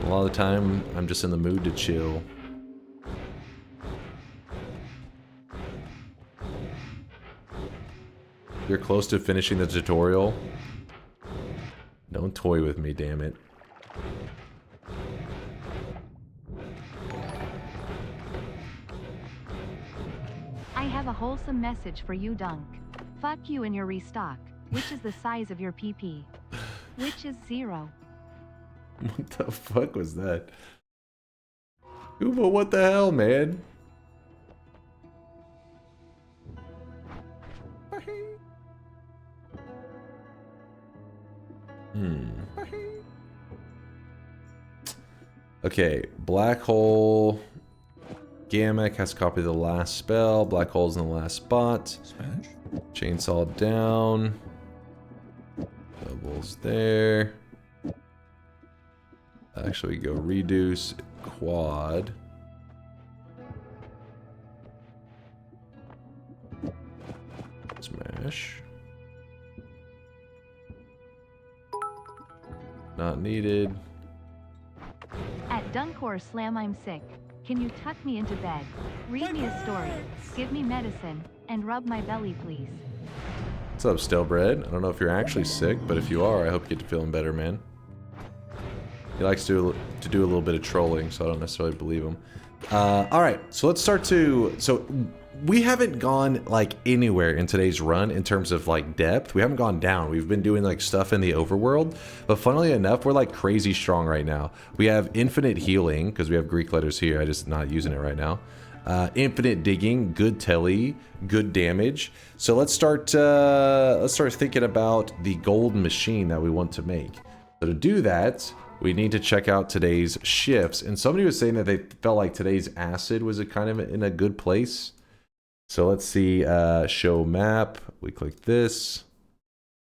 A lot of the time, I'm just in the mood to chill. You're close to finishing the tutorial. Don't toy with me, damn it. I have a wholesome message for you, Dunk. Fuck you and your restock. Which is the size of your PP? Which is 0. What the fuck was that? Ubo, what the hell, man? Okay, Black Hole. Gamek has copied the last spell. Black Hole's in the last spot. Spanish? Chainsaw down. Doubles there. Actually, go reduce quad. Smash. Not needed. At DunkOrSlam I'm sick. Can you tuck me into bed? Read me a story. Give me medicine. And rub my belly, please. What's up, Stelbread? I don't know if you're actually sick, but if you are, I hope you get to feeling better, man. He likes to do a little bit of trolling, so I don't necessarily believe him. Alright, so let's start to... So, we haven't gone, like, anywhere in today's run in terms of, like, depth. We haven't gone down. We've been doing, like, stuff in the overworld. But funnily enough, we're, like, crazy strong right now. We have infinite healing, because we have Greek letters here. I'm just not using it right now. Infinite digging, good telly, good damage. So let's start thinking about the gold machine that we want to make. So to do that, we need to check out today's shifts. And somebody was saying that they felt like today's acid was kind of in a good place. So let's see, show map. We click this.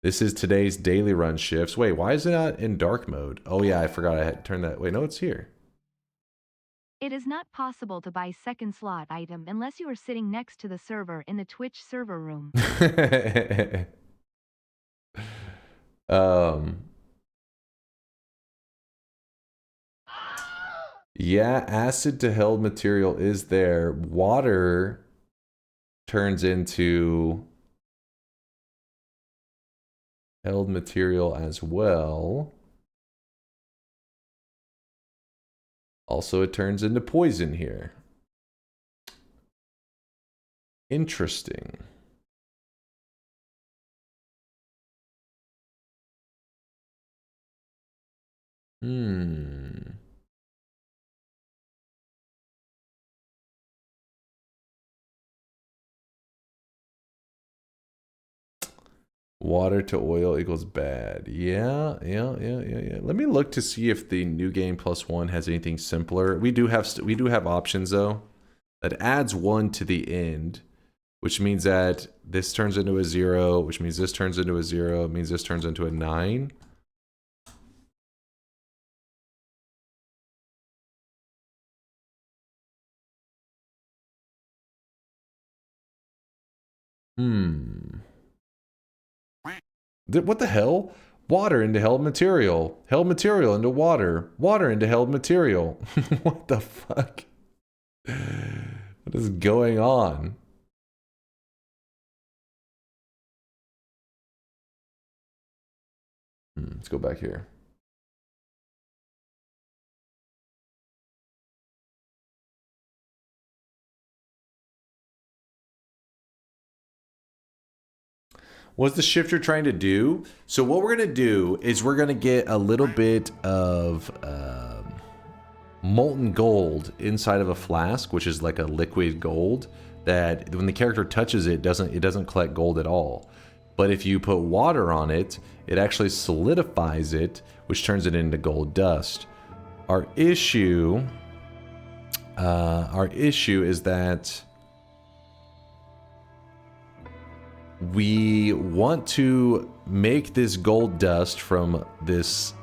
This is today's daily run shifts. Wait, why is it not in dark mode? Oh yeah, I forgot I had turned that. Wait, no, it's here. It is not possible to buy second slot item unless you are sitting next to the server in the Twitch server room. Yeah, acid to held material is there. Water turns into held material as well. Also, it turns into poison here. Interesting. Water to oil equals bad. Yeah. Let me look to see if the new game +1 has anything simpler. We do have options though. That adds 1 to the end, which means that this turns into a 0, which means this turns into a 0, means this turns into a 9. What the hell? Water into held material. Held material into water. Water into held material. What the fuck? What is going on? Let's go back here. What's the shifter trying to do? So what we're going to do is we're going to get a little bit of molten gold inside of a flask, which is like a liquid gold that when the character touches it, it doesn't collect gold at all. But if you put water on it, it actually solidifies it, which turns it into gold dust. Our issue is that we want to make this gold dust from this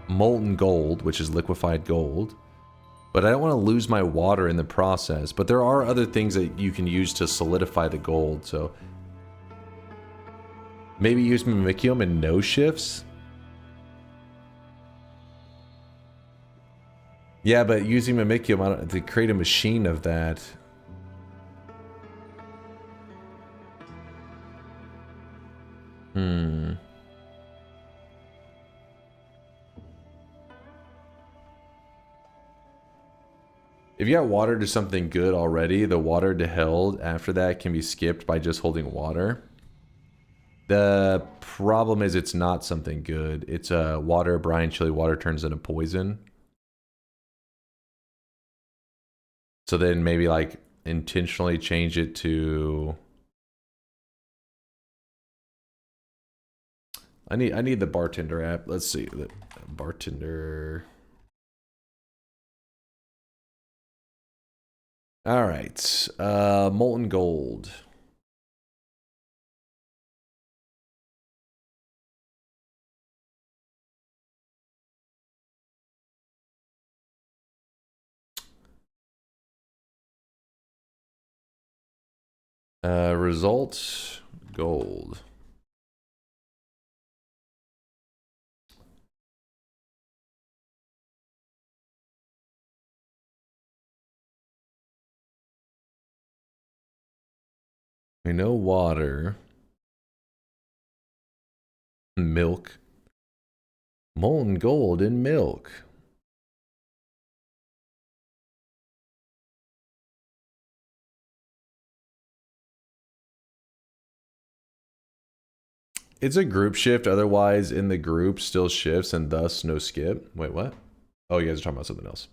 molten gold, which is liquefied gold, but I don't want to lose my water in the process. But there are other things that you can use to solidify the gold, so maybe use Mimicium and no shifts. Yeah, but using Mimicium to create a machine of that. If you got water to something good already, the water to held after that can be skipped by just holding water. The problem is it's not something good. It's water, brine, chili water turns into poison. So then maybe like intentionally change it to... I need the bartender app. Let's see, the bartender. All right, molten gold. Result gold. We know water, milk, molten gold in milk. It's a group shift, otherwise in the group still shifts and thus no skip. Wait, what? Oh, you guys are talking about something else.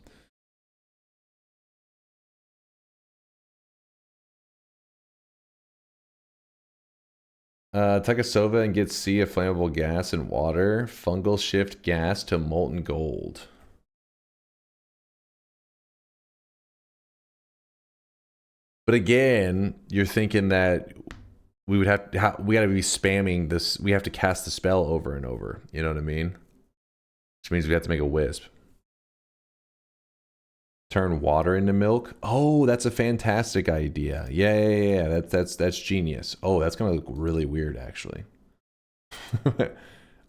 Take a sova and get C of flammable gas and water. Fungal shift gas to molten gold. But again, you're thinking that we would have to, we got to be spamming this. We have to cast the spell over and over. You know what I mean? Which means we have to make a wisp. Turn water into milk. Oh, that's a fantastic idea. Yeah. That's genius. Oh, that's gonna look really weird, actually.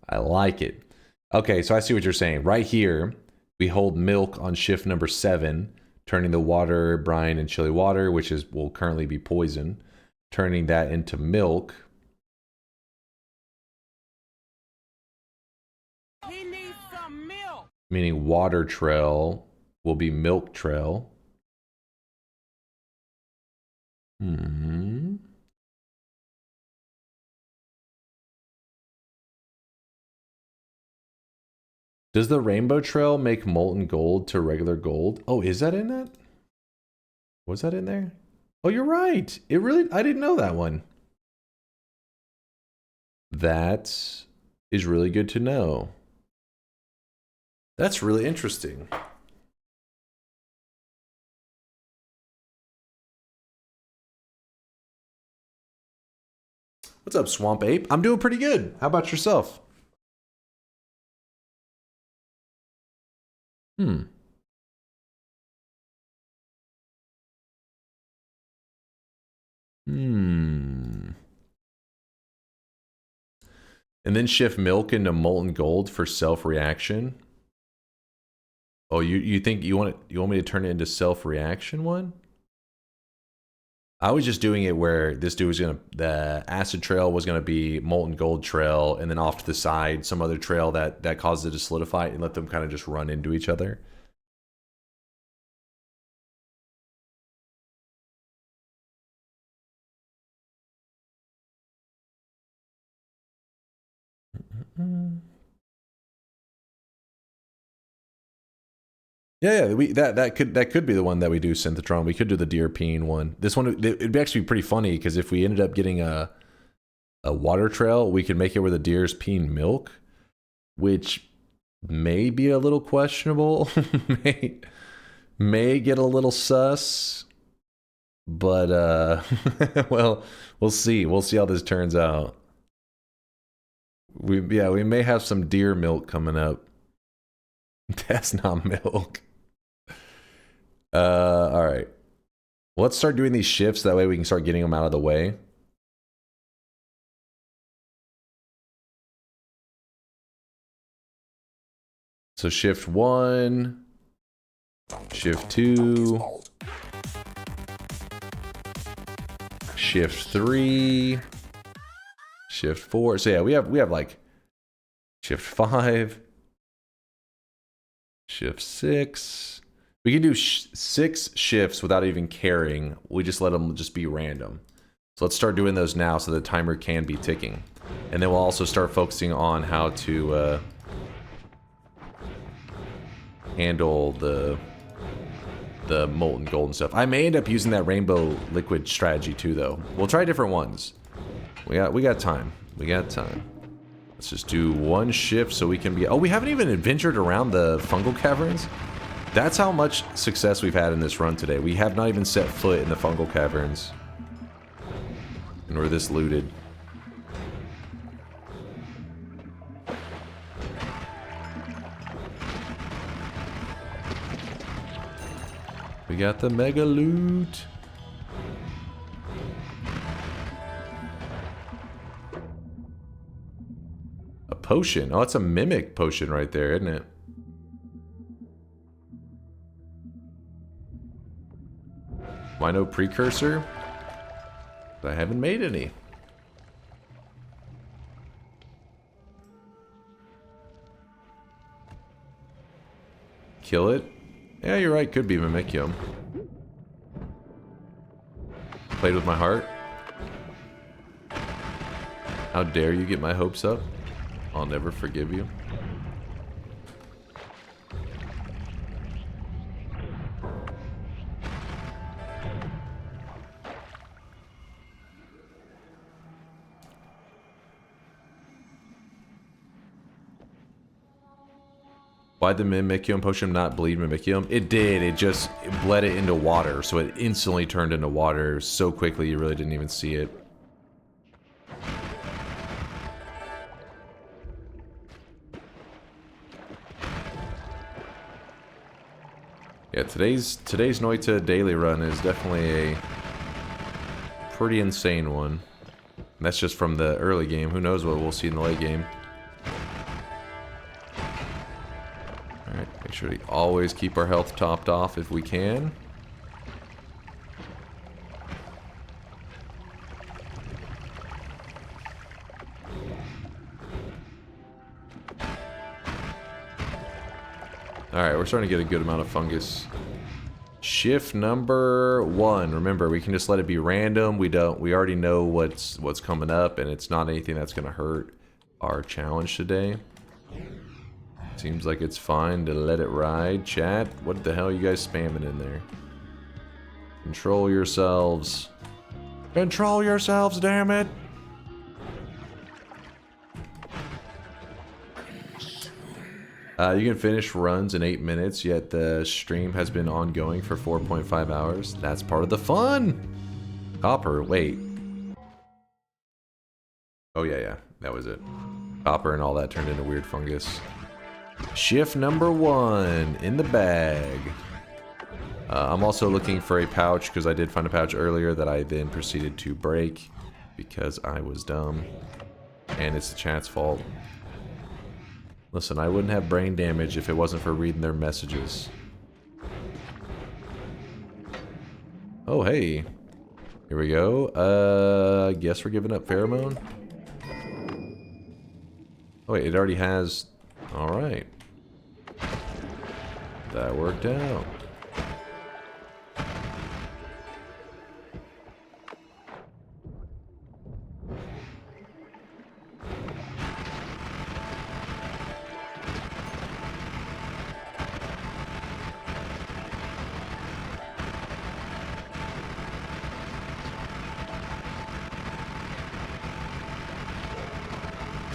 I like it. Okay, so I see what you're saying. Right here, we hold milk on shift number 7, turning the water, brine, and chili water, which will currently be poison, turning that into milk. He needs some milk. Meaning water trail will be milk trail. Does the rainbow trail make molten gold to regular gold? Oh, is that in that? Was that in there? Oh, you're right. I didn't know that one. That is really good to know. That's really interesting. What's up, Swamp Ape? I'm doing pretty good. How about yourself? And then shift milk into molten gold for self-reaction. Oh, you think you want me to turn it into self-reaction one? I was just doing it where this dude was the acid trail was gonna be molten gold trail, and then off to the side, some other trail that caused it to solidify and let them kind of just run into each other. Yeah, that could be the one that we do Synthetron. We could do the deer peeing one. This one it'd actually be pretty funny because if we ended up getting a water trail, we could make it where the deer's peeing milk, which may be a little questionable. may get a little sus, but well, we'll see. We'll see how this turns out. We may have some deer milk coming up. That's not milk. All right. Let's start doing these shifts. That way we can start getting them out of the way. So shift 1, shift 2, shift 3, shift 4. So yeah, we have like shift 5, shift 6. We can do 6 shifts without even caring. We just let them just be random. So let's start doing those now so the timer can be ticking. And then we'll also start focusing on how to handle the molten gold and stuff. I may end up using that rainbow liquid strategy too, though. We'll try different ones. We got time. We got time. Let's just do 1 shift so we can be... Oh, we haven't even adventured around the fungal caverns? That's how much success we've had in this run today. We have not even set foot in the fungal caverns. And we're this looted. We got the mega loot. A potion. Oh, it's a mimic potion right there, isn't it? Why no precursor? I haven't made any. Kill it? Yeah, you're right. Could be Mimicium. Played with my heart. How dare you get my hopes up? I'll never forgive you. Why'd the Mimicium potion not bleed Mimicium? It did. It bled it into water, so it instantly turned into water so quickly you really didn't even see it. Yeah, today's Noita daily run is definitely a pretty insane one. And that's just from the early game. Who knows what we'll see in the late game. Alright, make sure to always keep our health topped off if we can. Alright, we're starting to get a good amount of fungus. Shift number 1. Remember, we can just let it be random. We already know what's coming up, and it's not anything that's gonna hurt our challenge today. Seems like it's fine to let it ride. Chat, what the hell are you guys spamming in there? Control yourselves. Control yourselves, damn it! You can finish runs in 8 minutes, yet the stream has been ongoing for 4.5 hours. That's part of the fun! Copper, wait. Oh yeah, that was it. Copper and all that turned into weird fungus. Shift number 1 in the bag. I'm also looking for a pouch because I did find a pouch earlier that I then proceeded to break because I was dumb. And it's the chat's fault. Listen, I wouldn't have brain damage if it wasn't for reading their messages. Oh, hey. Here we go. I guess we're giving up pheromone. Oh, wait, it already has... Alright. That worked out.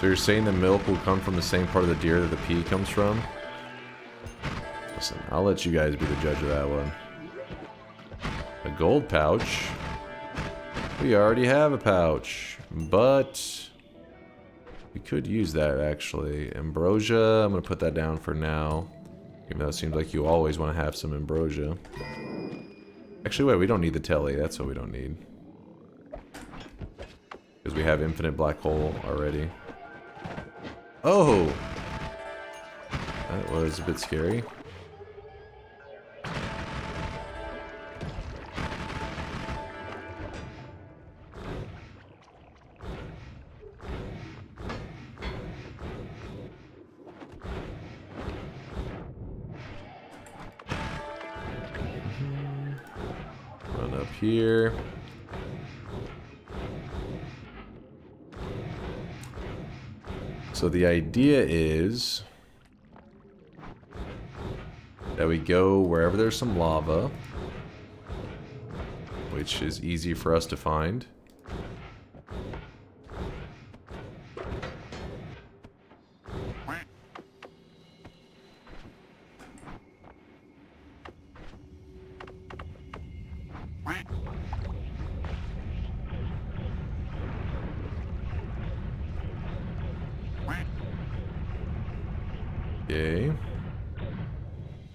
So you're saying the milk will come from the same part of the deer that the pee comes from? Listen, I'll let you guys be the judge of that one. A gold pouch? We already have a pouch, but we could use that actually. Ambrosia, I'm gonna put that down for now. Even though it seems like you always want to have some ambrosia. Actually, wait, we don't need the telly, that's what we don't need. Because we have infinite black hole already. Oh! That was a bit scary. Run up here. So the idea is that we go wherever there's some lava, which is easy for us to find. Okay.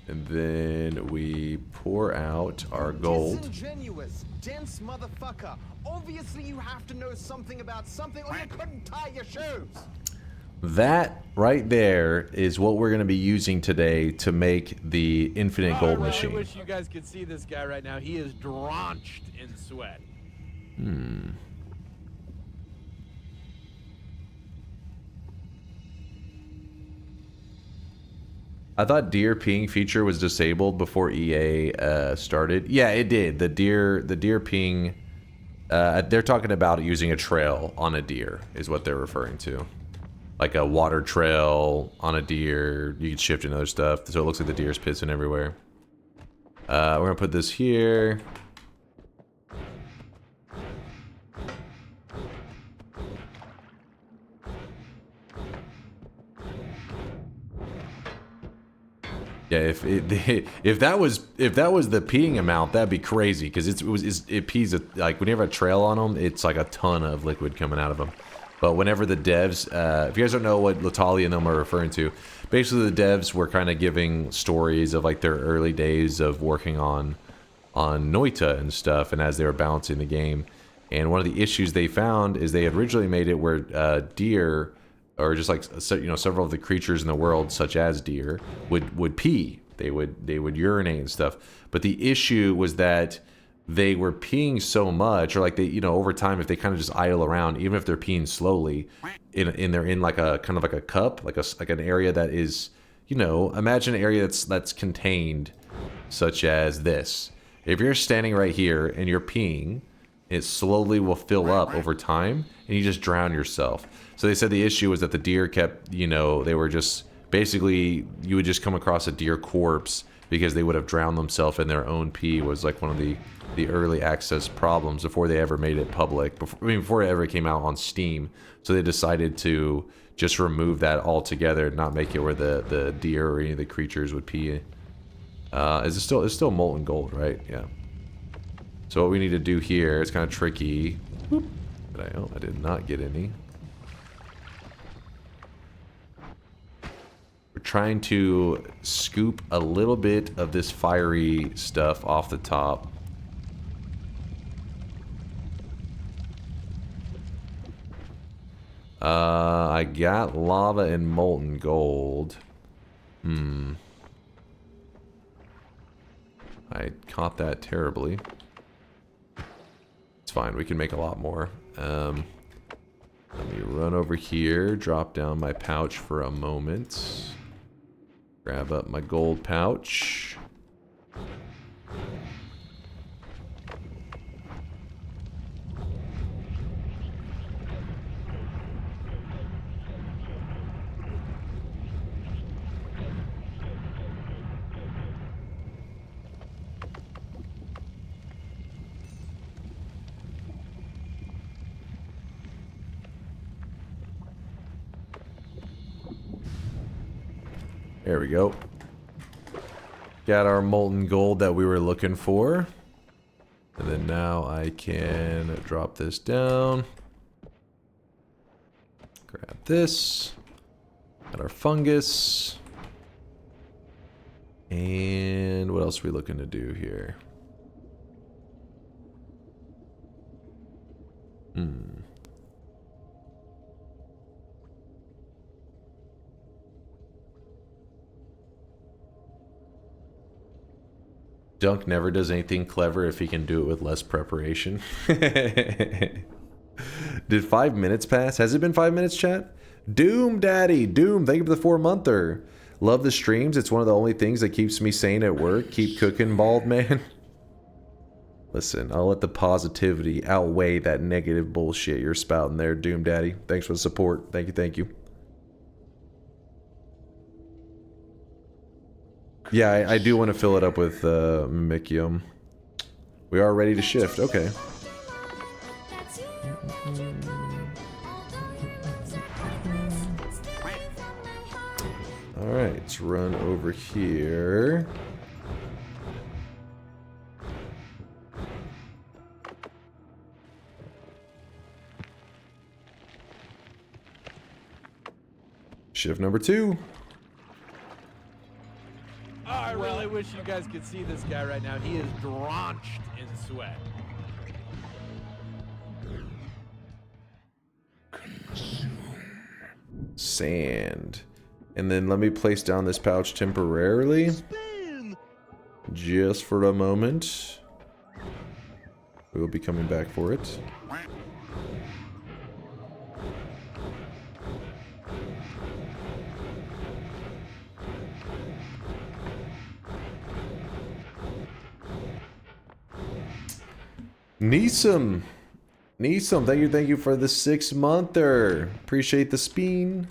And then we pour out our gold. Disingenuous, dense motherfucker. Obviously you have to know something about something or you couldn't tie your shoes. That right there is what we're going to be using today to make the infinite gold machine. I wish you guys could see this guy right now. He is drenched in sweat. I thought deer peeing feature was disabled before EA started. Yeah, it did. The deer peeing. They're talking about using a trail on a deer is what they're referring to, like a water trail on a deer. You can shift and other stuff, so it looks like the deer's pissing everywhere. We're gonna put this here. Yeah, if that was the peeing amount, that'd be crazy because it pees like whenever a trail on them, it's like a ton of liquid coming out of them. But whenever the devs, if you guys don't know what Latali and them are referring to, basically the devs were kind of giving stories of like their early days of working on Noita and stuff, and as they were balancing the game, and one of the issues they found is they had originally made it where deer, or just like several of the creatures in the world, such as deer, would pee. They would urinate and stuff. But the issue was that they were peeing so much, or like they, over time, if they kind of just idle around, even if they're peeing slowly, they're in like a kind of like a cup, like an area that is, imagine an area that's contained, such as this. If you're standing right here and you're peeing, it slowly will fill up over time, and you just drown yourself. So they said the issue was that the deer kept, they were just, basically, you would just come across a deer corpse because they would have drowned themselves in their own pee, was like one of the the early access problems before they ever made it public, before it ever came out on Steam. So they decided to just remove that altogether, not make it where the deer or any of the creatures would pee. It's still molten gold, right? Yeah. So what we need to do here is kind of tricky. Oh, I did not get any. We're trying to scoop a little bit of this fiery stuff off the top. I got lava and molten gold. I caught that terribly. It's fine, we can make a lot more. Let me run over here, drop down my pouch for a moment. Grab up my gold pouch. There we go. Got our molten gold that we were looking for. And then now I can drop this down. Grab this. Got our fungus. And what else are we looking to do here? Dunk never does anything clever if he can do it with less preparation. Did 5 minutes pass? Has it been 5 minutes, chat? Doom Daddy, Doom, thank you for the 4-monther. Love the streams. It's one of the only things that keeps me sane at work. Keep cooking, bald man. Listen, I'll let the positivity outweigh that negative bullshit you're spouting there, Doom Daddy. Thanks for the support. Thank you, thank you. Yeah, I do want to fill it up with Mimikium. We are ready to shift. Okay. Alright, let's run over here. Shift number 2. Oh, I really wish you guys could see this guy right now. He is drenched in sweat. Sand. And then let me place down this pouch temporarily. Just for a moment. We will be coming back for it. Neesom, thank you for the 6-monther. Appreciate the speen.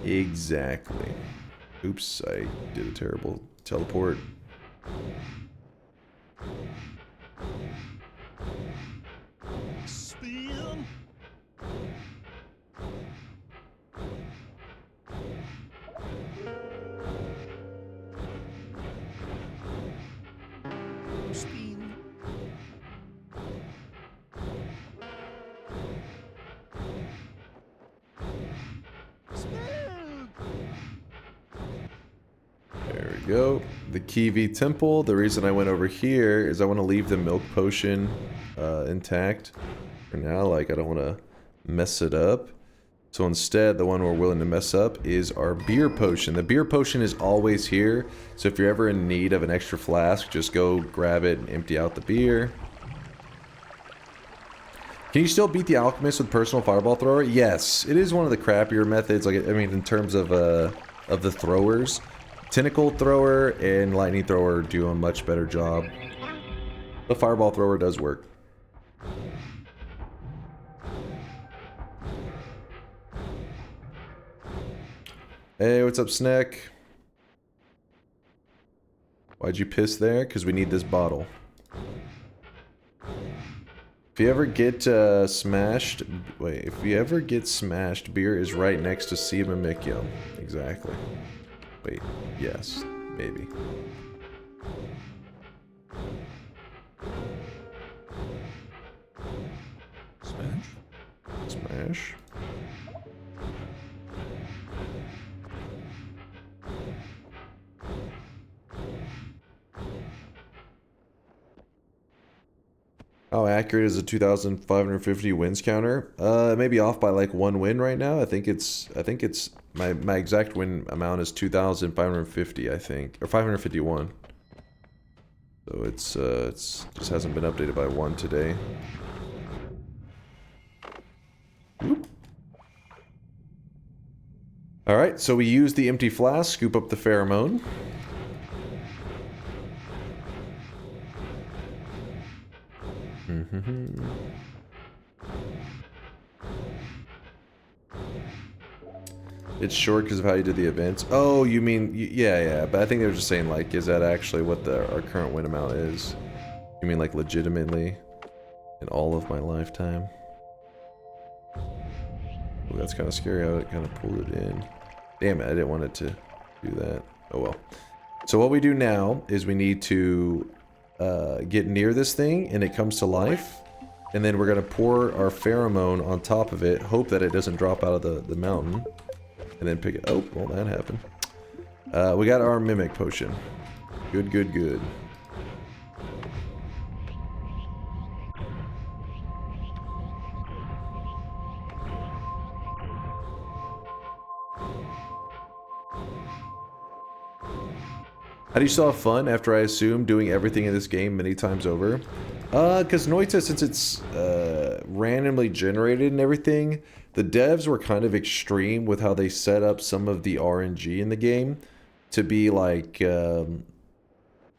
Exactly. Oops, I did a terrible teleport. Go. The Kiwi Temple. The reason I went over here is I want to leave the milk potion intact for now. Like, I don't want to mess it up. So instead, the one we're willing to mess up is our beer potion. The beer potion is always here. So if you're ever in need of an extra flask, just go grab it and empty out the beer. Can you still beat the alchemist with personal fireball thrower? Yes. It is one of the crappier methods. Like, I mean, in terms of the throwers. Tentacle thrower and lightning thrower do a much better job. The fireball thrower does work. Hey, what's up, Snack? Why'd you piss there? Because we need this bottle. If you ever get smashed... Wait, if you ever get smashed, beer is right next to sea Mimikyo. Exactly. Wait, yes. Maybe. Smash? Smash? How accurate is a 2,550 wins counter? It may be off by like 1 win right now. I think it's my exact win amount is 2,550, I think, or 551. So it's just hasn't been updated by 1 today. All right, so we use the empty flask, scoop up the pheromone. It's short because of how you did the events. Oh, you mean, yeah, but I think they were just saying, like, is that actually what our current win amount is? You mean, like, legitimately in all of my lifetime? Ooh, that's kind of scary how it kind of pulled it in. Damn it, I didn't want it to do that. Oh well. So what we do now is we need to get near this thing and it comes to life. And then we're going to pour our pheromone on top of it, hope that it doesn't drop out of the mountain. And then pick it. Oh, well, that happened. We got our mimic potion. Good, good, good. How do you still have fun after, I assume, doing everything in this game many times over? Because Noita, since it's randomly generated and everything, the devs were kind of extreme with how they set up some of the RNG in the game to be like... some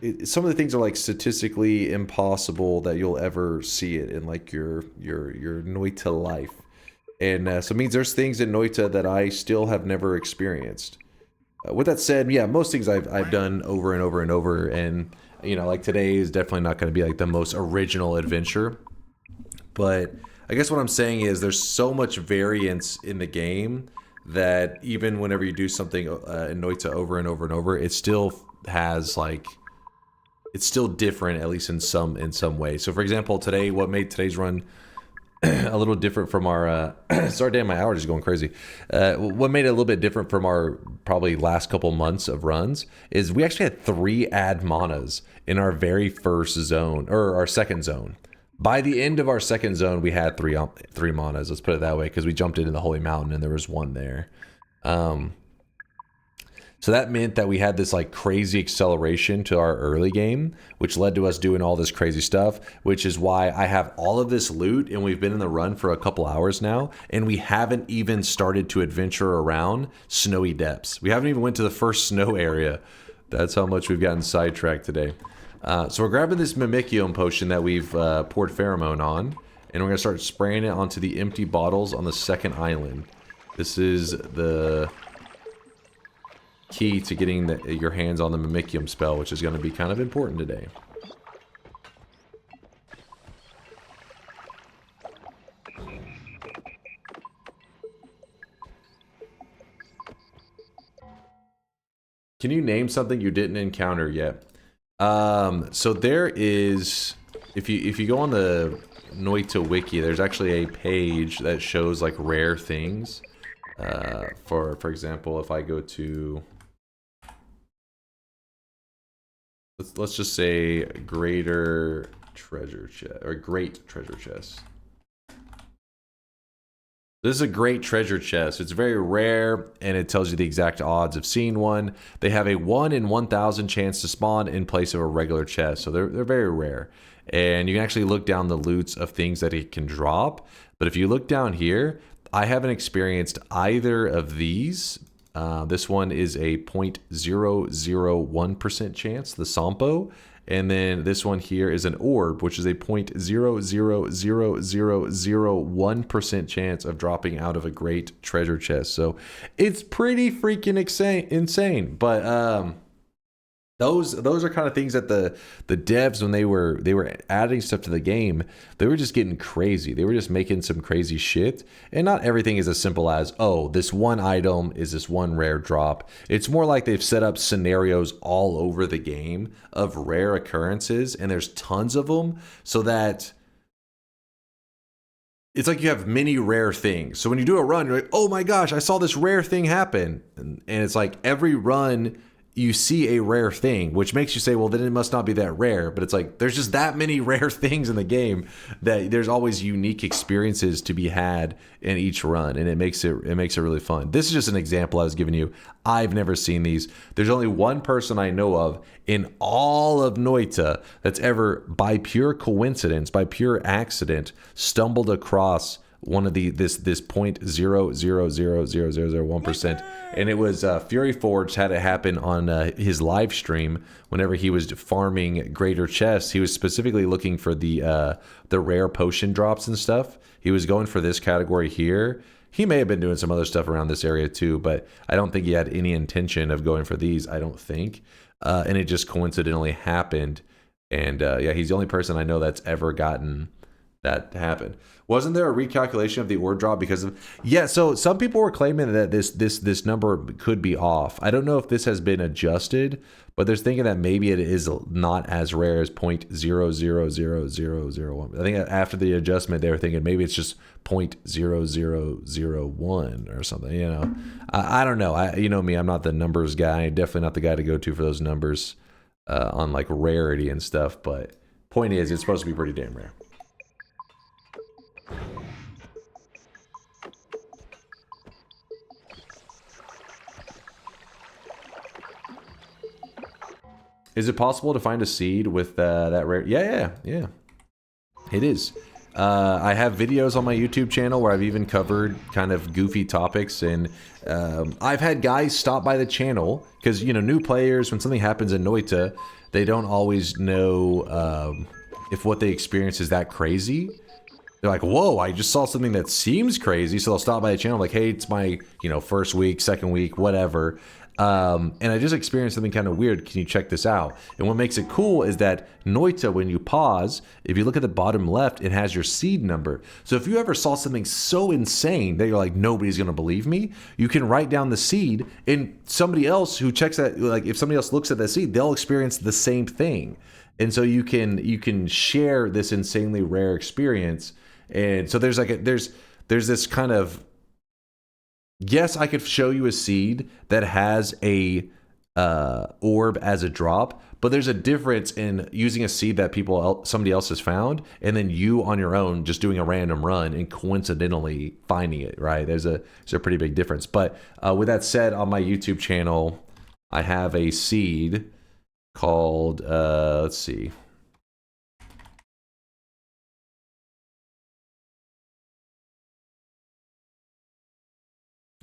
of the things are like statistically impossible that you'll ever see it in like your Noita life. And so it means there's things in Noita that I still have never experienced. With that said, yeah, most things I've done over and over and over, and you know, like today is definitely not going to be like the most original adventure. But I guess what I'm saying is there's so much variance in the game that even whenever you do something in Noita over and over and over, it still has like, it's still different, at least in some way. So for example, today, what made today's run a little different from our sorry, damn, my hour is going crazy. What made it a little bit different from our probably last couple months of runs is we actually had 3 ad manas in our very first zone, or our second zone. By the end of our second zone, we had three manas, let's put it that way, because we jumped into the Holy Mountain and there was 1 there. So that meant that we had this like crazy acceleration to our early game, which led to us doing all this crazy stuff, which is why I have all of this loot and we've been in the run for a couple hours now and we haven't even started to adventure around snowy depths. We haven't even went to the first snow area. That's how much we've gotten sidetracked today. So we're grabbing this Mimikyo potion that we've poured pheromone on, and we're going to start spraying it onto the empty bottles on the second island. This is the key to getting your hands on the Mimikyo spell, which is going to be kind of important today. Can you name something you didn't encounter yet? So there is, if you go on the Noita wiki, there's actually a page that shows like rare things. For example, if I go to, let's just say greater treasure chest, or great treasure chest. This is a great treasure chest. It's very rare, and it tells you the exact odds of seeing one. They have a 1 in 1,000 chance to spawn in place of a regular chest, so they're very rare. And you can actually look down the loots of things that it can drop. But if you look down here, I haven't experienced either of these. This one is a 0.001% chance, the Sampo, And then this one here is an orb, which is a 0.00001% chance of dropping out of a great treasure chest. So it's pretty freaking insane. But those are kind of things that the devs, when they were adding stuff to the game, they were just getting crazy. They were just making some crazy shit. And not everything is as simple as, oh, this one item is this one rare drop. It's more like they've set up scenarios all over the game of rare occurrences, and there's tons of them, so that it's like you have many rare things. So when you do a run, you're like, oh my gosh, I saw this rare thing happen. And it's like every run you see a rare thing, which makes you say, well, then it must not be that rare. But it's like, there's just that many rare things in the game that there's always unique experiences to be had in each run. And it makes it really fun. This is just an example I was giving you. I've never seen these. There's only one person I know of in all of Noita that's ever, by pure coincidence, by pure accident, stumbled across one of this 0.0000001%, and it was Fury Forged had it happen on his live stream whenever he was farming greater chests. He was specifically looking for the rare potion drops and stuff. He was going for this category here. He may have been doing some other stuff around this area too, but I don't think he had any intention of going for these. I don't think, and it just coincidentally happened. And yeah, he's the only person I know that's ever gotten that happen. Wasn't there a recalculation of the orb drop because of... Yeah, so some people were claiming that this number could be off. I don't know if this has been adjusted, but they're thinking that maybe it is not as rare as 0.000001. I think after the adjustment, they were thinking maybe it's just 0.0001 or something, you know. I don't know. You know me, I'm not the numbers guy. Definitely not the guy to go to for those numbers on like rarity and stuff, but point is, it's supposed to be pretty damn rare. Is it possible to find a seed with that rare? Yeah. It is. I have videos on my YouTube channel where I've even covered kind of goofy topics, and I've had guys stop by the channel because, you know, new players, when something happens in Noita, they don't always know if what they experience is that crazy. They're like, whoa, I just saw something that seems crazy, so they'll stop by the channel like, hey, it's my, you know, first week, second week, whatever. And I just experienced something kind of weird. Can you check this out? And what makes it cool is that Noita, when you pause, if you look at the bottom left, it has your seed number. So if you ever saw something so insane that you're like, nobody's going to believe me, you can write down the seed, and somebody else who checks that, like if somebody else looks at that seed, they'll experience the same thing. And so you can share this insanely rare experience. And so there's like there's this kind of, yes, I could show you a seed that has a orb as a drop, but there's a difference in using a seed that somebody else has found, and then you on your own just doing a random run and coincidentally finding it, right? There's a pretty big difference. But with that said, on my YouTube channel, I have a seed called, let's see.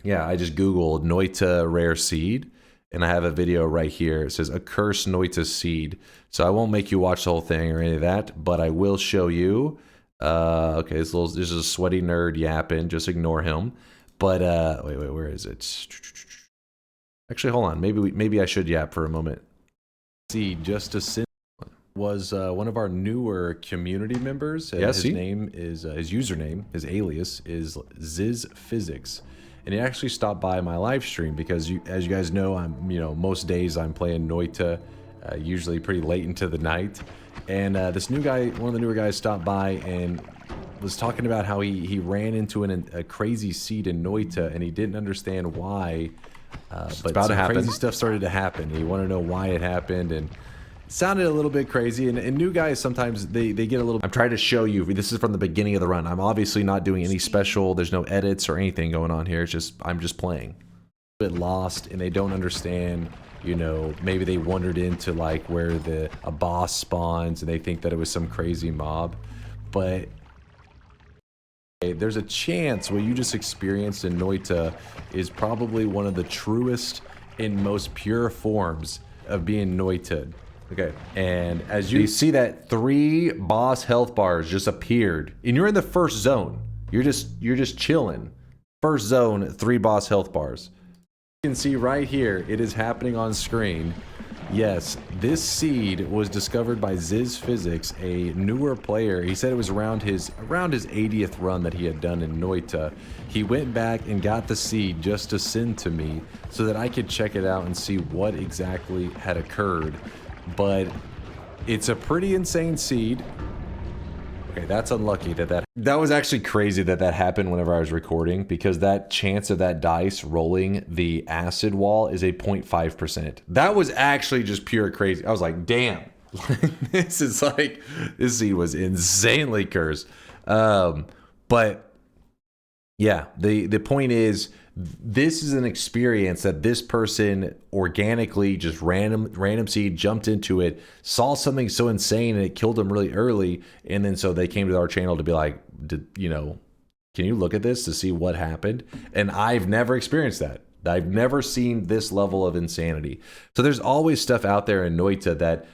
Yeah, I just Googled Noita rare seed, and I have a video right here. It says a cursed Noita seed. So I won't make you watch the whole thing or any of that, but I will show you. Okay, this is a sweaty nerd yapping. Just ignore him. But wait, where is it? Actually, hold on. Maybe I should yap for a moment. Seed just a sin was one of our newer community members. Yeah, his name is his username, his alias is Ziz Physics. And he actually stopped by my live stream because, as you guys know, most days I'm playing Noita, usually pretty late into the night. And this new guy, one of the newer guys, stopped by and was talking about how he ran into a crazy seed in Noita, and he didn't understand why. But some crazy stuff started to happen. He wanted to know why it happened, and it sounded a little bit crazy. And new guys, sometimes they get a little... I'm trying to show you. This is from the beginning of the run. I'm obviously not doing any special. There's no edits or anything going on here. It's just, I'm just playing. A bit lost, and they don't understand, you know, maybe they wandered into like where a boss spawns, and they think that it was some crazy mob. But there's a chance what you just experienced in Noita is probably one of the truest and most pure forms of being Noita. Okay, and as you see that 3 boss health bars just appeared, and you're in the first zone. You're just chilling. First zone, 3 boss health bars. You can see right here, it is happening on screen. Yes, this seed was discovered by Ziz Physics, a newer player. He said it was around his 80th run that he had done in Noita. He went back and got the seed just to send to me so that I could check it out and see what exactly had occurred. But it's a pretty insane seed. Okay, that's unlucky that was actually crazy that happened whenever I was recording, because that chance of that dice rolling the acid wall is a 0.5%. That was actually just pure crazy. I was like, damn, this seed was insanely cursed. But yeah, the point is, this is an experience that this person organically, just random seed, jumped into it, saw something so insane and it killed them really early, and then so they came to our channel to be like, you know, can you look at this to see what happened? And I've never experienced that. I've never seen this level of insanity. So there's always stuff out there in Noita that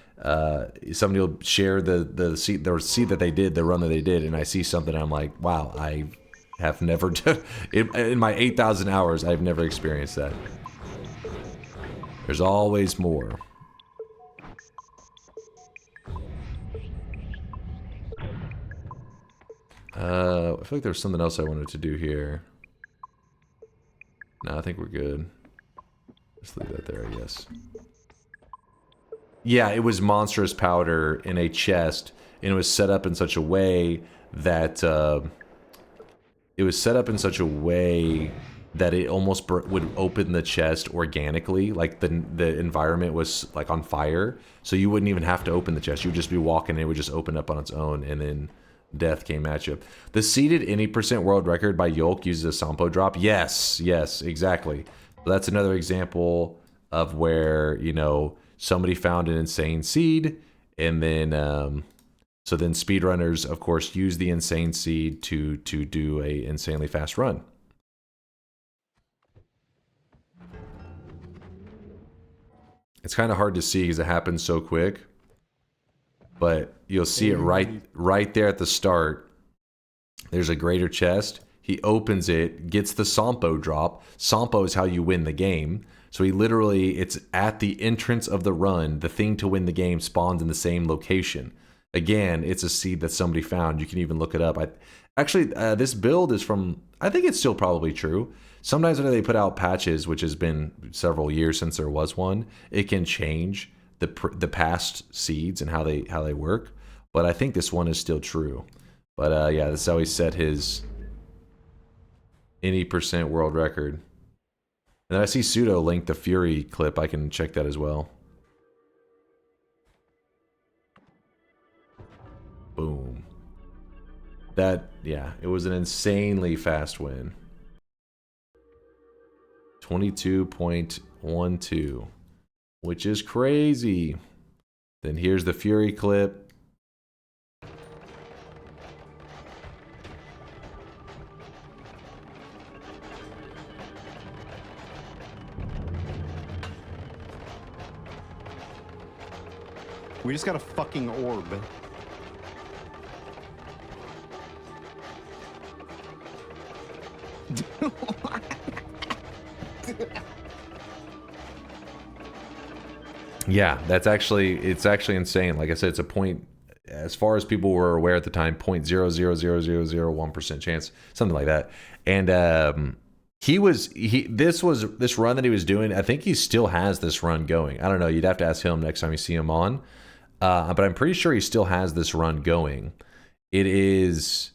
somebody will share the seed that they did, the run that they did, and I see something and I'm like, wow, I have never done in my 8,000 hours. I've never experienced that. There's always more. I feel like there's something else I wanted to do here. No, I think we're good. Just leave that there, I guess. Yeah, it was monstrous powder in a chest, and it was set up in such a way that it almost would open the chest organically, like the environment was like on fire, so you wouldn't even have to open the chest. You would just be walking, and it would just open up on its own, and then death came at you. The seeded any % world record by Yolk uses a Sampo drop. Yes, exactly. So that's another example of where, you know, somebody found an insane seed, and then so then speedrunners, of course, use the insane seed to do a insanely fast run. It's kind of hard to see because it happens so quick, but you'll see it right there at the start. There's a greater chest. He opens it, gets the Sampo drop. Sampo is how you win the game. So he literally, it's at the entrance of the run. The thing to win the game spawns in the same location. Again, it's a seed that somebody found. You can even look it up. This build is from, I think it's still probably true. Sometimes when they put out patches, which has been several years since there was one, it can change the past seeds and how they work. But I think this one is still true. But yeah, that's how he set his any % world record. And I see Pseudo link the Fury clip. I can check that as well. Boom. Yeah, it was an insanely fast win. 22.12, which is crazy. Then here's the Fury clip. We just got a fucking orb. Yeah, it's actually insane. Like I said, it's a point, as far as people were aware at the time, 0.000001% chance, something like that. And this run that he was doing, I think he still has this run going. I don't know, you'd have to ask him next time you see him on. But I'm pretty sure he still has this run going. It is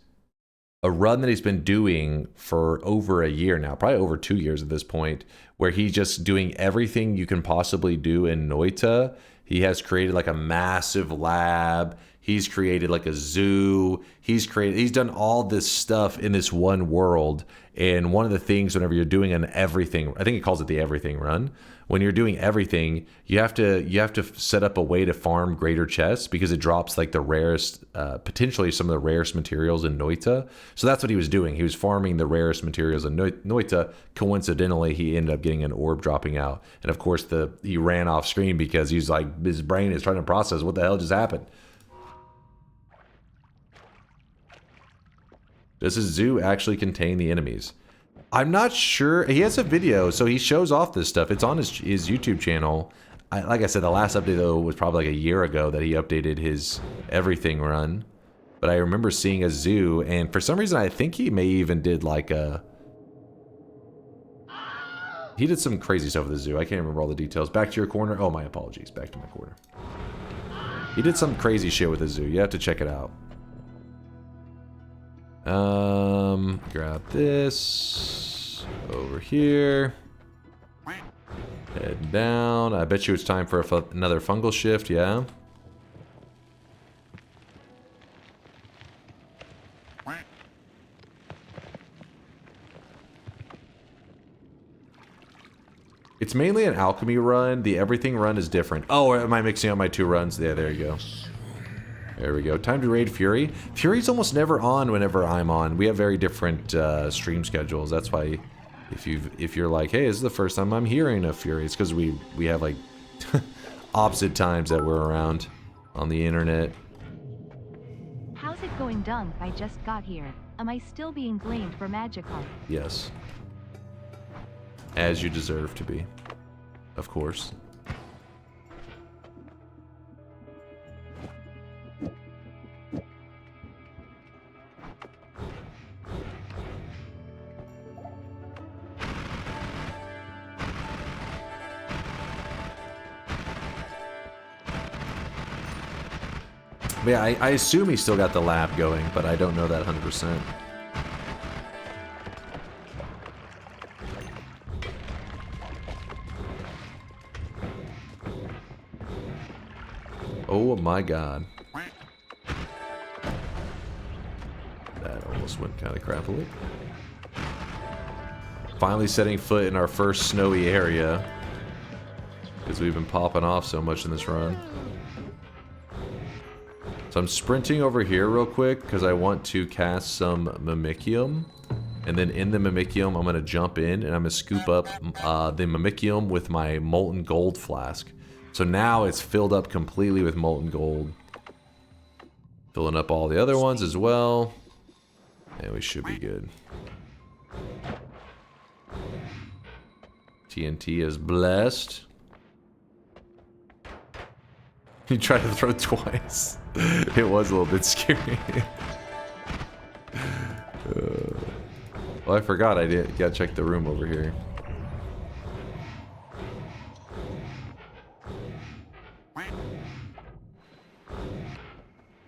a run that he's been doing for over a year now, probably over 2 years at this point, where he's just doing everything you can possibly do in Noita. He has created like a massive lab. He's created like a zoo. He's done all this stuff in this one world. And one of the things whenever you're doing an everything, I think he calls it the everything run. When you're doing everything, you have to set up a way to farm greater chests because it drops like the rarest, potentially some of the rarest materials in Noita. So that's what he was doing. He was farming the rarest materials in Noita. Coincidentally, he ended up getting an orb dropping out. And of course, he ran off screen because he's like, his brain is trying to process what the hell just happened. Does his zoo actually contain the enemies? I'm not sure. He has a video, so he shows off this stuff. It's on his YouTube channel. Like I said, the last update, though, was probably like a year ago that he updated his everything run. But I remember seeing a zoo, and for some reason, I think he may even did like a... He did some crazy stuff with the zoo. I can't remember all the details. Back to your corner. Oh, my apologies. Back to my corner. He did some crazy shit with the zoo. You have to check it out. Grab this over here. Head down. I bet you it's time for another fungal shift, yeah? It's mainly an alchemy run. The everything run is different. Oh, am I mixing up my two runs? Yeah, there you go. There we go. Time to raid Fury. Fury's almost never on whenever I'm on. We have very different stream schedules. That's why if you're like, hey, this is the first time I'm hearing of Fury, it's because we have like opposite times that we're around on the internet. How's it going, Dunk? I just got here. Am I still being blamed for magical? Yes. As you deserve to be. Of course. But yeah, I assume he's still got the lab going, but I don't know that 100%. Oh my god. That almost went kind of crappily. Finally setting foot in our first snowy area. Because we've been popping off so much in this run. So I'm sprinting over here real quick because I want to cast some Mimicium. And then in the Mimicium, I'm going to jump in and I'm going to scoop up the Mimicium with my molten gold flask. So now it's filled up completely with molten gold. Filling up all the other ones as well. And we should be good. TNT is blessed. He tried to throw twice. It was a little bit scary. Well, I forgot gotta check the room over here.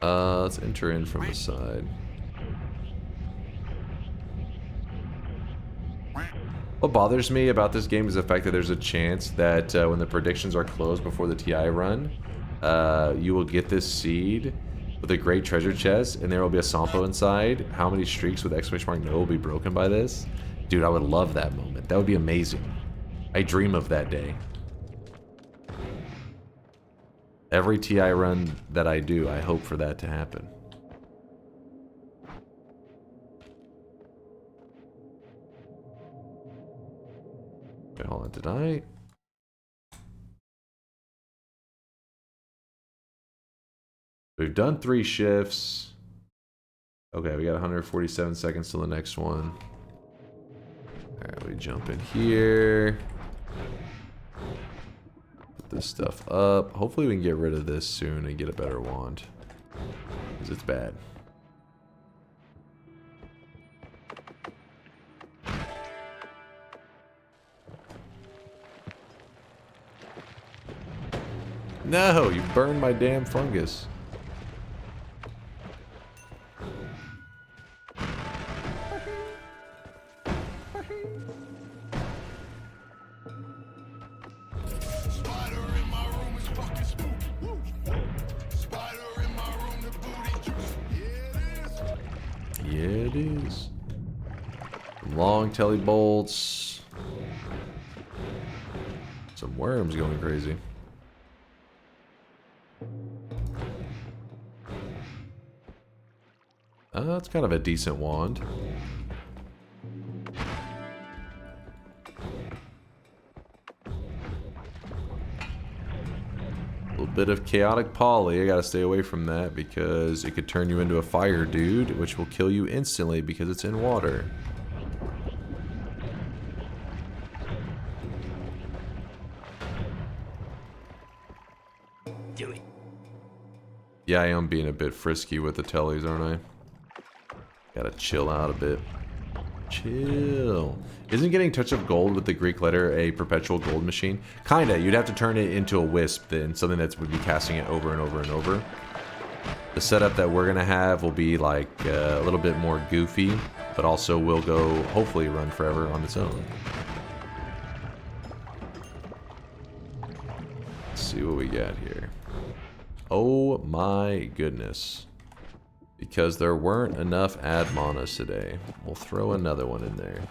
Let's enter in from the side. What bothers me about this game is the fact that there's a chance that when the predictions are closed before the TI run, you will get this seed with a great treasure chest, and there will be a Sampo inside. How many streaks with exclamation mark no will be broken by this? Dude, I would love that moment. That would be amazing. I dream of that day. Every TI run that I do, I hope for that to happen. Okay, hold on, did I? We've done 3 shifts. Okay, we got 147 seconds till the next one. Alright, we jump in here. Put this stuff up. Hopefully we can get rid of this soon and get a better wand. Because it's bad. No, you burned my damn fungus. Yeah, it is. Long telly bolts. Some worms going crazy. That's kind of a decent wand. A little bit of chaotic poly. I gotta stay away from that because it could turn you into a fire dude, which will kill you instantly because it's in water. Do it. Yeah, I am being a bit frisky with the tellies, aren't I? Gotta chill out a bit. Chill. Isn't getting Touch of Gold with the Greek letter a perpetual gold machine? Kinda. You'd have to turn it into a wisp then, something that would be casting it over and over and over. The setup that we're gonna have will be like a little bit more goofy, but also will go, hopefully, run forever on its own. Let's see what we got here. Oh my goodness. Because there weren't enough ad manas today. We'll throw another one in there.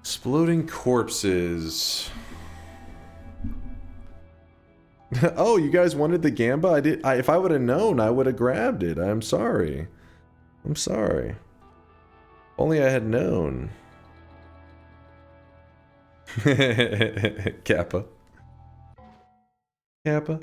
Exploding corpses. Oh, you guys wanted the Gamba? If I would have known, I would have grabbed it. I'm sorry. I'm sorry. Only I had known. Kappa. Kappa.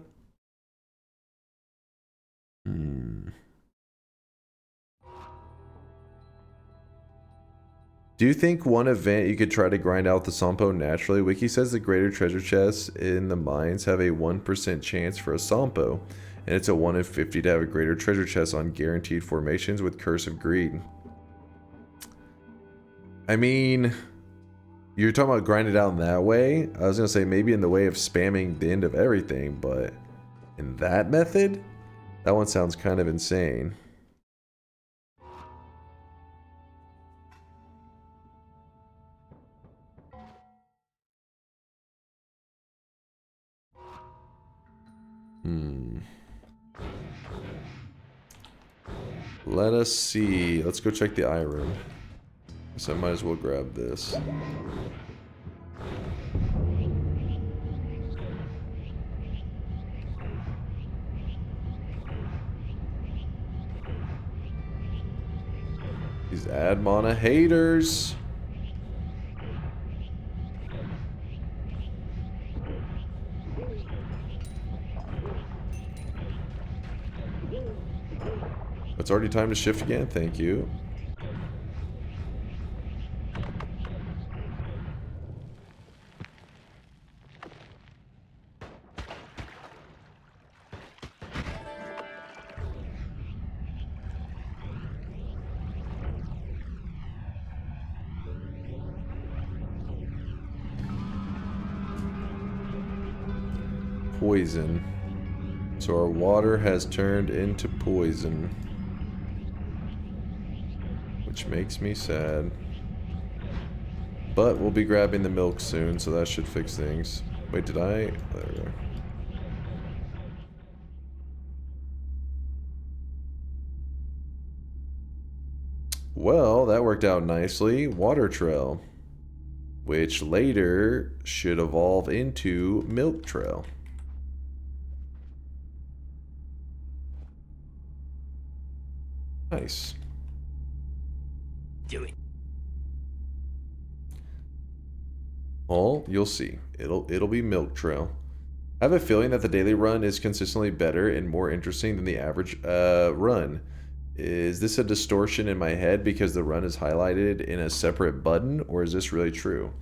Do you think one event you could try to grind out the Sampo naturally? Wiki says the greater treasure chests in the mines have a 1% chance for a Sampo, and it's a 1 in 50 to have a greater treasure chest on guaranteed formations with Curse of Greed. I mean, you're talking about grinding it out in that way? I was going to say maybe in the way of spamming the end of everything, but in that method? That one sounds kind of insane. Let us see. Let's go check the eye room. So I might as well grab this. These ad mana haters. It's already time to shift again. Thank you. Poison. So our water has turned into poison. Which makes me sad. But we'll be grabbing the milk soon, so that should fix things. Wait, did I? There we go. Well, that worked out nicely. Water trail. Which later should evolve into milk trail. Nice. Do it. Well, you'll see. It'll be milk trail. I have a feeling that the daily run is consistently better and more interesting than the average run. Is this a distortion in my head because the run is highlighted in a separate button, or is this really true?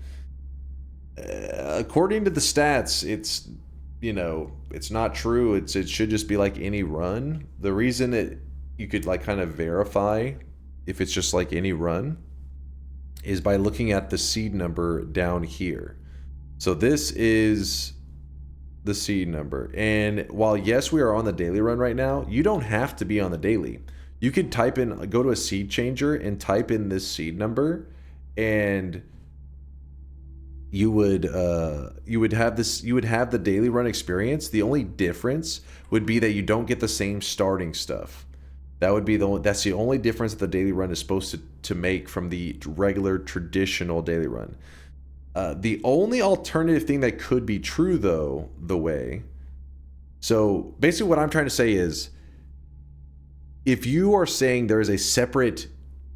According to the stats, it's, you know, it's not true. It should just be like any run. The reason that you could like kind of verify if it's just like any run is by looking at the seed number down here. So this is the seed number. And while yes, we are on the daily run right now, you don't have to be on the daily. You could type in, go to a seed changer and type in this seed number, and you would have the daily run experience. The only difference would be that you don't get the same starting stuff. That's the only difference that the daily run is supposed to make from the regular traditional daily run. The only alternative thing that could be true, though, so basically what I'm trying to say is, if you are saying there is a separate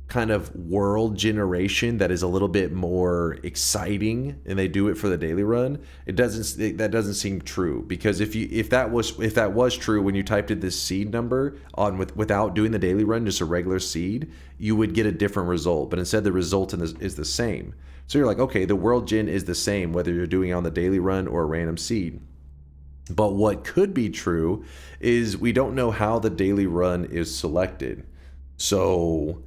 kind of world generation that is a little bit more exciting and they do it for the daily run, that doesn't seem true. Because if that was true when you typed in this seed number on without doing the daily run, just a regular seed, you would get a different result. But instead the result is the same. So you're like, okay, the world gen is the same whether you're doing it on the daily run or a random seed. But what could be true is we don't know how the daily run is selected. So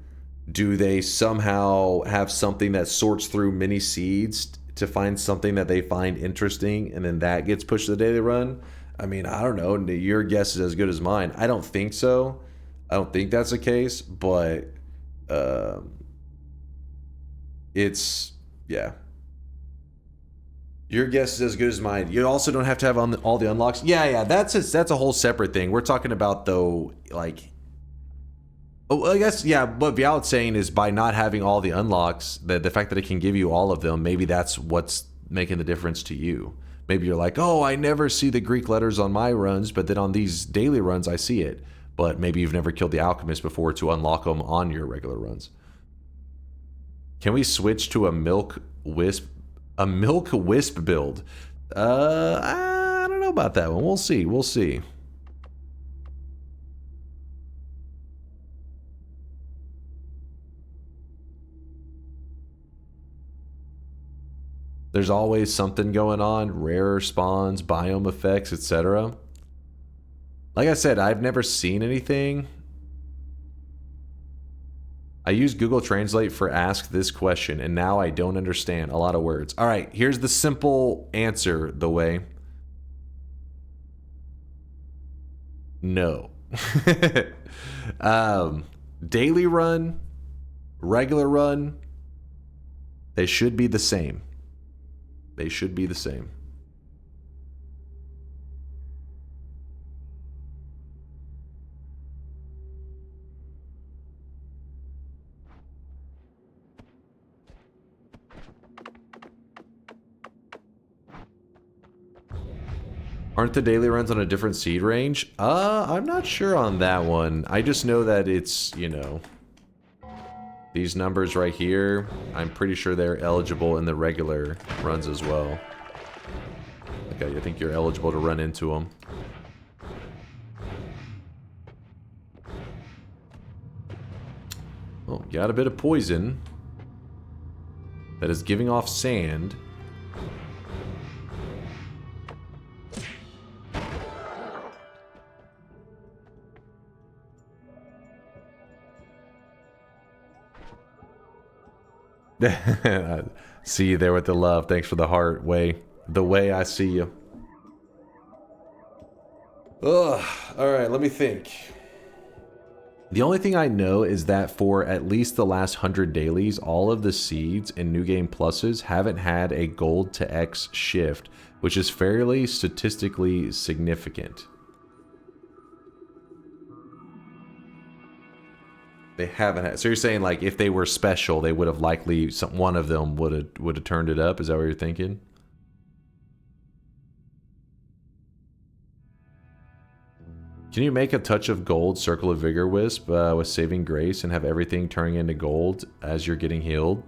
do they somehow have something that sorts through many seeds to find something that they find interesting, and then that gets pushed to the daily run? I mean, I don't know. Your guess is as good as mine. I don't think so. I don't think that's the case, but yeah. Your guess is as good as mine. You also don't have to have all the unlocks. Yeah, that's a whole separate thing. We're talking about, though, like, oh, I guess, yeah, what Vialet's saying is by not having all the unlocks, the fact that it can give you all of them, maybe that's what's making the difference to you. Maybe you're like, oh, I never see the Greek letters on my runs, but then on these daily runs, I see it. But maybe you've never killed the alchemist before to unlock them on your regular runs. Can we switch to a milk wisp build? I don't know about that one. We'll see. There's always something going on, rarer spawns, biome effects, etc. Like I said, I've never seen anything. I used Google Translate for ask this question, and now I don't understand a lot of words. All right, here's the simple answer, the way. No. Daily run, regular run, they should be the same. They should be the same. Aren't the daily runs on a different seed range? I'm not sure on that one. I just know that it's, you know, these numbers right here, I'm pretty sure they're eligible in the regular runs as well. Okay, I think you're eligible to run into them. Oh, got a bit of poison that is giving off sand. See you there with the love. Thanks for the heart, Way. The way I see you. Ugh. Alright, let me think. The only thing I know is that for at least the last 100 dailies, all of the seeds and New Game Pluses haven't had a gold to X shift, which is fairly statistically significant. They haven't had. So you're saying, like, if they were special, they would have likely, one of them would have turned it up? Is that what you're thinking? Can you make a touch of gold Circle of Vigor Wisp with Saving Grace and have everything turning into gold as you're getting healed?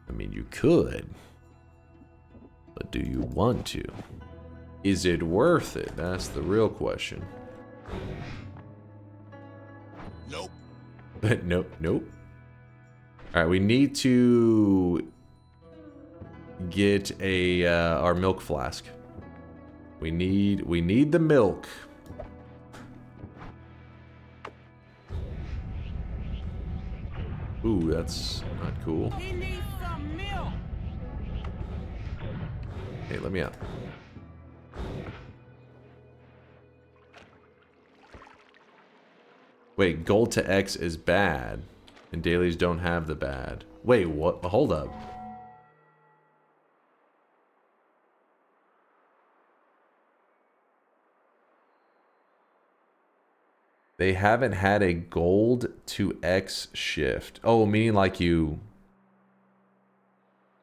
I mean, you could. But do you want to? Is it worth it? That's the real question. Nope. Nope. Alright, we need to get a our milk flask. We need the milk. Ooh, that's not cool. He needs some milk. Hey, let me out. Wait, gold to X is bad, and dailies don't have the bad. Wait, what? Hold up. They haven't had a gold to X shift. Oh, meaning like you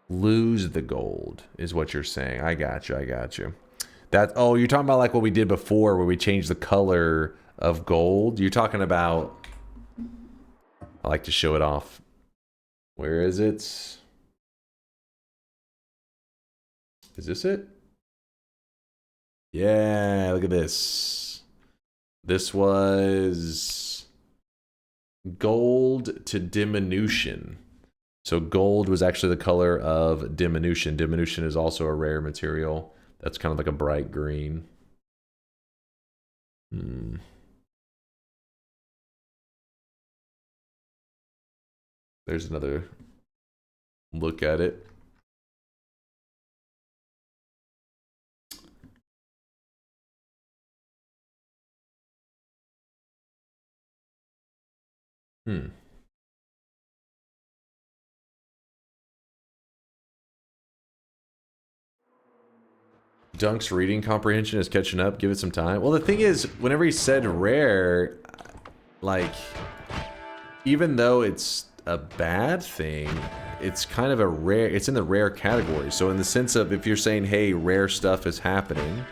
lose the gold is what you're saying. I got you. I got you. That. Oh, you're talking about like what we did before, where we changed the color of gold. You're talking about. I like to show it off. Where is it? Is this it? Yeah, look at this. This was gold to diminution. So gold was actually the color of diminution. Diminution is also a rare material. That's kind of like a bright green. There's another look at it. Dunk's reading comprehension is catching up. Give it some time. Well, the thing is, whenever he said rare, like, even though it's a bad thing, it's kind of a rare, it's in the rare category. So in the sense of, if you're saying, hey, rare stuff is happening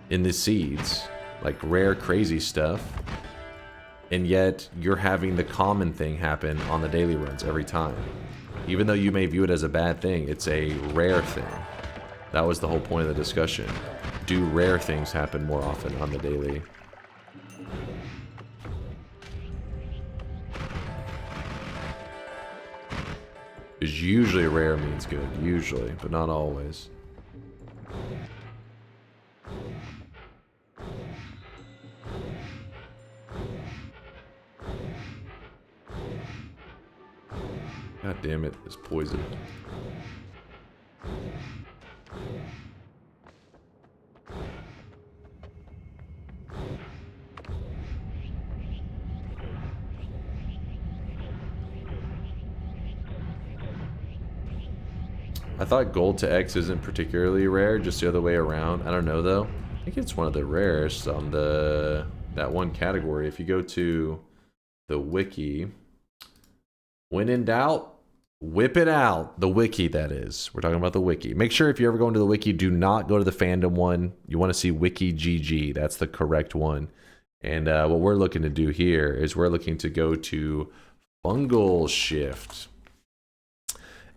in the seeds, like rare crazy stuff, and yet you're having the common thing happen on the daily runs every time. Even though you may view it as a bad thing, it's a rare thing. That was the whole point of the discussion. Do rare things happen more often on the daily? Because usually rare means good. Usually, but not always. God damn it, it's poison. I thought gold to X isn't particularly rare, just the other way around. I don't know though. I think it's one of the rarest on that one category. If you go to the wiki, when in doubt, whip it out. The wiki, that is. We're talking about the wiki. Make sure if you ever go into the wiki, do not go to the fandom one. You want to see wiki GG. That's the correct one. And what we're looking to do here is we're looking to go to fungal shift.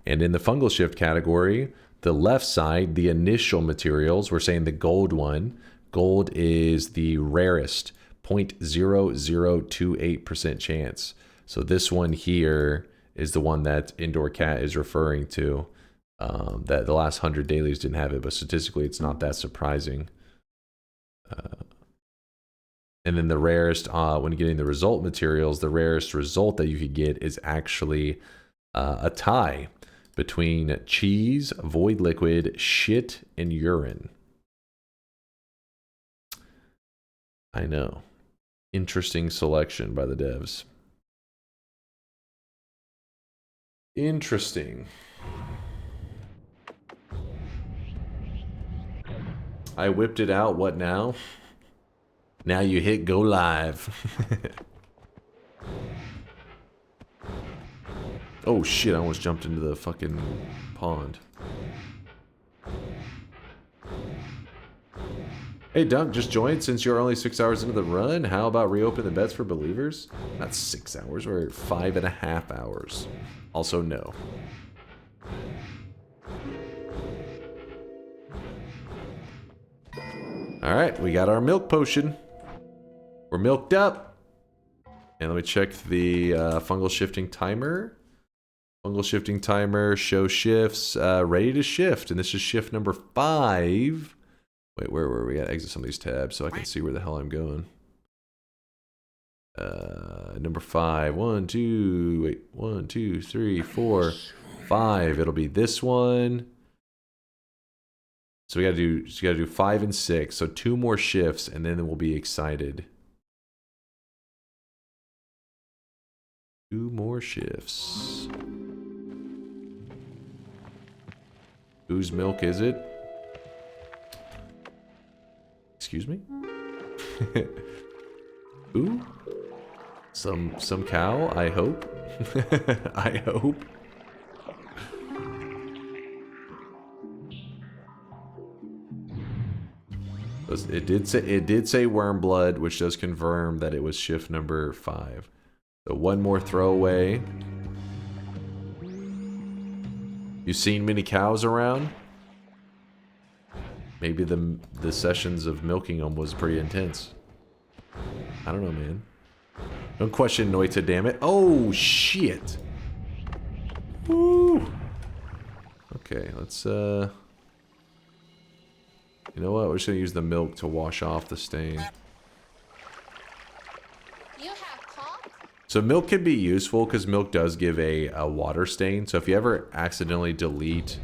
And in the fungal shift category, the left side, the initial materials, we're saying the gold one. Gold is the rarest, 0.0028% chance. So this one here is the one that Indoor Cat is referring to. That the last 100 dailies didn't have it, but statistically it's not that surprising. And then the rarest, when getting the result materials, the rarest result that you could get is actually a tie between cheese, void liquid, shit, and urine. I know. Interesting selection by the devs. Interesting. I whipped it out. What now? Now you hit go live. Oh shit, I almost jumped into the fucking pond. Hey Dunk, just joined since you're only 6 hours into the run. How about reopen the bets for believers? Not 6 hours, we're at 5.5 hours. Also no. Alright, we got our milk potion. We're milked up. And let me check the fungal shifting timer. Fungal shifting timer, show shifts, ready to shift. And this is shift number 5. Wait, where were we? Gotta exit some of these tabs so I can see where the hell I'm going. Number 5. 1, 2, wait, 1, 2, 3, 4, 5. It'll be this one. So you gotta do 5 and 6. So 2 more shifts and then we'll be excited. 2 more shifts. Whose milk is it? Excuse me? Who? Some cow, I hope. I hope. It did say worm blood, which does confirm that it was shift number 5. So 1 more throwaway. You seen many cows around? Maybe the sessions of milking them was pretty intense. I don't know, man. Don't question Noita, damn it. Oh, shit. Woo. Okay, let's, you know what? We're just gonna use the milk to wash off the stain. You have cock? So milk can be useful because milk does give a water stain. So if you ever accidentally delete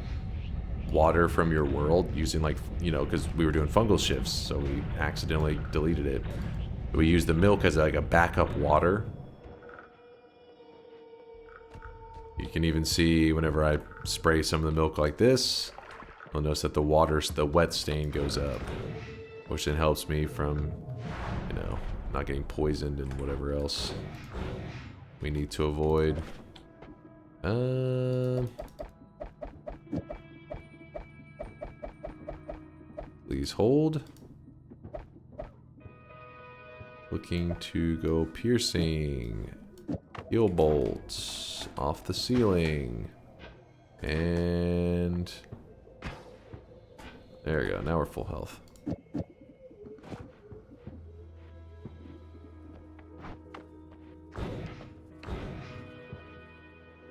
water from your world using, like, you know, because we were doing fungal shifts, so we accidentally deleted it. We use the milk as like a backup water. You can even see whenever I spray some of the milk like this, you'll notice that the wet stain goes up, which then helps me from, you know, not getting poisoned and whatever else we need to avoid. Please hold. Looking to go piercing. Heal bolts off the ceiling. And there we go. Now we're full health.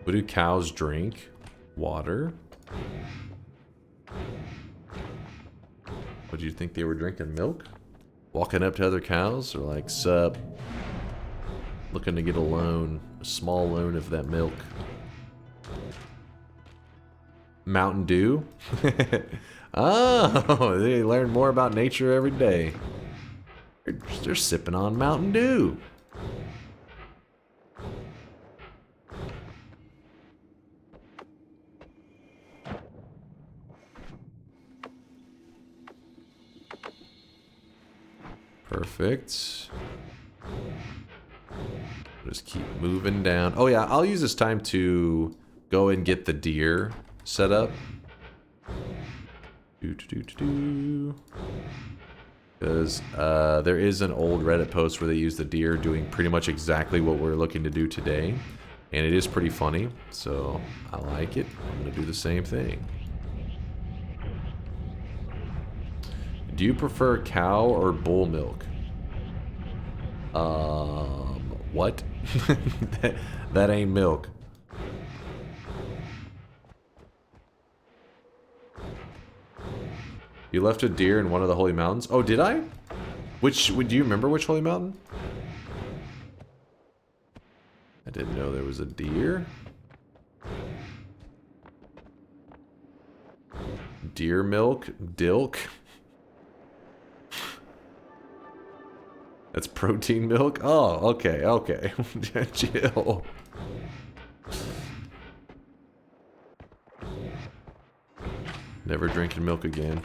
What do cows drink? Water. What do you think they were drinking? Milk? Walking up to other cows? Or like, sup? Looking to get a loan. A small loan of that milk. Mountain Dew? Oh, they learn more about nature every day. They're sipping on Mountain Dew. Perfect. Just keep moving down. Oh yeah, I'll use this time to go and get the deer set up. Because there is an old Reddit post where they use the deer doing pretty much exactly what we're looking to do today. And it is pretty funny, so I like it. I'm going to do the same thing. Do you prefer cow or bull milk? What? that ain't milk. You left a deer in one of the holy mountains? Oh, did I? Do you remember which holy mountain? I didn't know there was a deer. Deer milk? Dilk? That's protein milk? Oh, okay, okay. Chill. Never drinking milk again.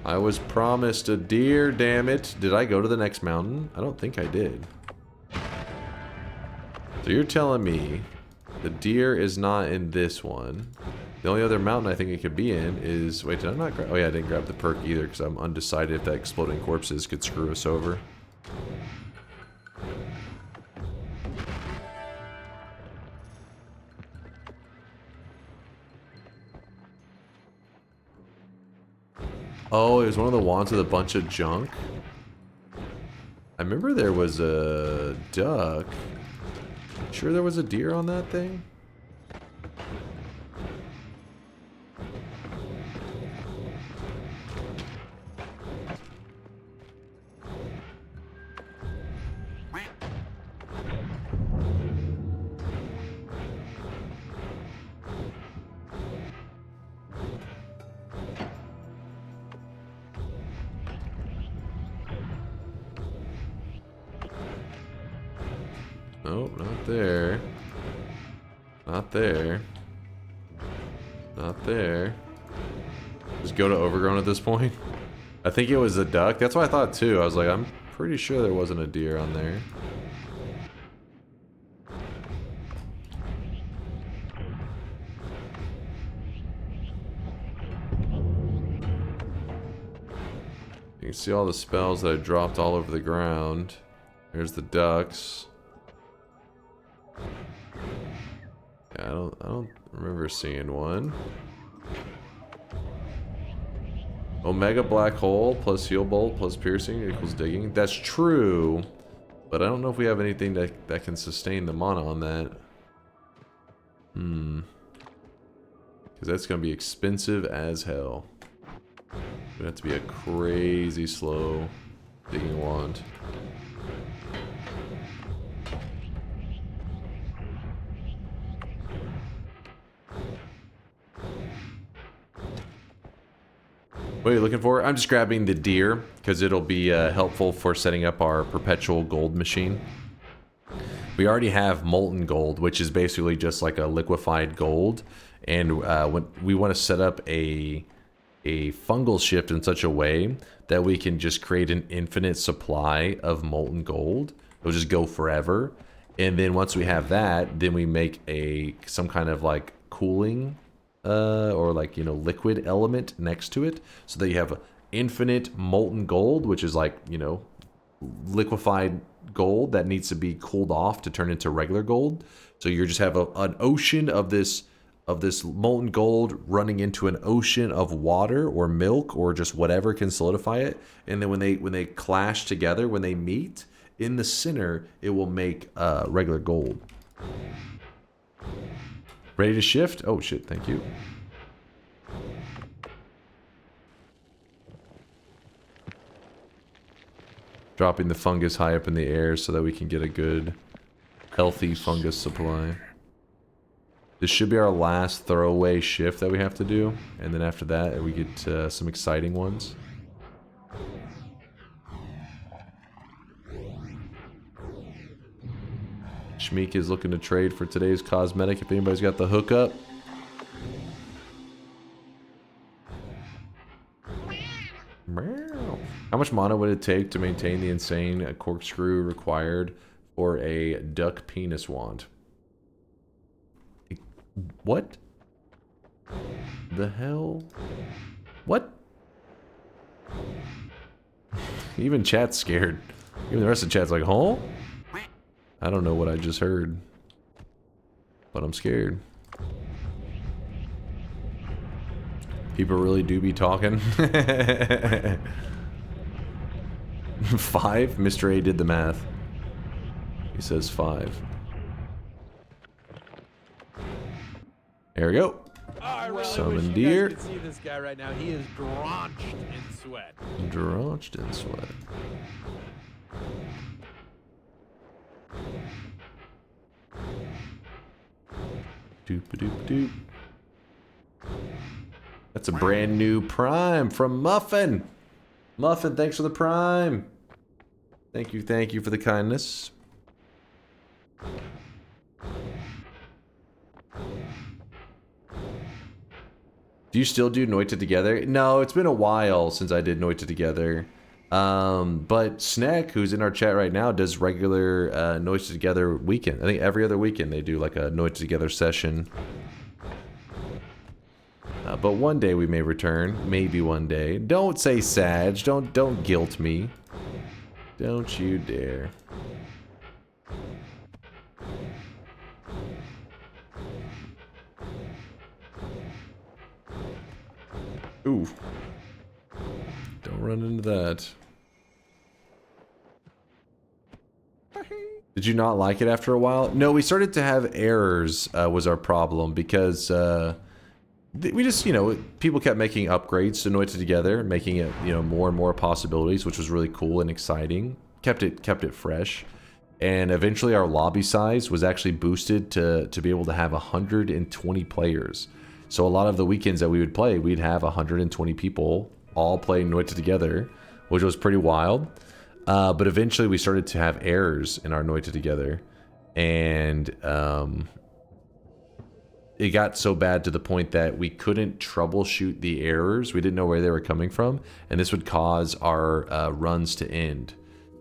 I was promised a deer, damn it. Did I go to the next mountain? I don't think I did. So you're telling me the deer is not in this one. The only other mountain I think it could be in is... Wait, did I not grab... Oh yeah, I didn't grab the perk either because I'm undecided if that exploding corpses could screw us over. Oh, it was one of the wands with a bunch of junk. I remember there was a duck. Sure there was a deer on that thing? Nope, not there. Not there. Not there. Just go to overgrown at this point. I think it was a duck. That's what I thought too. I was like, I'm pretty sure there wasn't a deer on there. You can see all the spells that I dropped all over the ground. There's the ducks. Yeah, I don't remember seeing one. Omega black hole plus heal bolt plus piercing equals digging. That's true, but I don't know if we have anything that can sustain the mana on that. Because that's gonna be expensive as hell. Gonna have to be a crazy slow digging wand. What are you looking for? I'm just grabbing the deer because it'll be helpful for setting up our perpetual gold machine. We already have molten gold, which is basically just like a liquefied gold, and when we want to set up a fungal shift in such a way that we can just create an infinite supply of molten gold. It'll just go forever, and then once we have that, then we make some kind of like cooling or like, you know, liquid element next to it, so that you have infinite molten gold, which is like, you know, liquefied gold that needs to be cooled off to turn into regular gold. So you just have an ocean of this molten gold running into an ocean of water or milk or just whatever can solidify it, and then when they clash together, when they meet in the center, it will make regular gold. Ready to shift? Oh shit, thank you. Dropping the fungus high up in the air so that we can get a good, healthy fungus supply. This should be our last throwaway shift that we have to do, and then after that we get some exciting ones. Shmeek is looking to trade for today's cosmetic if anybody's got the hookup. How much mana would it take to maintain the insane corkscrew required for a duck penis wand? What? The hell? What? Even chat's scared. Even the rest of the chat's like, huh? I don't know what I just heard, but I'm scared. People really do be talking. 5? Mr. A did the math. He says 5. There we go. Summon deer. You guys can see this guy right now. He is drenched in sweat. Drenched in sweat. Doop-a-doop-doop. That's a brand new prime from Muffin. Muffin, thanks for the prime. Thank you for the kindness. Do you still do Noita together? No, it's been a while since I did Noita together. But Snack, who's in our chat right now, does regular Noita together weekend. I think every other weekend they do like a Noita together session. But one day we may return. Maybe one day. Don't say Sag. Don't guilt me. Don't you dare. Ooh. Don't run into that. Did you not like it after a while? No, we started to have errors was our problem because we just, you know, people kept making upgrades to Noita together, making it, you know, more and more possibilities, which was really cool and exciting. Kept it fresh. And eventually our lobby size was actually boosted to be able to have 120 players. So a lot of the weekends that we would play, we'd have 120 people all playing Noita together, which was pretty wild. But eventually we started to have errors in our Noita together. and it got so bad to the point that we couldn't troubleshoot the errors. We didn't know where they were coming from, and this would cause our runs to end.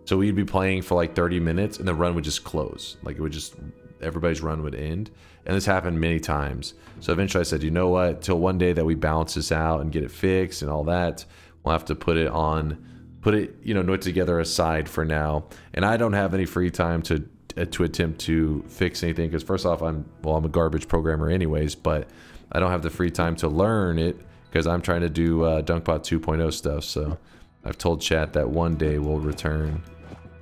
So we'd be playing for like 30 minutes and the run would just close. Like it would just, everybody's run would end. And this happened many times. So eventually I said, you know what, till one day that we balance this out and get it fixed and all that, we'll have to put it, you know, Noita together aside for now. And I don't have any free time to attempt to fix anything, because first off, I'm a garbage programmer anyways, but I don't have the free time to learn it because I'm trying to do DunkBot 2.0 stuff. So I've told chat that one day will return,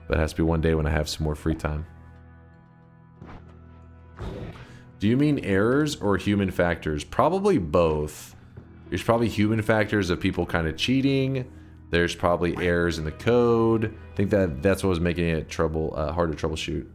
but it has to be one day when I have some more free time. Do you mean errors or human factors? Probably both. There's probably human factors of people kind of cheating. There's probably errors in the code. I think that's what was making it hard to troubleshoot.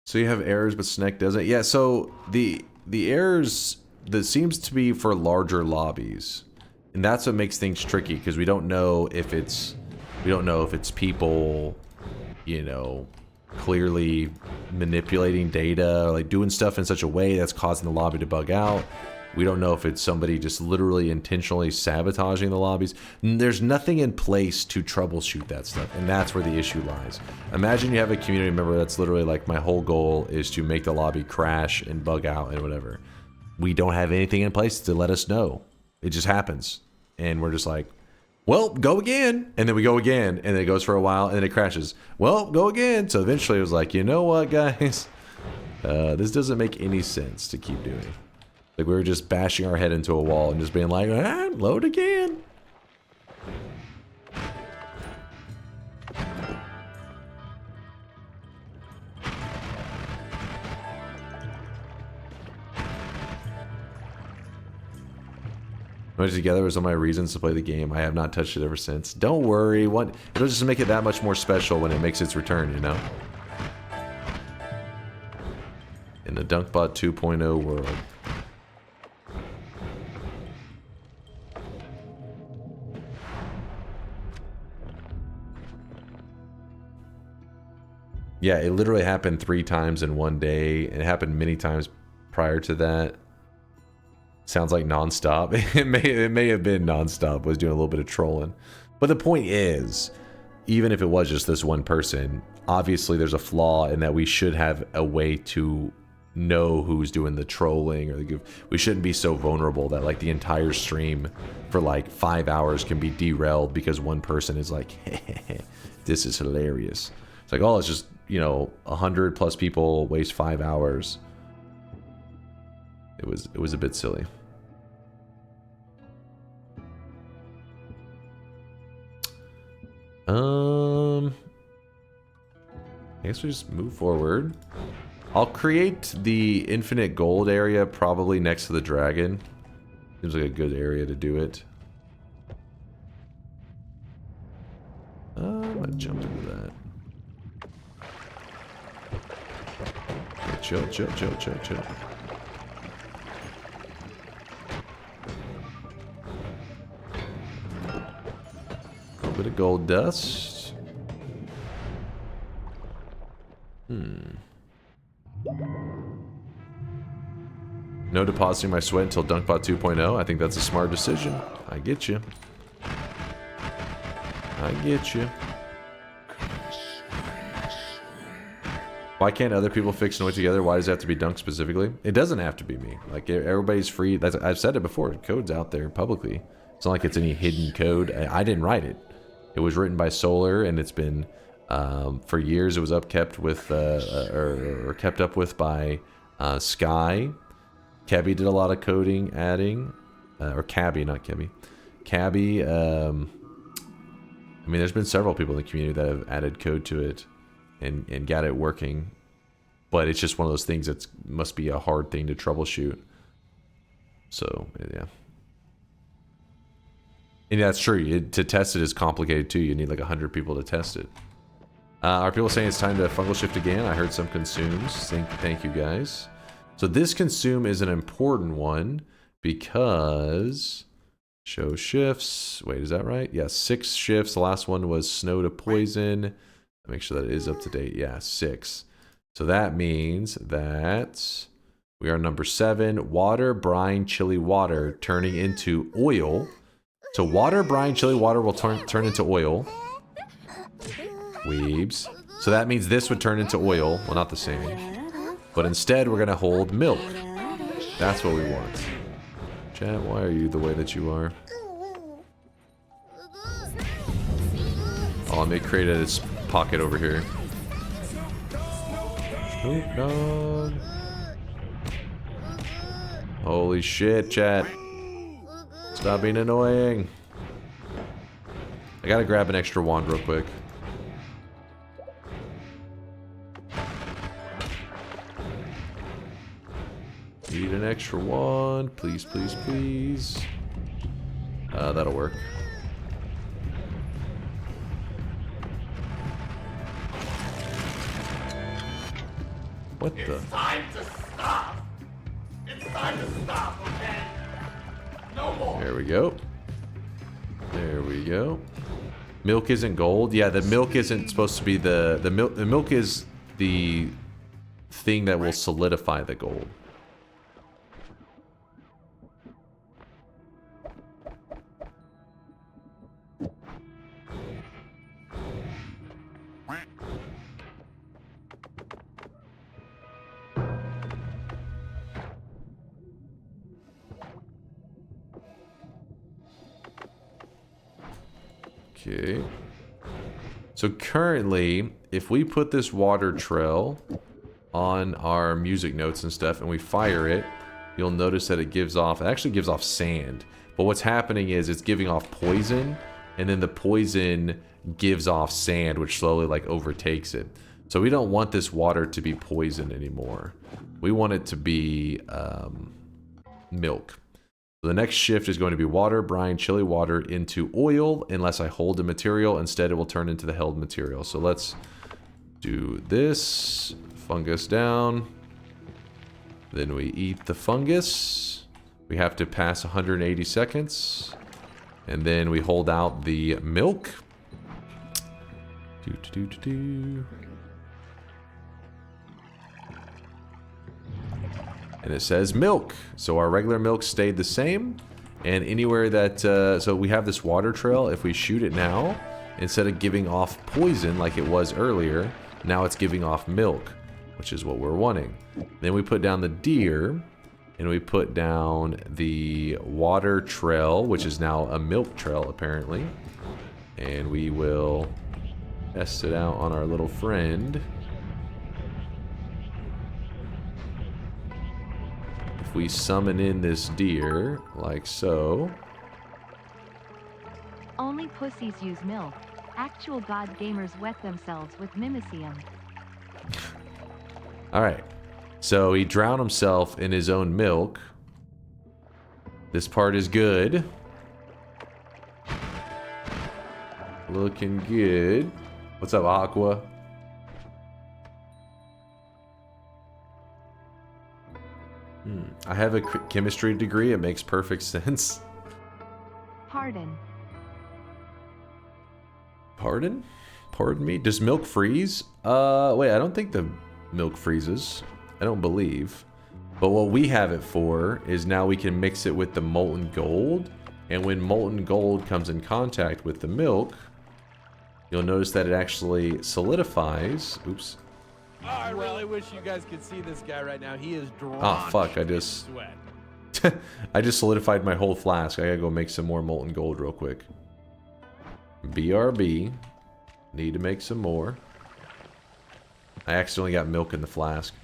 So you have errors, but Snek doesn't. Yeah. So the errors that seems to be for larger lobbies, and that's what makes things tricky, because we don't know if it's people, you know, clearly manipulating data, or like doing stuff in such a way that's causing the lobby to bug out. We don't know if it's somebody just literally intentionally sabotaging the lobbies. There's nothing in place to troubleshoot that stuff, and that's where the issue lies. Imagine you have a community member that's literally like, my whole goal is to make the lobby crash and bug out and whatever. We don't have anything in place to let us know. It just happens. And we're just like, well, go again. And then we go again, and then it goes for a while, and then it crashes. Well, go again. So eventually it was like, you know what, guys? This doesn't make any sense to keep doing. Like, we were just bashing our head into a wall and just being like, load again. Noita together was one of my reasons to play the game. I have not touched it ever since. Don't worry. It'll just make it that much more special when it makes its return, you know? In the DunkBot 2.0 world. Yeah, it literally happened 3 times in one day. It happened many times prior to that. Sounds like nonstop. It may have been nonstop. Was doing a little bit of trolling. But the point is, even if it was just this one person, obviously there's a flaw in that we should have a way to know who's doing the trolling or the goof. We shouldn't be so vulnerable that like the entire stream for like 5 hours can be derailed because one person is like, this is hilarious. It's like, oh, it's just, you know, 100 plus people waste 5 hours. It was a bit silly. I guess we just move forward. I'll create the infinite gold area probably next to the dragon. Seems like a good area to do it. I'm gonna jump into that. Okay, chill. A little bit of gold dust. No depositing my sweat until DunkBot 2.0. I think that's a smart decision. I get you. Why can't other people fix Noita together? Why does it have to be Dunk specifically? It doesn't have to be me. Like, everybody's free. I've said it before. Code's out there publicly. It's not like it's any hidden code. I didn't write it. It was written by Solar, and it's been for years. It was kept up with by Sky. Kebby did a lot of coding, adding, or Cabby, not Kebby. Cabby. I mean, there's been several people in the community that have added code to it and got it working. but it's just one of those things that must be a hard thing to troubleshoot. So, yeah. And that's true. To test it is complicated too. You need like 100 people to test it. Are people saying it's time to fungal shift again? I heard some consumes. Thank you guys. So this consume is an important one because show shifts. Wait, is that right? Yeah, 6 shifts. The last one was snow to poison. Make sure that it is up to date. Yeah, 6. So that means that we are number 7. Water, brine, chili water turning into oil. So water, brine, chili water will turn into oil. Weebs. So that means this would turn into oil. Well, not the same. But instead, we're going to hold milk. That's what we want. Chat, why are you the way that you are? Oh, let me create a pocket over here. Snoop Dogg. Holy shit, chat. Stop being annoying. I gotta grab an extra wand real quick. Need an extra wand. Please, please, please. That'll work. What the? It's time to stop. It's time to stop, okay? No more. There we go. There we go. Milk isn't gold. Yeah, the milk isn't supposed to be the milk is the thing that will solidify the gold. Okay. So currently, if we put this water trail on our music notes and stuff and we fire it, you'll notice that it actually gives off sand. But what's happening is it's giving off poison, and then the poison gives off sand, which slowly like overtakes it. So we don't want this water to be poison anymore. We want it to be milk. So the next shift is going to be water, brine, chili water into oil, unless I hold the material. Instead, it will turn into the held material. So let's do this. Fungus down. Then we eat the fungus. We have to pass 180 seconds. And then we hold out the milk. And it says milk. So our regular milk stayed the same. And anywhere that, so we have this water trail. If we shoot it now, instead of giving off poison like it was earlier, now it's giving off milk, which is what we're wanting. Then we put down the deer, and we put down the water trail, which is now a milk trail apparently. And we will test it out on our little friend. If we summon in this deer, like so. Only pussies use milk. Actual god gamers wet themselves with mimicium. Alright. So he drowned himself in his own milk. This part is good. Looking good. What's up, Aqua? I have a chemistry degree. It makes perfect sense. Pardon. Pardon? Pardon me? Does milk freeze? Wait, I don't think the milk freezes. I don't believe. But what we have it for is now we can mix it with the molten gold. And when molten gold comes in contact with the milk, you'll notice that it actually solidifies. Oops. Oh, I really wish you guys could see this guy right now. He is drenched Oh, fuck. I just solidified my whole flask. I gotta go make some more molten gold real quick. BRB. Need to make some more. I accidentally got milk in the flask.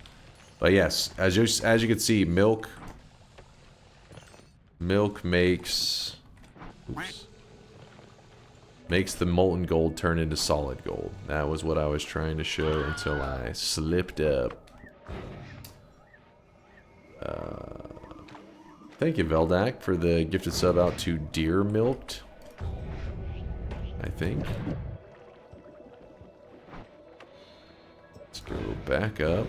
But yes, as you can see, milk makes... Oops. Makes the molten gold turn into solid gold. That was what I was trying to show until I slipped up. Thank you, Veldak, for the gifted sub out to Deer Milked. I think. Let's go back up.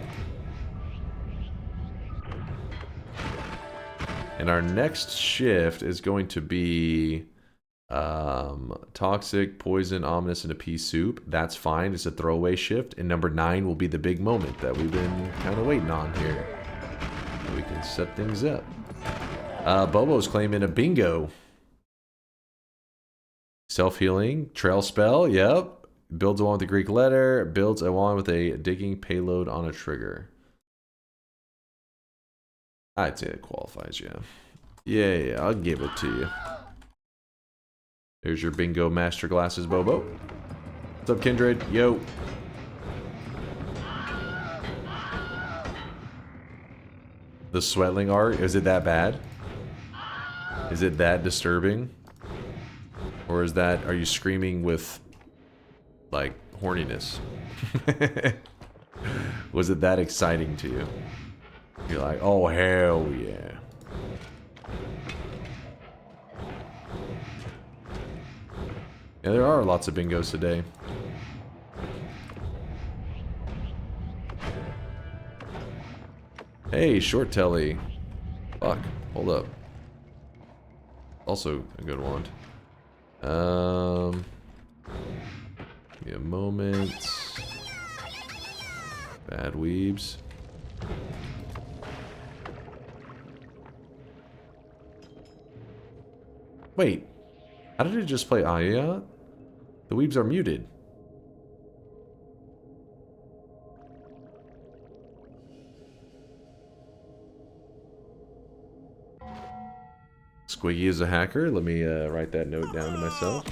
And our next shift is going to be Toxic, Poison, Ominous, and a pea soup. That's fine. It's a throwaway shift. And number 9 will be the big moment that we've been kind of waiting on here. We can set things up. Bobo's claiming a bingo. Self-healing. Trail spell. Yep. Builds a one with a Greek letter. Builds a one with a digging payload on a trigger. I'd say it qualifies, yeah. Yeah, I'll give it to you. There's your bingo master glasses, Bobo. What's up, Kindred? Yo. The sweatling art, is it that bad? Is it that disturbing? Or is that, are you screaming with, like, horniness? Was it that exciting to you? You're like, oh, hell yeah. Yeah, there are lots of bingos today. Hey, short telly. Fuck, hold up. Also a good one. Give me a moment. Bad weebs. Wait, how did it just play Aya? The weebs are muted. Squiggy is a hacker. Let me write that note down to myself.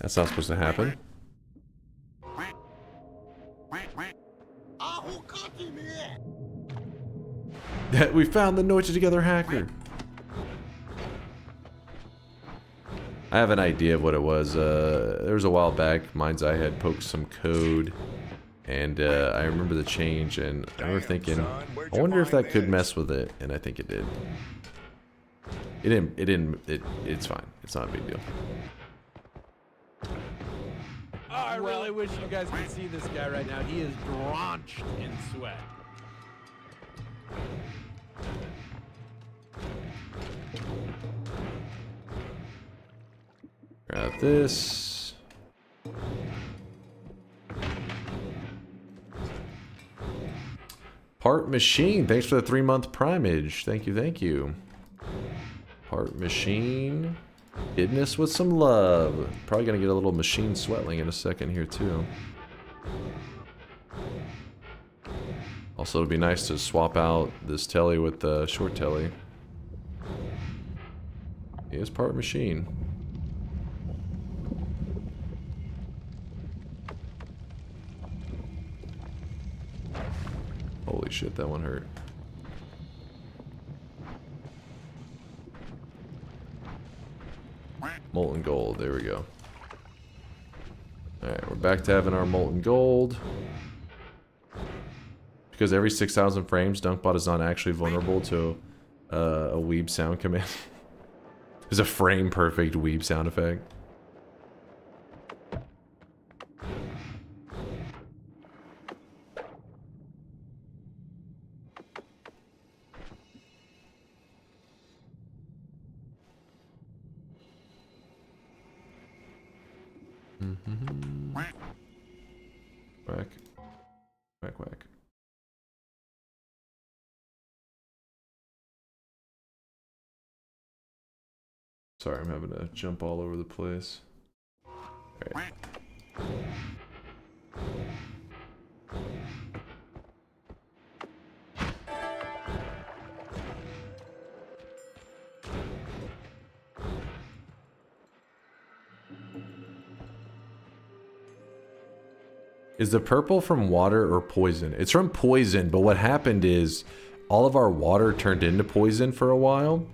That's not supposed to happen. We found the Noita together hacker. I have an idea of what it was. There was a while back, Mind's Eye had poked some code, and I remember the change, and I remember thinking, I wonder if that could mess with it, and I think it did. It's fine. It's not a big deal. Oh, I really wish you guys could see this guy right now. He is drenched in sweat. Grab this. Part Machine, thanks for the 3-month primage. Thank you, thank you. Part Machine. Hitting us with some love. Probably gonna get a little machine sweatling in a second here too. Also, it'd be nice to swap out this telly with the short telly. Here's Part Machine. Holy shit, that one hurt. Molten gold, there we go. Alright, we're back to having our molten gold. Because every 6,000 frames, DunkBot is not actually vulnerable to a weeb sound command. There's a frame perfect weeb sound effect. Whack. Whack, whack. Sorry, I'm having to jump all over the place. Alright. Is the purple from water or poison? It's from poison, but what happened is all of our water turned into poison for a while.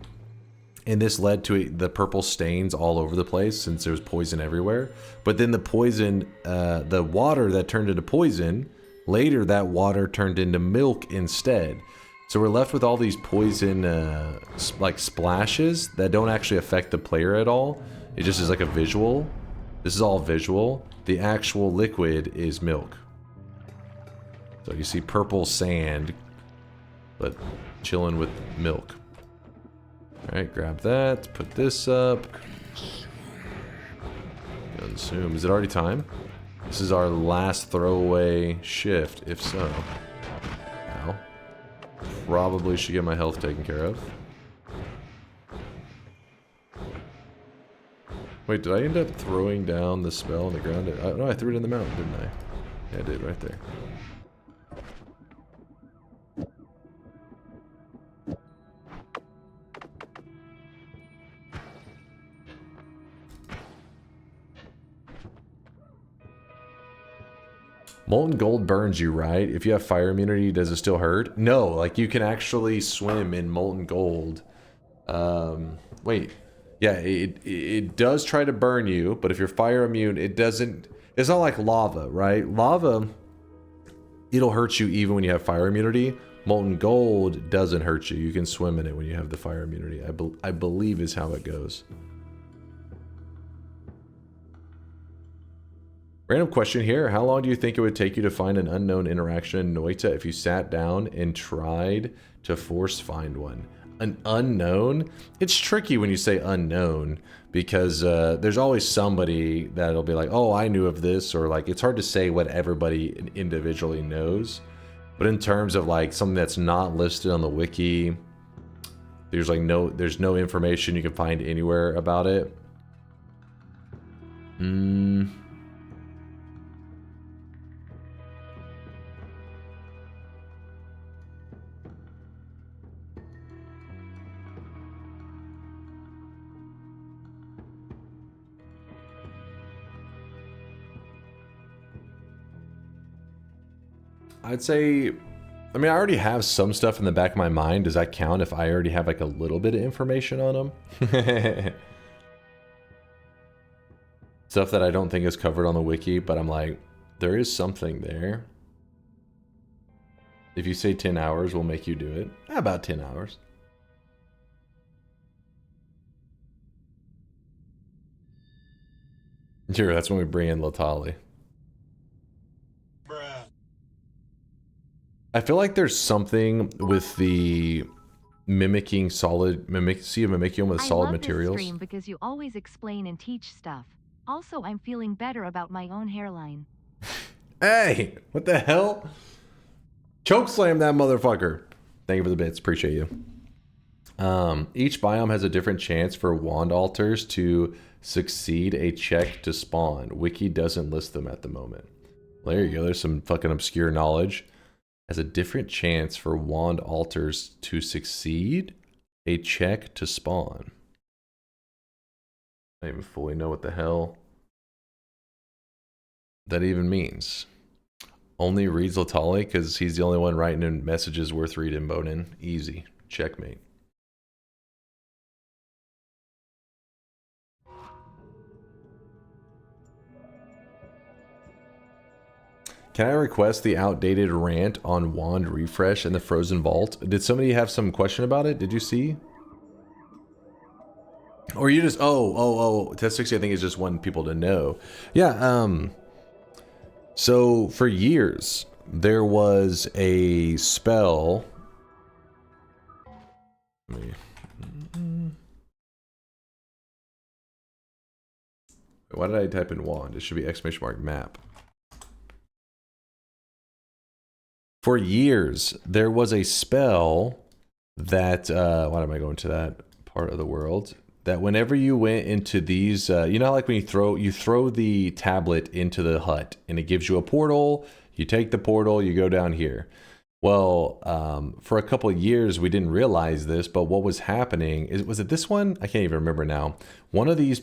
And this led to the purple stains all over the place since there was poison everywhere. But then the poison, the water that turned into poison, later that water turned into milk instead. So we're left with all these poison like splashes that don't actually affect the player at all. It just is like a visual. This is all visual. The actual liquid is milk. So you see purple sand, but chilling with milk. Alright, grab that, put this up. Consume. Is it already time? This is our last throwaway shift, if so. Ow. Probably should get my health taken care of. Wait, did I end up throwing down the spell on the ground? No, I threw it in the mountain, didn't I? Yeah, I did, right there. Molten gold burns you, right? If you have fire immunity, does it still hurt? No, like you can actually swim in molten gold. Wait. Yeah, it does try to burn you, but if you're fire immune, it doesn't... It's not like lava, right? Lava, it'll hurt you even when you have fire immunity. Molten gold doesn't hurt you. You can swim in it when you have the fire immunity. I believe is how it goes. Random question here. How long do you think it would take you to find an unknown interaction in Noita if you sat down and tried to force find one? An unknown? It's tricky when you say unknown because there's always somebody that'll be like, oh, I knew of this, or like it's hard to say what everybody individually knows. But in terms of like something that's not listed on the wiki, there's no information you can find anywhere about it. I'd say, I mean, I already have some stuff in the back of my mind. Does that count if I already have like a little bit of information on them? Stuff that I don't think is covered on the wiki, but I'm like, there is something there. If you say 10 hours, we'll make you do it. About 10 hours. Sure, that's when we bring in Latali. I feel like there's something with the mimicking solid mimicking with solid materials. I love this stream because you always explain and teach stuff. Also, I'm feeling better about my own hairline. Hey, what the hell? Choke slam that motherfucker. Thank you for the bits. Appreciate you. Each biome has a different chance for wand altars to succeed a check to spawn. Wiki doesn't list them at the moment. Well, there you go. There's some fucking obscure knowledge. Has a different chance for wand altars to succeed a check to spawn. I don't even fully know what the hell that even means. Only reads Latali because he's the only one writing in messages worth reading, Bonin. Easy. Checkmate. Can I request the outdated rant on wand refresh and the frozen vault? Did somebody have some question about it? Did you see? Or you just, Test 60 I think is just wanting people to know. Yeah, so for years, there was a spell. Why did I type in wand? It should be exclamation mark map. For years, there was a spell that, why am I going to that part of the world? That whenever you went into these, you know, like when you throw the tablet into the hut and it gives you a portal, you take the portal, you go down here. Well, for a couple of years, we didn't realize this, but what was happening is, was it this one? I can't even remember now. One of these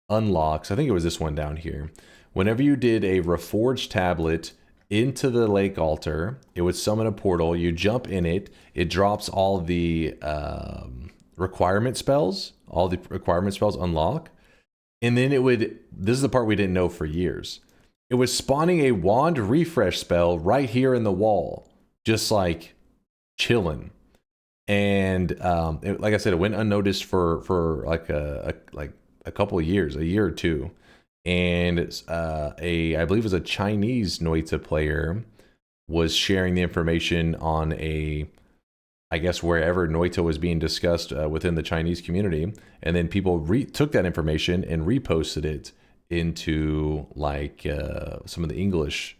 unlocks. I think it was this one down here. Whenever you did a reforged tablet into the lake altar, it would summon a portal. You jump in it. It drops all the requirement spells. All the requirement spells unlock. And then it would, this is the part we didn't know for years. It was spawning a wand refresh spell right here in the wall. Just like chilling. And like I said, it went unnoticed for like a couple of years, a year or two. And I believe it was a Chinese Noita player was sharing the information on I guess wherever Noita was being discussed within the Chinese community, and then people took that information and reposted it into like some of the English,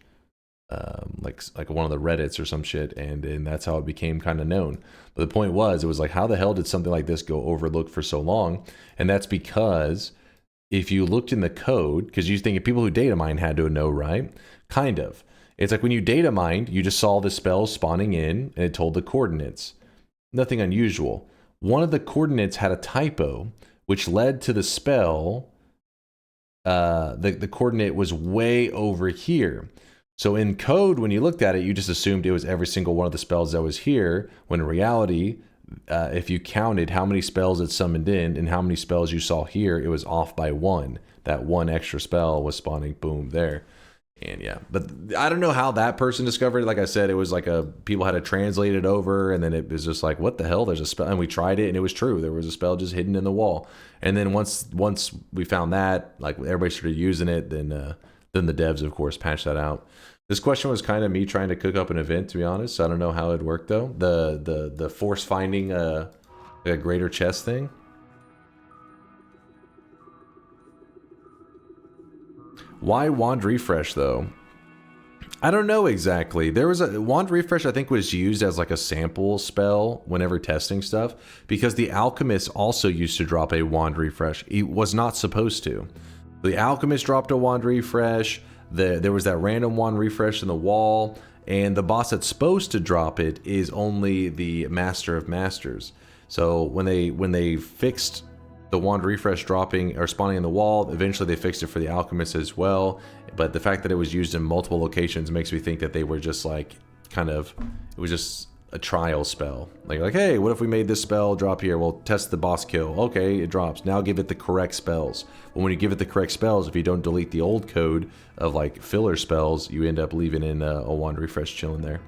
like one of the Reddits or some shit, and that's how it became kind of known. But the point was, it was like, how the hell did something like this go overlooked for so long? And that's because if you looked in the code, because you think people who data mine had to know, right? Kind of. It's like when you data mined, you just saw the spell spawning in, and it told the coordinates. Nothing unusual. One of the coordinates had a typo, which led to the spell. The coordinate was way over here. So in code, when you looked at it, you just assumed it was every single one of the spells that was here, when in reality, if you counted how many spells it summoned in and how many spells you saw here, it was off by one. That one extra spell was spawning, boom, there. And yeah, but I don't know how that person discovered it. Like I said, it was like people had to translate it over, and then it was just like, what the hell? There's a spell, and we tried it, and it was true. There was a spell just hidden in the wall. And then once we found that, like everybody started using it, then the devs, of course, patched that out. This question was kind of me trying to cook up an event, to be honest. So I don't know how it worked though. The force finding a greater chest thing. Why wand refresh though? I don't know exactly. There was a wand refresh, I think, was used as like a sample spell whenever testing stuff, because the alchemist also used to drop a wand refresh. He was not supposed to. The alchemist dropped a wand refresh. There was that random wand refresh in the wall, and the boss that's supposed to drop it is only the Master of Masters. So when they fixed the wand refresh dropping or spawning in the wall, eventually they fixed it for the alchemist as well. But the fact that it was used in multiple locations makes me think that they were just like it was just a trial spell. Like, hey, what if we made this spell drop here? Well, test the boss kill. Okay, it drops. Now give it the correct spells. Well, when you give it the correct spells, if you don't delete the old code of like filler spells, you end up leaving in a wand refresh chilling there.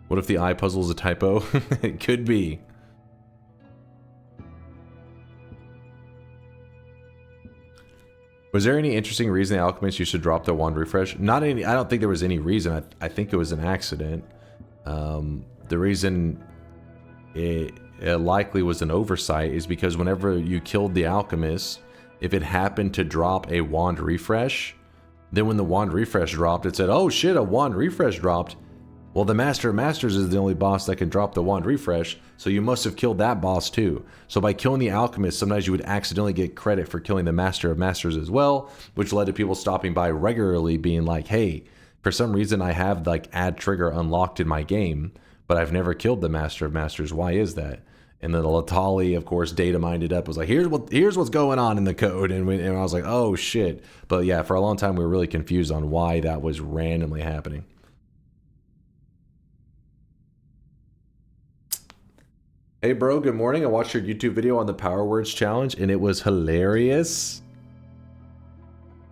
What if the eye puzzle is a typo? It could be. Was there any interesting reason the alchemist used to drop the wand refresh? Not any. I don't think there was any reason. I think it was an accident. The reason it likely was an oversight is because whenever you killed the alchemist, if it happened to drop a wand refresh, then when the wand refresh dropped, it said, oh shit, a wand refresh dropped. Well, the Master of Masters is the only boss that can drop the wand refresh, so you must have killed that boss too. So by killing the alchemist, sometimes you would accidentally get credit for killing the Master of Masters as well, which led to people stopping by regularly being like, hey, for some reason I have like add trigger unlocked in my game, but I've never killed the Master of Masters. Why is that? And then the Latali, of course, data mined it up, was like, here's what's going on in the code, and I was like, oh shit. But yeah, for a long time we were really confused on why that was randomly happening. Hey bro, good morning. I watched your YouTube video on the Power Words Challenge and it was hilarious.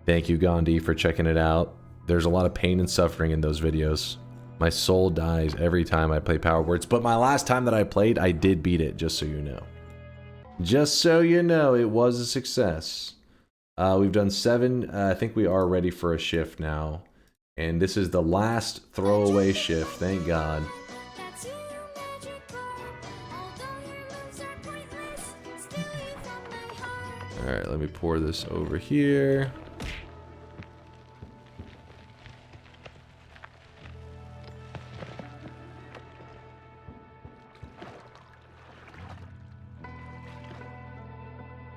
Thank you, Gandhi, for checking it out. There's a lot of pain and suffering in those videos. My soul dies every time I play Power Words, but my last time that I played, I did beat it, just so you know. Just so you know, it was a success. We've done 7. I think we are ready for a shift now. And this is the last throwaway shift, thank God. Alright, let me pour this over here.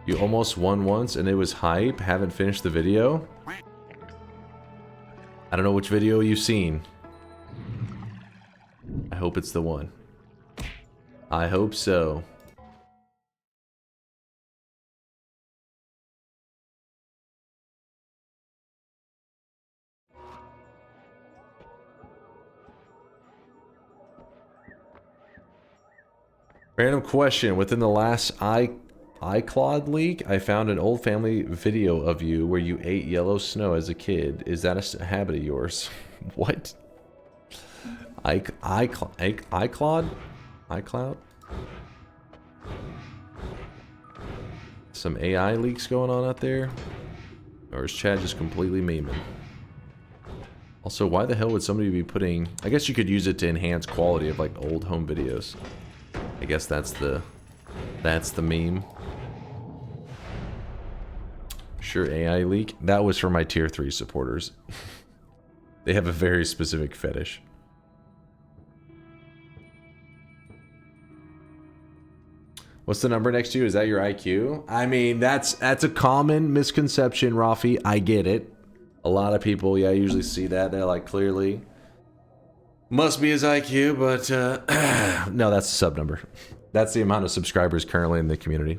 You almost won once and it was hype. Haven't finished the video. I don't know which video you've seen. I hope it's the one. I hope so. Random question. Within the last iCloud leak, I found an old family video of you where you ate yellow snow as a kid. Is that a habit of yours? What? iCloud? iCloud? Some AI leaks going on out there? Or is Chad just completely memeing? Also, why the hell would somebody be putting... I guess you could use it to enhance quality of like old home videos. I guess that's the meme. Sure, AI leak. That was for my tier 3 supporters. They have a very specific fetish. What's the number next to you? Is that your IQ? I mean, that's a common misconception, Rafi. I get it. A lot of people, yeah, usually see that. They're like, clearly, must be his IQ, but no, that's the sub number. That's the amount of subscribers currently in the community.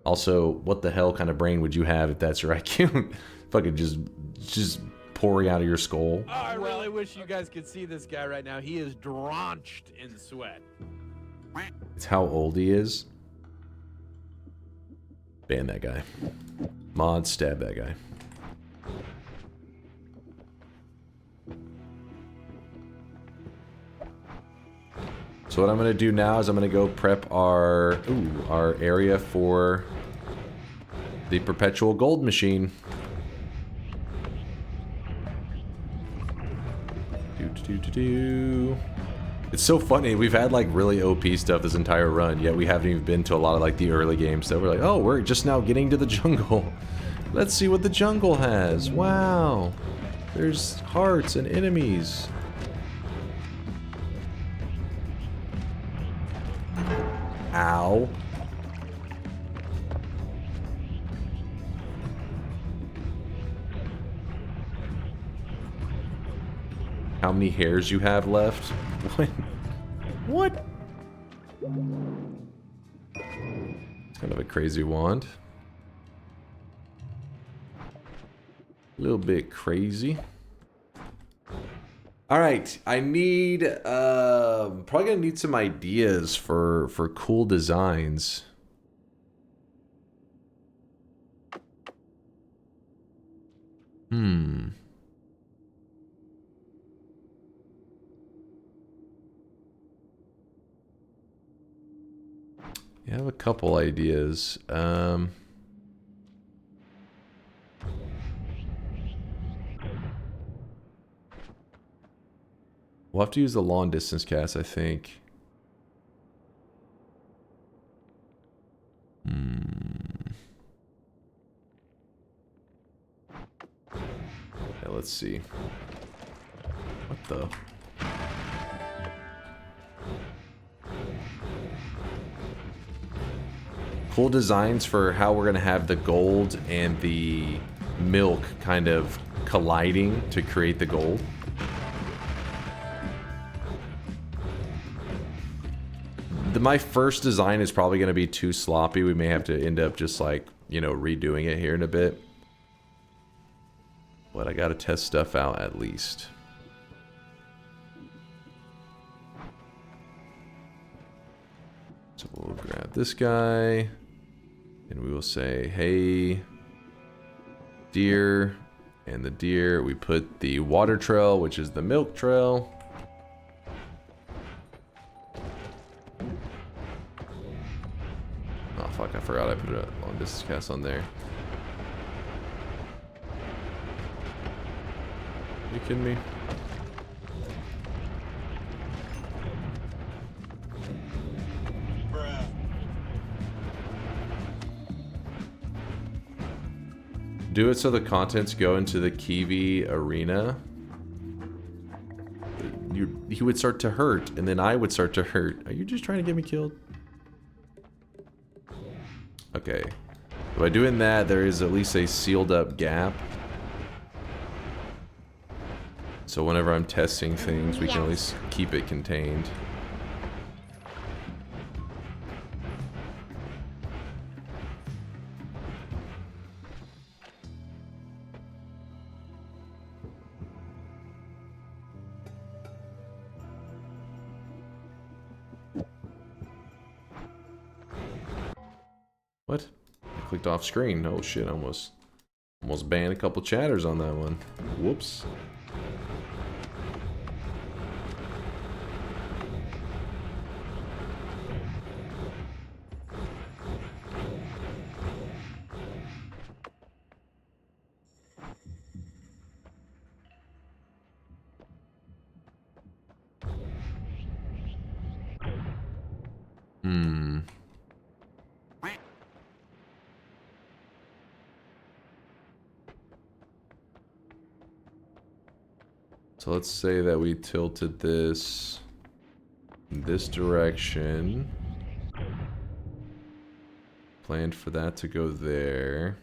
Also, what the hell kind of brain would you have if that's your IQ? Fucking just pouring out of your skull. Oh, I really wish you guys could see this guy right now. He is drenched in sweat. It's how old he is. Ban that guy. Mod, stab that guy. So what I'm gonna do now is I'm gonna go prep our area for the Perpetual gold machine. It's so funny. We've had like really OP stuff this entire run, yet we haven't even been to a lot of like the early games. So we're like, oh, we're just now getting to the jungle. Let's see what the jungle has. Wow, there's hearts and enemies. Ow. How many hairs you have left? What? It's kind of a crazy wand. A little bit crazy. All right, I need probably gonna need some ideas for cool designs. I have a couple ideas. We'll have to use the long distance cast, I think. Yeah, let's see. What the? Cool designs for how we're gonna have the gold and the milk kind of colliding to create the gold. My first design is probably going to be too sloppy. We may have to end up just like, you know, redoing it here in a bit. But I got to test stuff out at least. So we'll grab this guy. And we will say, hey, deer. And the deer, we put the water trail, which is the milk trail. Oh fuck, I forgot I put a long distance cast on there. Are you kidding me? Do it so the contents go into the Kiwi arena. He would start to hurt, and then I would start to hurt. Are you just trying to get me killed? Okay. By doing that, there is at least a sealed up gap. So whenever I'm testing things, we can at least keep it contained. What? I clicked off screen. Oh shit, almost banned a couple chatters on that one. Whoops. So let's say that we tilted this in this direction. Planned for that to go there.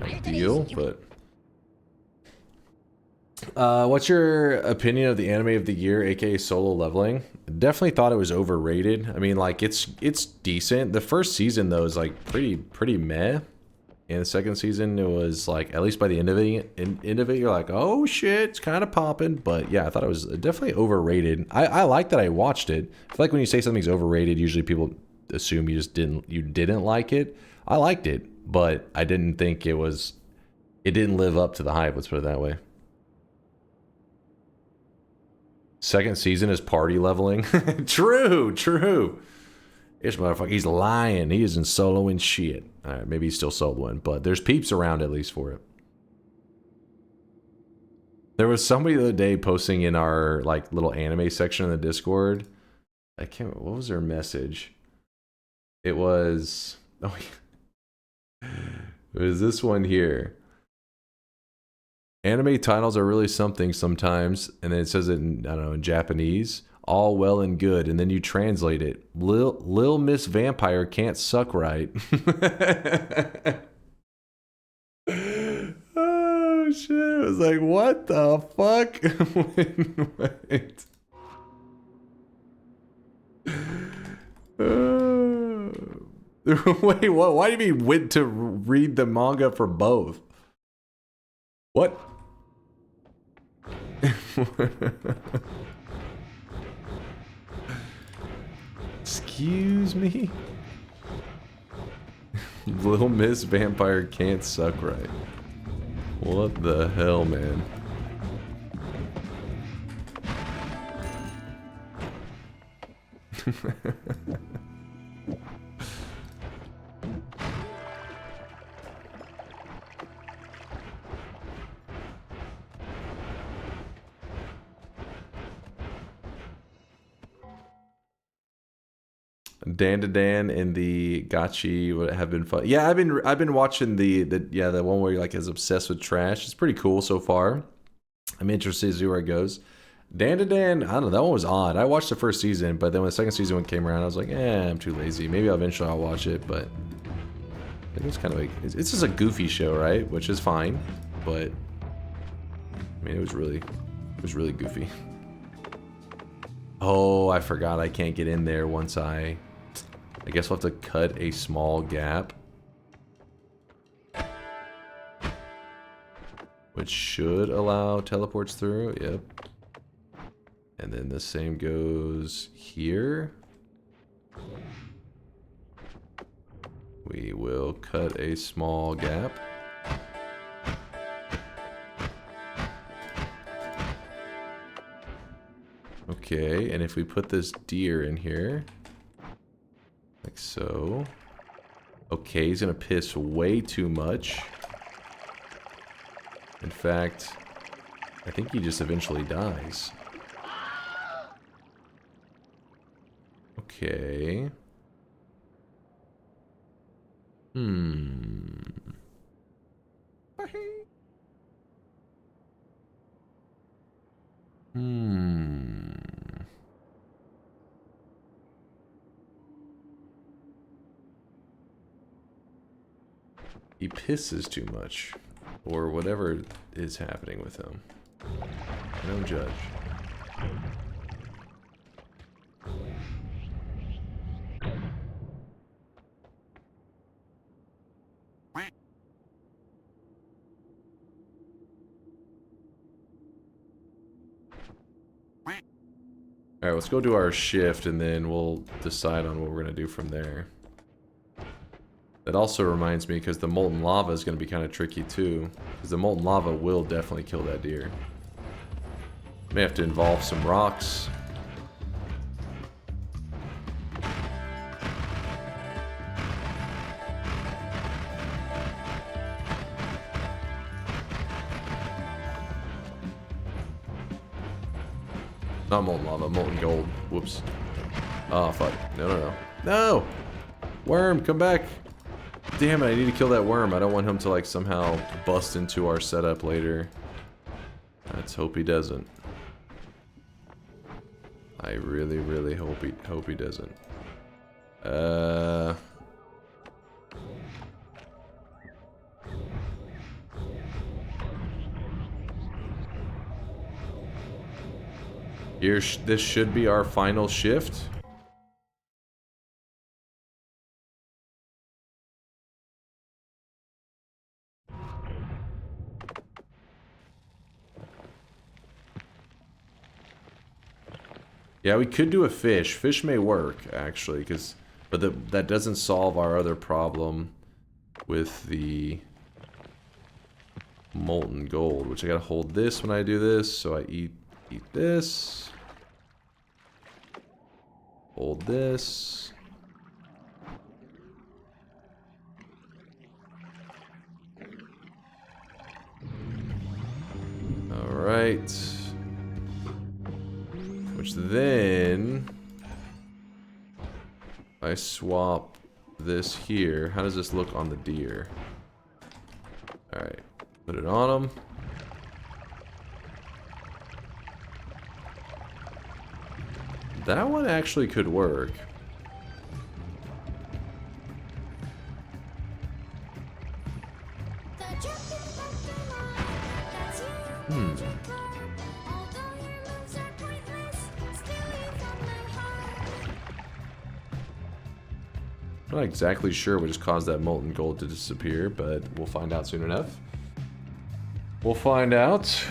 Ideal, but what's your opinion of the anime of the year, aka Solo Leveling? Definitely thought it was overrated. I mean, like it's decent. The first season though is like pretty meh, and the second season it was like, at least by the end of it, you're like, oh shit, it's kind of popping. But yeah, I thought it was definitely overrated. I like that I watched it. I feel like when you say something's overrated, usually people assume you didn't like it. I liked it, but I didn't think it didn't live up to the hype, let's put it that way. Second season is party leveling. True. This motherfucker, he's lying. He isn't soloing shit. Alright, maybe he's still soloing, but there's peeps around at least for it. There was somebody the other day posting in our like little anime section in the Discord. What was their message? It was... Oh, it was this one here. Anime titles are really something sometimes, and then it says it in, I don't know, in Japanese. All well and good, and then you translate it. Lil Miss Vampire can't suck right. Oh shit! I was like, what the fuck? Wait. Wait, what? Why do you mean went to read the manga for both? What? Excuse me? Little Miss Vampire can't suck right. What the hell, man? Dan to Dan and the Gachi have been fun. Yeah, I've been watching the one where he like is obsessed with trash. It's pretty cool so far. I'm interested to see where it goes. Dan to Dan, I don't know, that one was odd. I watched the first season, but then when the second season came around, I was like, I'm too lazy. Maybe eventually I'll watch it, but I think it's kind of it's just a goofy show, right? Which is fine, but I mean, it was really goofy. Oh, I forgot I can't get in there once I guess we'll have to cut a small gap. Which should allow teleports through, yep. And then the same goes here. We will cut a small gap. Okay, and if we put this deer in here, like so. Okay, he's gonna piss way too much. In fact, I think he just eventually dies. Okay. He pisses too much. Or whatever is happening with him. Don't judge. Alright, let's go do our shift and then we'll decide on what we're going to do from there. That also reminds me, because the molten lava is going to be kind of tricky too. Because the molten lava will definitely kill that deer. May have to involve some rocks. Not molten lava, molten gold. Whoops. Oh, fuck. No, no, no. No! Worm, come back! Damn it, I need to kill that worm. I don't want him to, like, somehow bust into our setup later. Let's hope he doesn't. I really, really hope he doesn't. Here, this should be our final shift. Yeah, we could do a fish. Fish may work, actually, but that doesn't solve our other problem with the molten gold, which I gotta hold this when I do this, so I eat this. Hold this. All right. Which then I swap this here. How does this look on the deer? All right, put it on him. That one actually could work. I'm not exactly sure what just caused that molten gold to disappear, but we'll find out soon enough. We'll find out.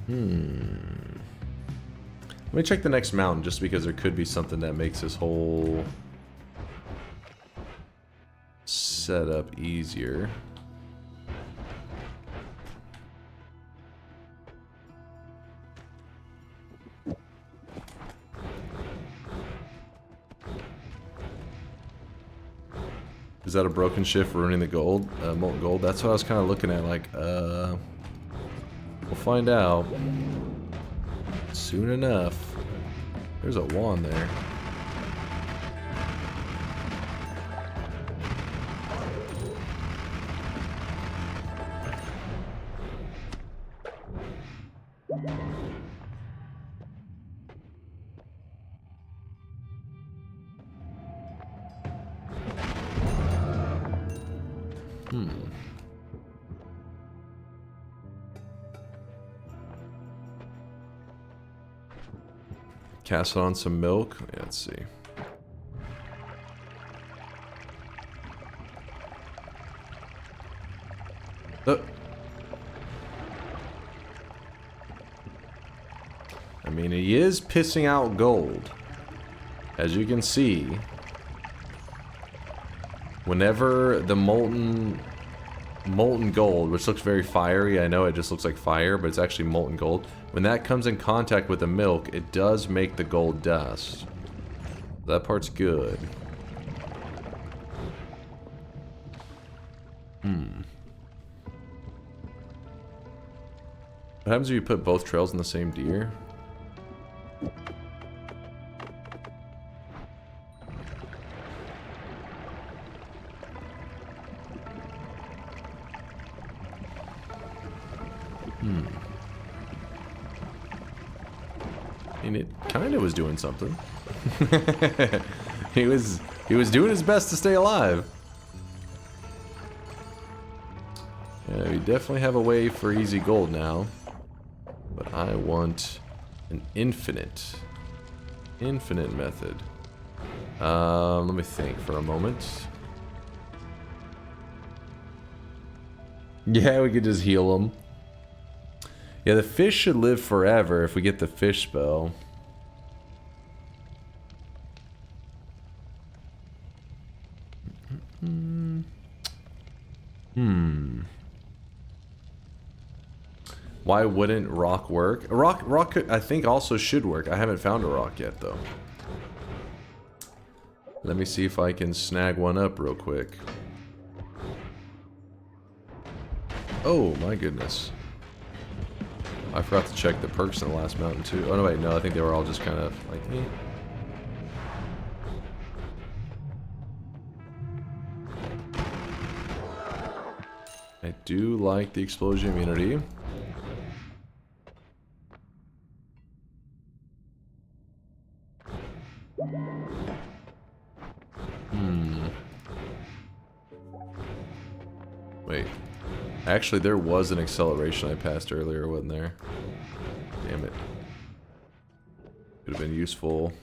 Let me check the next mountain, just because there could be something that makes this whole setup easier. Is that a broken shift ruining the gold, molten gold? That's what I was kind of looking at, like, we'll find out soon enough. There's a wand there. Cast it on some milk. Yeah, let's see. I mean, he is pissing out gold. As you can see, whenever the molten gold, which looks very fiery, I know it just looks like fire, but it's actually molten gold. When that comes in contact with the milk, it does make the gold dust. That part's good. What happens if you put both trails in the same deer? I mean, it kind of was doing something. He was doing his best to stay alive. Yeah, we definitely have a way for easy gold now. But I want an infinite method. Let me think for a moment. Yeah, we could just heal them. Yeah, the fish should live forever if we get the fish spell. Why wouldn't rock work? Rock could, I think, also should work. I haven't found a rock yet, though. Let me see if I can snag one up real quick. Oh, my goodness. I forgot to check the perks in the last mountain, too. Oh, no, wait, no, I think they were all just kind of like, eh. I do like the explosion immunity. Wait. Actually, there was an acceleration I passed earlier, wasn't there? Damn it. Could have been useful.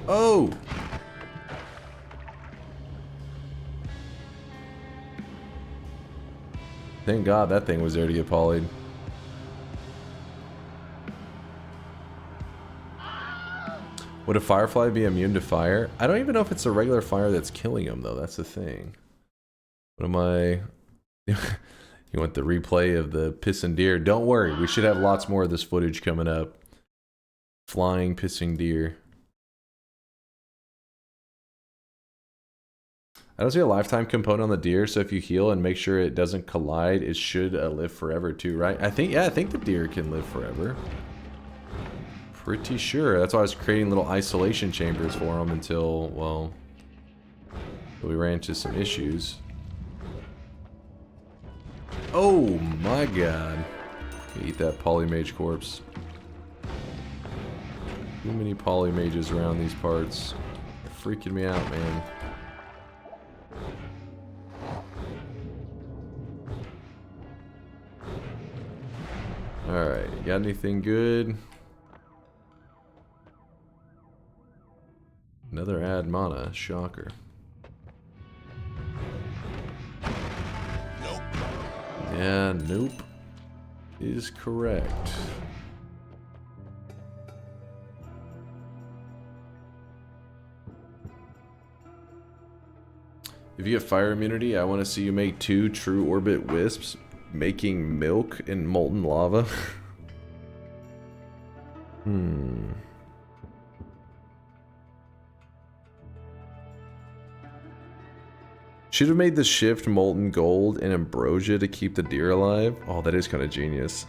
Oh! Thank God that thing was there to get polyed. Would a firefly be immune to fire? I don't even know if it's a regular fire that's killing him, though. That's the thing. What am I... You want the replay of the pissing deer? Don't worry, we should have lots more of this footage coming up. Flying pissing deer. I don't see a lifetime component on the deer, so if you heal and make sure it doesn't collide, it should live forever too, right? I think the deer can live forever. Pretty sure. That's why I was creating little isolation chambers for them until, well, we ran into some issues. Oh my God. Eat that polymage corpse. Too many polymages around these parts. They're freaking me out, man. Alright, got anything good? Another add mana, shocker. Nope. Yeah, nope is correct. If you get fire immunity, I want to see you make 2 true orbit wisps, making milk in molten lava. Should have made the shift molten gold and ambrosia to keep the deer alive. Oh, that is kind of genius.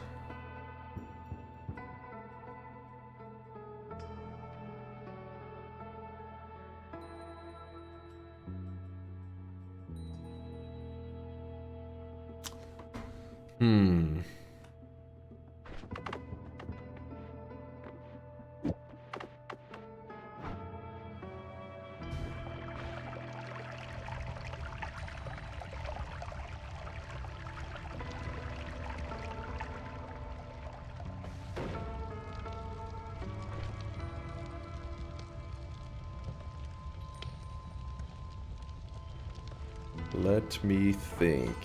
Let me think.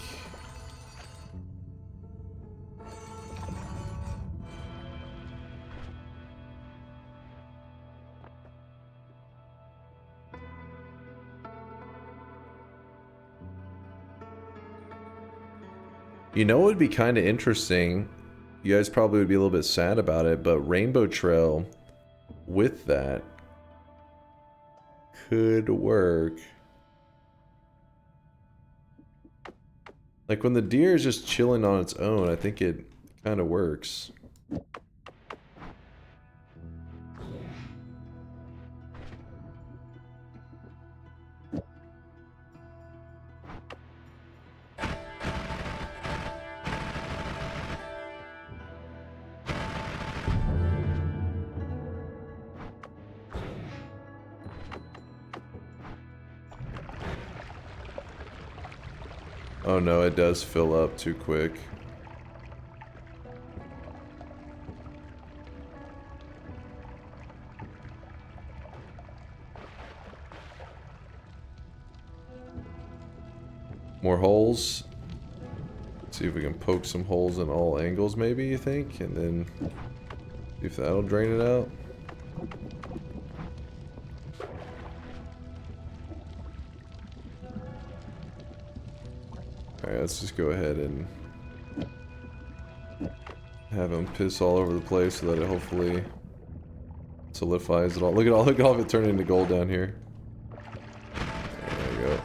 You know what would be kind of interesting? You guys probably would be a little bit sad about it, but Rainbow Trail with that could work. Like when the deer is just chilling on its own, I think it kind of works. Oh no, it does fill up too quick. More holes. Let's see if we can poke some holes in all angles maybe, you think? And then see if that'll drain it out. Alright, let's just go ahead and have him piss all over the place so that it hopefully solidifies it all. Look at all of it turning into gold down here. There we go.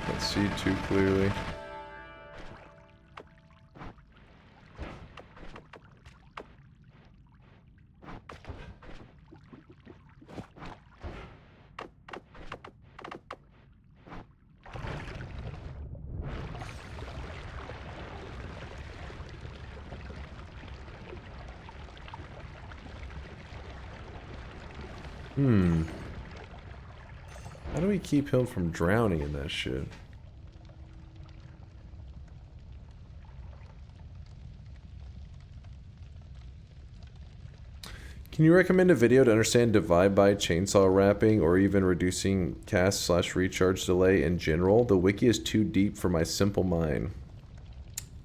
Can't see too clearly. How do we keep him from drowning in that shit? Can you recommend a video to understand divide by chainsaw wrapping or even reducing cast/recharge delay in general? The wiki is too deep for my simple mind.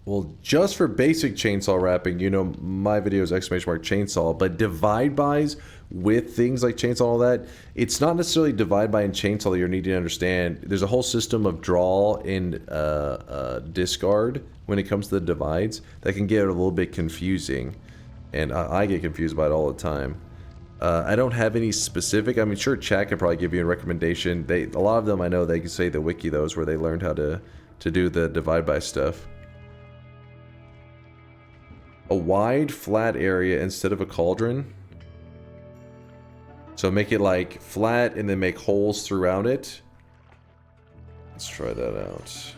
Well, just for basic chainsaw wrapping, you know, my video is !chainsaw, but divide bys with things like chainsaw and all that, it's not necessarily divide by and chainsaw that you're needing to understand. There's a whole system of draw and discard when it comes to the divides that can get a little bit confusing. And I get confused by it all the time. I don't have any specific, I mean, sure, chat could probably give you a recommendation. A lot of them I know they can say the wiki, though, is where they learned how to do the divide by stuff. A wide, flat area instead of a cauldron. So make it like flat and then make holes throughout it. Let's try that out.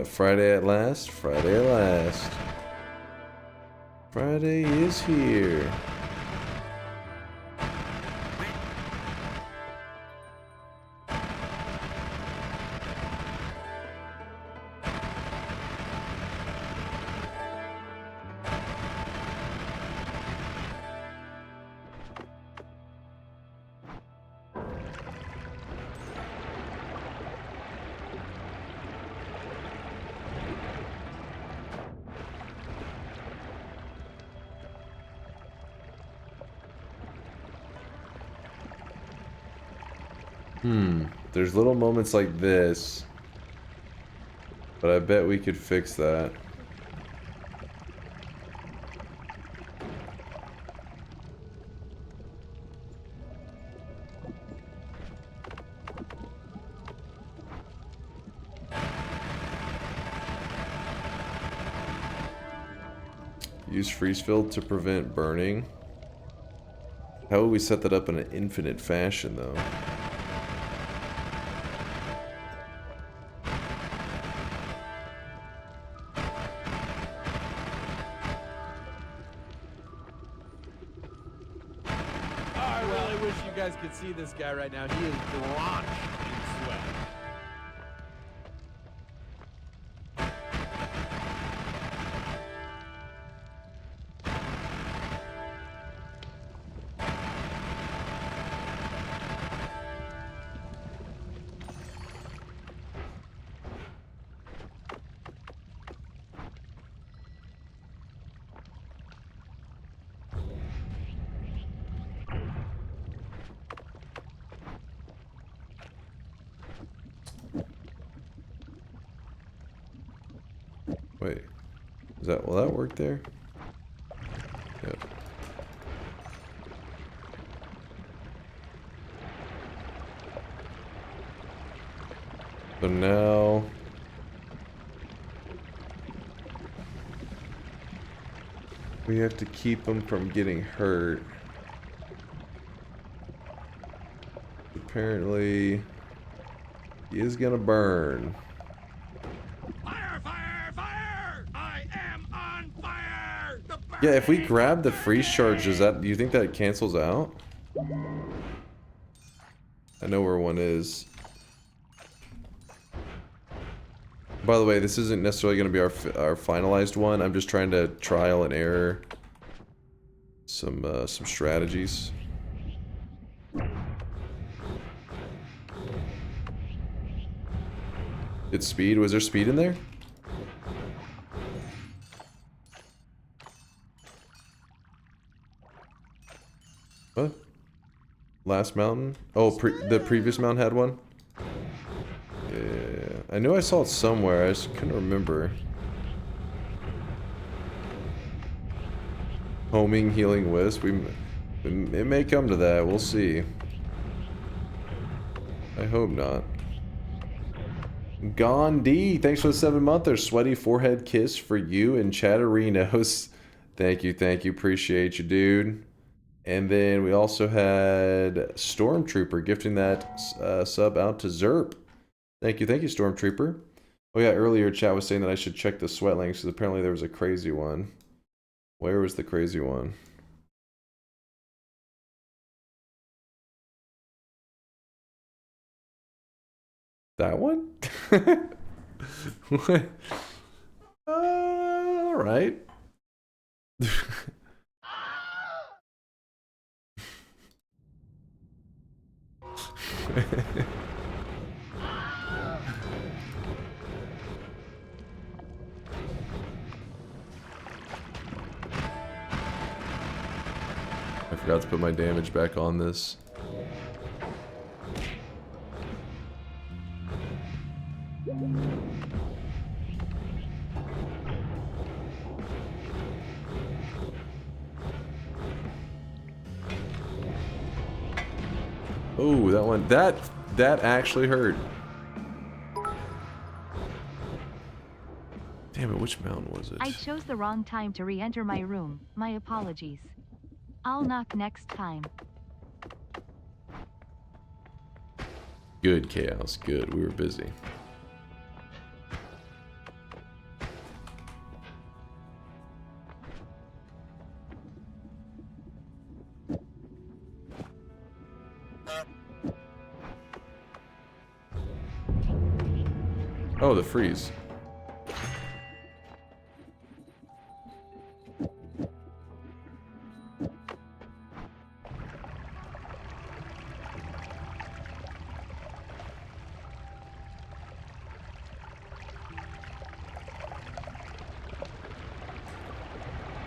Friday at last? Friday at last. Friday is here. There's little moments like this, but I bet we could fix that. Use freeze field to prevent burning. How would we set that up in an infinite fashion, though? Well, I wish you guys could see this guy right now. He is drenched in sweat. Wait, will that work there? Yep. So now we have to keep him from getting hurt. Apparently, he is gonna burn. Yeah, if we grab the freeze charge, do you think that cancels out? I know where one is. By the way, this isn't necessarily going to be our finalized one. I'm just trying to trial and error some strategies. It's speed. Was there speed in there? What? Last mountain? Oh, the previous mountain had one? Yeah. I knew I saw it somewhere. I just couldn't remember. Homing, healing wisp. It may come to that. We'll see. I hope not. Gandhi, thanks for the 7-monther. Sweaty forehead kiss for you and Chatterinos. Thank you. Appreciate you, dude. And then we also had Stormtrooper gifting that sub out to Zerp. Thank you, Stormtrooper. Oh yeah, earlier chat was saying that I should check the sweat links because apparently there was a crazy one. Where was the crazy one? That one? What? All right. I forgot to put my damage back on this. Oh, that one, that actually hurt. Damn it, which mountain was it? I chose the wrong time to re-enter my room. My apologies. I'll knock next time. Good, Chaos, good. We were busy. Oh, the freeze.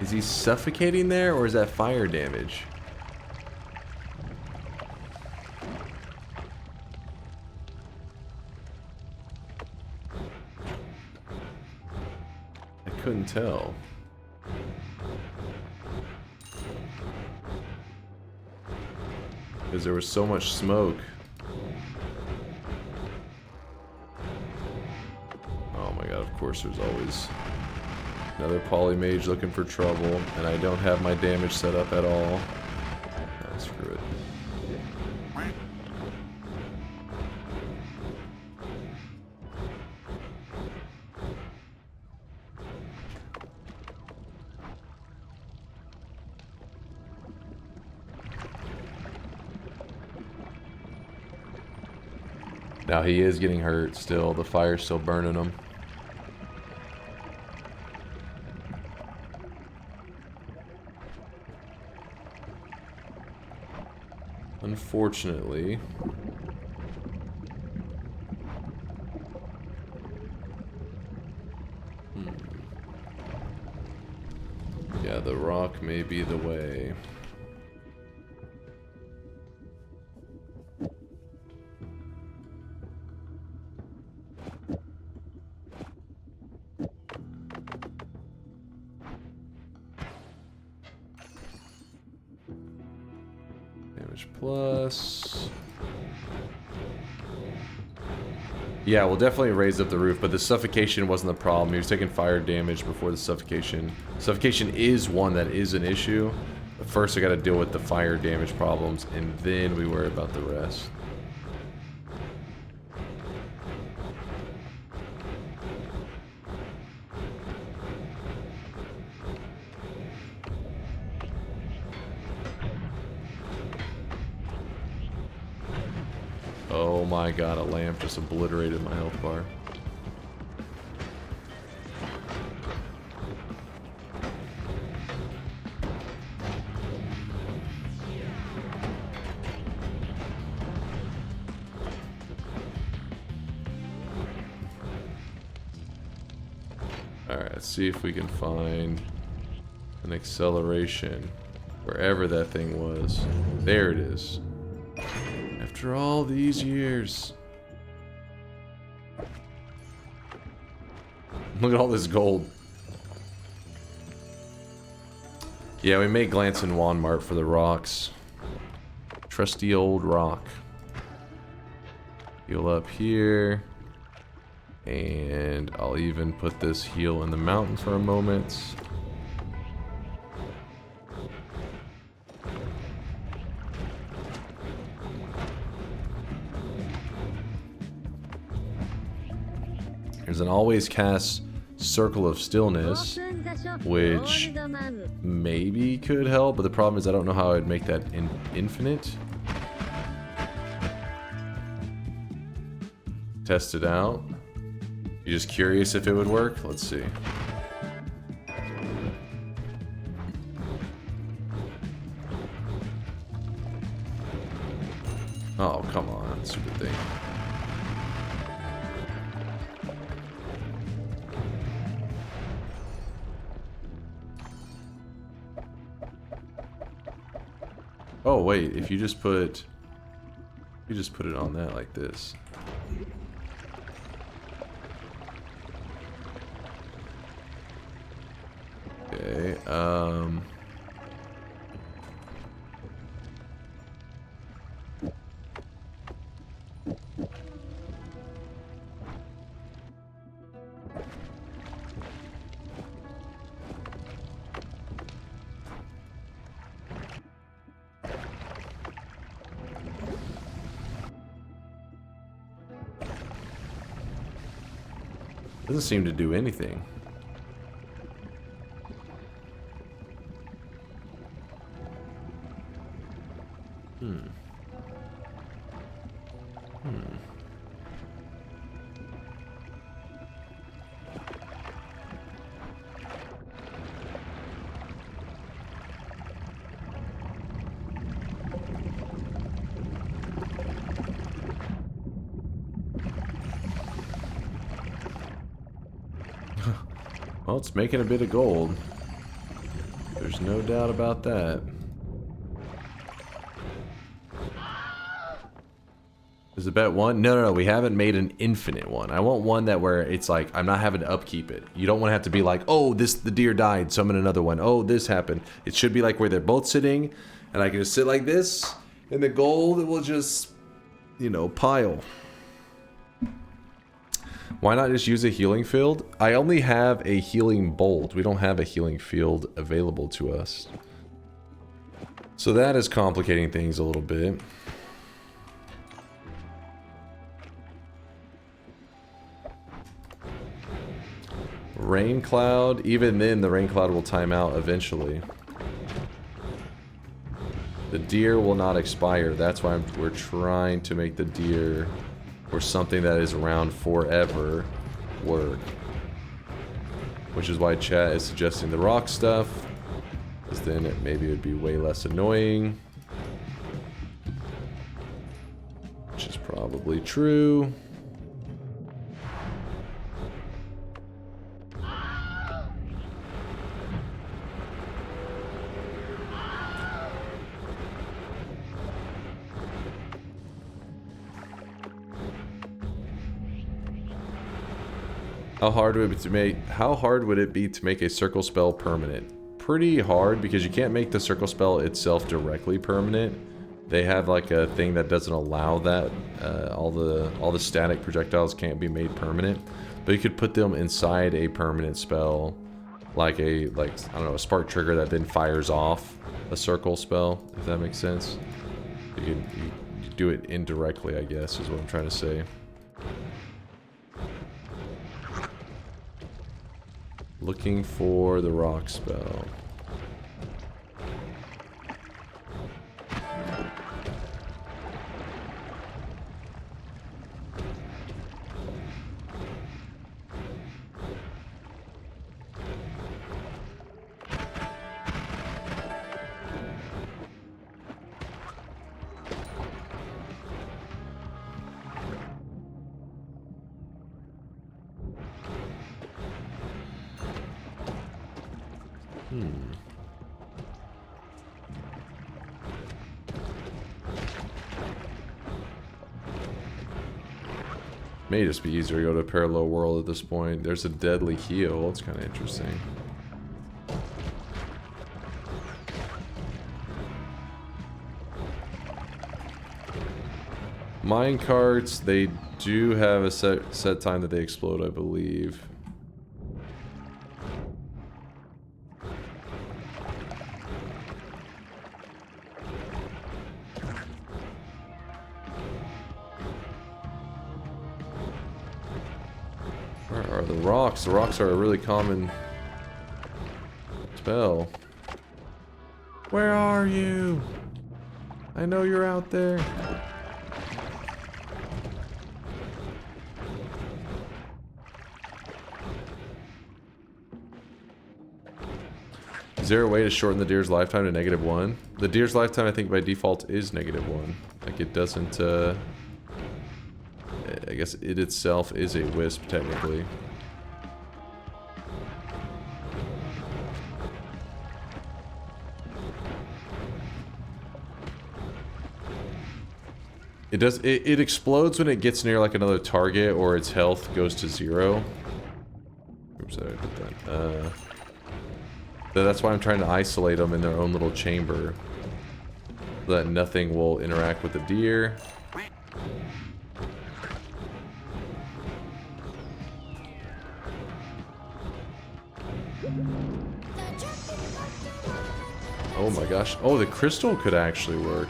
Is he suffocating there, or is that fire damage? I couldn't tell. Because there was so much smoke. Oh my god, of course there's always another polymage looking for trouble, and I don't have my damage set up at all. Oh, screw it. Now he is getting hurt still. The fire's still burning him. Unfortunately. Yeah, the rock may be the way. Damage plus. Yeah, we'll definitely raise up the roof, but the suffocation wasn't the problem. He was taking fire damage before the suffocation. Suffocation is one that is an issue. But first I gotta deal with the fire damage problems, and then we worry about the rest. Oh my god, a lamp just obliterated my health bar. Alright, let's see if we can find an acceleration wherever that thing was. There it is. After all these years. Look at all this gold. Yeah, we made Glance and Wanmart for the rocks. Trusty old rock. Heal up here. And I'll even put this heal in the mountain for a moment. There's an always cast Circle of Stillness, which maybe could help, but the problem is I don't know how I'd make that infinite. Test it out. You just curious if it would work? Let's see. Oh, come on, stupid thing. Oh wait, if you just put it on that like this. Okay, doesn't seem to do anything. Well, it's making a bit of gold. There's no doubt about that. Is it bet one? No, we haven't made an infinite one. I want one that where it's like, I'm not having to upkeep it. You don't want to have to be like, oh, the deer died, summon another one. Oh, this happened. It should be like where they're both sitting, and I can just sit like this, and the gold, it will just, you know, pile. Why not just use a healing field? I only have a healing bolt. We don't have a healing field available to us. So that is complicating things a little bit. Rain cloud, even then the rain cloud will time out eventually. The deer will not expire. That's why we're trying to make the deer or something that is around forever work. Which is why chat is suggesting the rock stuff, because then maybe it would be way less annoying. Which is probably true. How hard would it be to make a circle spell permanent? Pretty hard, because you can't make the circle spell itself directly permanent. They have like a thing that doesn't allow that. All the static projectiles can't be made permanent, but you could put them inside a permanent spell, like I don't know, a spark trigger that then fires off a circle spell, if that makes sense. You do it indirectly, I guess, is what I'm trying to say. Looking for the rock spell. May just be easier to go to a parallel world at this point. There's a deadly heal. It's kind of interesting. Mine carts, they do have a set time that they explode, I believe. Where are the rocks? The rocks are a really common spell. Where are you? I know you're out there. Is there a way to shorten the deer's lifetime to -1? The deer's lifetime, I think, by default is -1. Like, it doesn't, I guess it itself is a wisp, technically. It does, it explodes when it gets near, like, another target, or its health goes to 0. Oops, I did that. So that's why I'm trying to isolate them in their own little chamber, so that nothing will interact with the deer. Oh my gosh. Oh, the crystal could actually work,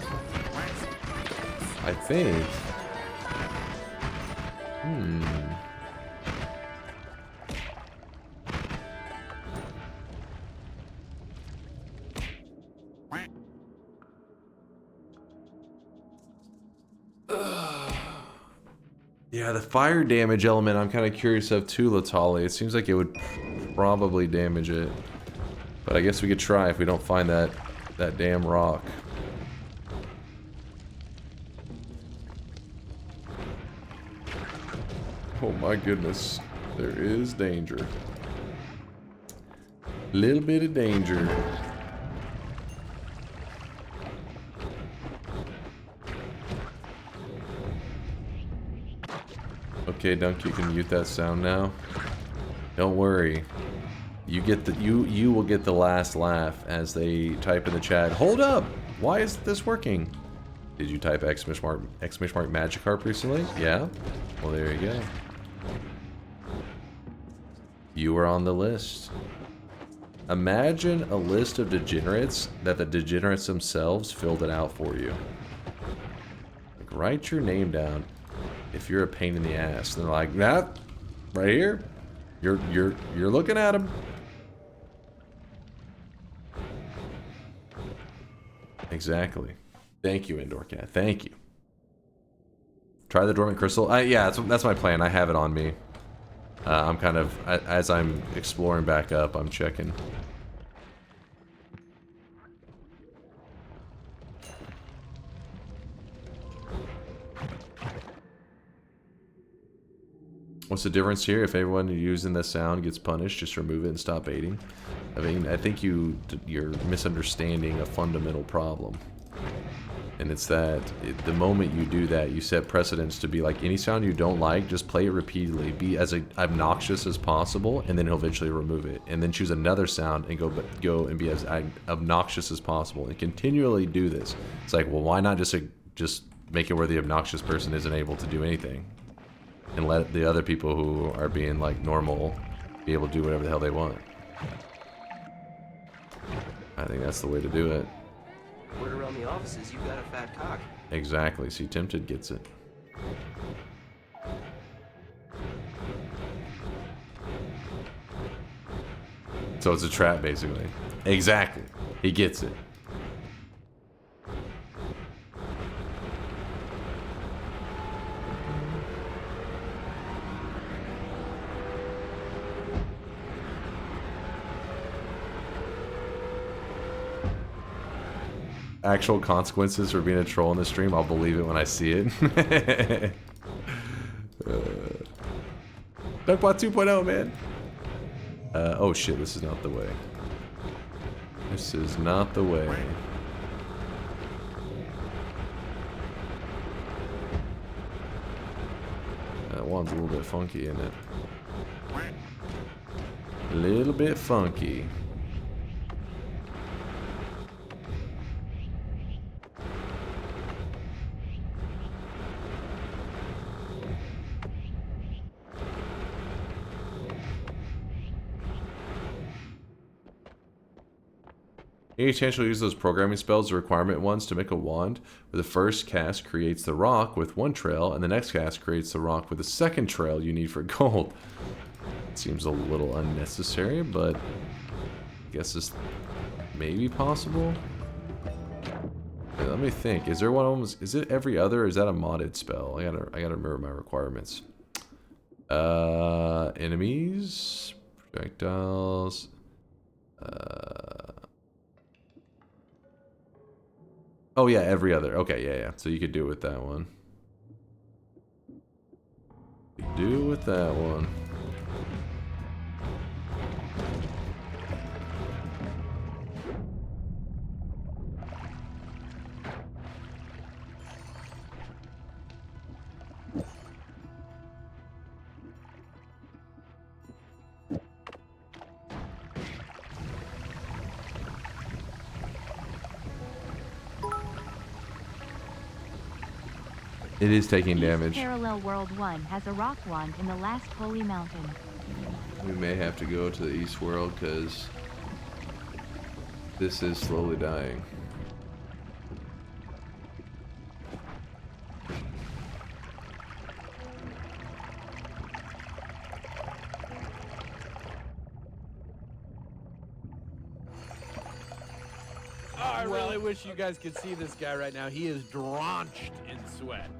I think. Yeah, the fire damage element I'm kind of curious of too, Latali. It seems like it would probably damage it. But I guess we could try if we don't find that damn rock. Oh my goodness. There is danger. Little bit of danger. Okay, Dunk, you can mute that sound now. Don't worry. You get the you will get the last laugh as they type in the chat. Hold up! Why isn't this working? Did you type exclamation mark Magikarp recently? Yeah? Well, there you go. You were on the list. Imagine a list of degenerates that the degenerates themselves filled it out for you. Like, write your name down if you're a pain in the ass. And they're like, that right here. You're looking at him. Exactly. Thank you, Indoor Cat. Thank you. Try the dormant crystal. Yeah, that's my plan. I have it on me. I'm kind of, as I'm exploring back up, I'm checking. What's the difference here? If everyone using the sound gets punished, just remove it and stop baiting. I mean, I think you're misunderstanding a fundamental problem. And it's that the moment you do that, you set precedence to be like, any sound you don't like, just play it repeatedly. Be as obnoxious as possible, and then he'll eventually remove it. And then choose another sound and go and be as obnoxious as possible. And continually do this. It's like, well, why not just make it where the obnoxious person isn't able to do anything? And let the other people who are being like normal be able to do whatever the hell they want. I think that's the way to do it. Word around the offices, you got a fat cock. Exactly. See, Tempted gets it. So it's a trap, basically. Exactly. He gets it. Actual consequences for being a troll in the stream, I'll believe it when I see it. DunkBot 2.0, man. Oh shit, this is not the way. This is not the way. That one's a little bit funky, isn't it? A little bit funky. Any chance you'll use those programming spells, the requirement ones, to make a wand, where the first cast creates the rock with one trail, and the next cast creates the rock with the second trail you need for gold. It seems a little unnecessary, but I guess it's maybe possible. Wait, let me think. Is there one of them? Is it every other, or is that a modded spell? I gotta remember my requirements. Enemies, projectiles. Oh yeah, every other. Okay, yeah. So you could do it with that one. Do it with that one. It is taking damage. Parallel World 1 has a rock wand in the last holy mountain. We may have to go to the East World because this is slowly dying. Oh, I really wish you guys could see this guy right now. He is drenched in sweat.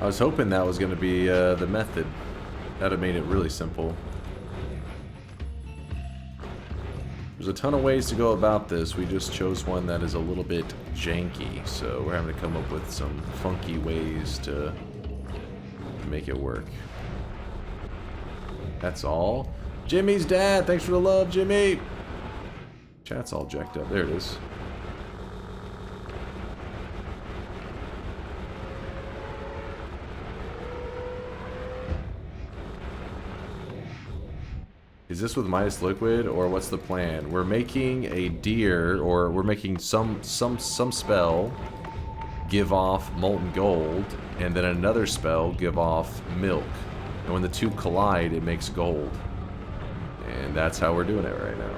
I was hoping that was going to be the method. That'd have made it really simple. There's a ton of ways to go about this. We just chose one that is a little bit janky, so we're having to come up with some funky ways to make it work. That's all. Jimmy's dad, thanks for the love, Jimmy. Chat's all jacked up. There it is. Is this with Midas Liquid, or what's the plan? We're making a deer, or we're making some spell give off molten gold, and then another spell give off milk. And when the two collide, it makes gold. And that's how we're doing it right now.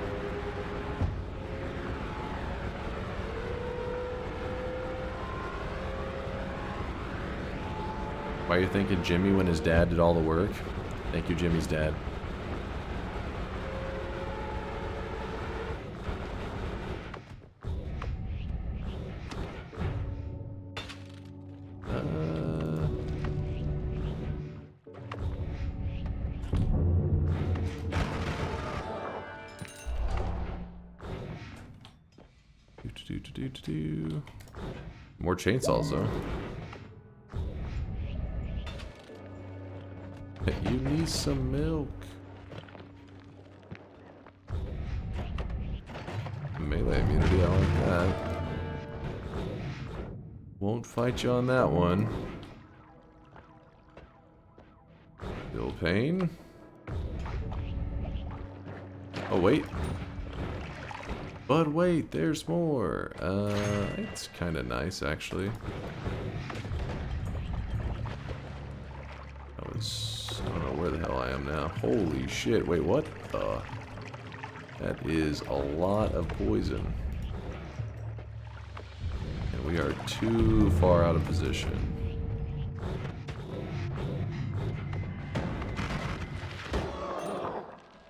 Why are you thinking Jimmy when his dad did all the work? Thank you, Jimmy's dad. More chainsaws though. You need some milk. Melee immunity, I like that. Won't fight you on that one. Feel pain. Oh wait. But wait, there's more. It's kind of nice actually. I don't know where the hell I am now. Holy shit, wait, what the? That is a lot of poison. And we are too far out of position.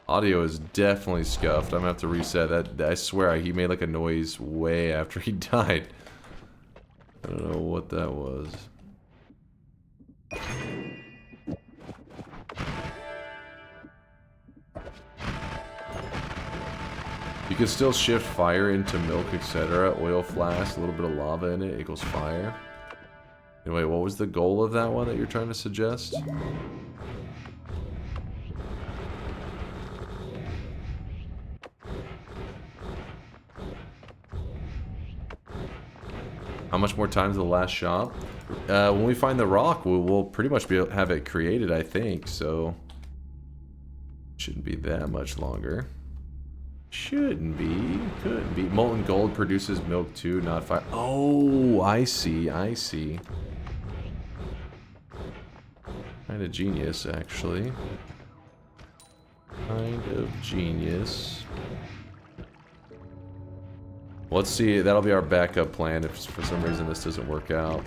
Audio is definitely scuffed. I'm gonna have to reset that. I swear he made like a noise way after he died. I don't know what that was. You can still shift fire into milk, etc. Oil flask, a little bit of lava in it equals fire. Anyway, what was the goal of that one that you're trying to suggest? How much more time to the last shop? When we find the rock, we'll pretty much have it created, I think, so... Shouldn't be that much longer. Shouldn't be. Could be. Molten gold produces milk too, not fire. Oh, I see, I see. Kind of genius, actually. Kind of genius. Let's see, that'll be our backup plan if for some reason this doesn't work out.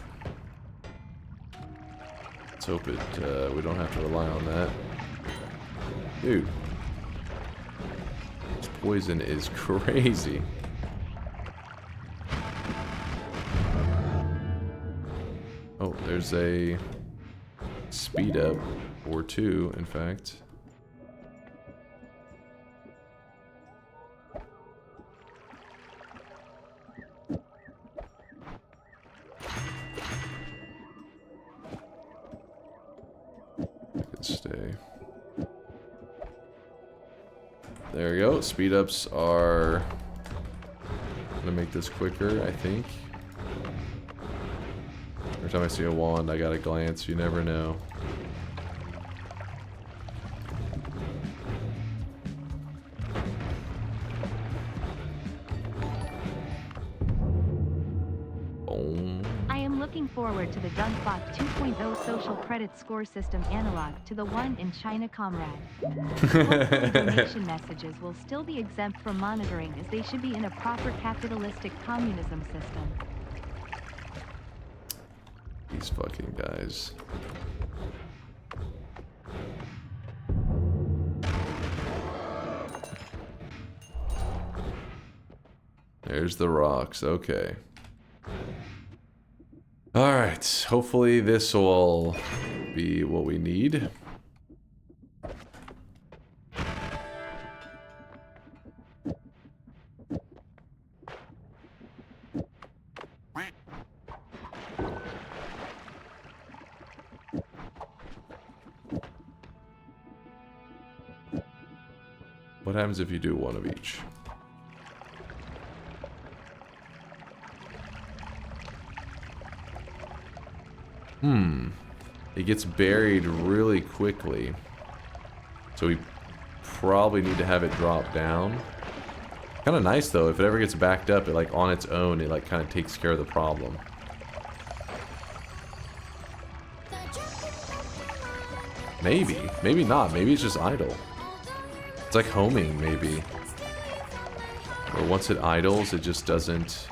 Let's hope we don't have to rely on that. Dude. This poison is crazy. Oh, there's a speed up, or two, in fact. Stay. There we go. Speed ups are gonna make this quicker, I think. Every time I see a wand, I gotta glance. You never know. Forward to the DunkBot 2.0 social credit score system analog to the one in China, comrade. Hopefully donation messages will still be exempt from monitoring as they should be in a proper capitalistic communism system. These fucking guys. There's the rocks, okay. Alright, hopefully this will be what we need. What happens if you do one of each? It gets buried really quickly. So we probably need to have it drop down. Kind of nice though, if it ever gets backed up, it like on its own, it like kind of takes care of the problem. Maybe. Maybe not. Maybe it's just idle. It's like homing, maybe. Or once it idles, it just doesn't...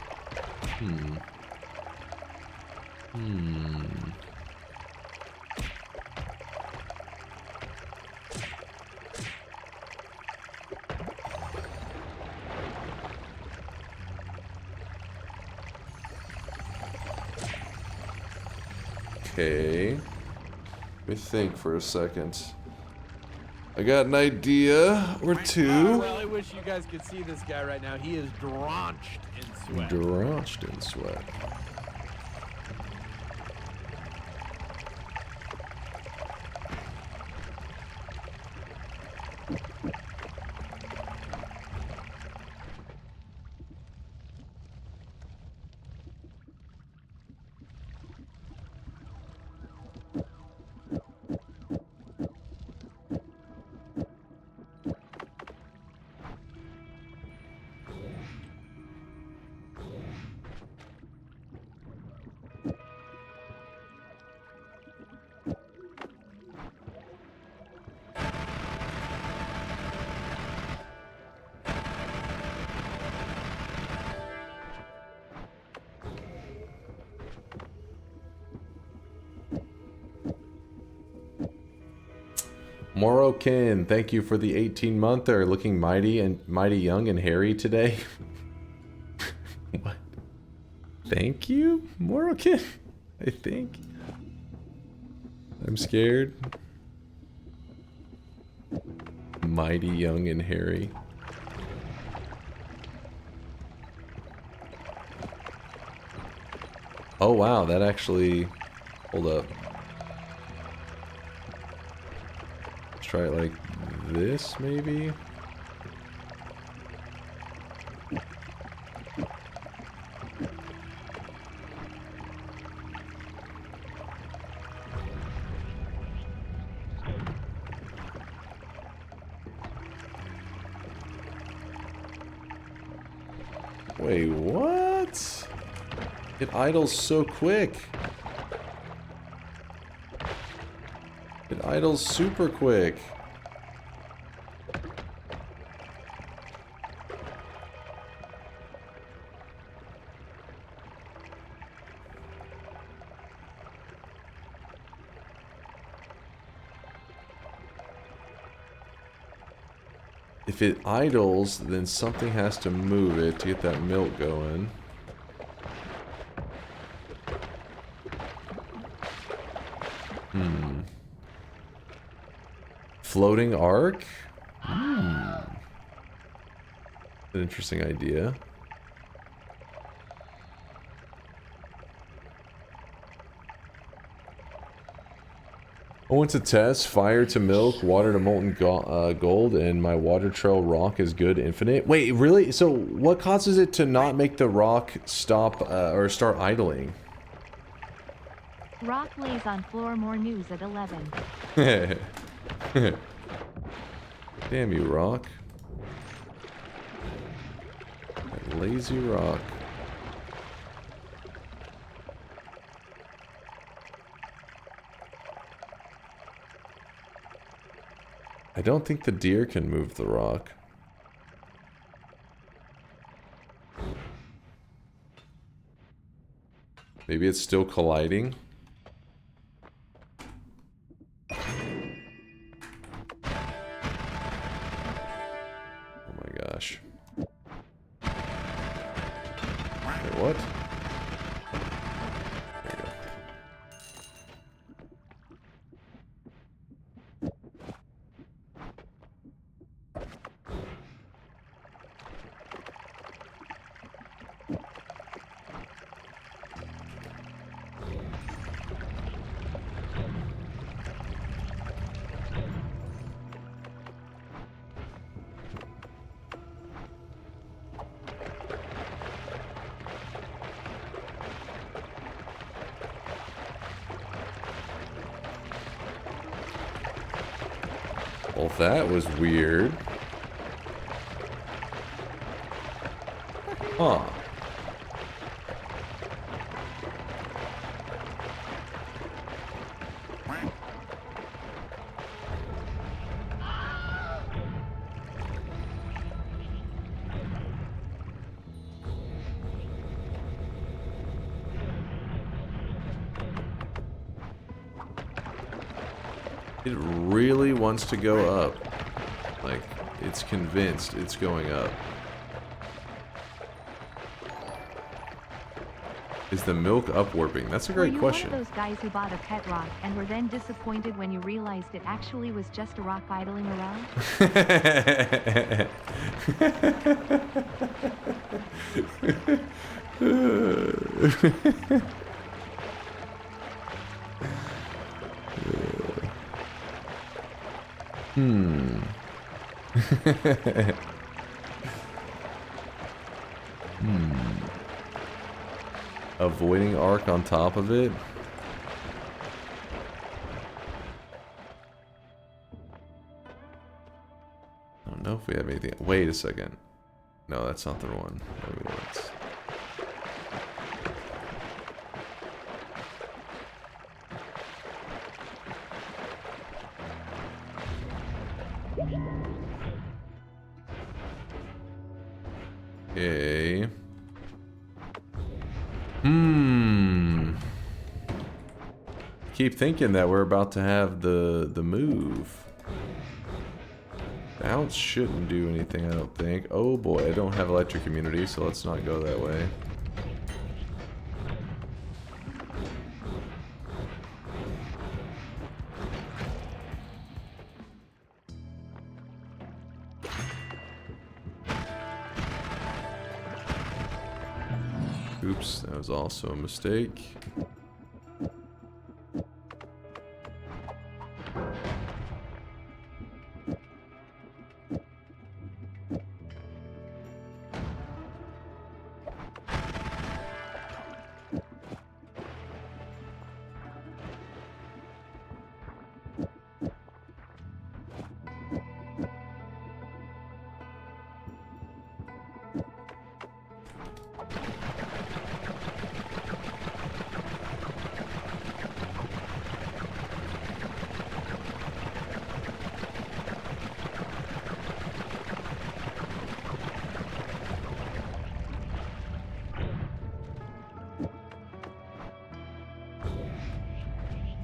Okay. Let me think for a second. I got an idea or two. Well, I wish you guys could see this guy right now. He is drenched in sweat. Drenched in sweat. Morokin, thank you for the 18-monther. Looking mighty young and hairy today. What? Thank you, Morokin. I think. I'm scared. Mighty young and hairy. Oh wow, that actually. Hold up. Try it like this, maybe? Wait, what? It idles so quick. It idles super quick. If it idles, then something has to move it to get that milk going. Floating arc? An interesting idea. I went to test fire to milk, water to molten gold, and my water trail rock is good infinite. Wait, really? So what causes it to not make the rock stop or start idling? Rock lays on floor. More news at 11. Damn you, rock. That lazy rock. I don't think the deer can move the rock. Maybe it's still colliding. Oh my gosh. Wait, what? There you go. Well, that was weird. Huh. It really wants to go up. Like, it's convinced it's going up. Is the milk upwarping? That's a Were great you question. one of those guys who bought a pet rock and were then disappointed when you realized it actually was just a rock idling around? Avoiding arc on top of it. I don't know if we have anything. Wait a second. No, that's not the one. Maybe that's... Okay. Keep thinking that we're about to have the move. Bounce shouldn't do anything, I don't think. Oh boy, I don't have electric immunity, so let's not go that way. Oops, that was also a mistake.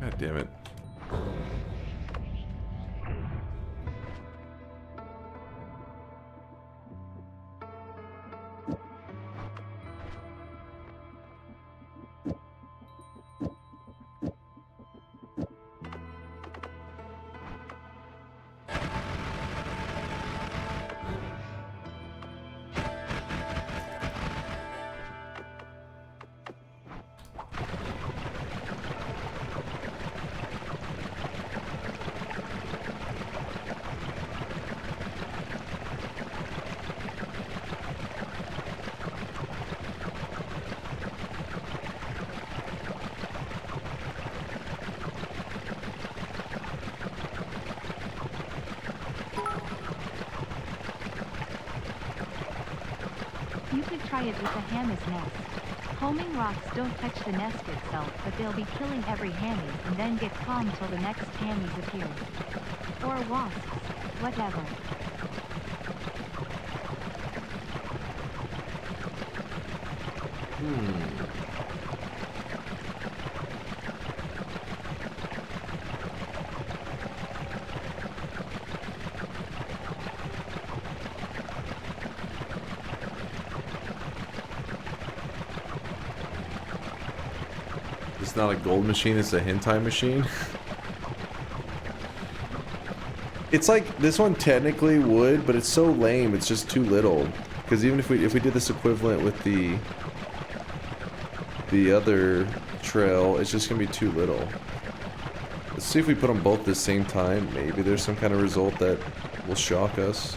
God damn it. You could try it with a hammer's nest. Homing rocks don't touch the nest itself, but they'll be killing every hammy and then get calm till the next hammies appears. Or wasps. Whatever. It's not a gold machine, it's a hentai machine. It's like, this one technically would, but it's so lame, it's just too little. Because even if we did this equivalent with the other trail, it's just gonna be too little. Let's see if we put them both at the same time. Maybe there's some kind of result that will shock us.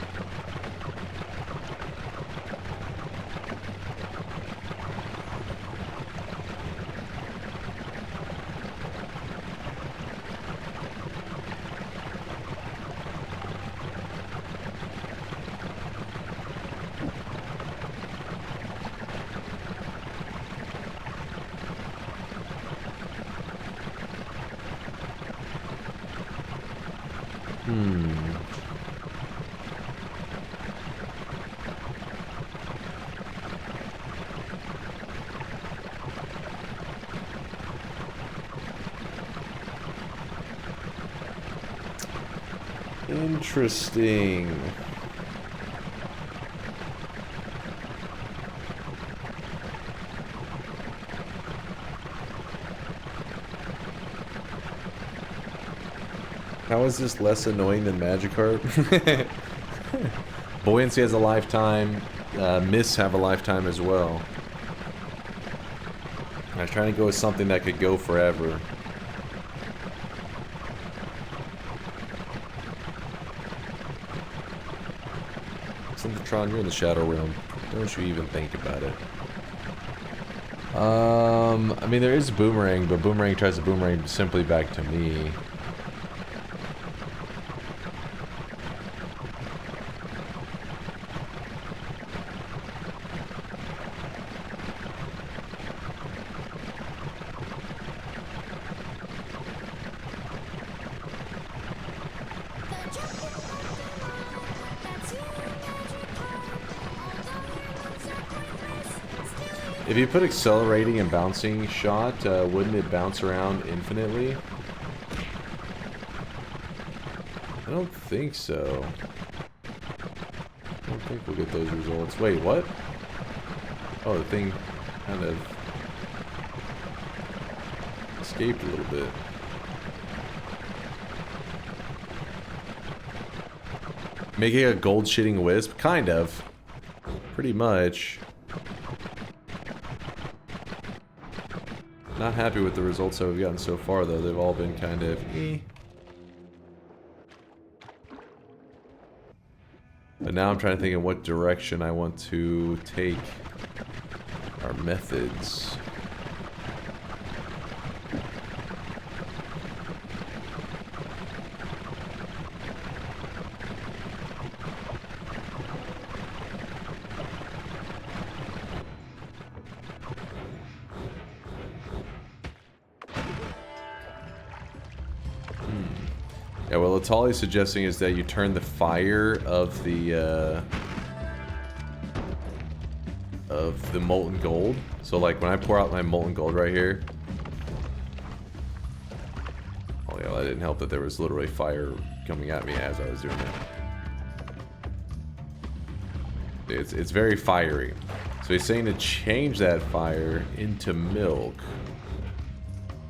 Interesting. How is this less annoying than Magikarp? Buoyancy has a lifetime. Mists have a lifetime as well. I was trying to go with something that could go forever. Synthetron, you're in the Shadow Realm. Don't you even think about it. I mean, there is Boomerang, but Boomerang tries to boomerang simply back to me. If you put accelerating and bouncing shot, wouldn't it bounce around infinitely? I don't think so. I don't think we'll get those results. Wait, what? Oh, the thing kind of escaped a little bit. Making a gold shitting wisp? Kind of. Pretty much. Not happy with the results that we've gotten so far, though. They've all been kind of eh. But now I'm trying to think in what direction I want to take our methods. Yeah, what Latali's suggesting is that you turn the fire of the molten gold. So like when I pour out my molten gold right here. Oh yeah, that didn't help that there was literally fire coming at me as I was doing it. It's very fiery. So he's saying to change that fire into milk,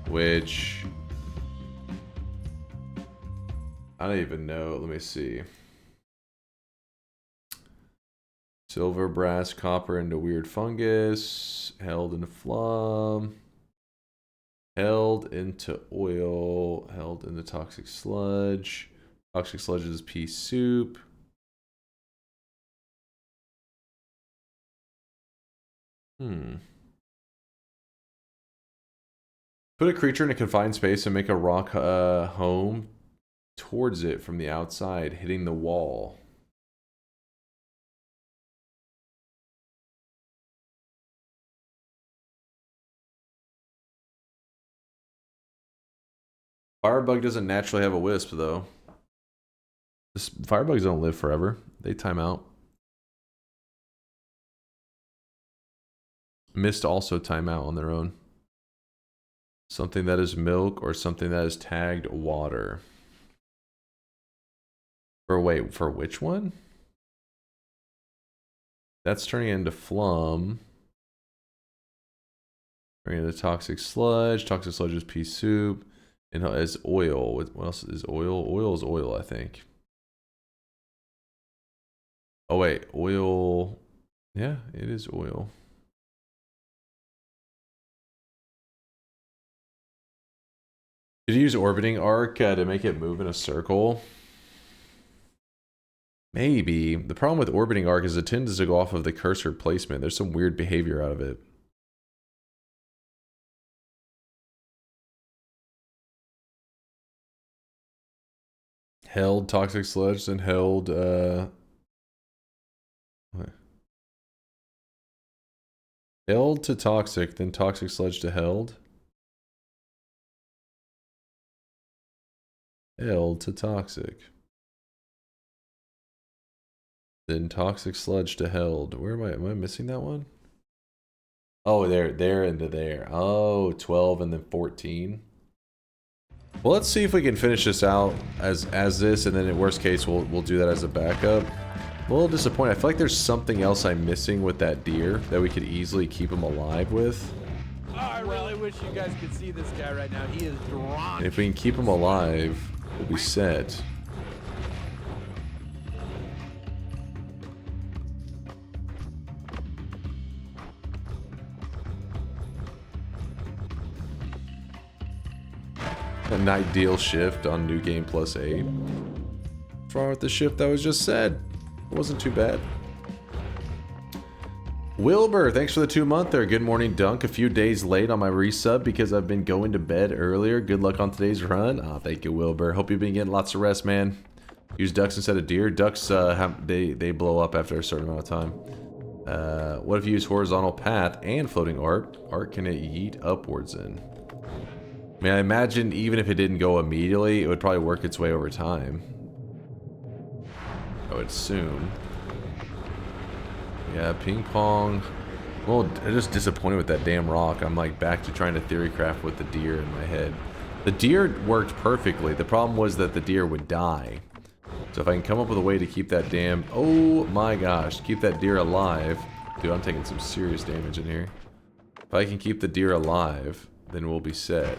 which I don't even know. Let me see. Silver, brass, copper into weird fungus. Held into phloem. Held into oil. Held into toxic sludge. Toxic sludge is pea soup. Put a creature in a confined space and make a rock home towards it from the outside, hitting the wall. Firebug doesn't naturally have a wisp, though. Firebugs don't live forever. They time out. Mist also time out on their own. Something that is milk or something that is tagged water. Or wait, for which one? That's turning into phloem. Turning into toxic sludge. Toxic sludge is pea soup. And as oil. What else is oil? Oil is oil, I think. Oh wait, oil. Yeah, it is oil. Did you use orbiting arc to make it move in a circle? Maybe. The problem with orbiting arc is it tends to go off of the cursor placement. There's some weird behavior out of it. Held toxic sludge, then held held to toxic, then toxic sludge to held. Held to toxic. Then toxic sludge to held. Where am I? Am I missing that one? Oh, there into there. Oh, 12 and then 14. Well, let's see if we can finish this out as this, and then in worst case, we'll do that as a backup. I'm a little disappointed. I feel like there's something else I'm missing with that deer that we could easily keep him alive with. Oh, I really wish you guys could see this guy right now. He is drawn. If we can keep him alive. We'll be set. An ideal shift on new game plus 8. What's wrong with the shift that was just said? It wasn't too bad. Wilbur, thanks for the 2-monther. Good morning, Dunk. A few days late on my resub because I've been going to bed earlier. Good luck on today's run. Oh, thank you, Wilbur. Hope you've been getting lots of rest, man. Use ducks instead of deer. Ducks, they blow up after a certain amount of time. What if you use horizontal path and floating arc? Arc can it yeet upwards in? I mean, I imagine even if it didn't go immediately, it would probably work its way over time. I would assume. Yeah, ping pong. Well, I'm just disappointed with that damn rock. I'm like back to trying to theory craft with the deer in my head. The deer worked perfectly. The problem was that the deer would die. So if I can come up with a way to keep that damn... Oh my gosh, keep that deer alive. Dude, I'm taking some serious damage in here. If I can keep the deer alive, then we'll be set.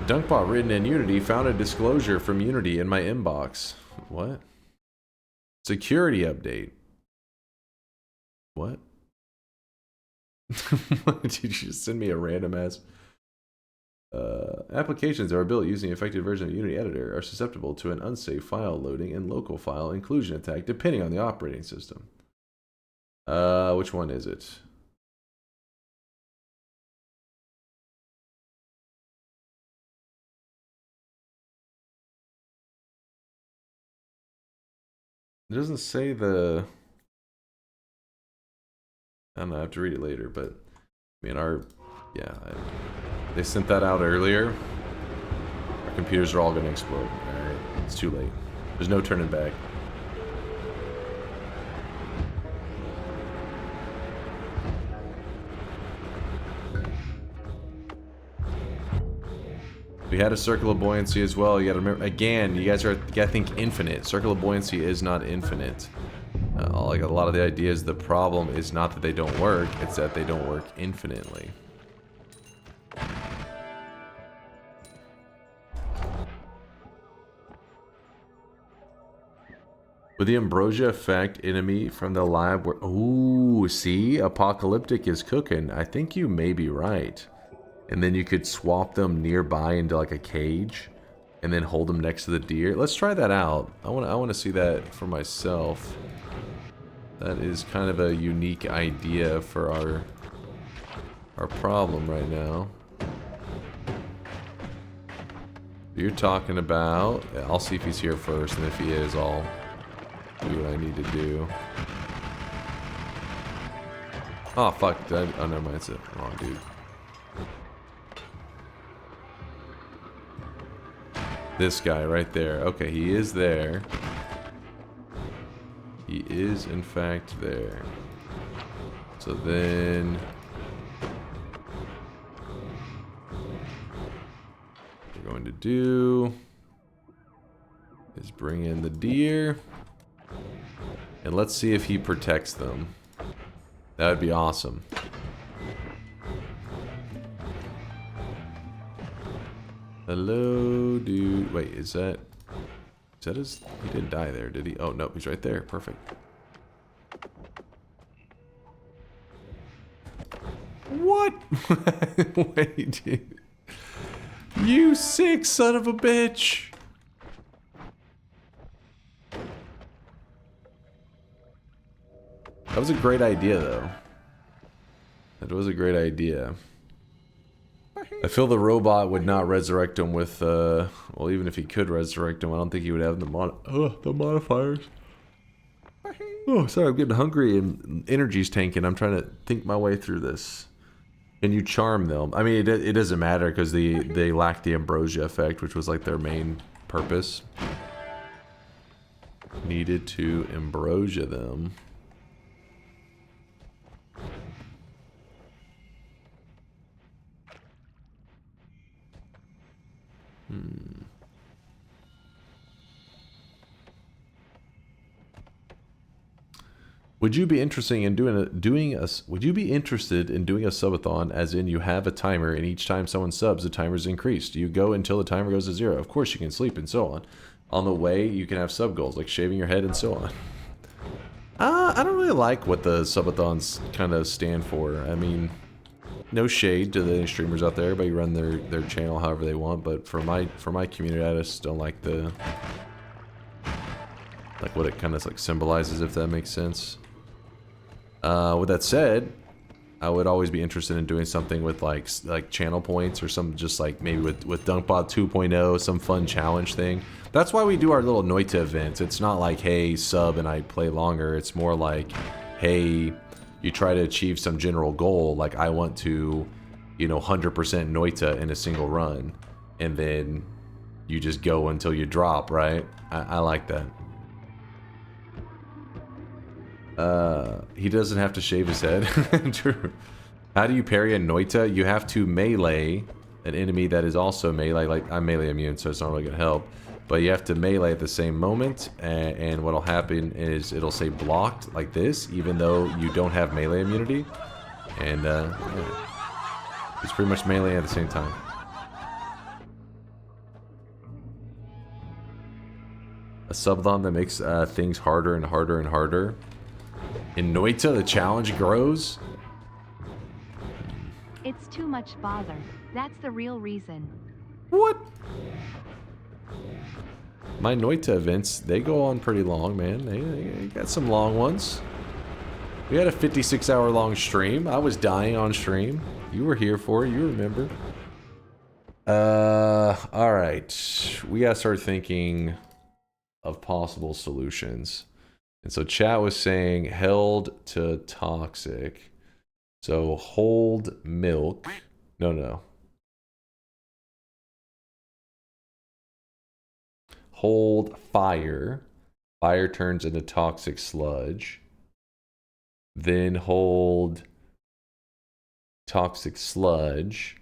DunkBot written in Unity found a disclosure from Unity in my inbox. What? Security update. What? Did you just send me a random ass? Applications that are built using the affected version of Unity Editor are susceptible to an unsafe file loading and local file inclusion attack depending on the operating system. Which one is it? It doesn't say the... I don't know, I have to read it later, but... I mean, yeah, they sent that out earlier. Our computers are all going to explode. Alright, it's too late. There's no turning back. We had a circle of buoyancy as well. You gotta remember, again, you gotta think infinite. Circle of buoyancy is not infinite. Like a lot of the ideas, the problem is not that they don't work, it's that they don't work infinitely. With the ambrosia effect, enemy from the lab were... Ooh, see? Apocalyptic is cooking. I think you may be right. And then you could swap them nearby into like a cage and then hold them next to the deer. Let's try that out. I want to see that for myself. That is kind of a unique idea for our problem right now. You're talking about... Yeah, I'll see if he's here first, and if he is, I'll do what I need to do. Oh, fuck. Oh, never mind. It's it. Wrong dude. This guy right there. Okay, he is there. He is, in fact, there. So then... what we're going to do is bring in the deer. And let's see if he protects them. That would be awesome. Hello, dude. Wait, is that his... He didn't die there, did he? Oh, no, he's right there. Perfect. What? Wait, dude. You sick son of a bitch. That was a great idea, though. That was a great idea. I feel the robot would not resurrect him with, well, even if he could resurrect him, I don't think he would have the modifiers. Oh, sorry, I'm getting hungry and energy's tanking. I'm trying to think my way through this. Can you charm them? I mean, it doesn't matter because they lack the ambrosia effect, which was like their main purpose. Needed to ambrosia them. Would you be interested in doing a subathon, as in you have a timer and each time someone subs, the timer's increased? You go until the timer goes to 0. Of course you can sleep and so on. On the way, you can have sub goals like shaving your head and so on. I don't really like what the subathons kind of stand for. I mean, no shade to the streamers out there. Everybody run their channel however they want, but for my community, I just don't like the what it kind of like symbolizes, if that makes sense. With that said, I would always be interested in doing something with like channel points or some, just like maybe with DunkBot 2.0, some fun challenge thing. That's why we do our little Noita events. It's not like, hey, sub and I play longer. It's more like, hey, you try to achieve some general goal. Like I want to, 100% Noita in a single run, and then you just go until you drop, right? I like that. He doesn't have to shave his head. True. How do you parry a Noita? You have to melee an enemy that is also melee. Like, I'm melee immune, so it's not really gonna help. But you have to melee at the same moment, and what'll happen is it'll say blocked like this, even though you don't have melee immunity. And yeah. It's pretty much melee at the same time. A subathon that makes things harder and harder and harder. In Noita, the challenge grows. It's too much bother. That's the real reason. What? My Noita events, they go on pretty long, man. They got some long ones. We had a 56-hour long stream. I was dying on stream. You were here for it. You remember. Alright. We gotta start thinking of possible solutions. And so chat was saying held to toxic. So hold milk. No. Hold fire. Fire turns into toxic sludge. Then hold toxic sludge.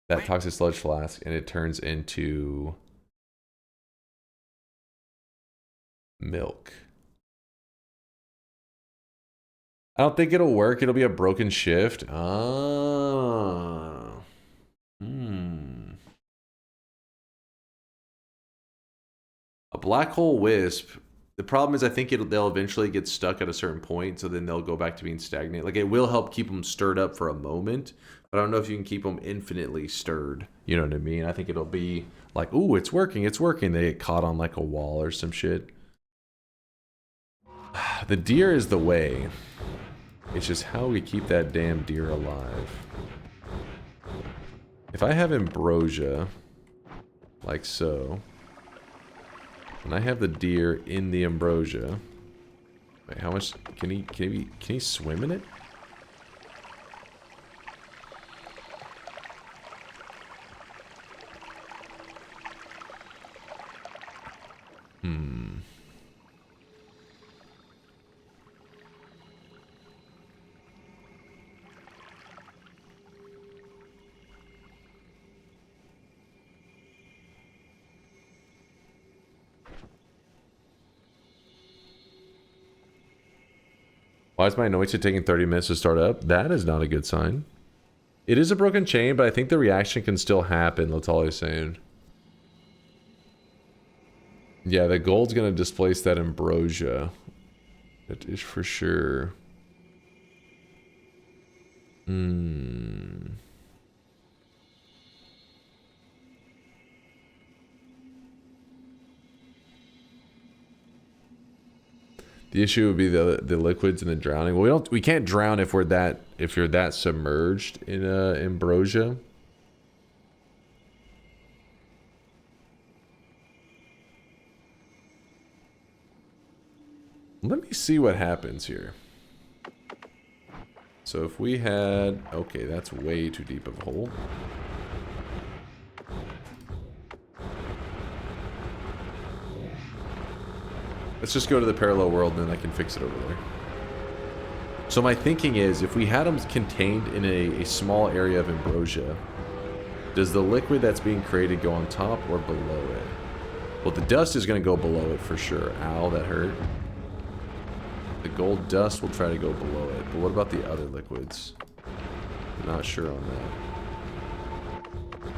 That toxic sludge flask, and it turns into milk. I don't think it'll work. It'll be a broken shift. A black hole wisp. The problem is I think they'll eventually get stuck at a certain point, so then they'll go back to being stagnant. Like, it will help keep them stirred up for a moment, but I don't know if you can keep them infinitely stirred. You know what I mean? I think it'll be like, ooh, it's working, it's working. They get caught on like a wall or some shit. The deer is the way. It's just how we keep that damn deer alive. If I have ambrosia, like so, and I have the deer in the ambrosia, wait, how much can he swim in it? Why is my Noita taking 30 minutes to start up? That is not a good sign. It is a broken chain, but I think the reaction can still happen. That's all I'm saying. Yeah, the gold's going to displace that ambrosia. That is for sure. The issue would be the liquids and the drowning. Well, we can't drown if you're that submerged in ambrosia. Let me see what happens here. So if we had, okay, that's way too deep of a hole. Let's just go to the parallel world and then I can fix it over there. So my thinking is, if we had them contained in a small area of ambrosia, does the liquid that's being created go on top or below it? Well, the dust is going to go below it for sure. Ow, that hurt. The gold dust will try to go below it. But what about the other liquids? I'm not sure on that.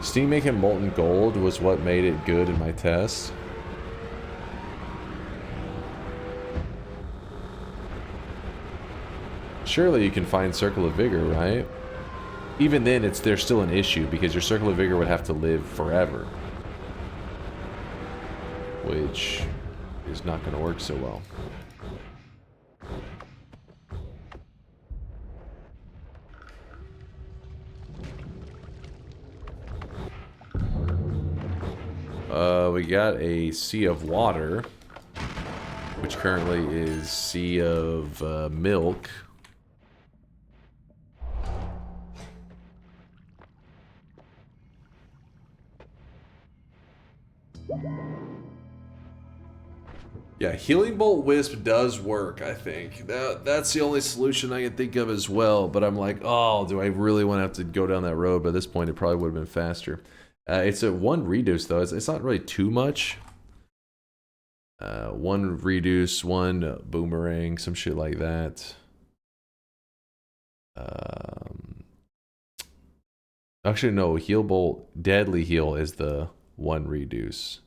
Steam making molten gold was what made it good in my test. Surely you can find Circle of Vigor, right? Even then, there's still an issue because your Circle of Vigor would have to live forever. Which is not going to work so well. We got a Sea of Water, which currently is Sea of Milk. Yeah, Healing Bolt Wisp does work, I think. That's the only solution I can think of as well, but I'm like, oh, do I really want to have to go down that road? By this point, it probably would have been faster. It's a 1 reduce, though. It's not really too much. 1 reduce, 1 boomerang, some shit like that. Actually, no, Heal Bolt, Deadly Heal is the 1 reduce.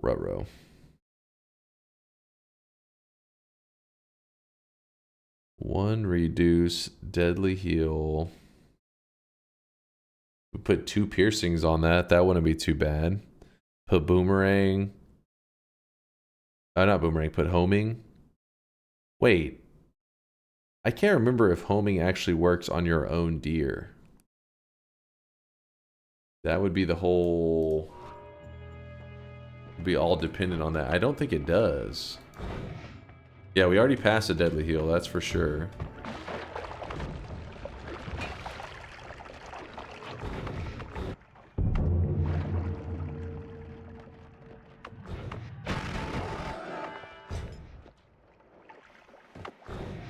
Ruh-roh. One reduce, deadly heal. We put 2 piercings on that. That wouldn't be too bad. Put boomerang. Oh, not boomerang. Put homing. Wait. I can't remember if homing actually works on your own deer. That would be the whole... Would be all dependent on that. I don't think it does. Yeah, we already passed a deadly heal, that's for sure.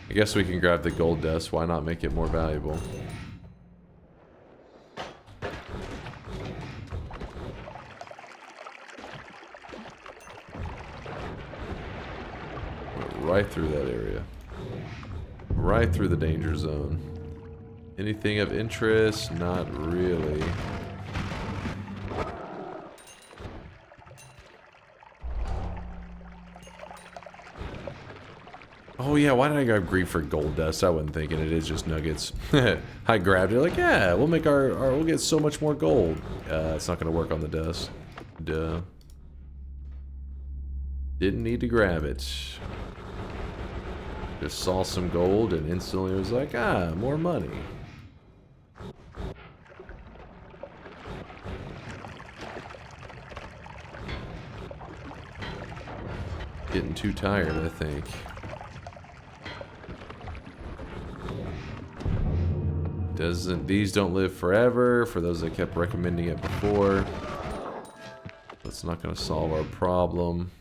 I guess we can grab the gold dust. Why not make it more valuable? Right through that area. Right through the danger zone. Anything of interest? Not really. Oh yeah, why did I grab green for gold dust? I wasn't thinking it is just nuggets. I grabbed it like, yeah, we'll make we'll get so much more gold. It's not gonna work on the dust. Duh. Didn't need to grab it. Just saw some gold and instantly was like, ah, more money. Getting too tired, I think. These don't live forever, for those that kept recommending it before. That's not going to solve our problem.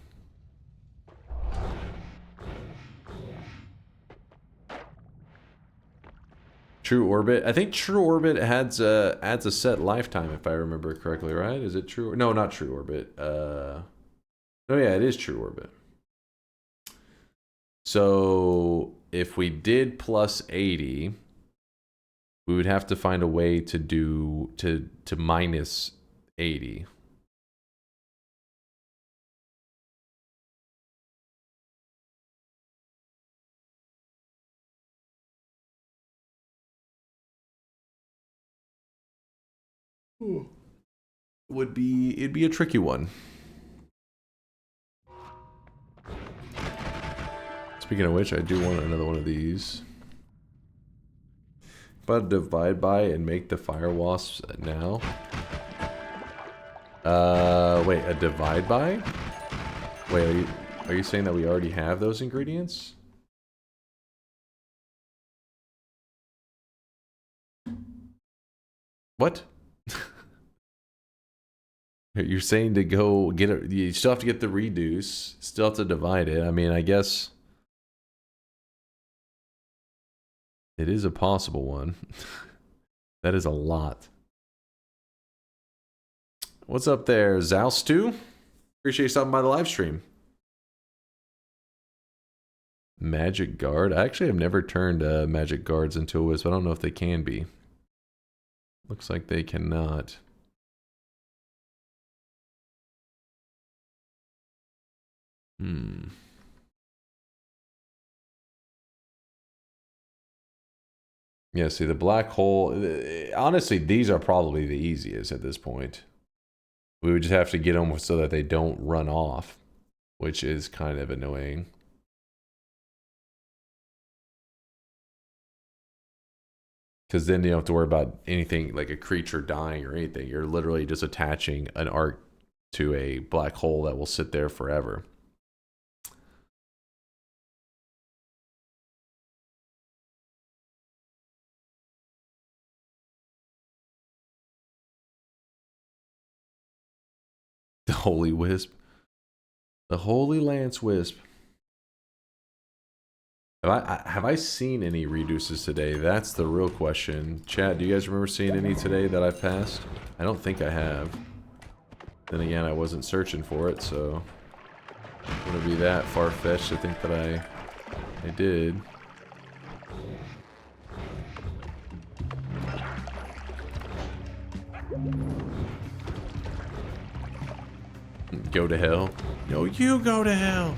True Orbit. I think True Orbit adds a set lifetime, if I remember correctly, right? Is it True? No, not True Orbit. Oh yeah, it is True Orbit. So if we did plus 80, we would have to find a way to do to minus 80. It'd be a tricky one. Speaking of which, I do want another one of these. But divide by and make the fire wasps now. Wait, a divide by? Wait, are you saying that we already have those ingredients? What? You're saying to go get it, you still have to get the reduce, still have to divide it. I mean, I guess it is a possible one. That is a lot. What's up there, Zalstu? Appreciate you stopping by the live stream. Magic Guard? I actually have never turned Magic Guards into a wisp. I don't know if they can be. Looks like they cannot. Yeah, see the black hole. Honestly, these are probably the easiest at this point. We would just have to get them so that they don't run off, which is kind of annoying. Because then you don't have to worry about anything like a creature dying or anything. You're literally just attaching an arc to a black hole that will sit there forever. The Holy Wisp. The Holy Lance Wisp. Have I seen any reduces today? That's the real question. Chat, do you guys remember seeing any today that I've passed? I don't think I have. Then again, I wasn't searching for it, so it wouldn't be that far-fetched to think that I did. Go to hell. No, you go to hell.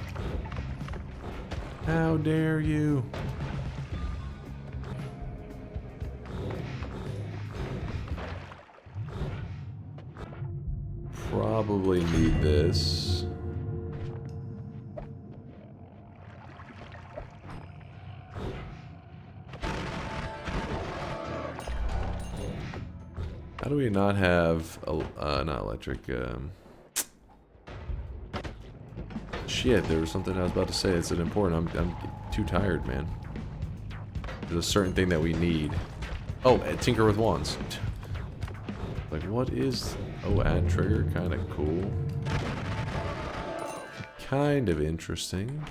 How dare you? Probably need this. How do we not have not electric? Shit, there was something I was about to say. It's an important. I'm too tired, man. There's a certain thing that we need. Oh, tinker with wands. Like, what is? Oh, add trigger, kind of cool. Kind of interesting.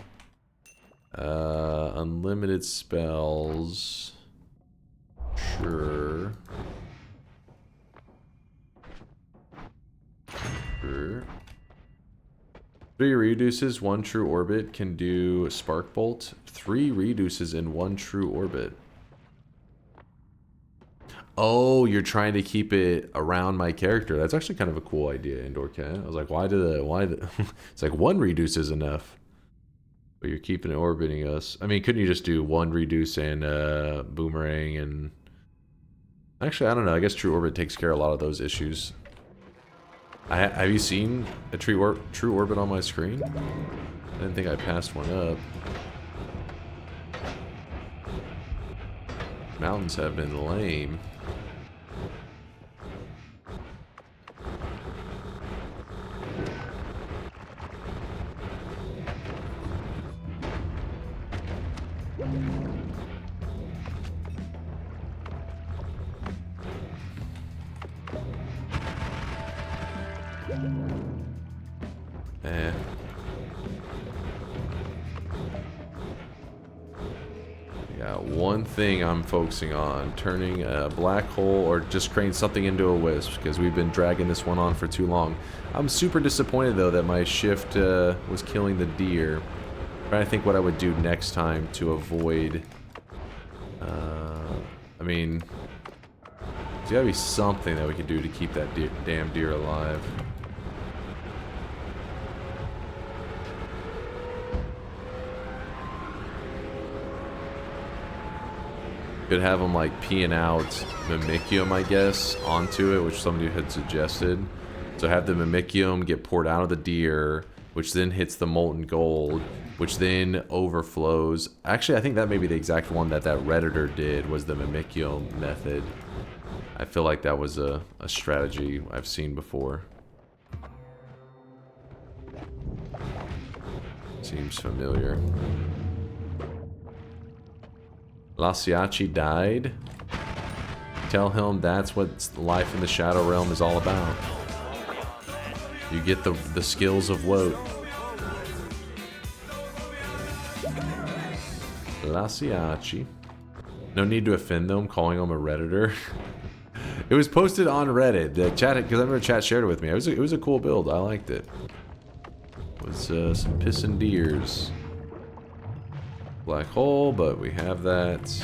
Unlimited spells. Sure. Sure. 3 reduces, 1 true orbit can do Spark Bolt. 3 reduces in 1 true orbit. Oh, you're trying to keep it around my character. That's actually kind of a cool idea, Indoor Cat. I was like, why it's like 1 reduce is enough. But you're keeping it orbiting us. I mean, couldn't you just do 1 reduce and boomerang and... Actually, I don't know. I guess true orbit takes care of a lot of those issues. Have you seen a true orbit on my screen? I didn't think I passed one up. Mountains have been lame. One thing I'm focusing on, turning a black hole or just creating something into a wisp, because we've been dragging this one on for too long. I'm super disappointed though that my shift was killing the deer. I'm trying to think what I would do next time to avoid I mean, there's gotta be something that we can do to keep that damn deer alive. Could have them like peeing out Mimicium, I guess, onto it, which somebody had suggested. So have the Mimicium get poured out of the deer, which then hits the molten gold, which then overflows. Actually, I think that may be the exact one that Redditor did, was the Mimicium method. I feel like that was a strategy I've seen before. Seems familiar. Lasiachi died. Tell him that's what life in the Shadow Realm is all about. You get the skills of Woat. Lasiachi. No need to offend them, calling him a Redditor. It was posted on Reddit. The chat, because I remember chat shared it with me. It was a cool build. I liked it. It was some pissing deers. Black hole, but we have that.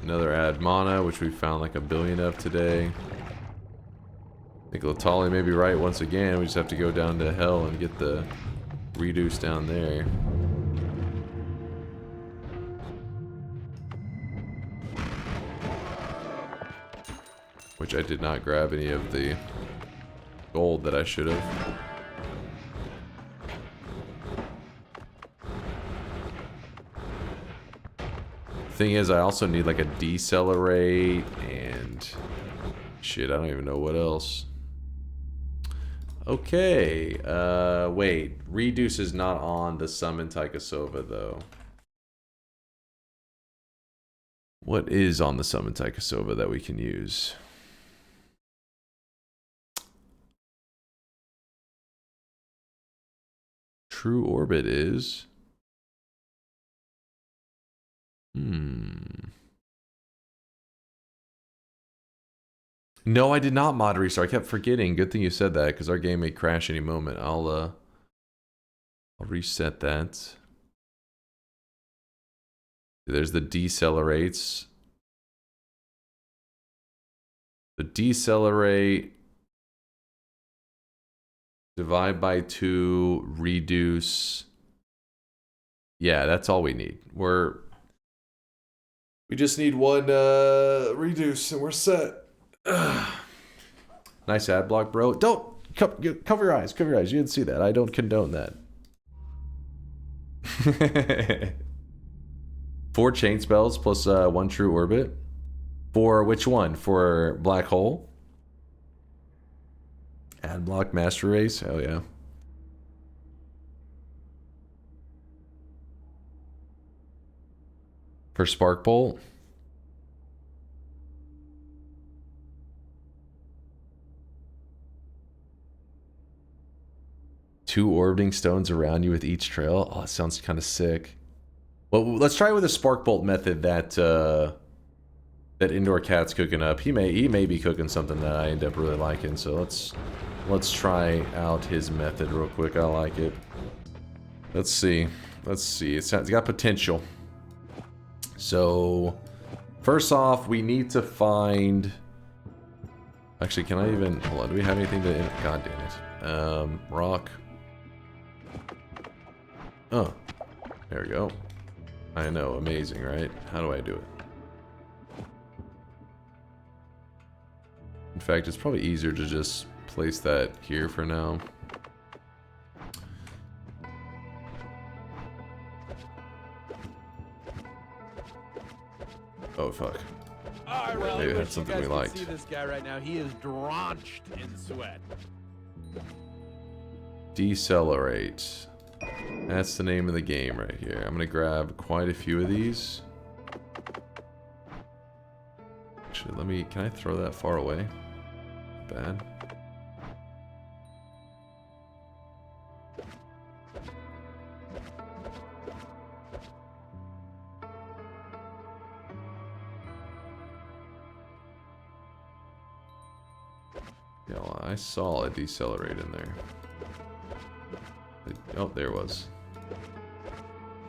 Another add mana, which we found like 1 billion of today. I think Latali may be right once again. We just have to go down to hell and get the reduce down there. Which I did not grab any of the gold that I should have. Thing is, I also need like a decelerate and shit, I don't even know what else. Okay, wait, reduce is not on the summon Taikasova though. What is on the summon Taikasova that we can use? True Orbit is... No, I did not mod restart. I kept forgetting. Good thing you said that, because our game may crash any moment. I'll reset that. There's the decelerates. The decelerate, divide by 2, reduce. Yeah, that's all we need. We just need one reduce and we're set. Nice ad block, bro. Don't cover your eyes. Cover your eyes. You didn't see that. I don't condone that. 4 chain spells plus 1 true orbit. For which one? For black hole? Ad block, master race. Hell yeah. For spark bolt. Two orbiting stones around you with each trail. Oh, that sounds kind of sick. Well, let's try with a spark bolt method that that Indoor Cat's cooking up. He may be cooking something that I end up really liking. So let's try out his method real quick. I like it. Let's see. It's got potential. So first off, we need to find. Actually, can I even hold on? Do we have anything to? God damn it. Rock. Oh, there we go. I know, amazing, right? How do I do it? In fact, it's probably easier to just place that here for now. Oh, fuck. I really Maybe wish that's something you we guys liked. could see this guy right now. He is drenched in sweat. Decelerate. That's the name of the game right here. I'm gonna grab quite a few of these. Actually, can I throw that far away? Bad. Yeah, well, I saw a decelerate in there. Oh, there it was.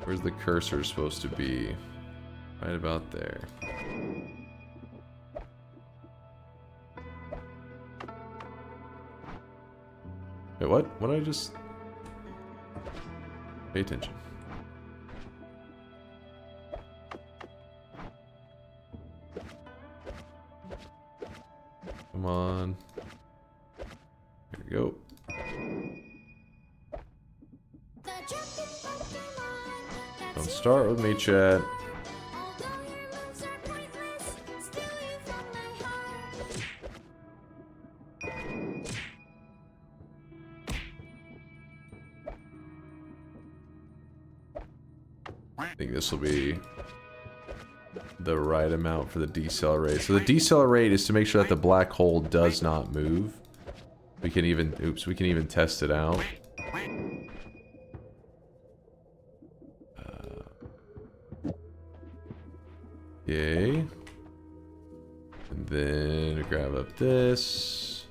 Where's the cursor supposed to be? Right about there. Wait, what? What did I just... Pay attention. Come on. Here we go. Don't start with me, chat. I think this will be the right amount for the decelerate. So the decelerate is to make sure that the black hole does not move. We can even, oops, we can even test it out. Okay. And then grab up this.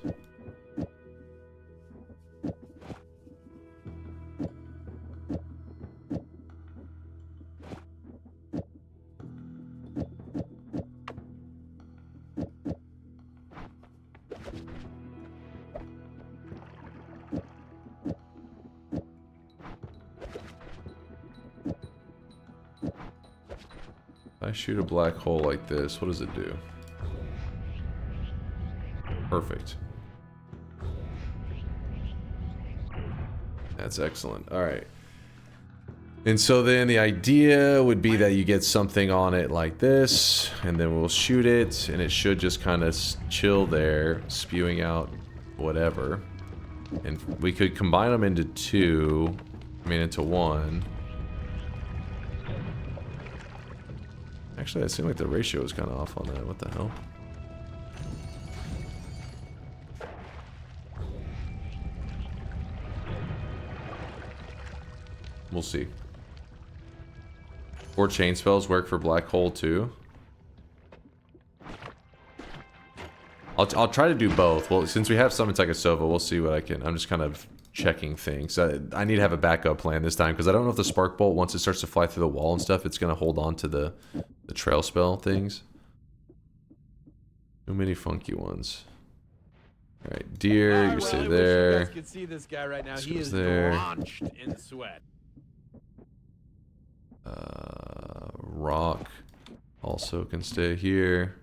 If I shoot a black hole like this, what does it do? Perfect. That's excellent. All right. And so then the idea would be that you get something on it like this, and then we'll shoot it, and it should just kind of chill there, spewing out whatever. And we could combine them into two, into one. Actually, it seemed like the ratio was kind of off on that. What the hell? We'll see. 4 chain spells work for black hole too. I'll try to do both. Well, since we have Summon Tekasova, we'll see what I can. I'm just kind of checking things. I need to have a backup plan this time because I don't know if the Spark Bolt, once it starts to fly through the wall and stuff, it's going to hold on to the trail spell things. Too many funky ones. All right, deer, you stay there. You guys could see this guy right now. He is drenched in sweat. Rock also can stay here.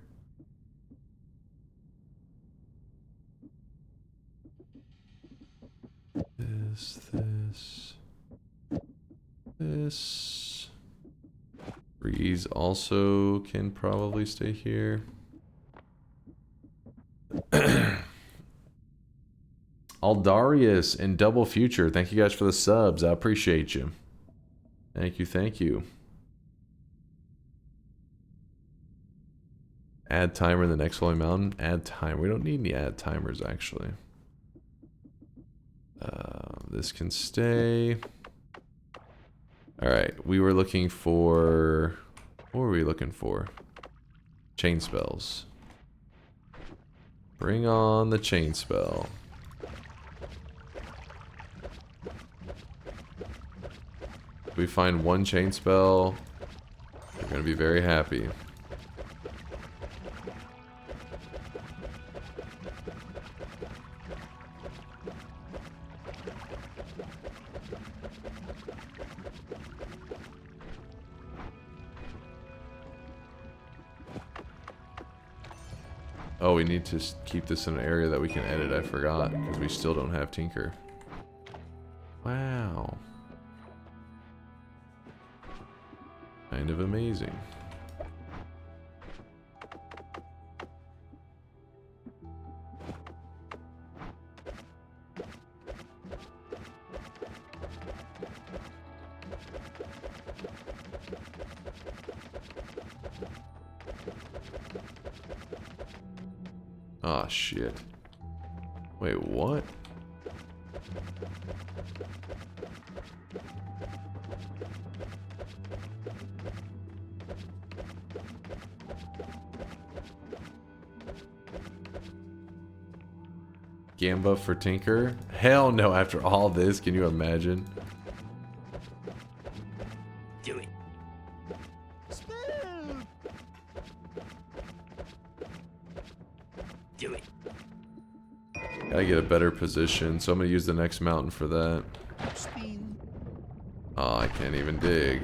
This. Breeze also can probably stay here. Aldarius and Double Future, thank you guys for the subs. I appreciate you. Thank you, thank you. Add timer in the next Holy Mountain. Add timer. We don't need any add timers, actually. This can stay. Alright, we were looking for... What were we looking for? Chain spells. Bring on the chain spell. If we find one chain spell, we're going to be very happy. Oh, we need to keep this in an area that we can edit. I forgot, because we still don't have Tinker. Wow. Kind of amazing. Ah, shit. Wait, what? Gamba for Tinker? Hell no, after all this, can you imagine? Do it. Do it. Gotta get a better position, so I'm gonna use the next mountain for that. Oh, I can't even dig.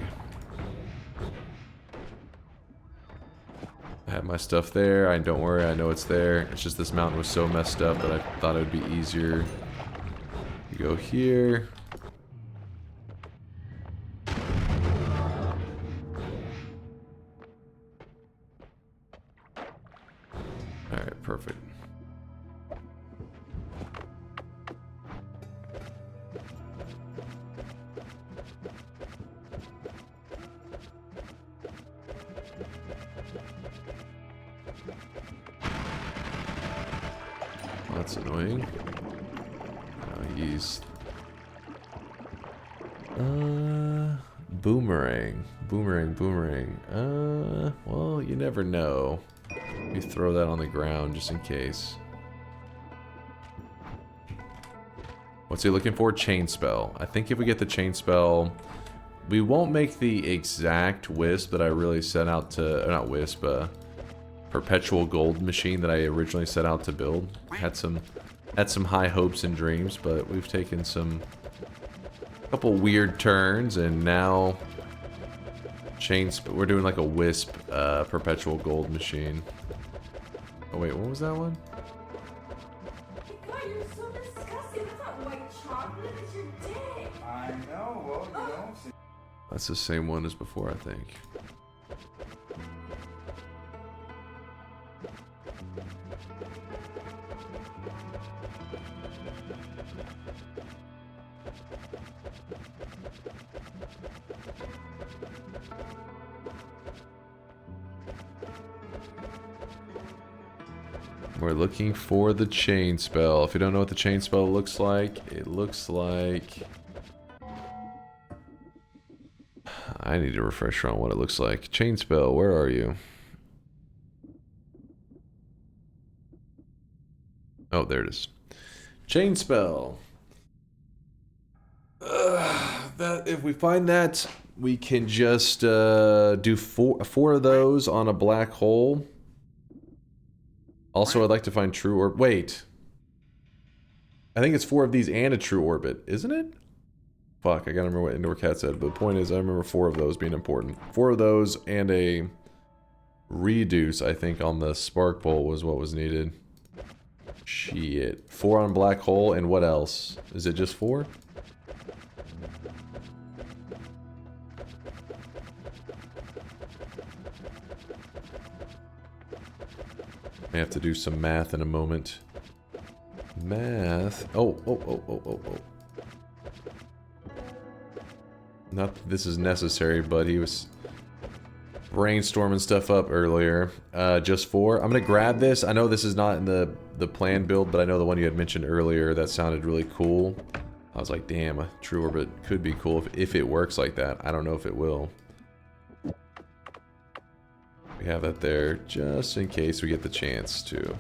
I have my stuff there. Don't worry, I know it's there. It's just this mountain was so messed up that I thought it would be easier. You go here. Alright, perfect. That's annoying. these. Boomerang. Well, you never know. Let me throw that on the ground just in case. What's he looking for? Chain spell. I think if we get the chain spell, we won't make the exact wisp that I really set out to, not wisp, perpetual gold machine that I originally set out to build. Had some high hopes and dreams, but we've taken some couple weird turns, and now we're doing like a wisp perpetual gold machine. Oh wait, what was that one? God, you're so disgusting. That's not white chocolate. It's your dick. I know. Well, you know. That's the same one as before, I think. We're looking for the chain spell. If you don't know what the chain spell looks like, it looks like... I need a refresher on what it looks like. Chain spell, where are you? Oh, there it is. Chain spell. That if we find that, we can just do four of those on a black hole. Also, I'd like to find true orbit. Wait. I think it's 4 of these and a true orbit, isn't it? Fuck, I gotta remember what Indoor Cat said. But the point is, I remember 4 of those being important. 4 of those and a reduce, I think, on the spark bolt was what was needed. Shit. 4 on black hole, and what else? Is it just 4? May have to do some math in a moment. Math. Oh. Not that this is necessary, but he was brainstorming stuff up earlier. Just 4. I'm gonna grab this. I know this is not in the planned build, but I know the one you had mentioned earlier that sounded really cool. I was like, damn, a true orbit could be cool if it works like that. I don't know if it will. We have that there just in case we get the chance to.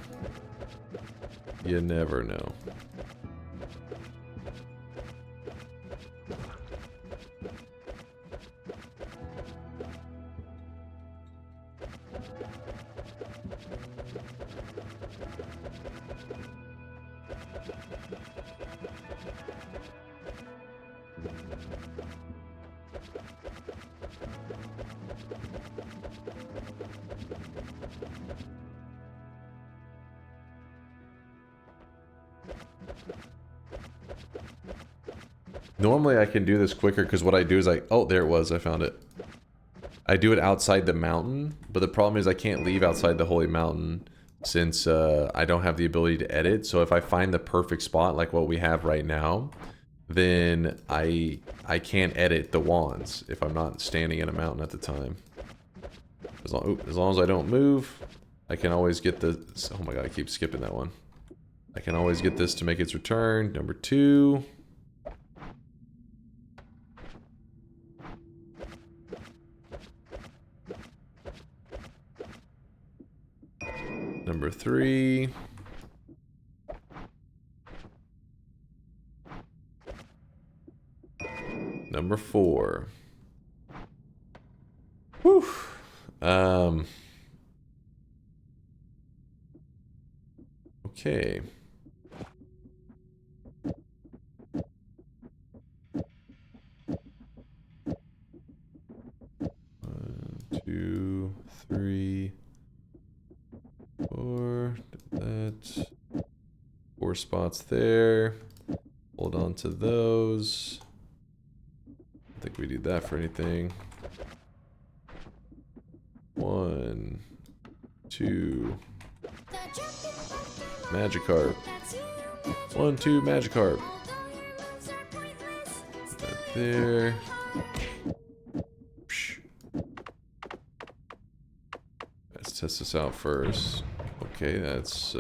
You never know. Normally I can do this quicker because what I do is oh, there it was, I found it. I do it outside the mountain, but the problem is I can't leave outside the holy mountain since I don't have the ability to edit. So if I find the perfect spot like what we have right now, then I can't edit the wands if I'm not standing in a mountain at the time. As long as I don't move, I can always get the... Oh my god, I keep skipping that one. I can always get this to make its return. Number 2. Number 3. Number 4. Whew. Okay. 1, 2, 3, 4. That. 4 spots there. Hold on to those. I think we need that for anything. 1, 2. Magikarp. 1, 2, Magikarp. That there. Psh. Let's test this out first. Okay, that's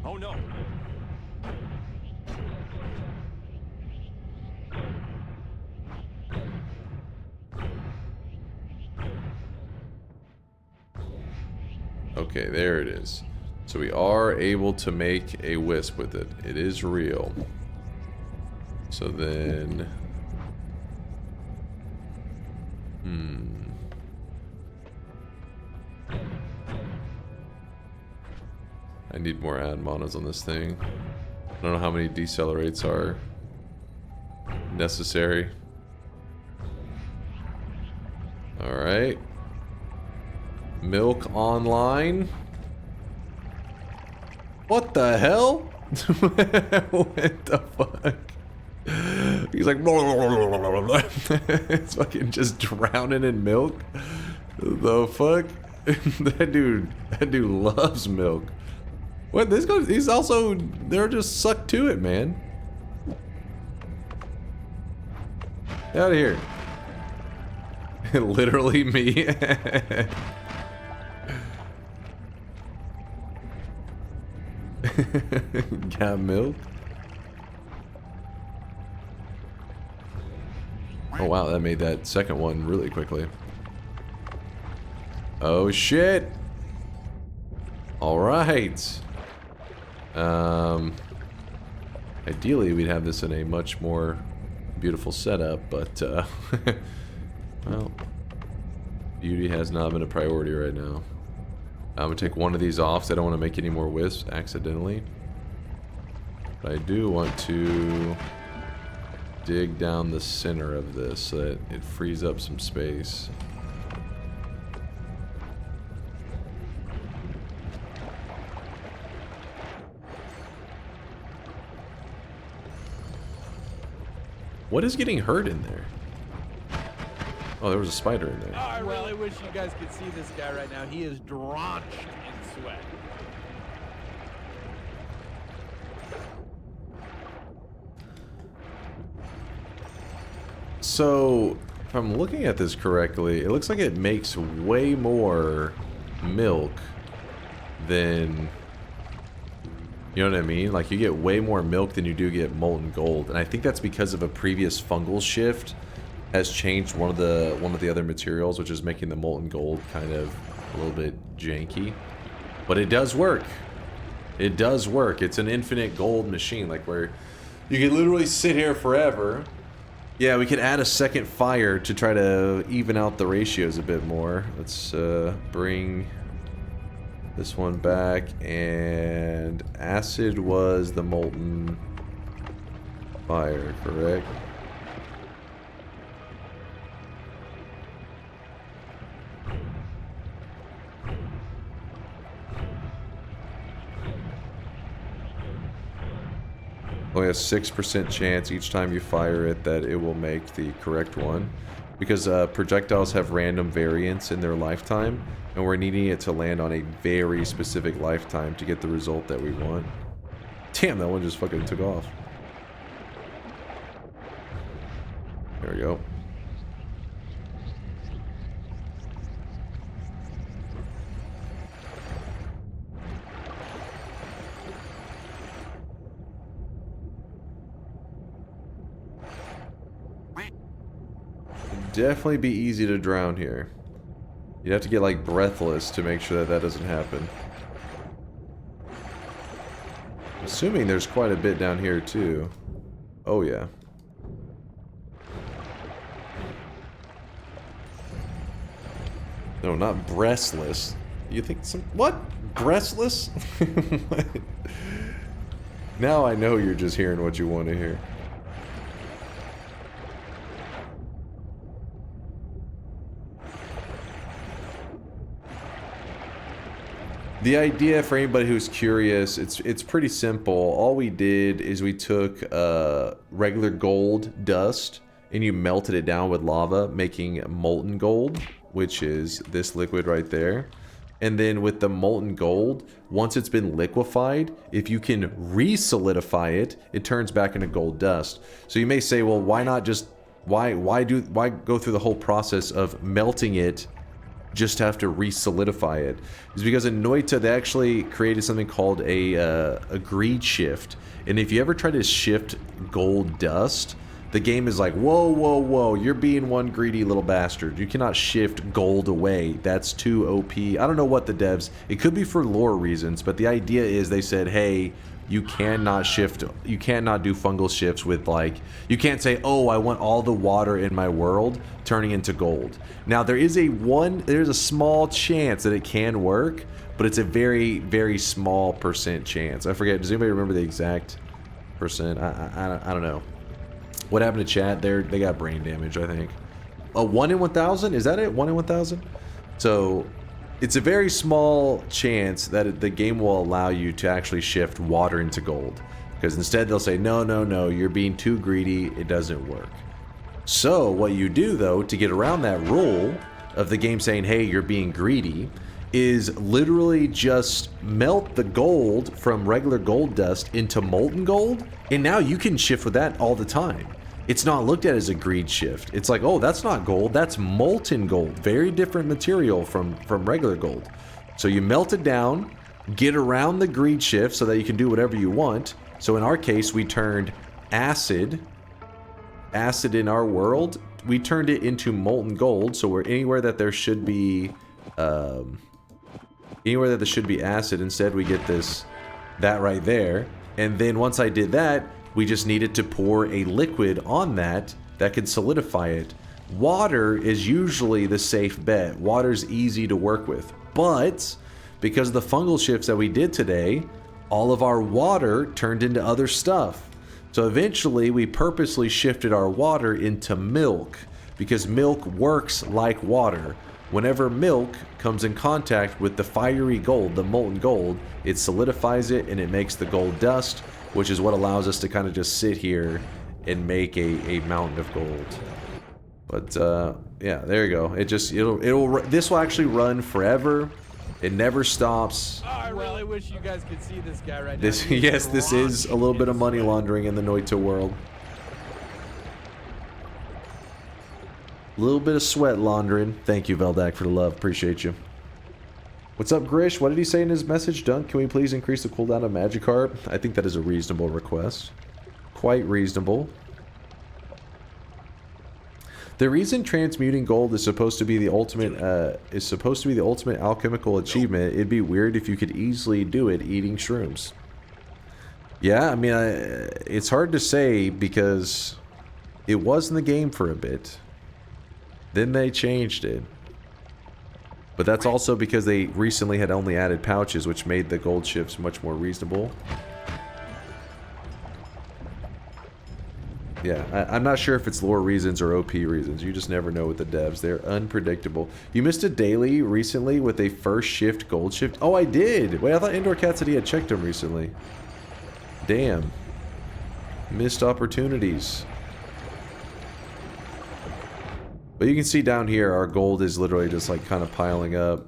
Oh no. Okay, there it is. So we are able to make a wisp with it. It is real. So then... I need more add monos on this thing. I don't know how many decelerates are necessary. Alright. Milk online. What the hell? What the fuck? He's like, it's fucking just drowning in milk. The fuck? that dude loves milk. What, this guy, he's also, they're just sucked to it, man. Get out of here. Literally me. Got milk? Oh wow, that made that second one really quickly. Oh shit! Alright. Ideally we'd have this in a much more beautiful setup, but well, beauty has not been a priority right now. I'm gonna take one of these off, so I don't want to make any more wisps accidentally. But I do want to dig down the center of this so that it frees up some space. What is getting hurt in there? Oh, there was a spider in there. Oh, I really wish you guys could see this guy right now. He is drenched in sweat. So, if I'm looking at this correctly, it looks like it makes way more milk than... You know what I mean? Like, you get way more milk than you do get molten gold. And I think that's because of a previous fungal shift has changed one of the other materials, which is making the molten gold kind of a little bit janky. But it does work. It does work. It's an infinite gold machine, like where you can literally sit here forever. Yeah, we could add a second fire to try to even out the ratios a bit more. Let's bring this one back, and acid was the molten fire, correct? Only a 6% chance each time you fire it that it will make the correct one, because projectiles have random variance in their lifetime, and we're needing it to land on a very specific lifetime to get the result that we want. Damn, that one just fucking took off. There we go. Definitely be easy to drown here. You'd have to get like breathless to make sure that that doesn't happen. Assuming there's quite a bit down here too. Oh yeah. No, not breastless. You think some... What? Breastless? What? Now I know you're just hearing what you want to hear. The idea, for anybody who's curious, it's pretty simple. All we did is we took regular gold dust and you melted it down with lava, making molten gold, which is this liquid right there. And then with the molten gold, once it's been liquefied, if you can re-solidify it, it turns back into gold dust. So you may say, well, why not just why go through the whole process of melting it just have to re-solidify it. Is because in Noita they actually created something called a greed shift, and if you ever try to shift gold dust, the game is like, whoa, whoa, whoa, you're being one greedy little bastard. You cannot shift gold away. That's too OP. I don't know what the devs, it could be for lore reasons, but the idea is they said, hey, you cannot shift, you cannot do fungal shifts with, like, you can't say, oh, I want all the water in my world turning into gold. Now, there's a small chance that it can work, but it's a very, very small percent chance. I forget, does anybody remember the exact percent? I don't know. What happened to chat? They got brain damage, I think. A 1 in 1,000? Is that it? 1 in 1,000? So, it's a very small chance that the game will allow you to actually shift water into gold. Because instead they'll say, no, no, no, you're being too greedy, it doesn't work. So, what you do, though, to get around that rule of the game saying, hey, you're being greedy, is literally just melt the gold from regular gold dust into molten gold, and now you can shift with that all the time. It's not looked at as a greed shift. It's like, oh, that's not gold, that's molten gold. Very different material from regular gold. So you melt it down, get around the greed shift so that you can do whatever you want. So in our case, we turned acid in our world, we turned it into molten gold. So we're anywhere that there should be acid, instead we get that right there. And then once I did that, we just needed to pour a liquid on that could solidify it. Water is usually the safe bet. Water's easy to work with. But because of the fungal shifts that we did today, all of our water turned into other stuff. So eventually we purposely shifted our water into milk, because milk works like water. Whenever milk comes in contact with the fiery gold, the molten gold, it solidifies it and it makes the gold dust, which is what allows us to kind of just sit here and make a mountain of gold. But yeah, there you go. This will actually run forever. It never stops. Oh, I really wish you guys could see this guy right now. Yes, this is a little bit of money laundering in the Noita world. A little bit of sweat laundering. Thank you, Veldak, for the love. Appreciate you. What's up, Grish? What did he say in his message? Dunk, can we please increase the cooldown of Magikarp? I think that is a reasonable request. Quite reasonable. The reason transmuting gold is supposed to be the ultimate alchemical achievement. It'd be weird if you could easily do it eating shrooms. Yeah, I mean, it's hard to say because it was in the game for a bit. Then they changed it. But that's also because they recently had only added pouches, which made the gold shifts much more reasonable. Yeah, I'm not sure if it's lore reasons or OP reasons. You just never know with the devs. They're unpredictable. You missed a daily recently with a first shift gold shift? Oh, I did! Wait, I thought Indoor Cat said he had checked them recently. Damn. Missed opportunities. But you can see down here, our gold is literally just like kind of piling up.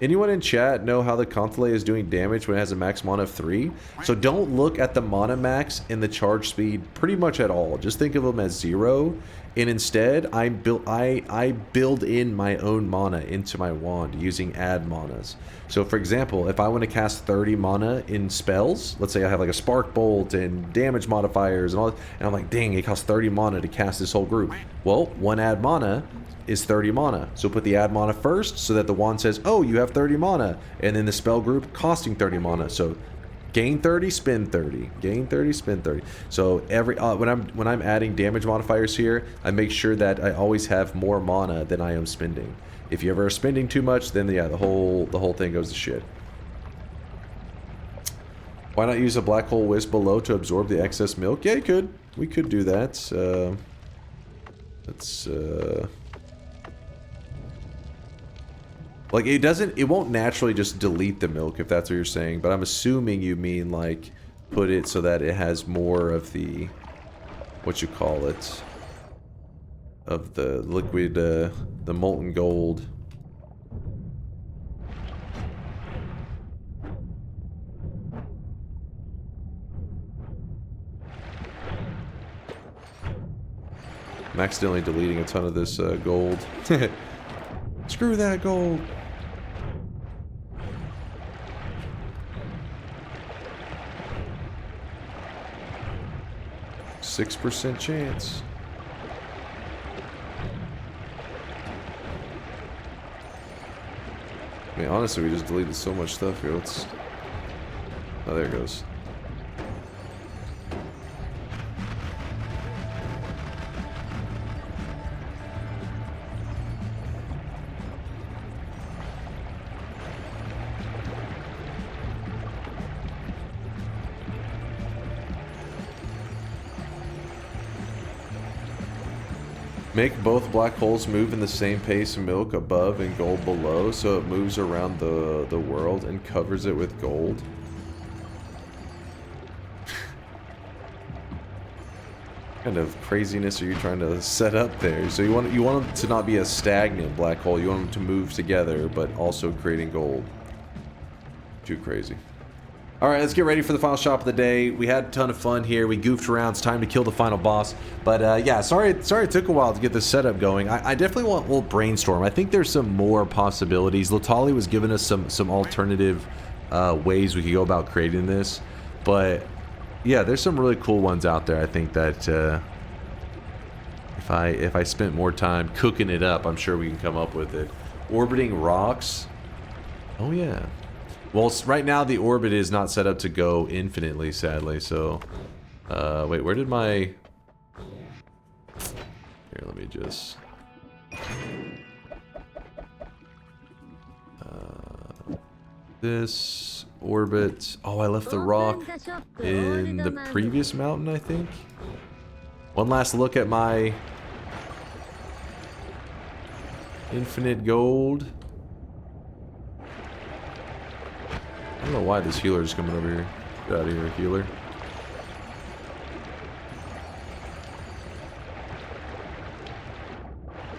Anyone in chat know how the Conthale is doing damage when it has a max mana of 3? So don't look at the mana max and the charge speed pretty much at all. Just think of them as 0. And instead, I build in my own mana into my wand using add manas. So for example, if I want to cast 30 mana in spells, let's say I have like a Spark Bolt and damage modifiers and all, and I'm like, dang, it costs 30 mana to cast this whole group. Well, one add mana is 30 mana. So put the add mana first so that the wand says, oh, you have 30 mana. And then the spell group costing 30 mana. So gain 30, spend 30. Gain 30, spend 30. So every when I'm adding damage modifiers here, I make sure that I always have more mana than I am spending. If you ever are spending too much, then yeah, the whole thing goes to shit. Why not use a black hole wisp below to absorb the excess milk? Yeah, you could. We could do that. Like, it won't naturally just delete the milk, if that's what you're saying, but I'm assuming you mean, like, put it so that it has more of the, what you call it, of the liquid, the molten gold. I'm accidentally deleting a ton of this gold. Screw that gold. %6 chance. I mean, honestly, we just deleted so much stuff here. Let's... Oh, there it goes. Make both black holes move in the same pace, milk above and gold below, so it moves around the world and covers it with gold. What kind of craziness are you trying to set up there? So you want them to not be a stagnant black hole. You want them to move together, but also creating gold. Too crazy. All right, let's get ready for the final shop of the day. We had a ton of fun here. We goofed around. It's time to kill the final boss. But yeah, sorry it took a while to get this setup going. I definitely want we'll brainstorm. I think there's some more possibilities. Latali was giving us some alternative ways we could go about creating this. But yeah, there's some really cool ones out there. I think that if I spent more time cooking it up, I'm sure we can come up with it. Orbiting rocks. Oh yeah. Well, right now the orbit is not set up to go infinitely, sadly, so... wait, where did my... Here, let me just... This orbit... Oh, I left the rock in the previous mountain, I think? One last look at my... infinite gold. I don't know why this healer is coming over here. Get out of here, healer.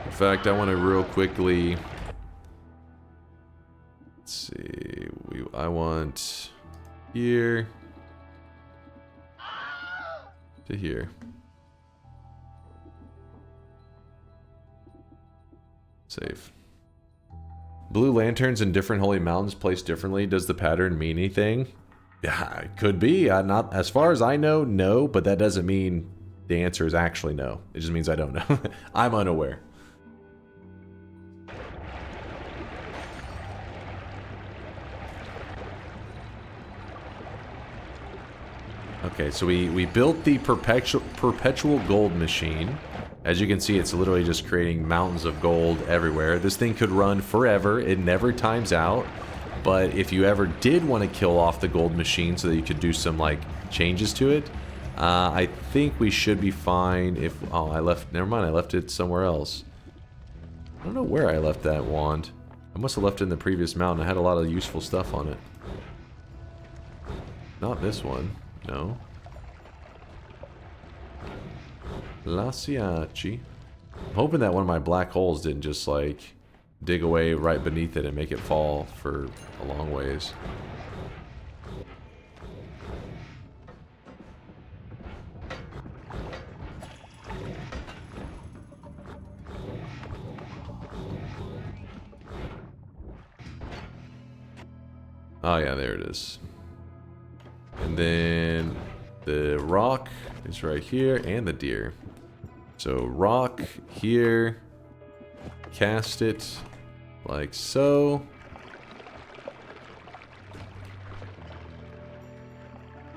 In fact, I want to real quickly... Let's see... I want... here... to here. Save. Blue lanterns in different holy mountains placed differently. Does the pattern mean anything? Yeah, it could be. Not as far as I know, no, but that doesn't mean the answer is actually no. It just means I don't know. I'm unaware. Okay, so we built the perpetual gold machine. As you can see, it's literally just creating mountains of gold everywhere. This thing could run forever. It never times out. But if you ever did want to kill off the gold machine so that you could do some, like, changes to it, I think we should be fine if... Oh, never mind, I left it somewhere else. I don't know where I left that wand. I must have left it in the previous mountain. I had a lot of useful stuff on it. Not this one. No. Lasiachi. I'm hoping that one of my black holes didn't just like dig away right beneath it and make it fall for a long ways. Oh yeah, there it is. And then the rock is right here and the deer. So rock here, cast it like so.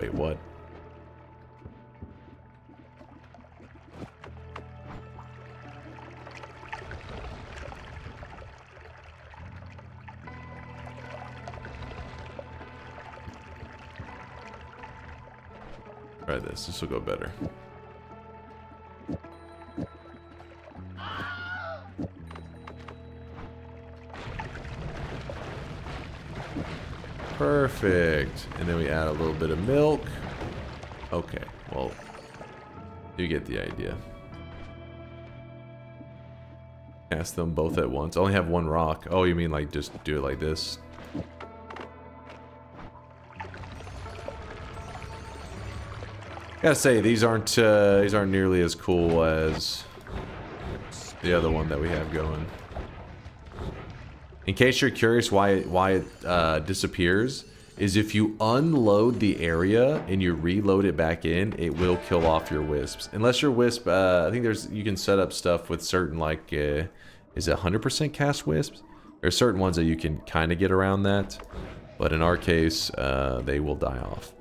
Wait, what? Try this. This will go better. Perfect. And then we add a little bit of milk. Okay, well, you get the idea. Cast them both at once. I only have one rock. Oh, you mean like just do it like this? Gotta say, these aren't nearly as cool as The other one that we have going. In case you're curious why it disappears, is if you unload the area and you reload it back in, it will kill off your wisps. Unless your wisp, I think you can set up stuff with certain, like, is it 100% cast wisps? There's certain ones that you can kind of get around that, but in our case, they will die off.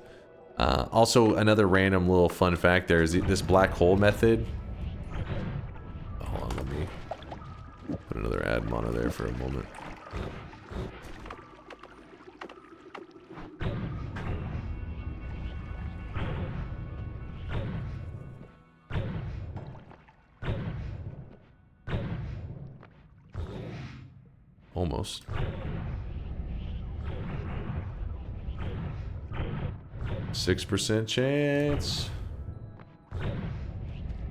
Also, another random little fun fact, there's this black hole method. Hold on, let me put another ad mono there for a moment. Almost. %6 chance.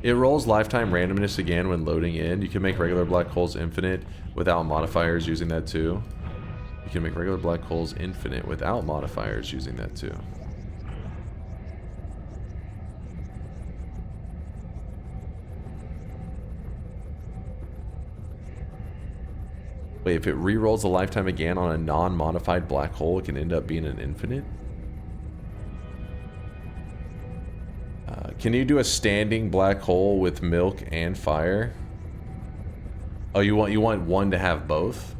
It rolls lifetime randomness again when loading in. You can make regular black holes infinite without modifiers using that too. You can make regular black holes infinite without modifiers using that too. Wait, if it re-rolls the lifetime again on a non-modified black hole, it can end up being an infinite? Can you do a standing black hole with milk and fire? Oh, you want one to have both?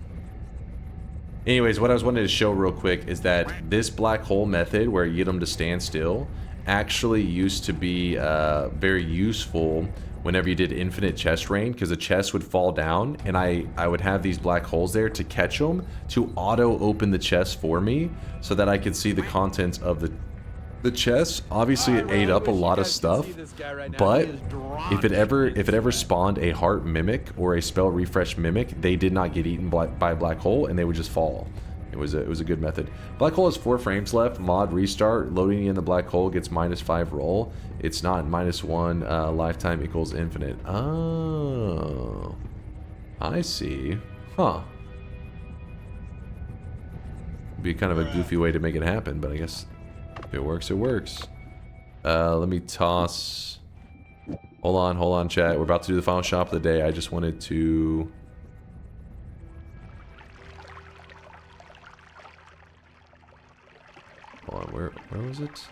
Anyways, what I was wanting to show real quick is that this black hole method, where you get them to stand still, actually used to be very useful whenever you did infinite chest rain, because the chest would fall down, and I would have these black holes there to catch them, to auto open the chest for me, so that I could see the contents of the chest. Obviously, it ate up a lot of stuff, but if it ever spawned a heart mimic or a spell refresh mimic, they did not get eaten by a black hole, and they would just fall. It was a good method. Black hole has 4 frames left. Mod restart. Loading in the black hole gets -5 roll. It's not -1 lifetime equals infinite. Oh, I see. Huh. Be kind of a goofy way to make it happen, but I guess if it works, it works. Let me toss. Hold on, chat. We're about to do the final shop of the day. I just wanted to. Hold on, where was it?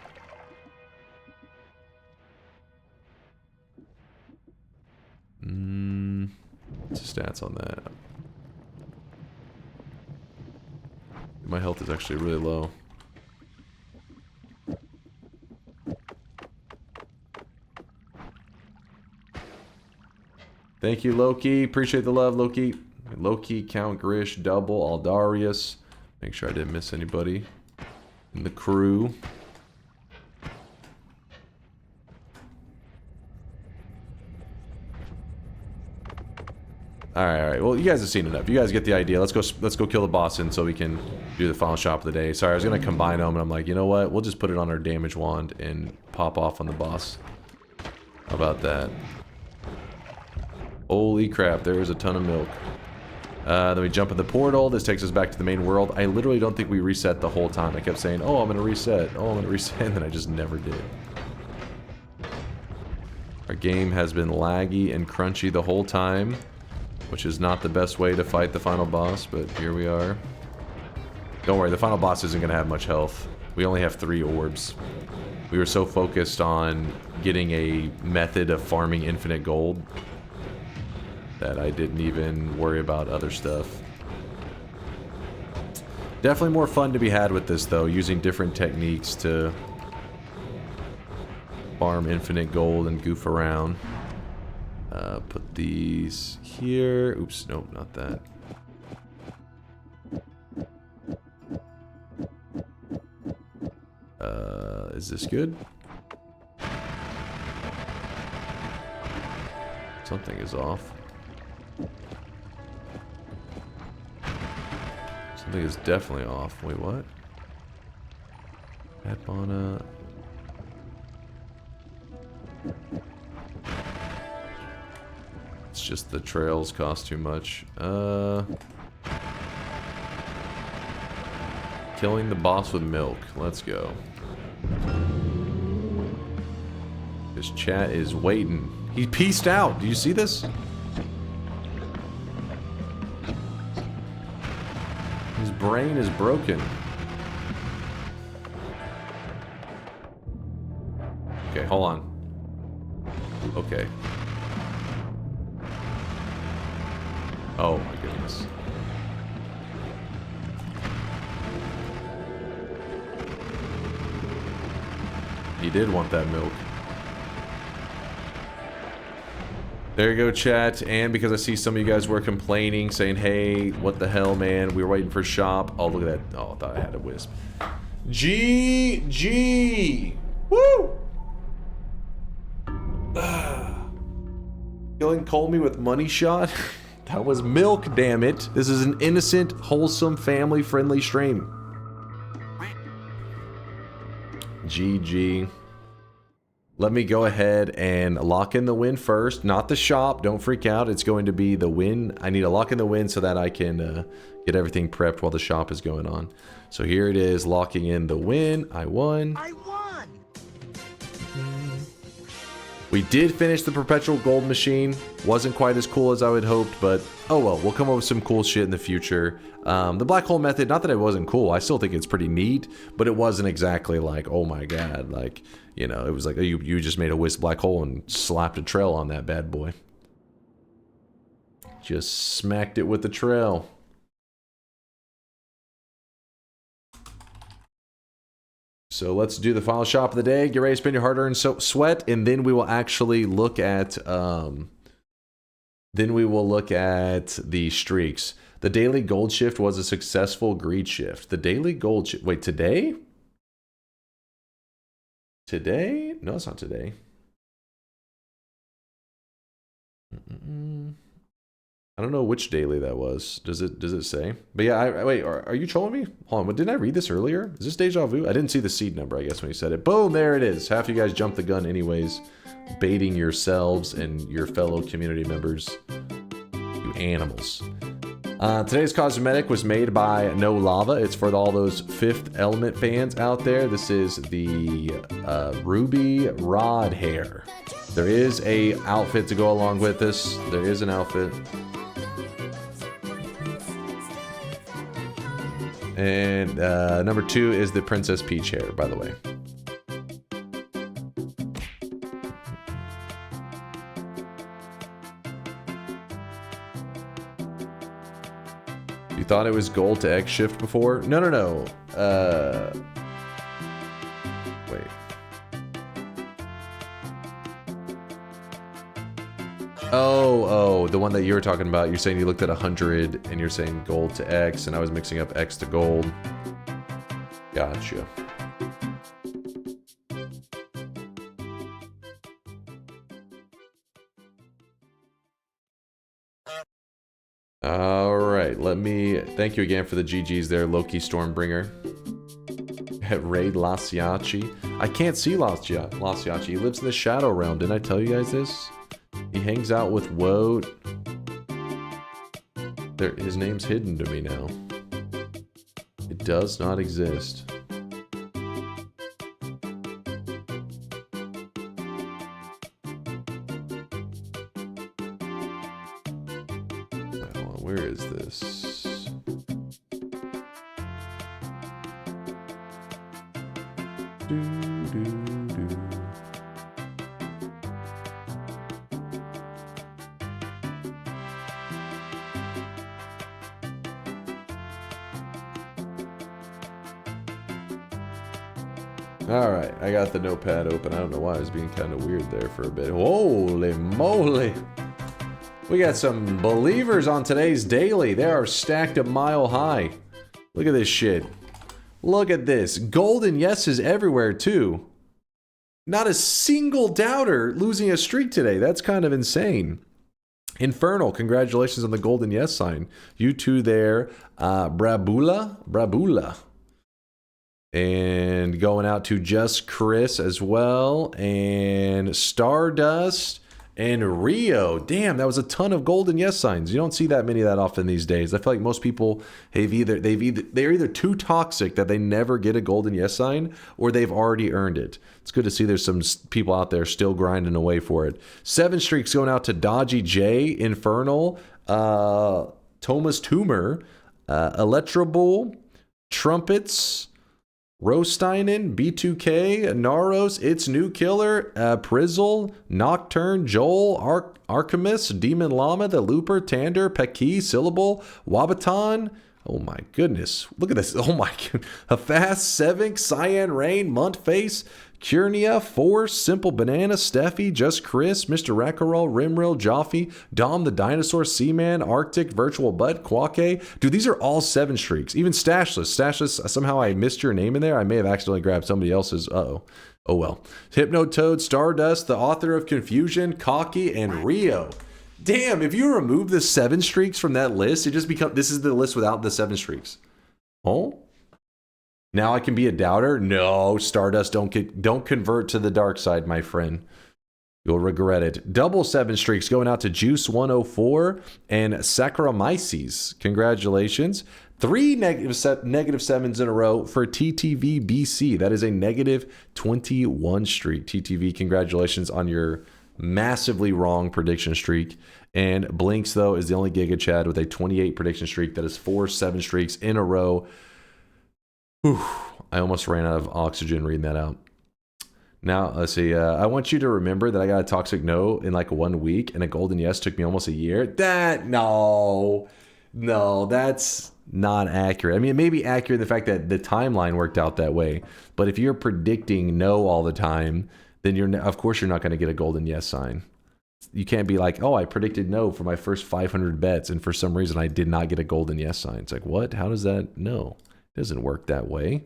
What's the stats on that? My health is actually really low. Thank you, Loki. Appreciate the love, Loki. Loki, Count Grish, Double, Aldarius. Make sure I didn't miss anybody in the crew. All right. Well, you guys have seen enough. You guys get the idea. Let's go kill the boss in so we can do the final shop of the day. Sorry, I was gonna combine them, and I'm like, you know what? We'll just put it on our damage wand and pop off on the boss. How about that? Holy crap, there is a ton of milk. Then we jump in the portal. This takes us back to the main world. I literally don't think we reset the whole time. I kept saying, oh, I'm gonna reset. Oh, I'm gonna reset, and then I just never did. Our game has been laggy and crunchy the whole time, which is not the best way to fight the final boss, but here we are. Don't worry, the final boss isn't gonna have much health. We only have 3 orbs. We were so focused on getting a method of farming infinite gold that I didn't even worry about other stuff. Definitely more fun to be had with this, though, using different techniques to farm infinite gold and goof around. Put these here. Oops, nope, not that. Is this good? Something is off. Something is definitely off. Wait, what? Adbana. It's just the trails cost too much. Killing the boss with milk. Let's go. This chat is waiting. He peaced out. Do you see this? His brain is broken. Okay, hold on. Okay. Oh my goodness. He did want that milk. There you go, chat. And because I see some of you guys were complaining, saying, hey, what the hell, man? We were waiting for shop. Oh, look at that. Oh, I thought I had a wisp. GG! Woo! Killing Colmy with money shot? That was milk, damn it. This is an innocent, wholesome, family-friendly stream. GG. Let me go ahead and lock in the win first. Not the shop. Don't freak out. It's going to be the win. I need to lock in the win so that I can get everything prepped while the shop is going on. So here it is, locking in the win. I won. I won! We did finish the Perpetual Gold Machine. Wasn't quite as cool as I would hoped, but oh well. We'll come up with some cool shit in the future. The black hole method, not that it wasn't cool. I still think it's pretty neat, but it wasn't exactly like, oh my god, like, you know, it was like, oh, you just made a wisp black hole and slapped a trail on that bad boy. Just smacked it with the trail. So let's do the final shop of the day. Get ready to spend your hard-earned sweat, and then we will actually look at the streaks. The daily gold shift was a successful greed shift. The daily gold shift. Wait, today? Today? No, it's not today. I don't know which daily that was. Does it say? But yeah, wait, are you trolling me? Hold on, didn't I read this earlier? Is this deja vu? I didn't see the seed number, I guess, when you said it. Boom, there it is. Half you guys jumped the gun anyways, baiting yourselves and your fellow community members. You animals. Today's cosmetic was made by No Lava. It's for all those Fifth Element fans out there. This is the Ruby Rod hair. There is a outfit to go along with this. There is an outfit. And number 2 is the Princess Peach hair, by the way. You thought it was gold to X shift before? No. Wait. Oh, the one that you were talking about. You're saying you looked at 100 and you're saying gold to X, and I was mixing up X to gold. Gotcha. All right, thank you again for the GGs there, Loki Stormbringer. Raid Lasiachi. I can't see Lasiachi. He lives in the Shadow Realm. Didn't I tell you guys this? He hangs out with Woat. His name's hidden to me now. It does not exist. Where is this? Alright, I got the notepad open. I don't know why I was being kind of weird there for a bit. Holy moly! We got some believers on today's daily. They are stacked a mile high. Look at this shit. Look at this. Golden yeses everywhere, too. Not a single doubter losing a streak today. That's kind of insane. Infernal, congratulations on the golden yes sign. You two there. Brabula. And going out to Just Chris as well. And Stardust. And Rio. Damn, that was a ton of golden yes signs. You don't see that many that often these days. I feel like most people they're either too toxic that they never get a golden yes sign, or they've already earned it. It's good to see there's some people out there still grinding away for it. 7 streaks going out to Dodgy J, Infernal, Thomas Toomer, Electrobull, Trumpets, Rosteinen, B2K, Naros, It's New Killer, Prizzle, Nocturne, Joel, Archimus, Demon Llama, The Looper, Tander, Peki, Syllable, Wabaton. Oh my goodness. Look at this. Oh my god. Hafast, Sevink, Cyan Rain, Muntface, Curnia, Force, Simple Banana, Steffi, Just Chris, Mr. Rackarol, Rimril, Joffe, Dom the Dinosaur, Seaman, Arctic, Virtual Butt, Quake. Dude, these are all 7 streaks. Even Stashless. Stashless, somehow I missed your name in there. I may have accidentally grabbed somebody else's. Uh-oh. Oh well. Hypnotoad, Stardust, the author of Confusion, Cocky, and Rio. Damn, if you remove the 7 streaks from that list, it just becomes, this is the list without the 7 streaks. Oh? Now I can be a doubter? No, Stardust, don't convert to the dark side, my friend. You'll regret it. Double 7 streaks going out to Juice104 and Saccharomyces. Congratulations. 3 negative 7s in a row for TTV BC. That is a negative 21 streak. TTV, congratulations on your massively wrong prediction streak. And Blinks, though, is the only Giga Chad with a 28 prediction streak. That is 4 7 streaks in a row. Whew, I almost ran out of oxygen reading that out. Now, let's see. I want you to remember that I got a toxic no in like 1 week, and a golden yes took me almost a year. No, that's not accurate. I mean, it may be accurate in the fact that the timeline worked out that way, but if you're predicting no all the time, then of course you're not going to get a golden yes sign. You can't be like, oh, I predicted no for my first 500 bets, and for some reason I did not get a golden yes sign. It's like, what? How does that? No. Doesn't work that way.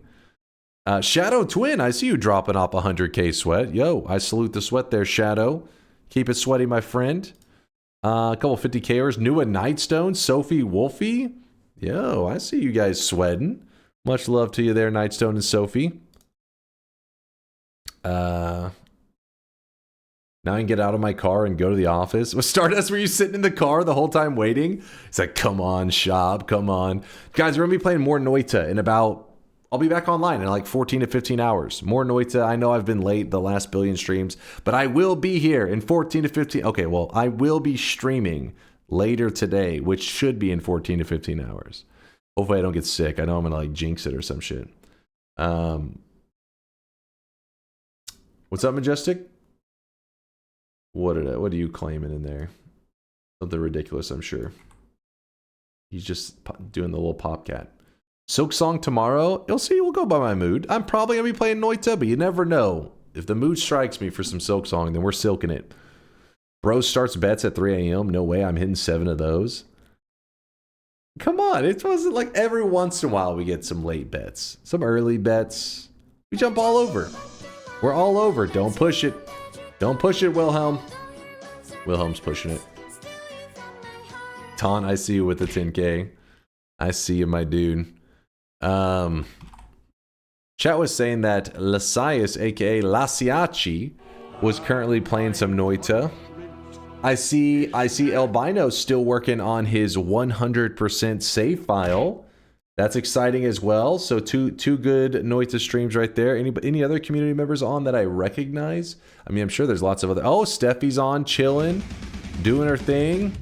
Shadow Twin, I see you dropping off 100k sweat. Yo, I salute the sweat there, Shadow. Keep it sweaty, my friend. A couple 50kers. Nua Nightstone, Sophie Wolfie. Yo, I see you guys sweating. Much love to you there, Nightstone and Sophie. Now I can get out of my car and go to the office. With Stardust, were you sitting in the car the whole time waiting? It's like, come on, shop, come on. Guys, we're going to be playing more Noita in about... I'll be back online in like 14 to 15 hours. More Noita. I know I've been late the last billion streams, but I will be here in 14 to 15... Okay, well, I will be streaming later today, which should be in 14 to 15 hours. Hopefully I don't get sick. I know I'm going to like jinx it or some shit. What's up, Majestic? What are you claiming in there? Something ridiculous, I'm sure. He's just doing the little pop cat. Silk Song tomorrow. You'll see, we'll go by my mood. I'm probably going to be playing Noita, but you never know. If the mood strikes me for some Silk Song, then we're silking it. Bro starts bets at 3 a.m. No way, I'm hitting 7 of those. Come on, it wasn't like every once in a while we get some late bets. Some early bets. We jump all over. We're all over. Don't push it. Don't push it, Wilhelm. Wilhelm's pushing it. Ton, I see you with the 10k. I see you, my dude. Chat was saying that Lasias, aka Lasiachi, was currently playing some Noita. I see Albino still working on his 100% save file. That's exciting as well. So two good Noita streams right there. Any other community members on that I recognize? I mean, I'm sure there's lots of other. Oh, Steffi's on, chilling, doing her thing.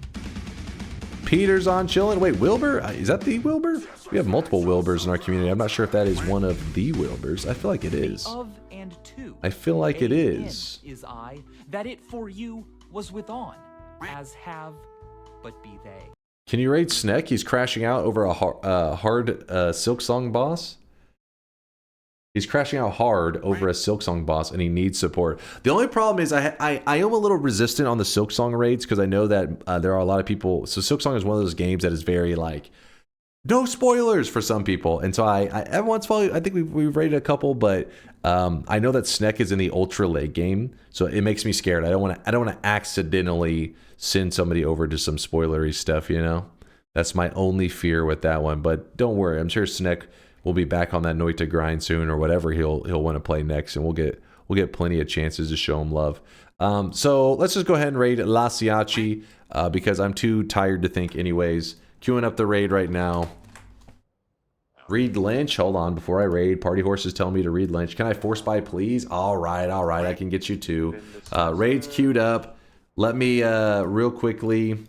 Peter's on, chilling. Wait, Wilbur? Is that the Wilbur? We have multiple Wilburs in our community. I'm not sure if that is one of the Wilburs. I feel like it is. Of and to. I feel like it is. Is I that it for you was with on, as have, but be they. Can you raid Sneck? He's crashing out over a hard Silk Song boss. He's crashing out hard over a Silk Song boss, and he needs support. The only problem is I am a little resistant on the Silk Song raids because I know that there are a lot of people. So Silk Song is one of those games that is very like no spoilers for some people, and so I every once in a while I think we've raided a couple, but I know that Sneck is in the ultra late game, so it makes me scared. I don't want to accidentally send somebody over to some spoilery stuff, you know. That's my only fear with that one. But don't worry, I'm sure Sneck will be back on that Noita grind soon, or whatever he'll want to play next, and we'll get plenty of chances to show him love. So let's just go ahead and raid Lasiachi because I'm too tired to think anyways. Queuing up the raid right now. Reed Lynch, hold on, before I raid, Party Horses tell me to read Lynch. Can I force buy, please? All right, I can get you two. Raid's queued up. Let me real quickly.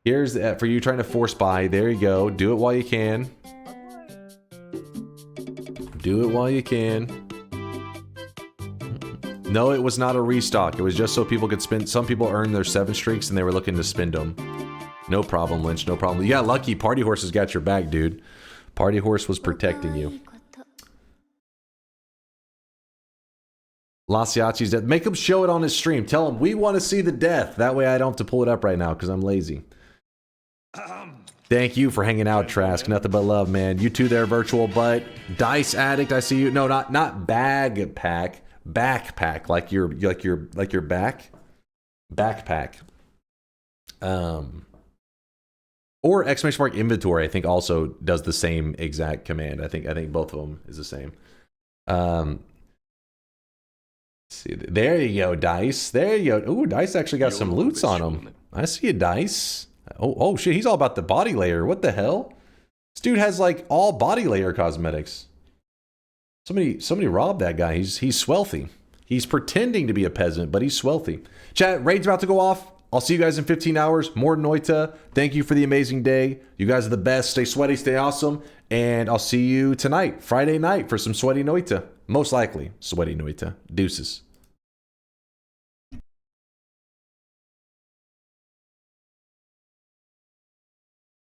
Here's for you trying to force buy. There you go. Do it while you can. Do it while you can. No, it was not a restock. It was just so people could spend. Some people earned their 7 streaks and they were looking to spend them. No problem, Lynch. No problem. Yeah, lucky. Party Horse has got your back, dude. Party Horse was protecting you. Lasiachi's death. Make him show it on his stream. Tell him we want to see the death. That way I don't have to pull it up right now because I'm lazy. Thank you for hanging out, Trask. Nothing but love, man. You too there, Virtual Butt. Dice Addict, I see you. No, not bag pack. Backpack. Like your back. Backpack. Or exclamation mark inventory, I think also does the same exact command. I think both of them is the same. See, there you go, Dice. There you go. Ooh, Dice actually got some loots on him. I see you, Dice. Oh shit, he's all about the body layer. What the hell? This dude has like all body layer cosmetics. Somebody robbed that guy. He's swelthy. He's pretending to be a peasant, but he's swelthy. Chat, raid's about to go off. I'll see you guys in 15 hours. More Noita. Thank you for the amazing day. You guys are the best. Stay sweaty, stay awesome. And I'll see you tonight, Friday night, for some sweaty Noita. Most likely, sweaty Noita. Deuces.